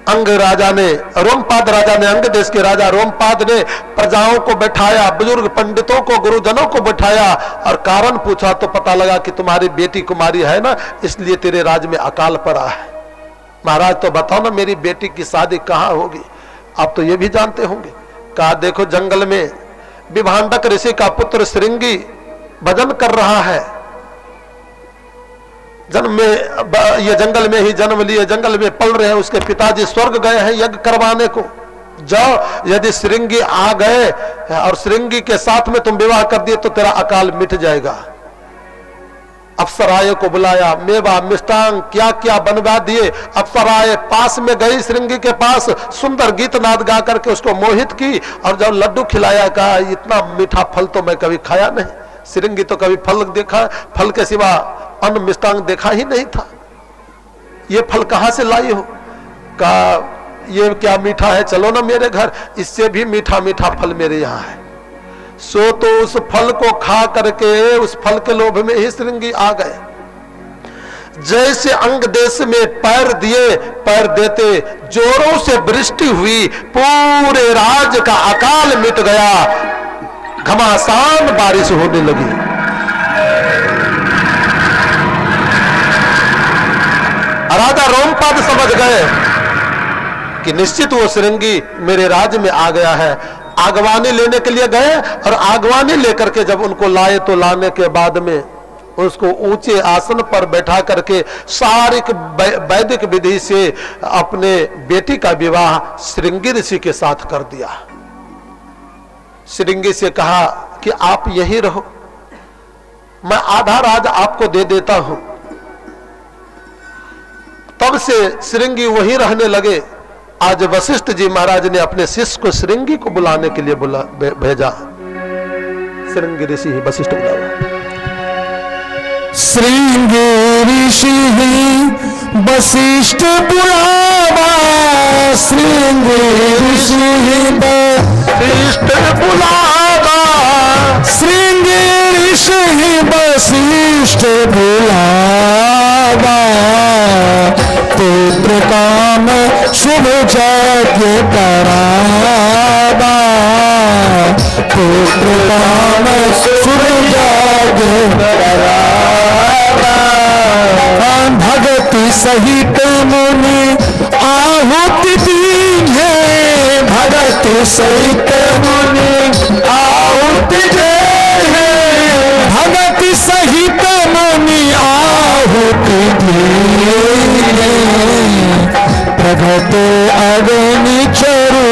अंग राजा ने, रोमपाद राजा ने, अंग देश के राजा रोमपाद ने प्रजाओं को बैठाया, बुजुर्ग पंडितों को, गुरुजनों को बैठाया और कारण पूछा तो पता लगा कि तुम्हारी बेटी कुमारी है ना, इसलिए तेरे राज्य में अकाल पड़ा है। महाराज तो बताओ ना मेरी बेटी की शादी कहाँ होगी, आप तो ये भी जानते होंगे। कहा देखो जंगल में विभांडक ऋषि का पुत्र श्रृंगी भजन कर रहा है, जन्म में ये जंगल में ही जन्म लिए, जंगल में पल रहे हैं, उसके पिताजी स्वर्ग गए हैं यज्ञ करवाने को। जाओ, यदि श्रृंगी आ गए और श्रृंगी के साथ में तुम विवाह कर दिए तो तेरा अकाल मिट जाएगा। अप्सराएं को बुलाया, मेवा मिष्टांग क्या क्या बनवा दिए। अप्सराएं पास में गई श्रृंगी के पास, सुंदर गीत नाद गा करके उसको मोहित की, और जब लड्डू खिलाया कहा इतना मीठा फल तो मैं कभी खाया नहीं। श्रृंगी तो कभी फल देखा, फल के सिवा अन्न मिष्टांग देखा ही नहीं था, ये फल कहां से लाई हो। कहा ये क्या मीठा है, चलो ना मेरे घर, इससे भी मीठा मीठा फल मेरे यहाँ है। सो तो उस फल को खा करके, उस फल के लोभ में ही श्रृंगी आ गए। जैसे अंग देश में पैर दिए, पैर देते जोरों से वृष्टि हुई, पूरे राज्य का अकाल मिट गया, घमासान बारिश होने लगी। राजा रोमपाद समझ गए कि निश्चित वो श्रृंगी मेरे राज्य में आ गया है। आगवानी लेने के लिए गए और आगवानी लेकर के जब उनको लाए तो लाने के बाद में उसको ऊंचे आसन पर बैठा करके सारी वैदिक विधि से अपने बेटी का विवाह श्रृंगी ऋषि के साथ कर दिया। श्रृंगी से कहा कि आप यहीं रहो, मैं आधा राज आपको दे देता हूं। तब से श्रृंगी वहीं रहने लगे। आज वशिष्ठ जी महाराज ने अपने शिष्य को श्रृंगी को बुलाने के लिए भेजा। श्रृंगी ऋषि ही वशिष्ठ बुलावा। श्रृंगी ऋषि वशिष्ठ बुलावा, श्रृंगी ऋषि वशिष्ठ बुलावा, श्रृंगी ऋषि वशिष्ठ बुलावा। पुत्र काम शुभ यज्ञ करावा, पुत्र काम शुभ यज्ञ करावा। भगति सहित मुनि आहुति दीन्हे, भगति सहित मुनि आहुति दीन्हे, भगति सहित मुनि आहुति दीन्हे। प्रगट अग्नि चरु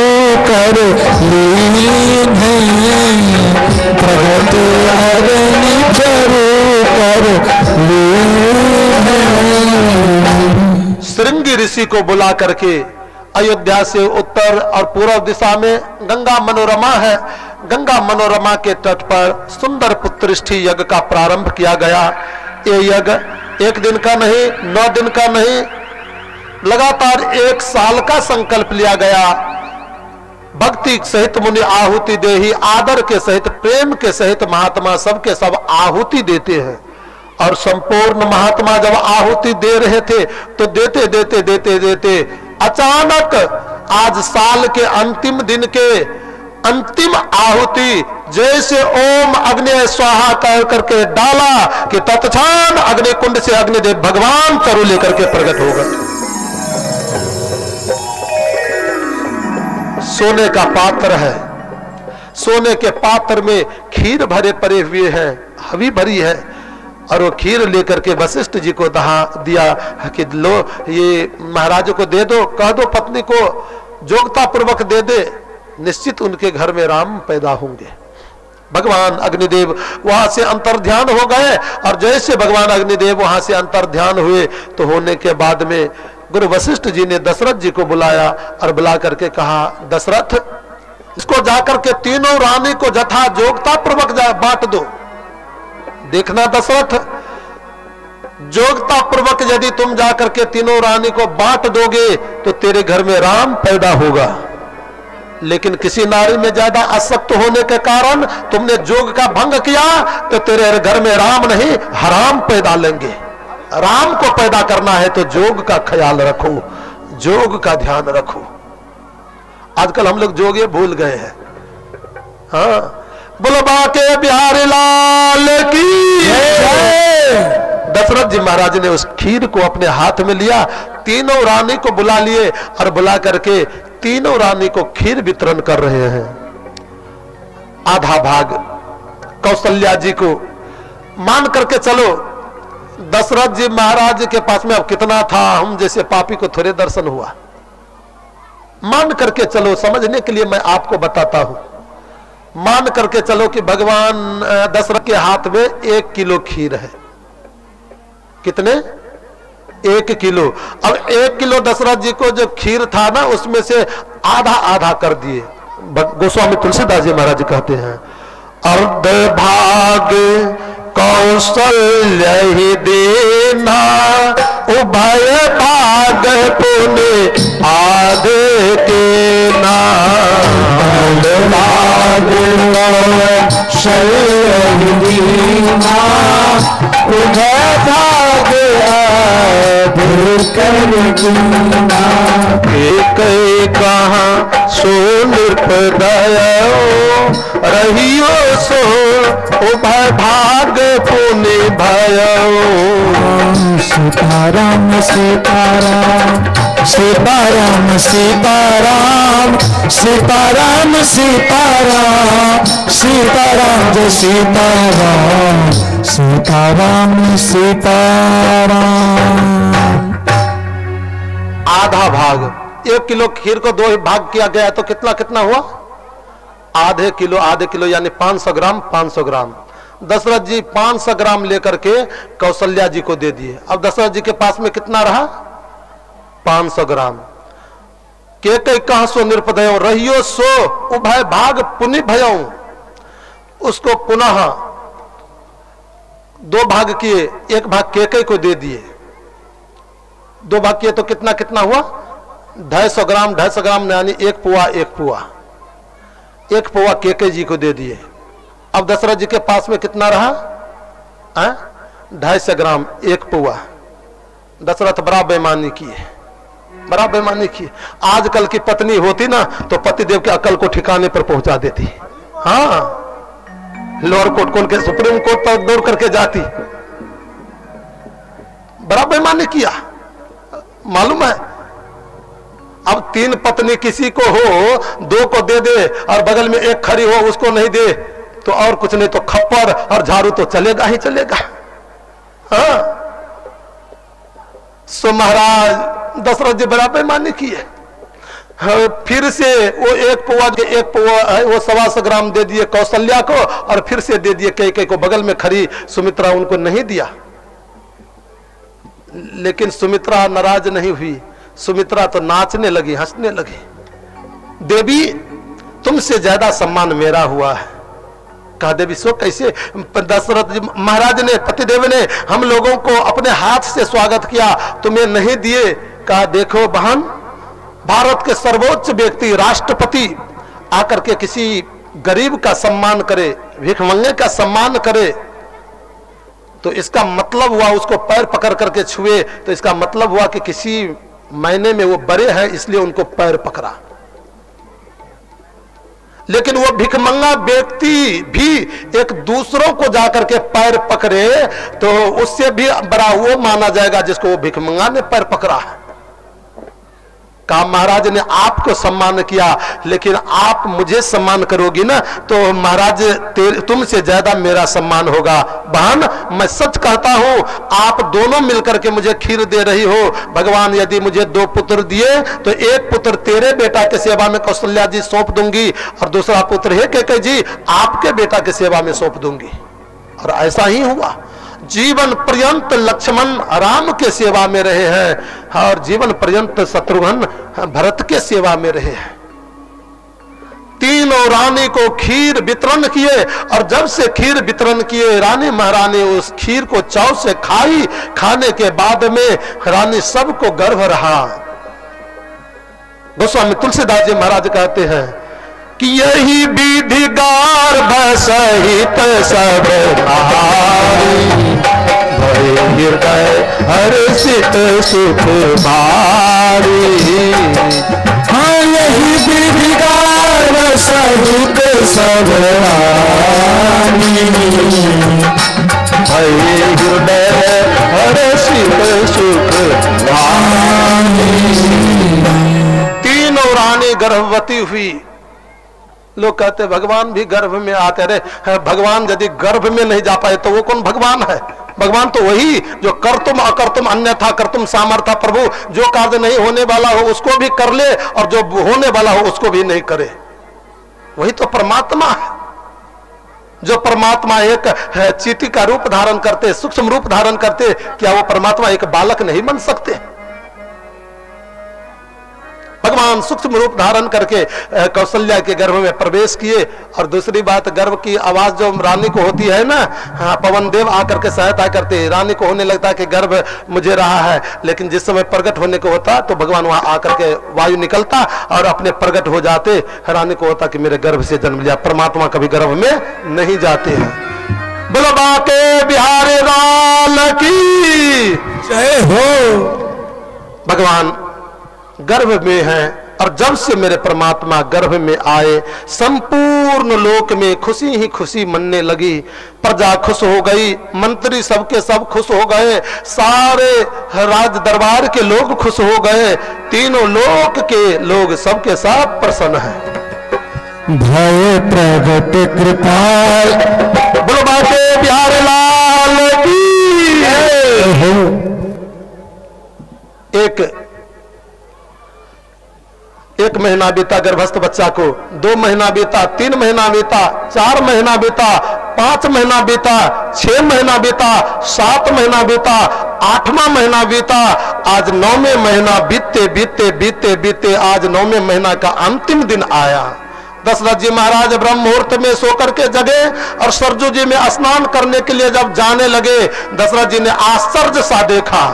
कर लीन्हे, प्रगट अग्नि चरु कर लीन्हे। श्रृंगी ऋषि को बुला करके अयोध्या से उत्तर और पूर्व दिशा में गंगा मनोरमा है। गंगा मनोरमा के तट पर सुंदर पुत्रिष्ठि यज्ञ का प्रारंभ किया गया। ये यज्ञ 1 दिन का नहीं, 9 दिन का नहीं, लगातार 1 साल का संकल्प लिया गया। भक्ति सहित मुनि आहुति देहि, आदर के सहित प्रेम के सहित महात्मा सबके सब आहुति देते हैं। और संपूर्ण महात्मा जब आहुति दे रहे थे तो देते देते देते देते अचानक आज साल के अंतिम दिन के अंतिम आहुति जैसे ओम अग्नि स्वाहा कह करके डाला कि तत्क्षण अग्निकुंड से अग्निदेव भगवान तरु लेकर के प्रकट हो गए। सोने का पात्र है, सोने के पात्र में खीर भरे पड़े हुए हैं, हवी भरी है। और वो खीर लेकर के वशिष्ठ जी को दिया कि लो ये महाराज को दे दो, कह दो पत्नी को जोग्यता पूर्वक दे दे, निश्चित उनके घर में राम पैदा होंगे। भगवान अग्निदेव वहां से अंतर्ध्यान हो गए और जैसे भगवान अग्निदेव वहां से अंतर्ध्यान हुए तो होने के बाद में गुरु वशिष्ठ जी ने दशरथ जी को बुलाया और बुला करके कहा, दशरथ इसको जाकर के तीनों रानी को जथा जोग्यता पूर्वक बांट दो। देखना दशरथ, जोग्यता पूर्वक यदि तुम जाकर के तीनों रानी को बांट दोगे तो तेरे घर में राम पैदा होगा। लेकिन किसी नारी में ज्यादा आसक्त होने के कारण तुमने जोग का भंग किया तो तेरे घर में राम नहीं हराम पैदा लेंगे। राम को पैदा करना है तो जोग का ख्याल रखो, जोग का ध्यान रखो। आजकल हम लोग जोगे भूल गए हैं। हाँ, बुलबा के बिहारी लाल की जय। दशरथ जी महाराज ने उस खीर को अपने हाथ में लिया, तीनों रानी को बुला लिए और बुला करके तीनों रानी को खीर वितरण कर रहे हैं। आधा भाग कौशल्या जी को मान करके चलो। दशरथ जी महाराज के पास में अब कितना था, हम जैसे पापी को थोड़े दर्शन हुआ। मान करके चलो, समझने के लिए मैं आपको बताता हूं। मान करके चलो कि भगवान दशरथ के हाथ में 1 किलो खीर है। कितने? 1 किलो। अब 1 किलो दशरथ जी को जो खीर था ना उसमें से आधा आधा कर दिए। गोस्वामी तुलसीदास जी महाराज कहते हैं, अर्ध भाग कौशल्य ही देना, उभय भाग पुण्य आधे के नाम। भाग कौशल्य ही देना, उभय भाग आधे के नाम। एक कहाँ सो निर्पदयो रहियो सो उभय भाग पुनि भयो। सीताराम सीताराम सीताराम सीताराम सीताराम सीताराम सीताराम जय सीताराम सीताराम सीताराम। आधा भाग, 1 किलो खीर को 2 भाग किया गया तो कितना कितना हुआ? आधे किलो यानी 500 ग्राम 500 ग्राम। दशरथ जी 500 ग्राम लेकर के कौशल्या जी को दे दिए। अब दशरथ जी के पास में कितना रहा? 500 ग्राम। के कहा सो निरपदयो रहियो सो उभय भाग पुनि भयो। उसको पुनः 2 भाग किए, 1 भाग के को दे दिए। 2 भाग किए तो कितना कितना हुआ? 250 ग्राम यानी 1 पुआ 1 पुआ। 1 पुआ के जी को दे दिए। अब दशरथ जी के पास में कितना रहा? 250 ग्राम 1 पुआ। दशरथ बड़ा बेईमानी किए, बड़ा बेईमानी किए। आजकल की पत्नी होती ना तो पतिदेव के अकल को ठिकाने पर पहुंचा देती। हाँ, लोअर कोर्ट खोल के सुप्रीम कोर्ट पर दौड़ करके जाती। बड़ा बेईमानी किया, मालूम है। अब 3 पत्नी किसी को हो, 2 को दे दे और बगल में 1 खड़ी हो उसको नहीं दे तो और कुछ नहीं तो खप्पर और झाड़ू तो चलेगा ही चलेगा। हाँ, सो महाराज दशरथ जी बड़ा बेईमानी किए। फिर से वो 1 पुआ है वो 125 ग्राम दे दिए कौशल्या को और फिर से दे दिए कैकेयी को। बगल में खड़ी सुमित्रा उनको नहीं दिया। लेकिन सुमित्रा नाराज नहीं हुई। सुमित्रा तो नाचने लगी, हंसने लगी। देवी तुमसे ज्यादा सम्मान मेरा हुआ है। कहा देवी सो कैसे? दशरथ जी महाराज ने पतिदेव ने हम लोगों को अपने हाथ से स्वागत किया, तुम्हें नहीं दिए। कहा देखो बहन, भारत के सर्वोच्च व्यक्ति राष्ट्रपति आकर के किसी गरीब का सम्मान करे, भिखमंगे का सम्मान करे तो इसका मतलब हुआ उसको पैर पकड़ करके छुए तो इसका मतलब हुआ कि किसी मायने में वो बड़े हैं इसलिए उनको पैर पकड़ा। लेकिन वो भिखमंगा व्यक्ति भी एक दूसरों को जाकर के पैर पकड़े तो उससे भी बड़ा वो माना जाएगा जिसको वो भिखमंगा ने पैर पकड़ा है। कहा महाराज ने आपको सम्मान किया लेकिन आप मुझे सम्मान करोगी ना तो महाराज तुमसे ज्यादा मेरा सम्मान होगा। बहन मैं सच कहता हूं, आप दोनों मिलकर के मुझे खीर दे रही हो। भगवान यदि मुझे 2 पुत्र दिए तो 1 पुत्र तेरे बेटा के सेवा में कौशल्या जी सौंप दूंगी और दूसरा पुत्र है कैकेयी जी आपके बेटा के सेवा में सौंप दूंगी। और ऐसा ही हुआ। जीवन पर्यंत लक्ष्मण राम के सेवा में रहे हैं और जीवन पर्यंत शत्रुघ्न भरत के सेवा में रहे हैं। तीनों रानी को खीर वितरण किए और जब से खीर वितरण किए रानी महारानी उस खीर को चाव से खाई। खाने के बाद में रानी सबको गर्भ रहा। गोस्वामी तुलसीदास जी महाराज कहते हैं कि यही विधि गर्भ सहित सब हृदय हर्षित सुख भारी। हाँ यही विधि गर्भ सहित सब हृदय हर्षित सुख भारी। तीनों रानी गर्भवती हुई। लोग कहते भगवान भी गर्भ में आते रहे। भगवान यदि गर्भ में नहीं जा पाए तो वो कौन भगवान है? भगवान तो वही जो कर तुम अकर तुम अन्यथा कर तुम सामर्थ्य प्रभु। जो कार्य नहीं होने वाला हो उसको भी कर ले और जो होने वाला हो उसको भी नहीं करे। वही तो परमात्मा है। जो परमात्मा एक चींटी का रूप धारण करते, सूक्ष्म रूप धारण करते, क्या वो परमात्मा एक बालक नहीं बन सकते? भगवान सूक्ष्म रूप धारण करके कौशल्या के गर्भ में प्रवेश किए। और दूसरी बात, गर्भ की आवाज जो रानी को होती है ना, पवन देव आकर के सहायता करते। रानी को होने लगता है कि गर्भ मुझे रहा है, लेकिन जिस समय प्रकट होने को होता तो भगवान वहां आकर के वायु निकलता और अपने प्रकट हो जाते। रानी को होता कि मेरे गर्भ से जन्म लिया। परमात्मा कभी गर्भ में नहीं जाते हैं। बोलो बाके बिहारी लाल की जय हो। भगवान गर्भ में हैं और जब से मेरे परमात्मा गर्भ में आए संपूर्ण लोक में खुशी ही खुशी मनने लगी। प्रजा खुश हो गई, मंत्री सबके सब खुश हो गए, सारे राज दरबार के लोग खुश हो गए, तीनों लोक के लोग सबके सब प्रसन्न हैं। भय प्रगट कृपाल बोलो बाटे बिहार लाल की। एक महीना बीता गर्भस्थ बच्चा को, 2 महीना बीता, 3 महीना बीता, 4 महीना बीता, 5 महीना बीता, 6 महीना बीता, 7 महीना बीता, 8वां महीना बीता, आज 9वें महीना बीतते बीतते बीतते बीतते आज 9वें महीना का अंतिम दिन आया। दशरथ जी महाराज ब्रह्म मुहूर्त में सोकर के जगे और सरजू जी में स्नान करने के लिए जब जाने लगे, दशरथ जी ने आश्चर्य सा देखा।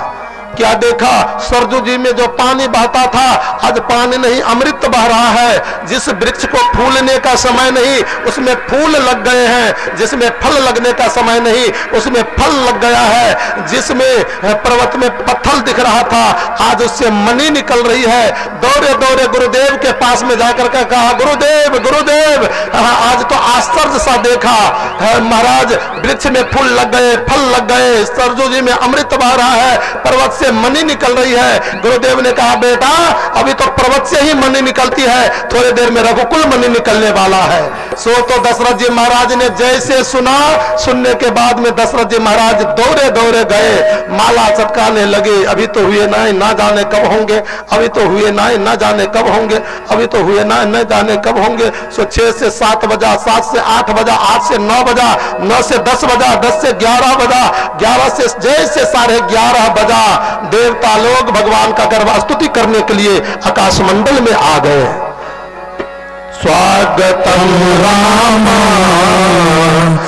क्या देखा? सरजू जी में जो पानी बहता था आज पानी नहीं, अमृत बह रहा है। जिस वृक्ष को फूलने का समय नहीं उसमें फूल लग गए हैं, जिसमें फल लगने का समय नहीं उसमें फल लग गया है, जिसमें पर्वत में पत्थर दिख रहा था आज उससे मणि निकल रही है। दौड़े दौड़े गुरुदेव के पास में जाकर के कहा, गुरुदेव गुरुदेव आज तो आश्चर्य सा देखा महाराज, वृक्ष में फूल लग गए, फल लग गए, सरजू जी में अमृत बह रहा है, पर्वत से मणि निकल रही है। गुरुदेव ने कहा, बेटा अभी तो पर्वत से ही मणि निकलती है, थोड़ी देर में रघुकुल मणि निकलने वाला है। सो तो दशरथ जी महाराज ने जैसे सुना, सुनने के बाद में दशरथ जी महाराज दौड़े दौड़े गए, माला चटकाने लगे। अभी तो हुए ना, ना जाने कब होंगे, अभी तो हुए ना, ना जाने कब होंगे, अभी तो हुए ना, न जाने कब होंगे। सो 6 से 7 बजा, 7 से 8 बजा, 8 से 9 बजा, 9 से 10 बजा, 10 से 11 बजा, 11 से जैसे 11:30 बजा, देवता लोग भगवान का गर्भ स्तुति करने के लिए आकाश मंडल में आ गए। स्वागतम राम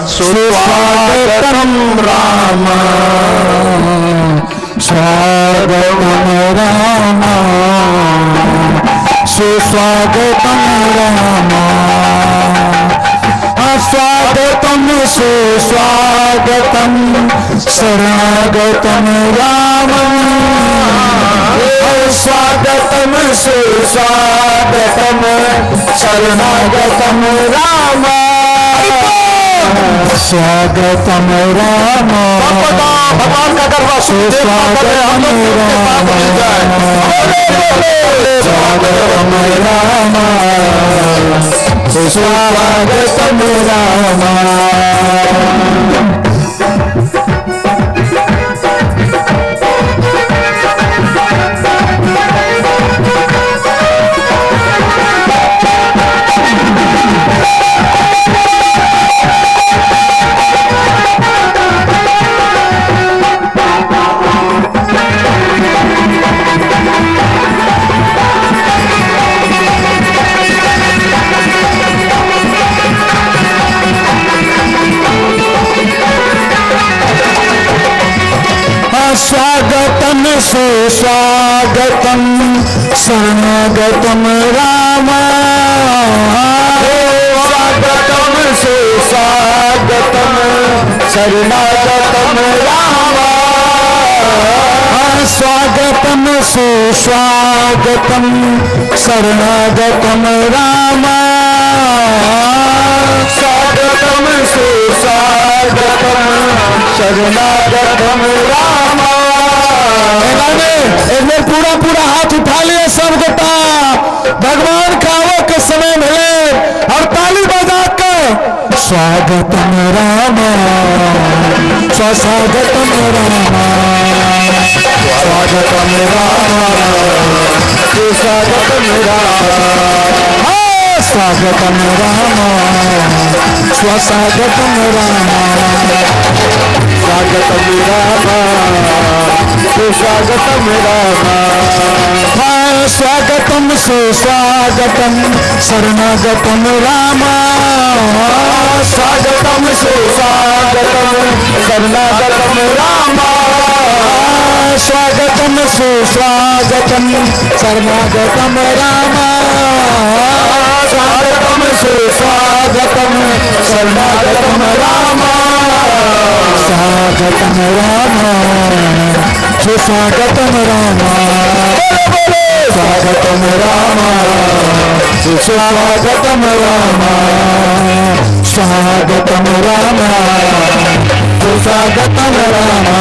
सुस्वागतम राम, स्वागतम राम सुस्वागतम राम, स्वागतम सुस्वागतम शरणागतम राम, स्वागतम सुस्वागतम शरणागतम राम, स्वागतम राम भगवान का गर्भ सुस्वागतम राम, स्वागतम राम सुस्वागतम राम। स्वागतम सुस्वागतम शरणागतम राम, स्वागतम सुस्वागतम शरणागतम राम, स्वागतम सुस्वागतम शरणागतम राम, स्वागतम सुस्वागतम शरणागतम राम। एक बार पूरा पूरा हाथ उठा लिए सब गोटा, भगवान का आवो के समय मिले और ताली बजा कर स्वागतम राम स्वागतम राम, स्वागतम राम स्वागतम राम, स्वागतम राम स्वागतम राम, स्वागतम राम सुस्वागतम राम, स्वागतम सुस्वागतम शरणागतम राम, स्वागतम सुस्वागतम शरणागतम राम, स्वागतम सुस्वागतम शरणागतम राम, स्वागतम सुस्वागतम शरणागतम राम, स्वागतम राम सुस्वागतम राम, सुस्वागतम रामा सुस्वागतम रामा स्वागतम रामा सुस्वागतम रामा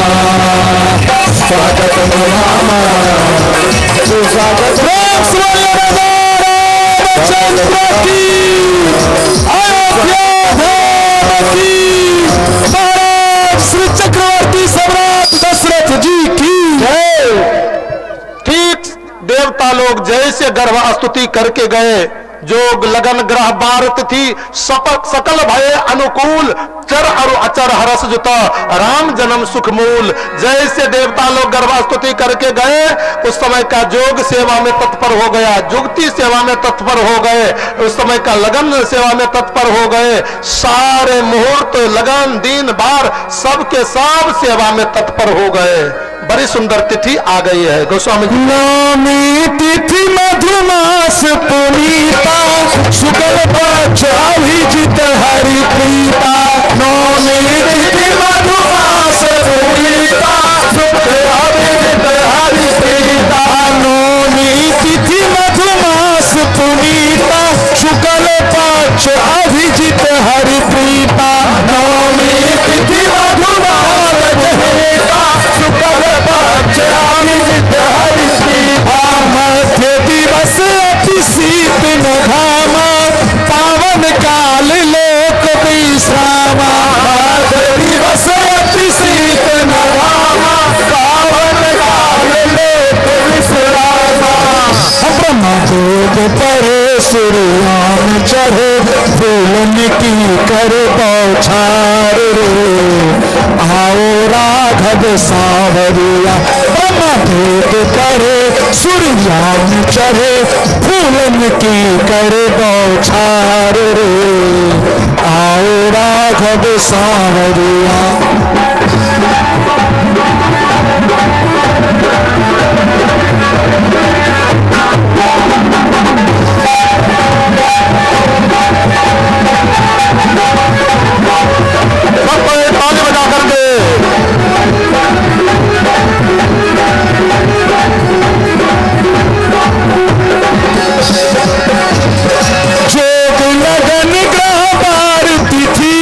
स्वागतम रामा सुस्वागतम चंद्र की अयोध्या धाम की महाराज श्री चक्रवर्ती सम्राट दशरथ जी की जय। ठीक देवता लोग जैसे गर्भ स्तुति करके गए, जोग लगन ग्रह भारत थी सकल भय अनुकूल, चर और अचर हरस जुता राम जन्म सुख मूल। जैसे देवता लोग गर्भास्तुति करके गए, उस समय का जोग सेवा में तत्पर हो गया, जुगती सेवा में तत्पर हो गए, उस समय का लगन सेवा में तत्पर हो गए। सारे मुहूर्त लगन दिन बार सबके सब सेवा में तत्पर हो गए। बड़ी सुंदर तिथि आ गई है गोस्वामी जी। नवमी तिथि मधुमास पुनीता शुक्ल पक्ष अभिजित हरि प्रीता। नवमी तिथि मधुमास पुनीता शुक्ल अभिजित हरि प्रीता। नवमी तिथि मधुमास पुनीता शुक्ल पक्ष अभिजित हरि प्रीता। नवमी तिथि मधुमास पुनीता शुक्ल पक्ष अभिजित हरि प्रीता। मध्य दिवस अति शीत न घामा पावन काल लोक विश्रामा। मध्य दिवस अति शीत न घामा पावन काल लोक विश्रामा। ब्रह्मदेव परे सूर्यान चढ़े फूलन की कर बौछार रे। आओ राघव सावरिया ब्रह्मदेव करे सूर्यान चढ़े फूलन की कर बौछार रे। आओ राघव सावरिया। ताली बजा करके जोग लगन ग्रह बार तिथि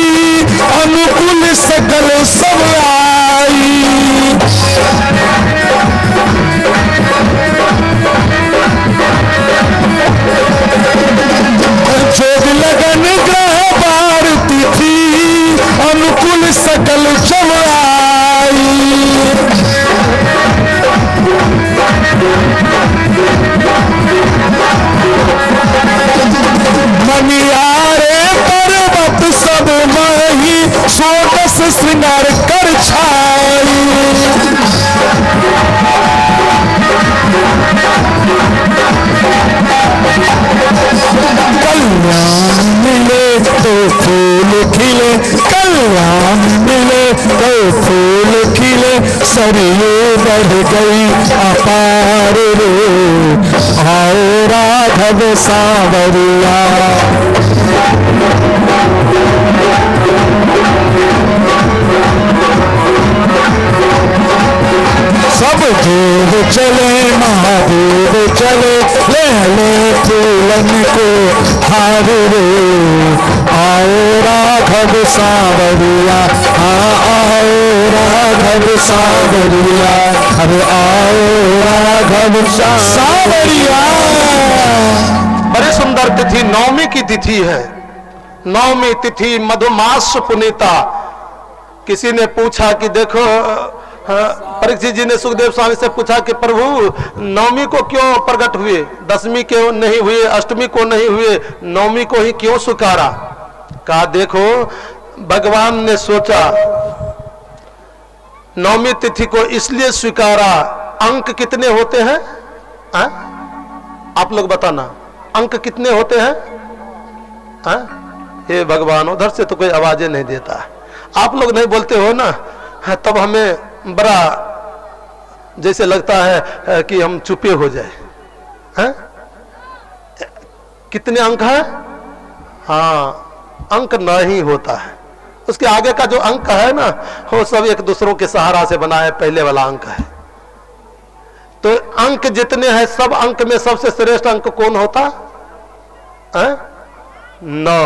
अनुकूल सकल सब आई। जोग लगन ग्रह बार तिथि अनुकूल सकल सब आई। मनियारे पर्वत सब मही सोदस श्रृंगार कर छाई। कल्याण मिले तो फूल खिले, कल्याण मिले तो फूल खिले, सरयू बढ़ गई अपार रे। आओ राघव सावरिया। सब देव चले महादेव चले, ले ले फूलन को हार रे। आओ राघव सावरिया, हाँ आओ राघव सावरिया, अरे आओ राघव सावरिया। बड़ी सुंदर तिथि नवमी की तिथि है। नवमी तिथि मधुमास पुनीता। किसी ने पूछा कि देखो, परीक्षित जी ने सुखदेव स्वामी से पूछा कि प्रभु नवमी को क्यों प्रकट हुए, दशमी क्यों नहीं हुए, अष्टमी को नहीं हुए, नवमी को ही क्यों स्वीकारा। कहा देखो भगवान ने सोचा नवमी तिथि को इसलिए स्वीकारा। अंक कितने होते हैं हा? आप लोग बताना अंक कितने होते हैं हा? हे भगवान उधर से तो कोई आवाजें नहीं देता है। आप लोग नहीं बोलते हो ना, तब हमें बड़ा जैसे लगता है कि हम चुपे हो जाए हैं? कितने अंक हैं? हाँ अंक नहीं होता है, उसके आगे का जो अंक है ना वो सब एक दूसरों के सहारा से बना है। पहले वाला अंक है तो अंक जितने हैं सब अंक में सबसे श्रेष्ठ अंक कौन होता है? 9।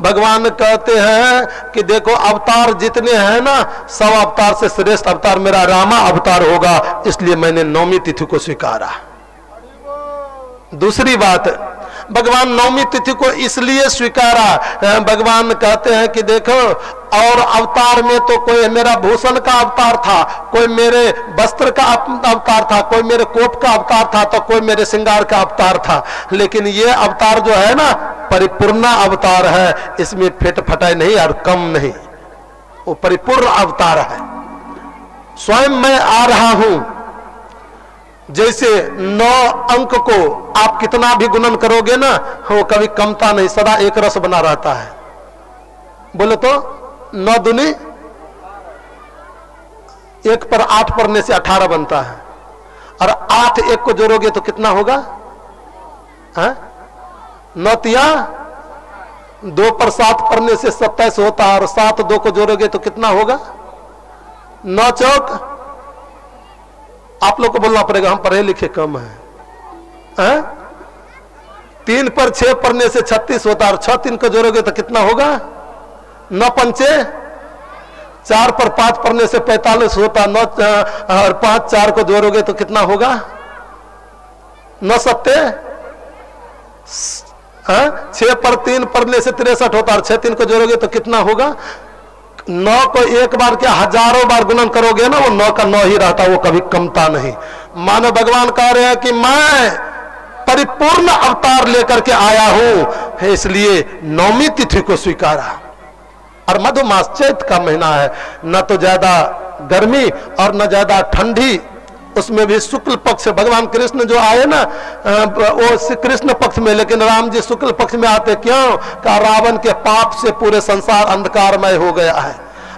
भगवान कहते हैं कि देखो अवतार जितने हैं ना, सब अवतार से श्रेष्ठ अवतार मेरा रामा अवतार होगा, इसलिए मैंने 9वीं तिथि को स्वीकारा। दूसरी बात, भगवान 9वीं तिथि को इसलिए स्वीकारा, भगवान कहते हैं कि देखो और अवतार में तो कोई मेरा भूषण का अवतार था, कोई मेरे वस्त्र का अवतार था, कोई मेरे कोप का अवतार था, तो कोई मेरे श्रृंगार का अवतार था, लेकिन ये अवतार जो है ना परिपूर्ण अवतार है, इसमें फेट फटाई नहीं और कम नहीं, वो परिपूर्ण अवतार है। स्वयं मैं आ रहा हूं, जैसे 9 अंक को आप कितना भी गुणन करोगे ना, वो कभी कमता नहीं, सदा एक रस बना रहता है। बोले तो 9 दूनी 1 पर 8 पढ़ने से 18 बनता है, और 8 1 को जोड़ोगे तो कितना होगा? 9 तिया 2 पर 7 पढ़ने से 27 होता है, और 7 2 को जोड़ोगे तो कितना होगा? 9 चौक, आप लोग को बोलना पड़ेगा, हम पढ़े लिखे कम हैं। 3 पर 6 पढ़ने से 36 होता है, और 6 3 को जोड़ोगे तो कितना होगा? 9 पंचे 4 पर 5 पढ़ने से 45 होता, 9 और 5 4 को जोड़ोगे तो कितना होगा? 9 सत्ते 6 पर 3 पढ़ने से 63 होता है, और 6 3 को जोड़ोगे तो कितना होगा? 9 को एक बार क्या हजारों बार गुणन करोगे ना, वो 9 का 9 ही रहता, वो कभी कमता नहीं। मानो भगवान कह रहे हैं कि मैं परिपूर्ण अवतार लेकर के आया हूं, इसलिए 9वीं तिथि को स्वीकारा। और मधुमास चैत का महीना है, न तो ज्यादा गर्मी और न ज्यादा ठंडी, उसमें भी शुक्ल पक्ष, भगवान कृष्ण जो आए ना वो कृष्ण पक्ष में, लेकिन राम जी शुक्ल पक्ष में आते, क्यों? का रावण के पाप से पूरे संसार अंधकारमय हो गया है,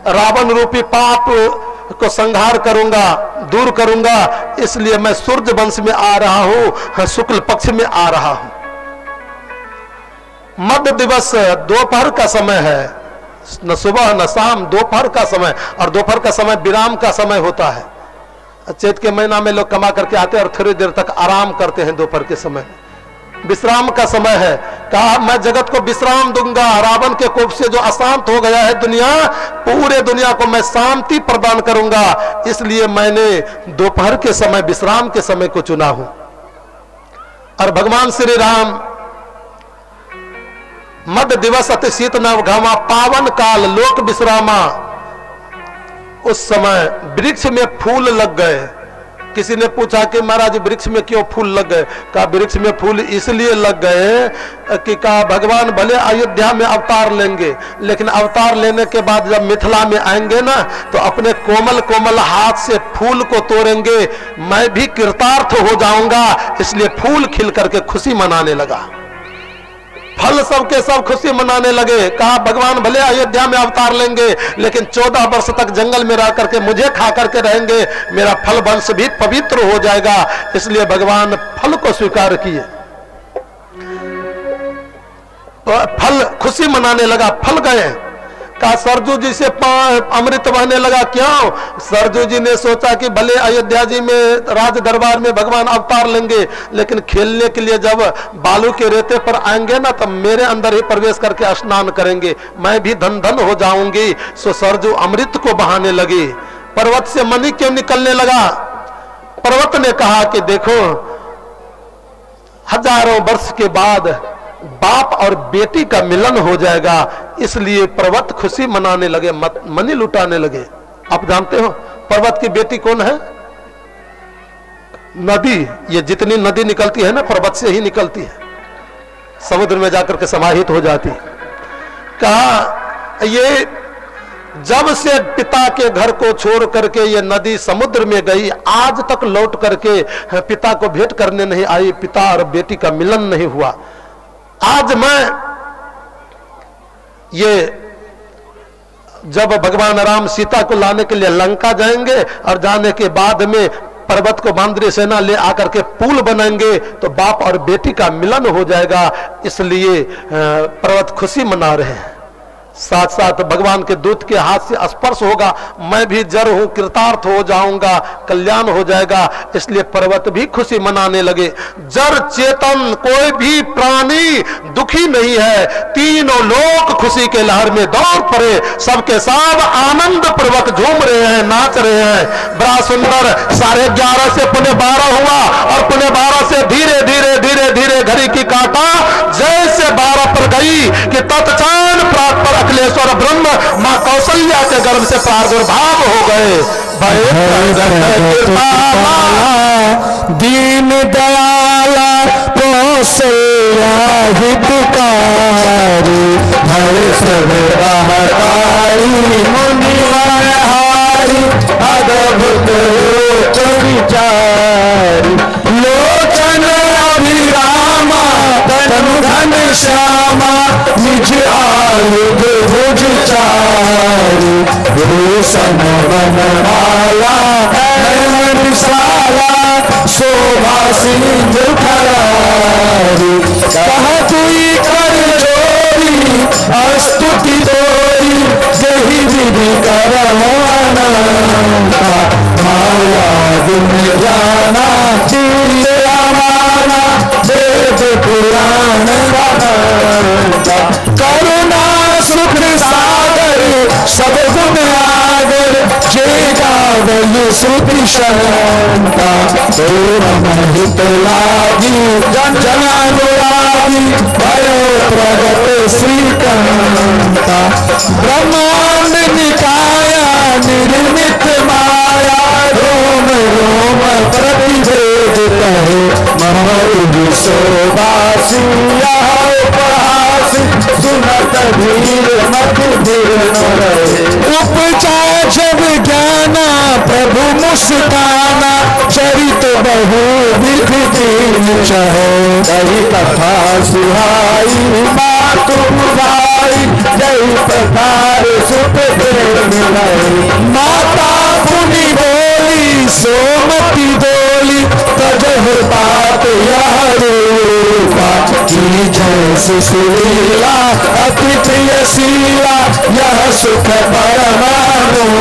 रावण रूपी पाप को संहार करूंगा, दूर करूंगा, इसलिए मैं सूर्य वंश में आ रहा हूं, शुक्ल पक्ष में आ रहा हूं। मध्य दिवस दोपहर का समय है, न सुबह न शाम, दोपहर का समय, और दोपहर का समय विराम का समय होता है। चैत के महीना में लोग कमा करके आते हैं और थोड़ी देर तक आराम करते हैं, दोपहर के समय विश्राम का समय है। कहा मैं जगत को विश्राम दूंगा, रावण के कोप से जो अशांत हो गया है दुनिया, पूरे दुनिया को मैं शांति प्रदान करूंगा, इसलिए मैंने दोपहर के समय विश्राम के समय को चुना हूं। और भगवान श्री राम मध्य दिवस अति शीत नव घामा, पावन काल लोक विश्रामा, उस समय वृक्ष में फूल लग गए। किसी ने पूछा कि महाराज वृक्ष में क्यों फूल लग गए? कहा वृक्ष में फूल इसलिए लग गए कि कहा भगवान भले अयोध्या में अवतार लेंगे, लेकिन अवतार लेने के बाद जब मिथिला में आएंगे ना, तो अपने कोमल कोमल हाथ से फूल को तोड़ेंगे, मैं भी कृतार्थ हो जाऊंगा, इसलिए फूल खिल करके खुशी मनाने लगा। फल सबके सब खुशी मनाने लगे। कहा भगवान भले अयोध्या में अवतार लेंगे, लेकिन 14 वर्ष तक जंगल में रह करके मुझे खा करके रहेंगे, मेरा फल वंश भी पवित्र हो जाएगा, इसलिए भगवान फल को स्वीकार किए। फल खुशी मनाने लगा, फल गए। कहा सरजू जी से अमृत बहने लगा, क्यों? सरजू जी ने सोचा कि भले अयोध्या जी में राज दरबार में भगवान अवतार लेंगे, लेकिन खेलने के लिए जब बालू के रेते पर आएंगे ना, तब मेरे अंदर ही प्रवेश करके स्नान करेंगे, मैं भी धन धन हो जाऊंगी। सो सरजू अमृत को बहाने लगी। पर्वत से मणि क्यों निकलने लगा? पर्वत ने कहा कि देखो हजारों वर्ष के बाद बाप और बेटी का मिलन हो जाएगा, इसलिए पर्वत खुशी मनाने लगे, मणि लुटाने लगे। आप जानते हो पर्वत की बेटी कौन है? नदी। ये जितनी नदी निकलती है ना, पर्वत से ही निकलती है, समुद्र में जाकर के समाहित हो जाती। कहा ये जब से पिता के घर को छोड़ करके ये नदी समुद्र में गई, आज तक लौट करके पिता को भेंट करने नहीं आई, पिता और बेटी का मिलन नहीं हुआ। आज मैं ये जब भगवान राम सीता को लाने के लिए लंका जाएंगे, और जाने के बाद में पर्वत को बांद्री सेना ले आकर के पुल बनाएंगे, तो बाप और बेटी का मिलन हो जाएगा, इसलिए पर्वत खुशी मना रहे हैं। साथ साथ भगवान के दूत के हाथ से स्पर्श होगा, मैं भी जड़ हूं, कृतार्थ हो जाऊंगा, कल्याण हो जाएगा। इसलिए पर्वत भी खुशी मनाने लगे। जड़ चेतन कोई भी प्राणी दुखी नहीं है, तीनों लोग खुशी के लहर में दौड़ पड़े, सबके सब आनंद पूर्वक झूम रहे हैं, नाच रहे हैं। बड़ा सुंदर 11:30 से 12:15 हुआ और 12:15 से धीरे धीरे धीरे धीरे घड़ी की काटा जैसे 12 पर गई कि तत्क्षण प्राप्त पर अखिलेश्वर ब्रह्म मां कौशल्या के गर्भ से प्रादुर्भाव हो गए। दीन दयाला कौशल्या हितकारी, भय सब राहकारी, मुनिहारी, अद्भुत विचारी, लोचन अभिरामा, तनु घन श्यामा, निज आयुध भुज चारी, भूषण वनमाला, नयन विशाला, शोभा सिंधु खरारी, कहत कर जोरी, स्तुति दोरी, जही विधि करहु अनंता, माया गुण जाना, चिरिया माना, वेद पुराण गानता, करुणा सुख सागर, सब गुण आगर, जे गावल श्रुति शरणता, हित लागी जनानुरागी, भयो प्रगट श्रीकांता, ब्रह्मांड निकाया निर्मित माया, रोम रोम प्रतिभेद कहे, महु शोभासी उपहासी, सुनत धीर मत धीर न रहे, उपजा जब ज्ञाना प्रभु मुस्काना, चरित बहु विधि दीन चहे, कही कथा सुहाई मातु भाई, जय प्रकार सुख प्रेम रहे, माता पुनि बोली सोमति डोली, तजह बात यह रूपा, की जय सुशीला अति प्रियशीला, यह सुख परमानूपा,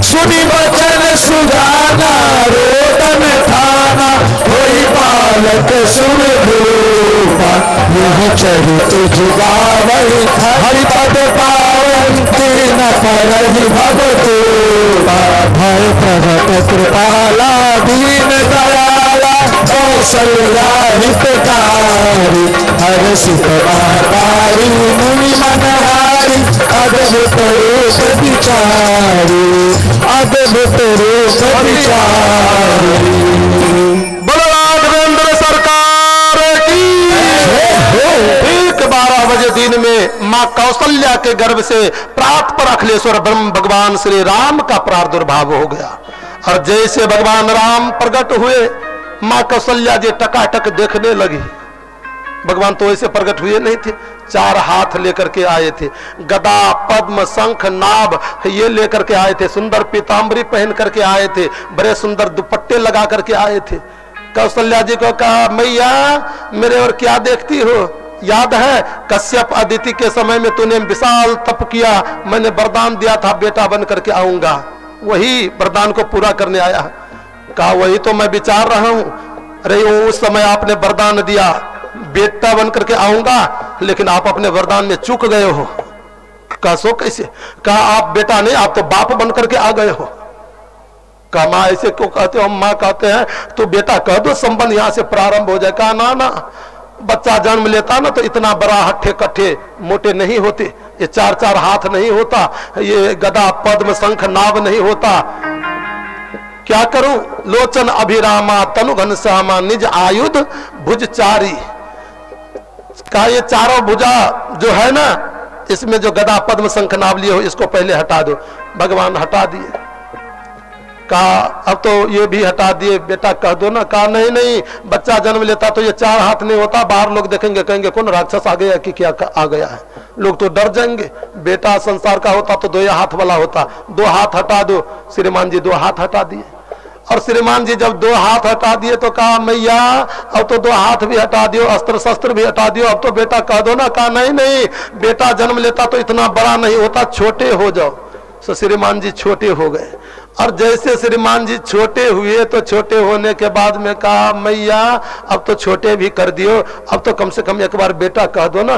सुनि वचन सुजाना, रोदन थाना, होई बालक सुन रूपा, यह चरित जुगावई, हरिपद पावई, तीन परहि भवतूपा, भय प्रभत कृपाला, दीन दयाला, कौशल्या हितकारी, हर्षित महतारी, मुनि मनहारी, अद्भुत रूप विचारी, अद्भुत रूप विचारी। बोलो राघवेंद्र सरकार की। ठीक 12 बजे दिन में मां कौशल्या के गर्भ से प्रात पर अखिलेश्वर ब्रह्म भगवान श्री राम का प्रादुर्भाव हो गया। और जैसे भगवान राम प्रकट हुए, मां कौशल्या जी टकाटक देखने लगी। भगवान तो ऐसे प्रकट हुए नहीं थे, 4 हाथ लेकर के आए थे, गदा पद्म शंख नाभ ये लेकर के आए थे, सुंदर पीताम्बरी पहन करके आए थे, बड़े सुंदर दुपट्टे लगा करके आए थे। कौशल्या जी को कहा, मैया मेरे और क्या देखती हो? याद है कश्यप अदिति के समय में तूने विशाल तप किया, मैंने वरदान दिया था बेटा बन करके आऊंगा, वही वरदान को पूरा करने आया। कहा वही तो मैं विचार रहा हूं। अरे उस समय आपने वरदान दिया बेटा बन करके आऊंगा, लेकिन आप अपने वरदान में चूक गए हो। कहा सो कैसे? कहा आप बेटा नहीं, आप तो बाप बन करके आ गए हो। कहा माँ ऐसे क्यों कहते हो? हम माँ कहते हैं तो बेटा कह दो, संबंध यहाँ से प्रारंभ हो जाए। कहा ना ना, बच्चा जन्म लेता ना तो इतना बड़ा हट्ठे कट्ठे मोटे नहीं होते, ये 4-4 हाथ नहीं होता, ये गदा पद्म शंख नाभ नहीं होता। क्या करूं? लोचन अभिरामा, तनु घनश्यामा, निज आयुध भुज चारी। कहा ये चारों भुजा जो है ना, इसमें जो गदा पद्म शंख नाभ लिए हो इसको पहले हटा दो। भगवान हटा दिए। कहा अब तो ये भी हटा दिए, बेटा कह दो ना। कहा नहीं नहीं, बच्चा जन्म लेता तो ये 4 हाथ नहीं होता, बाहर लोग देखेंगे कहेंगे कौन राक्षस आ गया कि क्या आ गया है, लोग तो डर जाएंगे। बेटा संसार का होता तो 2 हाथ वाला होता, 2 हाथ हटा दो। श्रीमान जी 2 हाथ हटा दिए और श्रीमान जी जब 2 हाथ हटा दिए तो कहा मैया अब तो 2 हाथ भी हटा दियो, अस्त्र शस्त्र भी हटा दियो, अब तो बेटा कह दो ना। कहा नहीं नहीं, बेटा जन्म लेता तो इतना बड़ा नहीं होता, छोटे हो जाओ। तो श्रीमान जी छोटे हो गए। और जैसे श्रीमान जी छोटे हुए तो छोटे होने के बाद में कहा मैया अब तो छोटे भी कर दियो, अब तो कम से कम एक बार बेटा कह दो ना।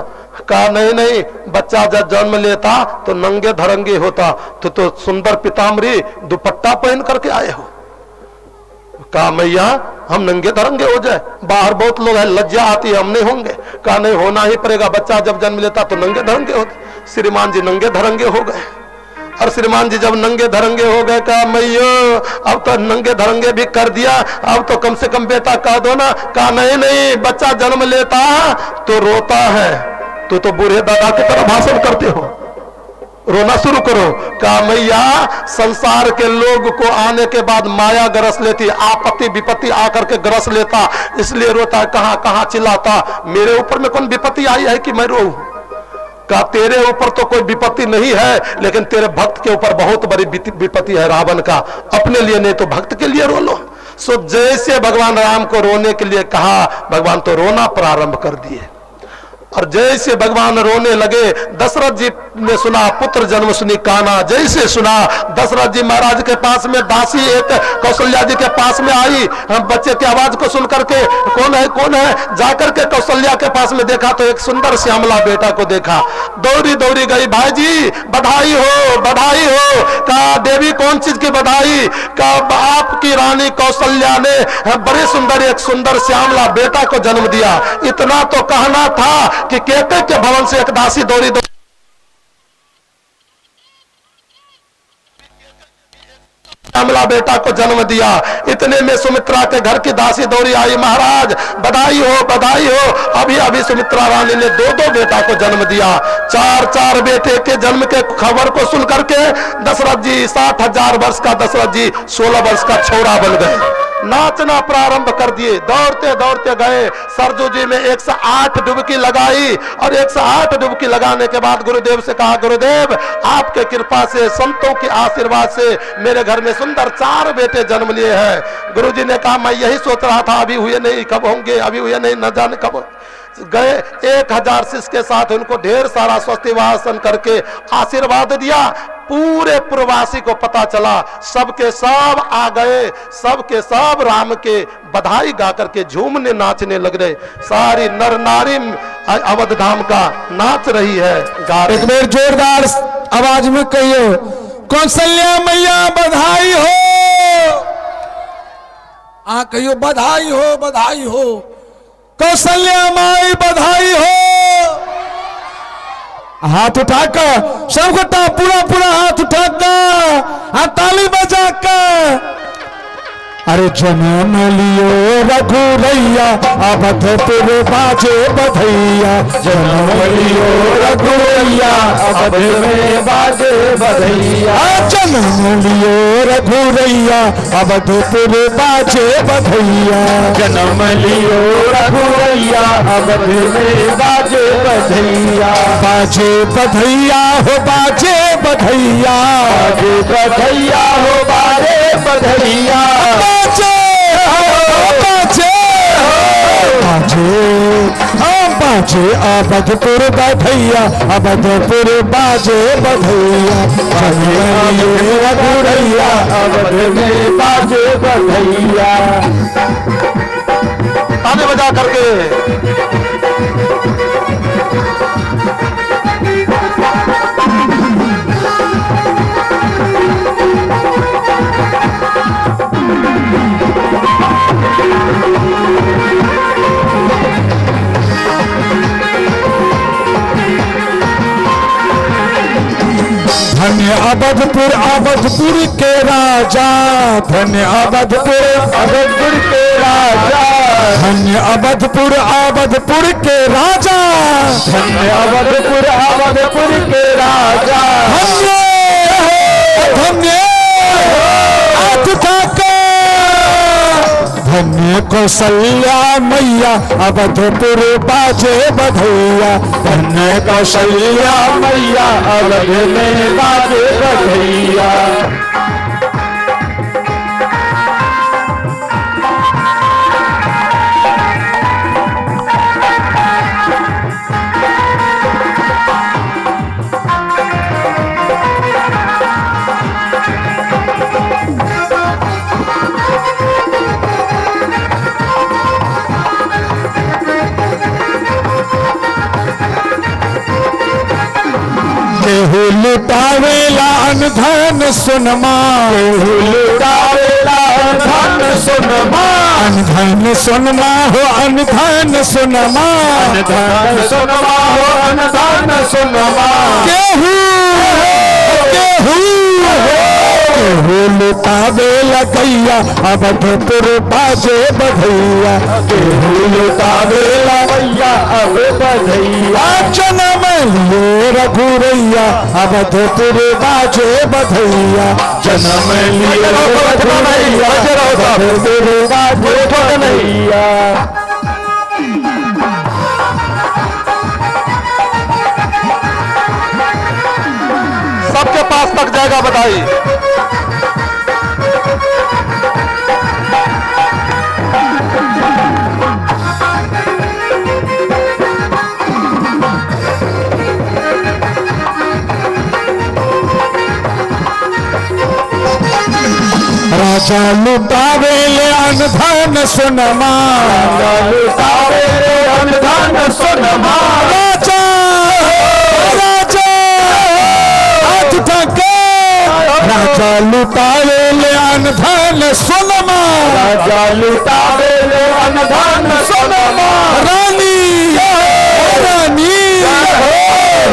कहा नहीं नहीं, बच्चा जब जन्म लेता तो नंगे धरंगे होता, तो सुंदर पिताम्बरी दुपट्टा पहन करके आए हो। कहा मैया हम नंगे धरंगे हो जाए, बाहर बहुत लोग हैं, लज्जा आती है, हम नहीं होंगे। कहा नहीं, होना ही पड़ेगा, बच्चा जब जन्म लेता तो नंगे धरंगे होते। श्रीमान जी नंगे धरंगे हो गए। और श्रीमान जी जब नंगे धरंगे हो गए कहा मैयो अब तो नंगे धरंगे भी कर दिया, अब तो कम से कम बेटा कह दो ना। कहा नहीं नहीं, बच्चा जन्म लेता तो रोता है, तो बूढ़े दादा की तरह भाषण करते हो, रोना शुरू करो। कहा मैया संसार के लोग को आने के बाद माया गरस लेती, आपत्ति विपत्ति आकर के गरस लेता, इसलिए रोता। कहां कहां चिल्लाता, मेरे ऊपर में कौन विपत्ति आई है कि मैं रो? कहा तेरे ऊपर तो कोई विपत्ति नहीं है, लेकिन तेरे भक्त के ऊपर बहुत बड़ी विपत्ति है रावण का, अपने लिए नहीं तो भक्त के लिए रो लो। सो जैसे भगवान राम को रोने के लिए कहा, भगवान तो रोना प्रारंभ कर दिए। और जैसे भगवान रोने लगे, दशरथ जी ने सुना पुत्र जन्म सुनी काना। जैसे सुना दशरथ जी महाराज के पास में दासी एक कौशल्या जी के पास में आई, बच्चे की आवाज को सुन करके कौन है जाकर के कौशल्या के पास में देखा तो एक सुंदर श्यामला बेटा को देखा। दौड़ी दौड़ी गई, भाई जी बधाई हो बधाई हो। कहा देवी कौन चीज की बधाई? कहा आपकी रानी कौशल्या ने बड़े सुंदर एक सुंदर श्यामला बेटा को जन्म दिया। इतना तो कहना था कि कहते के भवन से एक दासी दौड़ी श्यामला बेटा को जन्म दिया। इतने में सुमित्रा के घर की दासी दौड़ी आई, महाराज बधाई हो बधाई हो, अभी अभी सुमित्रा रानी ने 2 बेटा को जन्म दिया। 4 बेटे के जन्म के खबर को सुन करके दशरथ जी 60,000 वर्ष का दशरथ जी 16 वर्ष का छोरा बन गए। नाचना प्रारंभ कर दिए, दौड़ते दौड़ते गए। सरजू जी में 108 डुबकी लगाई और 108 डुबकी लगाने के बाद गुरुदेव से कहा, गुरुदेव आपके कृपा से संतों के आशीर्वाद से मेरे घर में सुंदर 4 बेटे जन्म लिए हैं। गुरुजी ने कहा मैं यही सोच रहा था, अभी हुए नहीं, कब होंगे, अभी हुए नहीं, न जाने कब। गए 1000 शिष्य के साथ उनको ढेर सारा स्वस्तिवासन करके आशीर्वाद दिया। पूरे प्रवासी को पता चला, सबके सब आ गए, सबके सब राम के बधाई गा करके झूमने नाचने लग रहे। सारी नर नारी अवध धाम का नाच रही है, गा रही। एक बार जोरदार आवाज में कहियो, कौशल्या मैया बधाई हो। कहियो बधाई हो बधाई हो, कौशल्या माई बधाई हो। हाथ उठाकर सबको पूरा हाथ उठाकर ताली बजाकर, अरे जन्म लियो रघुरैया अवधपुर बाजे बधैया। जन्म लियो रघुरैया अवध में बाजे बधैया। जन्म लियो रघुरैया अवधपुर बाजे बधैया। जन्म लियो रघुरैया अवध में बाजे बधैया। बाजे बधैया हो बाजे बधैया, बाजे बधैया हो बाजे बधैया। बाजे अवधपुर बधैया, अवधपुर बाजे बधैया। रघुरैया अवध में बाजे बधैया। ताली बजा करके धन्य अवधपुर अवधपुर के राजा, धन्य अवधपुर के राजा। धन्य अवधपुर अवधपुर के राजा, धन्य अवधपुर के राजा। धन्य धन्य कौशल्या मैया अवधपुर बाजे बधैया। धन्य कौशल्या मैया अवध में बाजे बधैया। लुटावेला अनधन सुनमा, केहू लुटावेला अनधन सुनमा, अनधन सुनमा हो अनधन सुनमा, अनधन सुनमा हो अनधन सुनमा, केहू केहू केहू लुटावेला गैया अवधपुर बाजे बधैया, केहू लुटावेला गैया अब बधैया, जन्म लिए रघुरैया अवधपुर बाजे बधैया, जन्म लिए रघुरैया अवधपुर बाजे बधैया। सबके पास तक जाएगा बधाई। राजा लुटावेले अनधन सुनमा, राजा लुटावेले अनधन सुनमा, राजा राजा हाथ उठाके, राजा लुटावेले अनधन सुनमा, राजा लुटावेले अनधन सुनमा, रानी रानी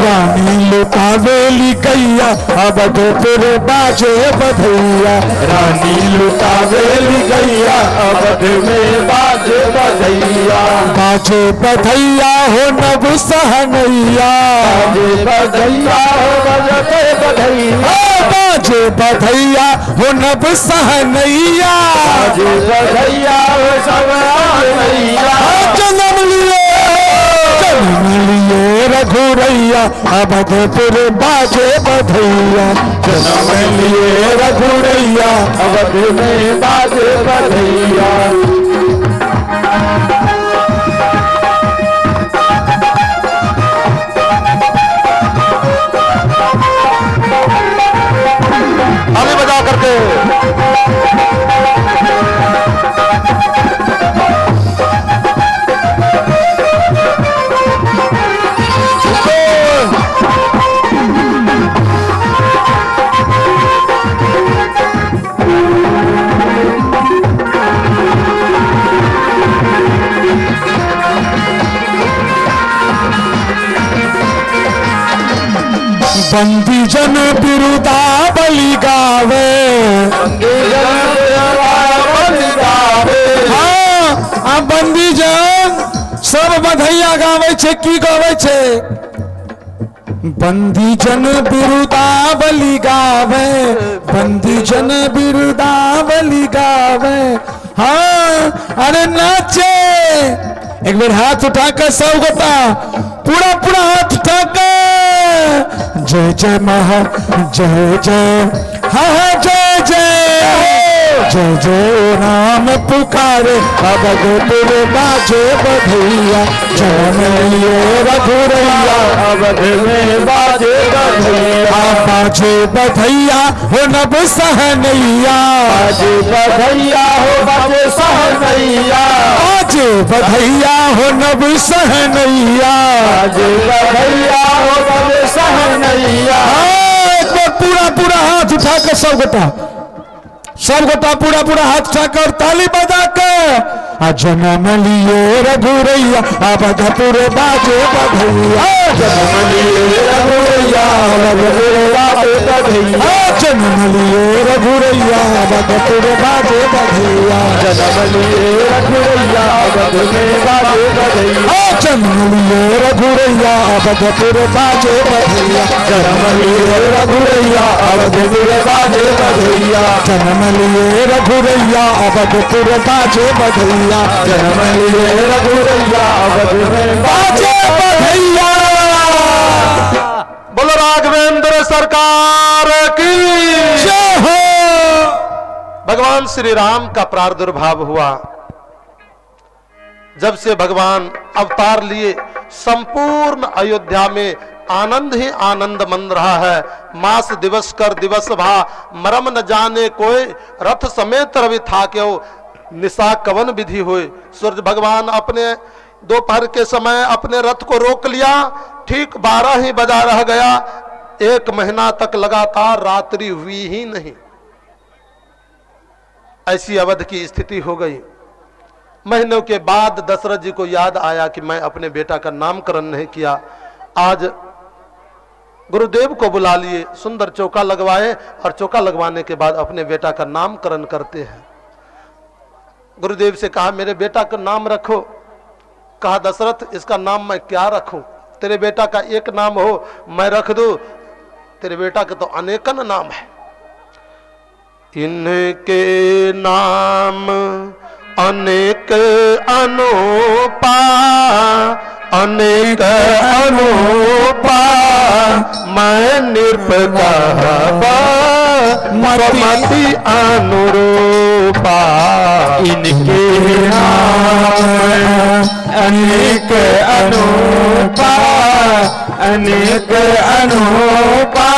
रानी लुटावेली गैया अवधपुर बाजे बधैया, रानी लुटावेली गैया अवध में बाजे बधैया, बाजे बधैया हो नभ सहनैया, बाजे बधैया हो बजते बधैया, बाजे बधैया हो नभ सहनैया, बाजे बधैया हो सब सहनैया, जन्म लिए रघुरैया अवधपुर बाजे बधैया, जन्म लिए रघुरैया अवध में बाजे बधैया। ताली बजा करके बंदी जन बिरुदावली गावे, हाँ बंदी जन सब बधैया गावे छे, की गावे छे? बंदी जन बिरुदावली गावे, बंदी जन बिरुदावली गावे, हाँ अरे नाचे एक बार हाथ उठाकर सब गोटा पूरा पूरा हाथ उठाकर जय जय महा जय जय हाँ जय जय जय जय राम पुकारे अवधपुर बाजे बधैया, जन्म लिए रघुरैया अवध में बाजे बधैया, बाजे बधैया हो नभ सहनैया, बाजे बधैया हो बाजे सहनैया, बाजे बधैया हो नभ सहनैया, बाजे बधैया हो बाजे सहनैया। एक बार पूरा पूरा हाथ उठाकर सब गोटा पूरा पूरा हाथ उठाकर ताली बजाकर जन्म लिए रघुरैया अवधपुर बाजे बधैया, जन्म लिए रघुरैया अवधपुर बाजे बधैया, जन्म लिए रघुरैया अवधपुर बाजे बधैया, जन्म लिए रघुरैया अवध में बाजे बधैया, जन्म लिए रघुरैया अवधपुर बाजे बधैया, जन्म लिए रघुरैया अवधपुर बाजे बधैया, जन्म लिए रघुरैया अवधपुर बाजे बधैया, जन्म लिए रघुरैया अवध में बाजे बधैया। बोलो राघवेंद्र सरकार की जय हो। भगवान श्री राम का प्रादुर्भाव हुआ, जब से भगवान अवतार लिए संपूर्ण अयोध्या में आनंद ही आनंद मन रहा है। मास दिवस कर दिवस भा मरम न जाने कोई, रथ समेत रवि था क्यों निशा कवन विधि हुई। सूर्य भगवान अपने दोपहर के समय अपने रथ को रोक लिया, ठीक 12 ही बजा रह गया, 1 महीना तक लगातार रात्रि हुई ही नहीं। ऐसी अवध की स्थिति हो गई। महीनों के बाद दशरथ जी को याद आया कि मैं अपने बेटा का नामकरण नहीं किया। आज गुरुदेव को बुला लिए, सुंदर चौका लगवाए और चौका लगवाने के बाद अपने बेटा का नामकरण करते हैं। गुरुदेव से कहा मेरे बेटा का नाम रखो। कहा दशरथ इसका नाम मैं क्या रखूं? तेरे बेटा का एक नाम हो मैं रख दूं, तेरे बेटा के तो अनेकन नाम है। इनके नाम अनेक अनूपा, अनेक अनूपा, मैं निरपका मति अनुरूपा। इनके नाम अनेक अनूपा, अनेक अनूपा,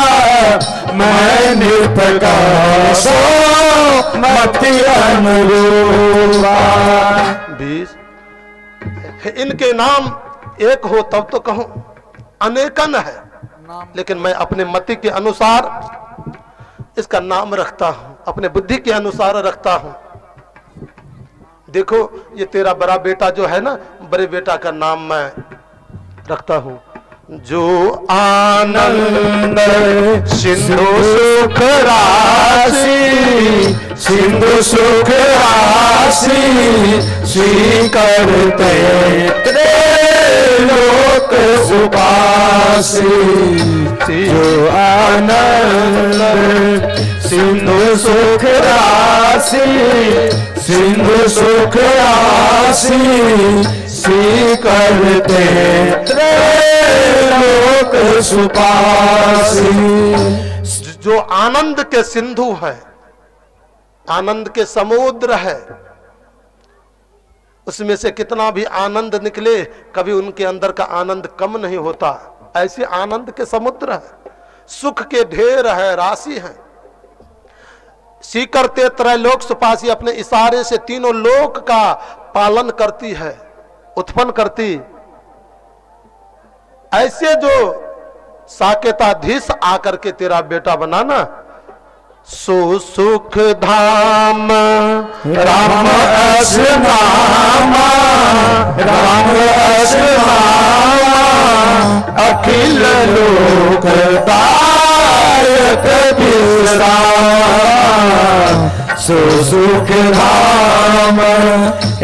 मैं निर्प्रकाश मति अनुरूपा। 20 इनके नाम एक हो तब तो कहूं, अनेकन है, लेकिन मैं अपने मति के अनुसार इसका नाम रखता हूं, अपने बुद्धि के अनुसार रखता हूं। देखो ये तेरा बड़ा बेटा जो है ना, बड़े बेटा का नाम मैं रखता हूं। जो आनंद सिंधु सुख राशि, सिंधु सुख राशि, स्वीकरते लोक सुपासी। जो आनंद सिंधु सुख राशि, सिंधु सुख राशि, स्वीकरते लोक सुपासी। जो आनंद के सिंधु है, आनंद के समुद्र है, उसमें से कितना भी आनंद निकले कभी उनके अंदर का आनंद कम नहीं होता। ऐसे आनंद के समुद्र है, सुख के ढेर है, राशि है। स्वीकरते त्रैलोक सुपासी, अपने इशारे से तीनों लोक का पालन करती है, उत्पन्न करती। ऐसे जो साकेताधीश आकर के तेरा बेटा बनाना, सो सुख धाम राम अस नामा, राम अस नामा, अखिल लोक दायक विश्राम। सो सुख धाम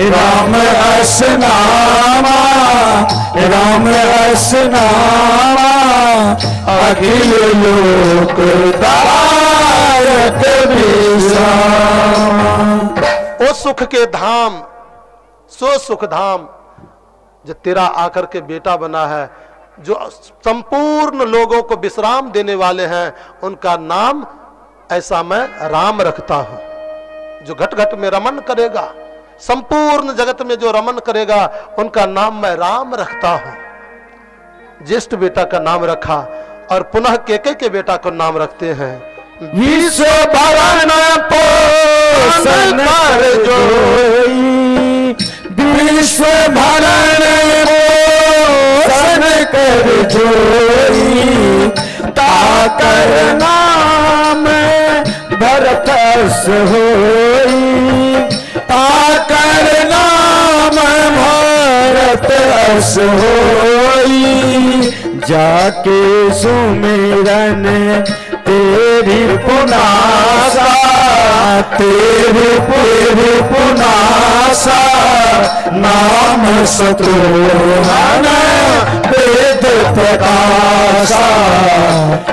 राम अस नामा, राम अस नामा, अखिल लोक दायक विश्राम। ओ सुख के धाम, सो सुख धाम जो तेरा आकर के बेटा बना है, जो संपूर्ण लोगों को विश्राम देने वाले हैं, उनका नाम ऐसा मैं राम रखता हूं। जो घट घट में रमन करेगा, संपूर्ण जगत में जो रमन करेगा, उनका नाम मैं राम रखता हूं। ज्येष्ठ बेटा का नाम रखा और पुनः केके के बेटा को नाम रखते हैं। विश्व भरण पोषण कर जोई, विश्व भरण पोषण कर जोई, ताकर नाम भरत होई, ताकर नाम भरत होई। जाके सुमिरन तेरी पुनासा, तेरी पुनासा, नाम शत्रुघ्न वेद प्रकाशा।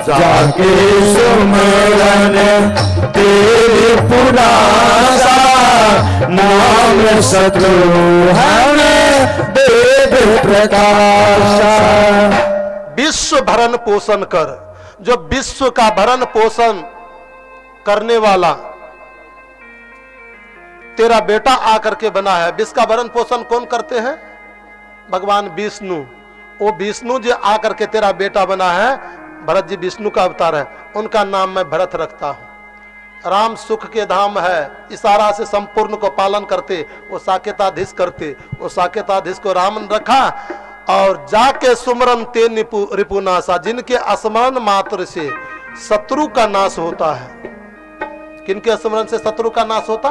जाके सुमिरन तेरी पुनासा, नाम शत्रुघ्न वेद प्रकाशा। विश्व भरण पोषण कर, जो विश्व का भरण पोषण करने वाला तेरा बेटा आकर के बना है। विश्व का भरण पोषण कौन करते हैं? भगवान विष्णु। वो विष्णु जो आकर के तेरा बेटा बना है, भरत जी विष्णु का अवतार है, उनका नाम मैं भरत रखता हूं। राम सुख के धाम है, इशारा से संपूर्ण को पालन करते, वो साकेताधीश करते, वो साकेताधीश को राम रखा और जाके सुमरन ते रिपुनाशा, जिनके स्मरण मात्र से शत्रु का नाश होता है। किनके स्मरण से शत्रु का नाश होता?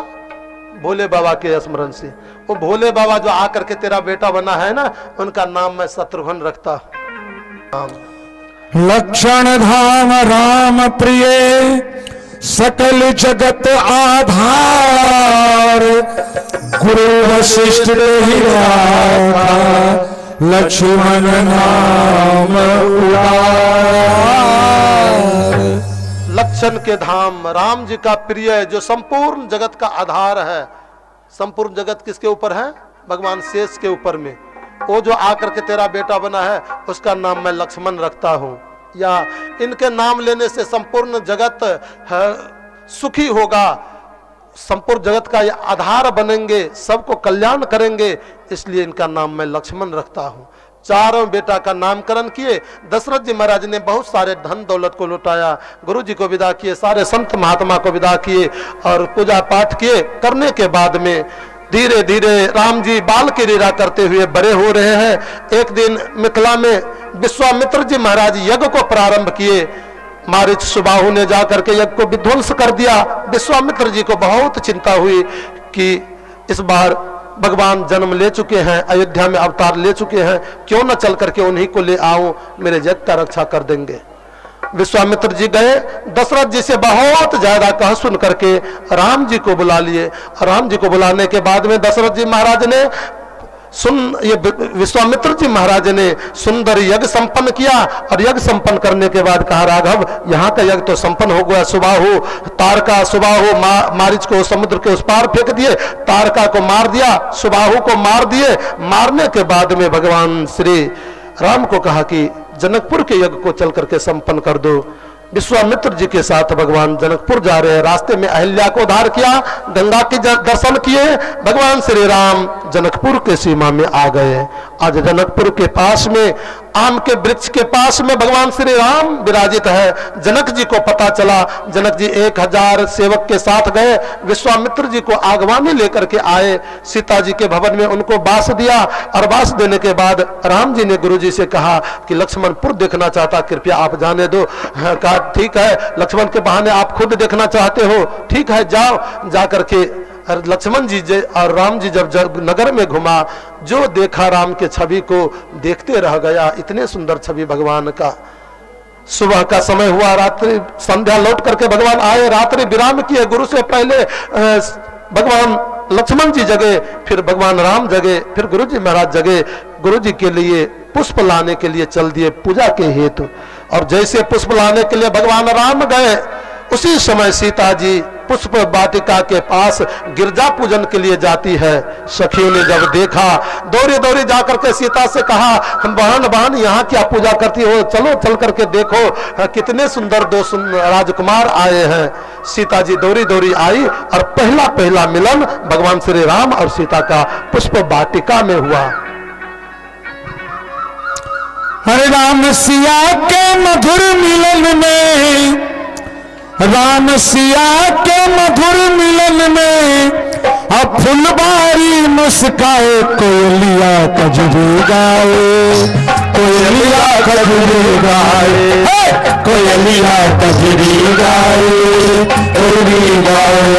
भोले बाबा के स्मरण से। वो भोले बाबा जो आकर के तेरा बेटा बना है ना, उनका नाम मैं शत्रुघ्न रखता हूं। लक्षण धाम राम प्रिय, सकल जगत आधार, गुरु वशिष्ठ ही राखा, लक्ष्मण नाम उदार। लक्षण के धाम राम जी का प्रिय है, जो संपूर्ण जगत का आधार है। संपूर्ण जगत किसके ऊपर है? भगवान शेष के ऊपर में। वो जो आकर के तेरा बेटा बना है, उसका नाम मैं लक्ष्मण रखता हूं। या इनके नाम लेने से संपूर्ण जगत सुखी होगा, संपूर्ण जगत का ये आधार बनेंगे, सबको कल्याण करेंगे, इसलिए इनका नाम मैं लक्ष्मण रखता हूं। चारों बेटा का नामकरण किए। दशरथ जी महाराज ने बहुत सारे धन दौलत को लुटाया, गुरु जी को विदा किए, सारे संत महात्मा को विदा किए और पूजा पाठ किए। करने के बाद में धीरे धीरे राम जी बाल क्रीड़ा करते हुए बड़े हो रहे हैं। एक दिन मिथिला में विश्वामित्र जी महाराज यज्ञ को प्रारंभ किए। मारीच सुबाहु ने जाकर के यज्ञ को विध्वंस कर दिया। विश्वामित्र जी को बहुत चिंता हुई कि इस बार भगवान जन्म ले चुके हैं, अयोध्या में अवतार ले चुके हैं, क्यों न चल करके उन्हीं को ले आऊं, मेरे यज्ञ का रक्षा कर देंगे। विश्वामित्र जी गए, दशरथ जी से बहुत ज्यादा कह सुन करके राम जी को बुला लिए। राम जी को बुलाने के बाद में दशरथ जी महाराज ने ये विश्वामित्र जी महाराज ने सुंदर यज्ञ संपन्न किया। और यज्ञ संपन्न करने के बाद कहा, राघव यहाँ का यज्ञ तो संपन्न हो गया। सुबाहु तारका सुबाहु मारीच को समुद्र के उस पार फेंक दिए, तारका को मार दिया, सुबाहु को मार दिए। मारने के बाद में भगवान श्री राम को कहा कि जनकपुर के यज्ञ को चल करके संपन्न कर दो। विश्वामित्र जी के साथ भगवान जनकपुर जा रहे हैं। रास्ते में अहिल्या को उद्धार किया, गंगा के दर्शन किए। भगवान श्री राम जनकपुर के सीमा में आ गए। आज जनकपुर के पास में आम के वृक्ष के पास में भगवान श्री राम विराजित है। जनक जी को पता चला। जनक जी 1000 सेवक के साथ गए, विश्वामित्र जी को आगवानी लेकर के आए। सीता जी के भवन में उनको बास दिया और बास देने के बाद राम जी ने गुरु जी से कहा कि लक्ष्मणपुर देखना चाहता, कृपया आप जाने दो। कहा ठीक है, लक्ष्मण के बहाने आप खुद देखना चाहते हो, ठीक है जाओ। जाकर के लक्ष्मण जी और राम जी जब नगर में घुमा, जो देखा राम के छवि को देखते रह गया। इतने सुंदर छवि भगवान का। सुबह का समय हुआ, रात्रि संध्या लौट करके भगवान आए, रात्रि विराम किए। गुरु से पहले भगवान लक्ष्मण जी जगे, फिर भगवान राम जगे, फिर गुरु जी महाराज जगे। गुरु जी के लिए पुष्प लाने के लिए चल दिए पूजा के हेतु। और जैसे पुष्प लाने के लिए भगवान राम गए, उसी समय सीता जी पुष्प वाटिका के पास गिरजा पूजन के लिए जाती है। सखियों ने जब देखा, दौड़ी दौड़ी जाकर के सीता से कहा, बहन बहन यहाँ क्या पूजा करती हो, चलो चल करके देखो कितने सुंदर 2 राजकुमार आए हैं। सीता जी दौड़ी दौड़ी आई और पहला मिलन भगवान श्री राम और सीता का पुष्प वाटिका में हुआ। हरे राम सिया के मधुर मिलन में, राम सिया के मधुर मिलन में, अब फुलबारी मुस्काए, कोयलिया कजरी गाए, कोयलिया कजरी गाए, कोयलिया कजरी गाए, कोयली गाए।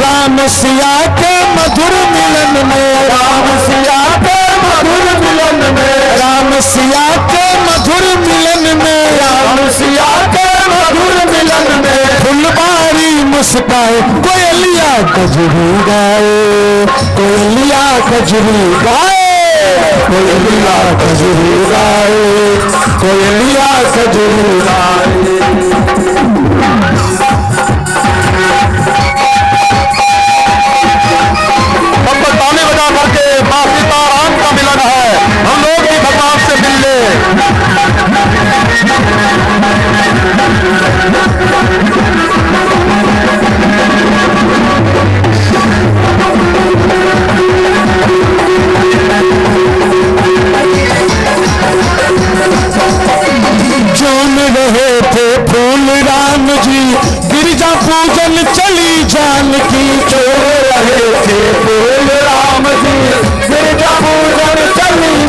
राम सिया के मधुर मिलन में, राम सिया के मधुर मिलन में, राम सिया के मधुर मिलन में, राम सिया के मधुर मिलन में, फुलबारी मुस्काए, कोयलिया कजरी गाए, कोयलिया कजरी गाए, कोयलिया कजरी गाए, कोयलिया कजरी गाए। ताली बजा करके माँ सीताराम का मिलन है, हम लोग भी भगवान से मिल ले। जोन रहे थे फूल राम जी, गिरजा पूजन चली जानकी। जो रहे थे फूल राम जी, गिरजा पूजन चली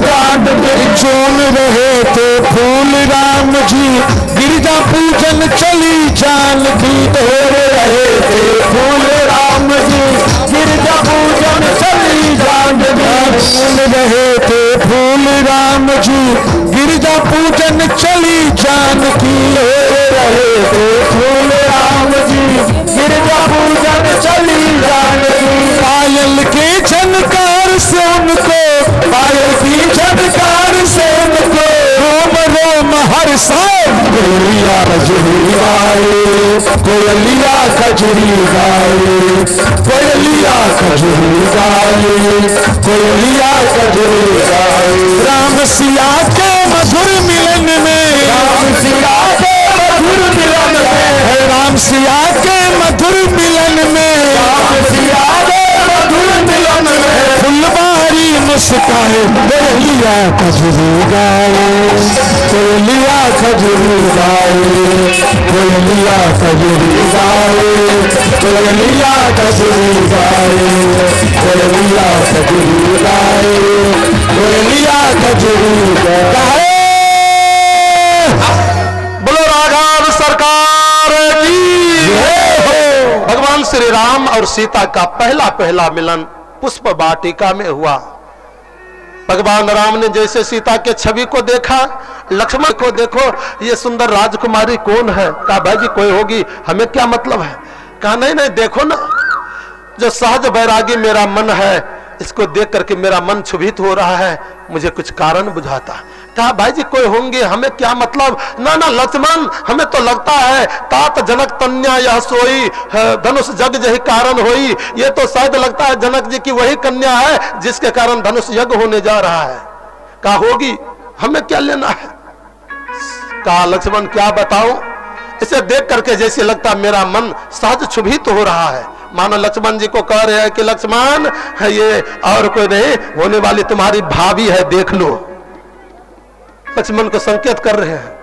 चूम रहे थे फूल राम जी, गिरजा पूजन चली जानकी। तोड़ रहे थे फूल राम जी, गिरजा पूजन चली जानकी। चूम रहे थे फूल राम जी, गिरजा पूजन चली जानकी। रहे थे फूल राम जी, गिरजा पूजन चली जानकी। पायल के झनकार से उनको, पायल की झनकार से उनको, रोम रोम हर साल कोयलिया खजूरी गाए, कोयलिया खजूरी गाए, कोयलिया खजूरी गाए, कोयलिया खजूरी गाए। राम सिया के मधुर मिलन में, राम सिया के मधुर मिलन में, राम सिया के मधुर मिलन में, राम सिया के मधुर मिलन में, फुलवारी मुस्काए कोयलिया खजूरी गाए, कोयलिया खजूरी गाए, कोयलिया खजूरी गाए, कोयलिया खजूरी गाए, कोयलिया खजूरी गाए, कोयलिया खजूरी गाए। बोलो राघव सरकार की जय। भगवान श्री राम और सीता का पहला पहला मिलन पुष्प वाटिका में हुआ। भगवान राम ने जैसे सीता के छवि को देखा, लक्ष्मण को देखो ये सुंदर राजकुमारी कौन है, कहा भाई जी कोई होगी, हमें क्या मतलब है। कहा नहीं नहीं देखो ना, जो सहज बैरागी मेरा मन है, इसको देख करके मेरा मन क्षुभित हो रहा है, मुझे कुछ कारण बुझाता। कहा भाई जी कोई होंगे, हमें क्या मतलब। ना ना लक्ष्मण, हमें तो लगता है तात जनक तन्या यह सोई, धनुष जग यही कारण होई। ये तो शायद लगता है जनक जी की वही कन्या है जिसके कारण धनुष यज्ञ होने जा रहा है। कहा होगी, हमें क्या लेना है। कहा लक्ष्मण क्या बताऊं, इसे देख करके जैसे लगता मेरा मन सहज क्षुभित हो रहा है। मानो लक्ष्मण जी को कह रहे हैं कि लक्ष्मण ये और कोई नहीं, होने वाली तुम्हारी भाभी है, देख लो। लक्ष्मण को संकेत कर रहे हैं।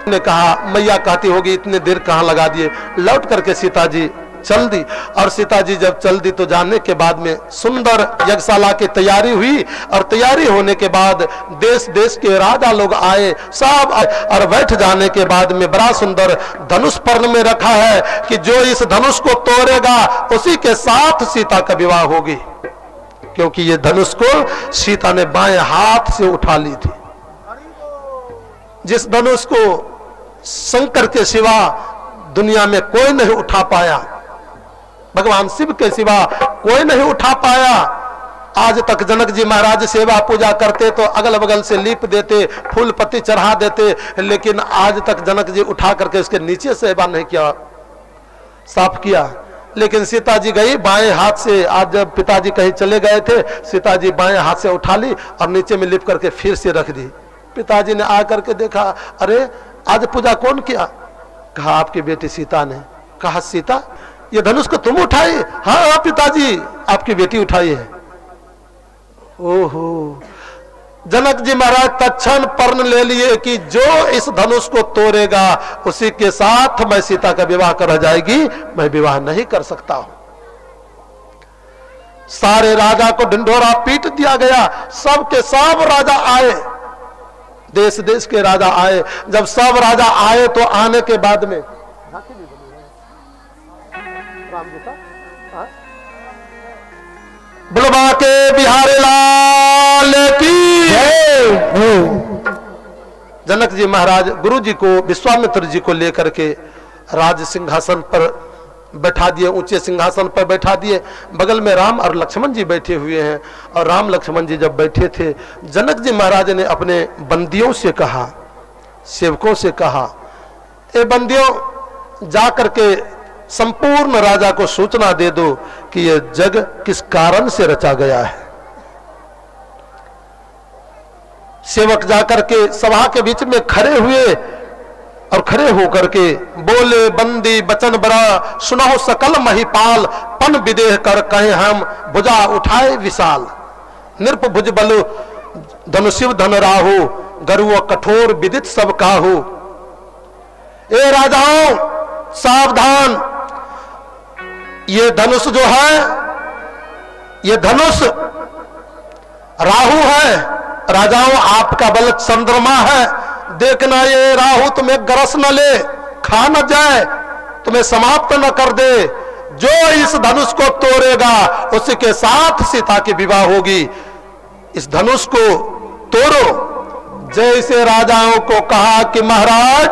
ने कहा मैया कहती होगी इतने देर कहां लगा दिए। लौट करके सीता जी चल दी, और सीता जी जब चल दी तो जाने के बाद में सुंदर यज्ञशाला की तैयारी हुई, और तैयारी होने के बाद देश देश के राजा लोग आए सब, और बैठ जाने के बाद में बड़ा सुंदर धनुष पर्ण में रखा है कि जो इस धनुष को तोड़ेगा उसी के साथ सीता का विवाह होगी। क्योंकि ये धनुष को सीता ने बाएं हाथ से उठा ली थी। जिस धनुष को शंकर के सिवा दुनिया में कोई नहीं उठा पाया, भगवान शिव के सिवा कोई नहीं उठा पाया। आज तक जनक जी महाराज सेवा पूजा करते तो अगल बगल से लीप देते, फूल पत्ती चढ़ा देते, लेकिन आज तक जनक जी उठा करके उसके नीचे सेवा नहीं किया, साफ किया। लेकिन सीता जी गई बाएं हाथ से, आज जब पिताजी कहीं चले गए थे, सीता जी बाएं हाथ से उठा ली और नीचे में लिप करके फिर से रख दी। पिताजी ने आकर के देखा, अरे आज पूजा कौन किया। कहा आपकी बेटी सीता ने। कहा सीता, ये धनुष को तुम उठाई। हाँ हाँ पिताजी, आपकी बेटी उठाई है। ओहो, जनक जी महाराज तत्क्षण पर्ण ले लिए कि जो इस धनुष को तोड़ेगा उसी के साथ मैं सीता का विवाह कर जाएगी, मैं विवाह नहीं कर सकता हूं। सारे राजा को ढिंढोरा पीट दिया गया, सब के सब राजा आए, देश देश के राजा आए। जब सब राजा आए तो आने के बाद में बुलवा के बिहारी लाल की जनक जी महाराज गुरु जी को, विश्वामित्र जी को लेकर के राज सिंहासन पर बैठा दिए, ऊंचे सिंहासन पर बैठा दिए। बगल में राम और लक्ष्मण जी बैठे हुए हैं। और राम लक्ष्मण जी जब बैठे थे, जनक जी महाराज ने अपने बंदियों से कहा, सेवकों से कहा, ए बंदियों जा करके संपूर्ण राजा को सूचना दे दो कि यह जग किस कारण से रचा गया है। सेवक जाकर के सभा के बीच में खड़े हुए और खड़े होकर के बोले, बंदी बचन बड़ा सुनाओ सकल महिपाल, पन विदेह कर कहे हम भुजा उठाए विशाल। नृप भुज बलु धनुषिव धन राहु, गरुओ कठोर विदित सब काहू। ए राजाओं सावधान, ये धनुष जो है, ये धनुष राहु है राजाओं, आपका बल चंद्रमा है, देखना ये राहु तुम्हें ग्रस न ले, खा न जाए, तुम्हें समाप्त न कर दे। जो इस धनुष को तोड़ेगा उसी के साथ सीता की विवाह होगी। इस धनुष को तोड़ो। जैसे राजाओं को कहा कि महाराज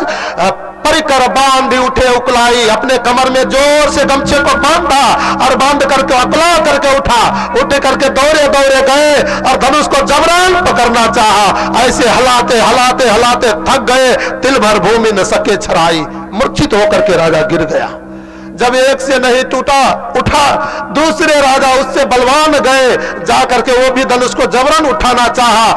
परिकर बांध उठे उकलाई, अपने कमर में जोर से गमछे को बांधा और बांध करके अकला करके उठा, उठे करके दौड़े दौड़े गए और धनुष को जबरन पकड़ना चाहा। ऐसे हलाते हलाते हलाते थक गए, तिल भर भूमि न सके छराई, मूर्छित होकर के राजा गिर गया। जब एक से नहीं टूटा, उठा, दूसरे राजा उससे बलवान गए, जाकर के वो भी धनुष को जबरन उठाना चाहा,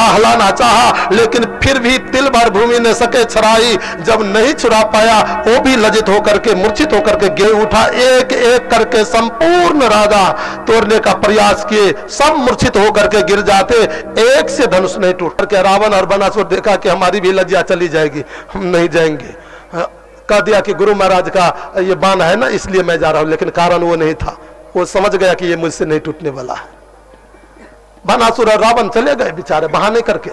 हलाना चाहा, लेकिन फिर भी तिल भर भूमि ने सके छराई। जब नहीं छुड़ा पाया, वो भी लज्जित होकर के, मूर्छित होकर के गिर उठा। एक एक करके संपूर्ण राजा तोड़ने का प्रयास किए, सब मूर्छित होकर के गिर जाते, एक से धनुष नहीं टूट करके रावण और बनासुर देखा कि हमारी भी लज्जा चली जाएगी, हम नहीं जाएंगे। कह दिया कि गुरु महाराज का ये बाण है ना, इसलिए मैं जा रहा हूं, लेकिन कारण वो नहीं था। वो समझ गया कि ये मुझसे नहीं टूटने वाला है। बनासुर और रावण चले गए बेचारे बहाने करके।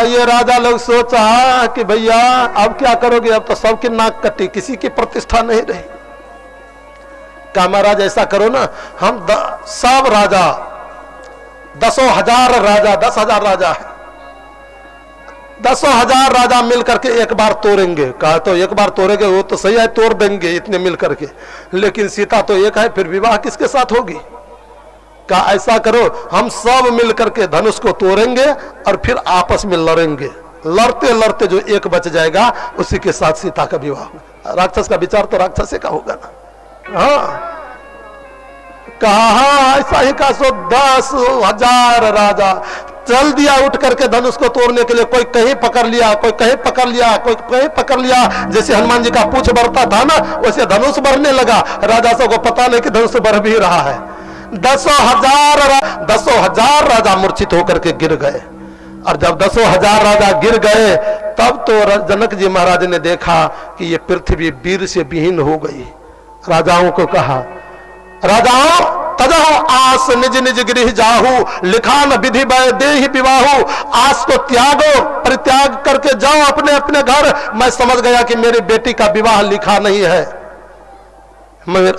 ये राजा लोग सोचा कि भैया अब क्या करोगे, अब तो सबकी नाक कटी, किसी की प्रतिष्ठा नहीं रही। क्या महाराज ऐसा करो ना, हम सब राजा 10,000 राजा, 10,000 राजा है, 10,000 राजा मिल करके एक बार तोड़ेंगे। कहा तो एक बार तोड़ेंगे वो तो सही है, तोड़ देंगे इतने मिल करके, लेकिन सीता तो एक है, फिर विवाह किसके साथ होगी। कहा ऐसा करो, हम सब मिल करके धनुष को तोड़ेंगे और फिर आपस में लड़ेंगे, लड़ते लड़ते जो एक बच जाएगा उसी के साथ सीता का विवाह होगा। राक्षस का विचार तो राक्षस का होगा ना। हाँ, कहा ऐसा ही का। सो 10,000 राजा चल दिया उठ करके धनुष को तोड़ने के लिए। कोई कहीं पकड़ लिया, कोई कहीं पकड़ लिया, कोई कहीं पकड़ लिया। जैसे हनुमान जी का पूछ बढ़ता था ना, वैसे धनुष बढ़ने लगा। राजा सब को पता नहीं कि धनुष बढ़ भी रहा है। 10,000 राजा मूर्छित होकर के गिर गए। और जब 10,000 राजा गिर गए, तब तो जनक जी महाराज ने देखा कि ये पृथ्वी वीर से विहीन हो गई। राजाओं को कहा, राजाओं तजहु आस निज निज गृह जाहू, लिखान विधि देहि विवाहु। आस को त्यागो, परित्याग करके जाओ अपने अपने घर। मैं समझ गया कि मेरी बेटी का विवाह लिखा नहीं है,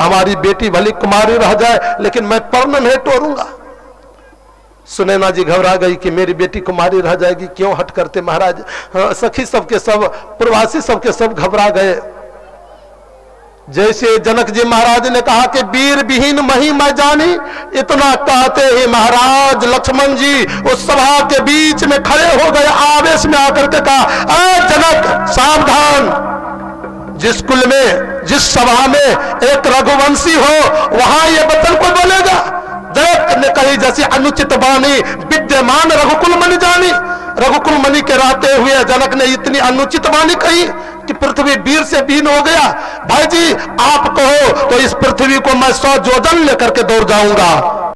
हमारी बेटी भली कुमारी रह जाए, लेकिन मैं पर्ण नहीं तोड़ूंगा। सुनैना जी घबरा गई कि मेरी बेटी कुमारी रह जाएगी, क्यों हट करते महाराज। सखी सबके सब, प्रवासी सबके सब घबरा गए। जैसे जनक जी महाराज ने कहा कि वीर विहीन मही मैं जानी, इतना कहते ही महाराज लक्ष्मण जी उस सभा के बीच में खड़े हो गए। आवेश में आकर के कहा, अरे जनक सावधान, जिस कुल में, जिस सभा में एक रघुवंशी हो, वहां ये वचन को बोलेगा। जनक ने कही जैसे अनुचित वाणी, विद्यमान रघुकुल मणि जानी। रघुकुल मणि के रहते हुए जनक ने इतनी अनुचित वाणी कही कि पृथ्वी वीर से विहीन हो गया। भाई जी आप कहो तो इस पृथ्वी को मैं 100 जोजन लेकर के दौड़ जाऊंगा।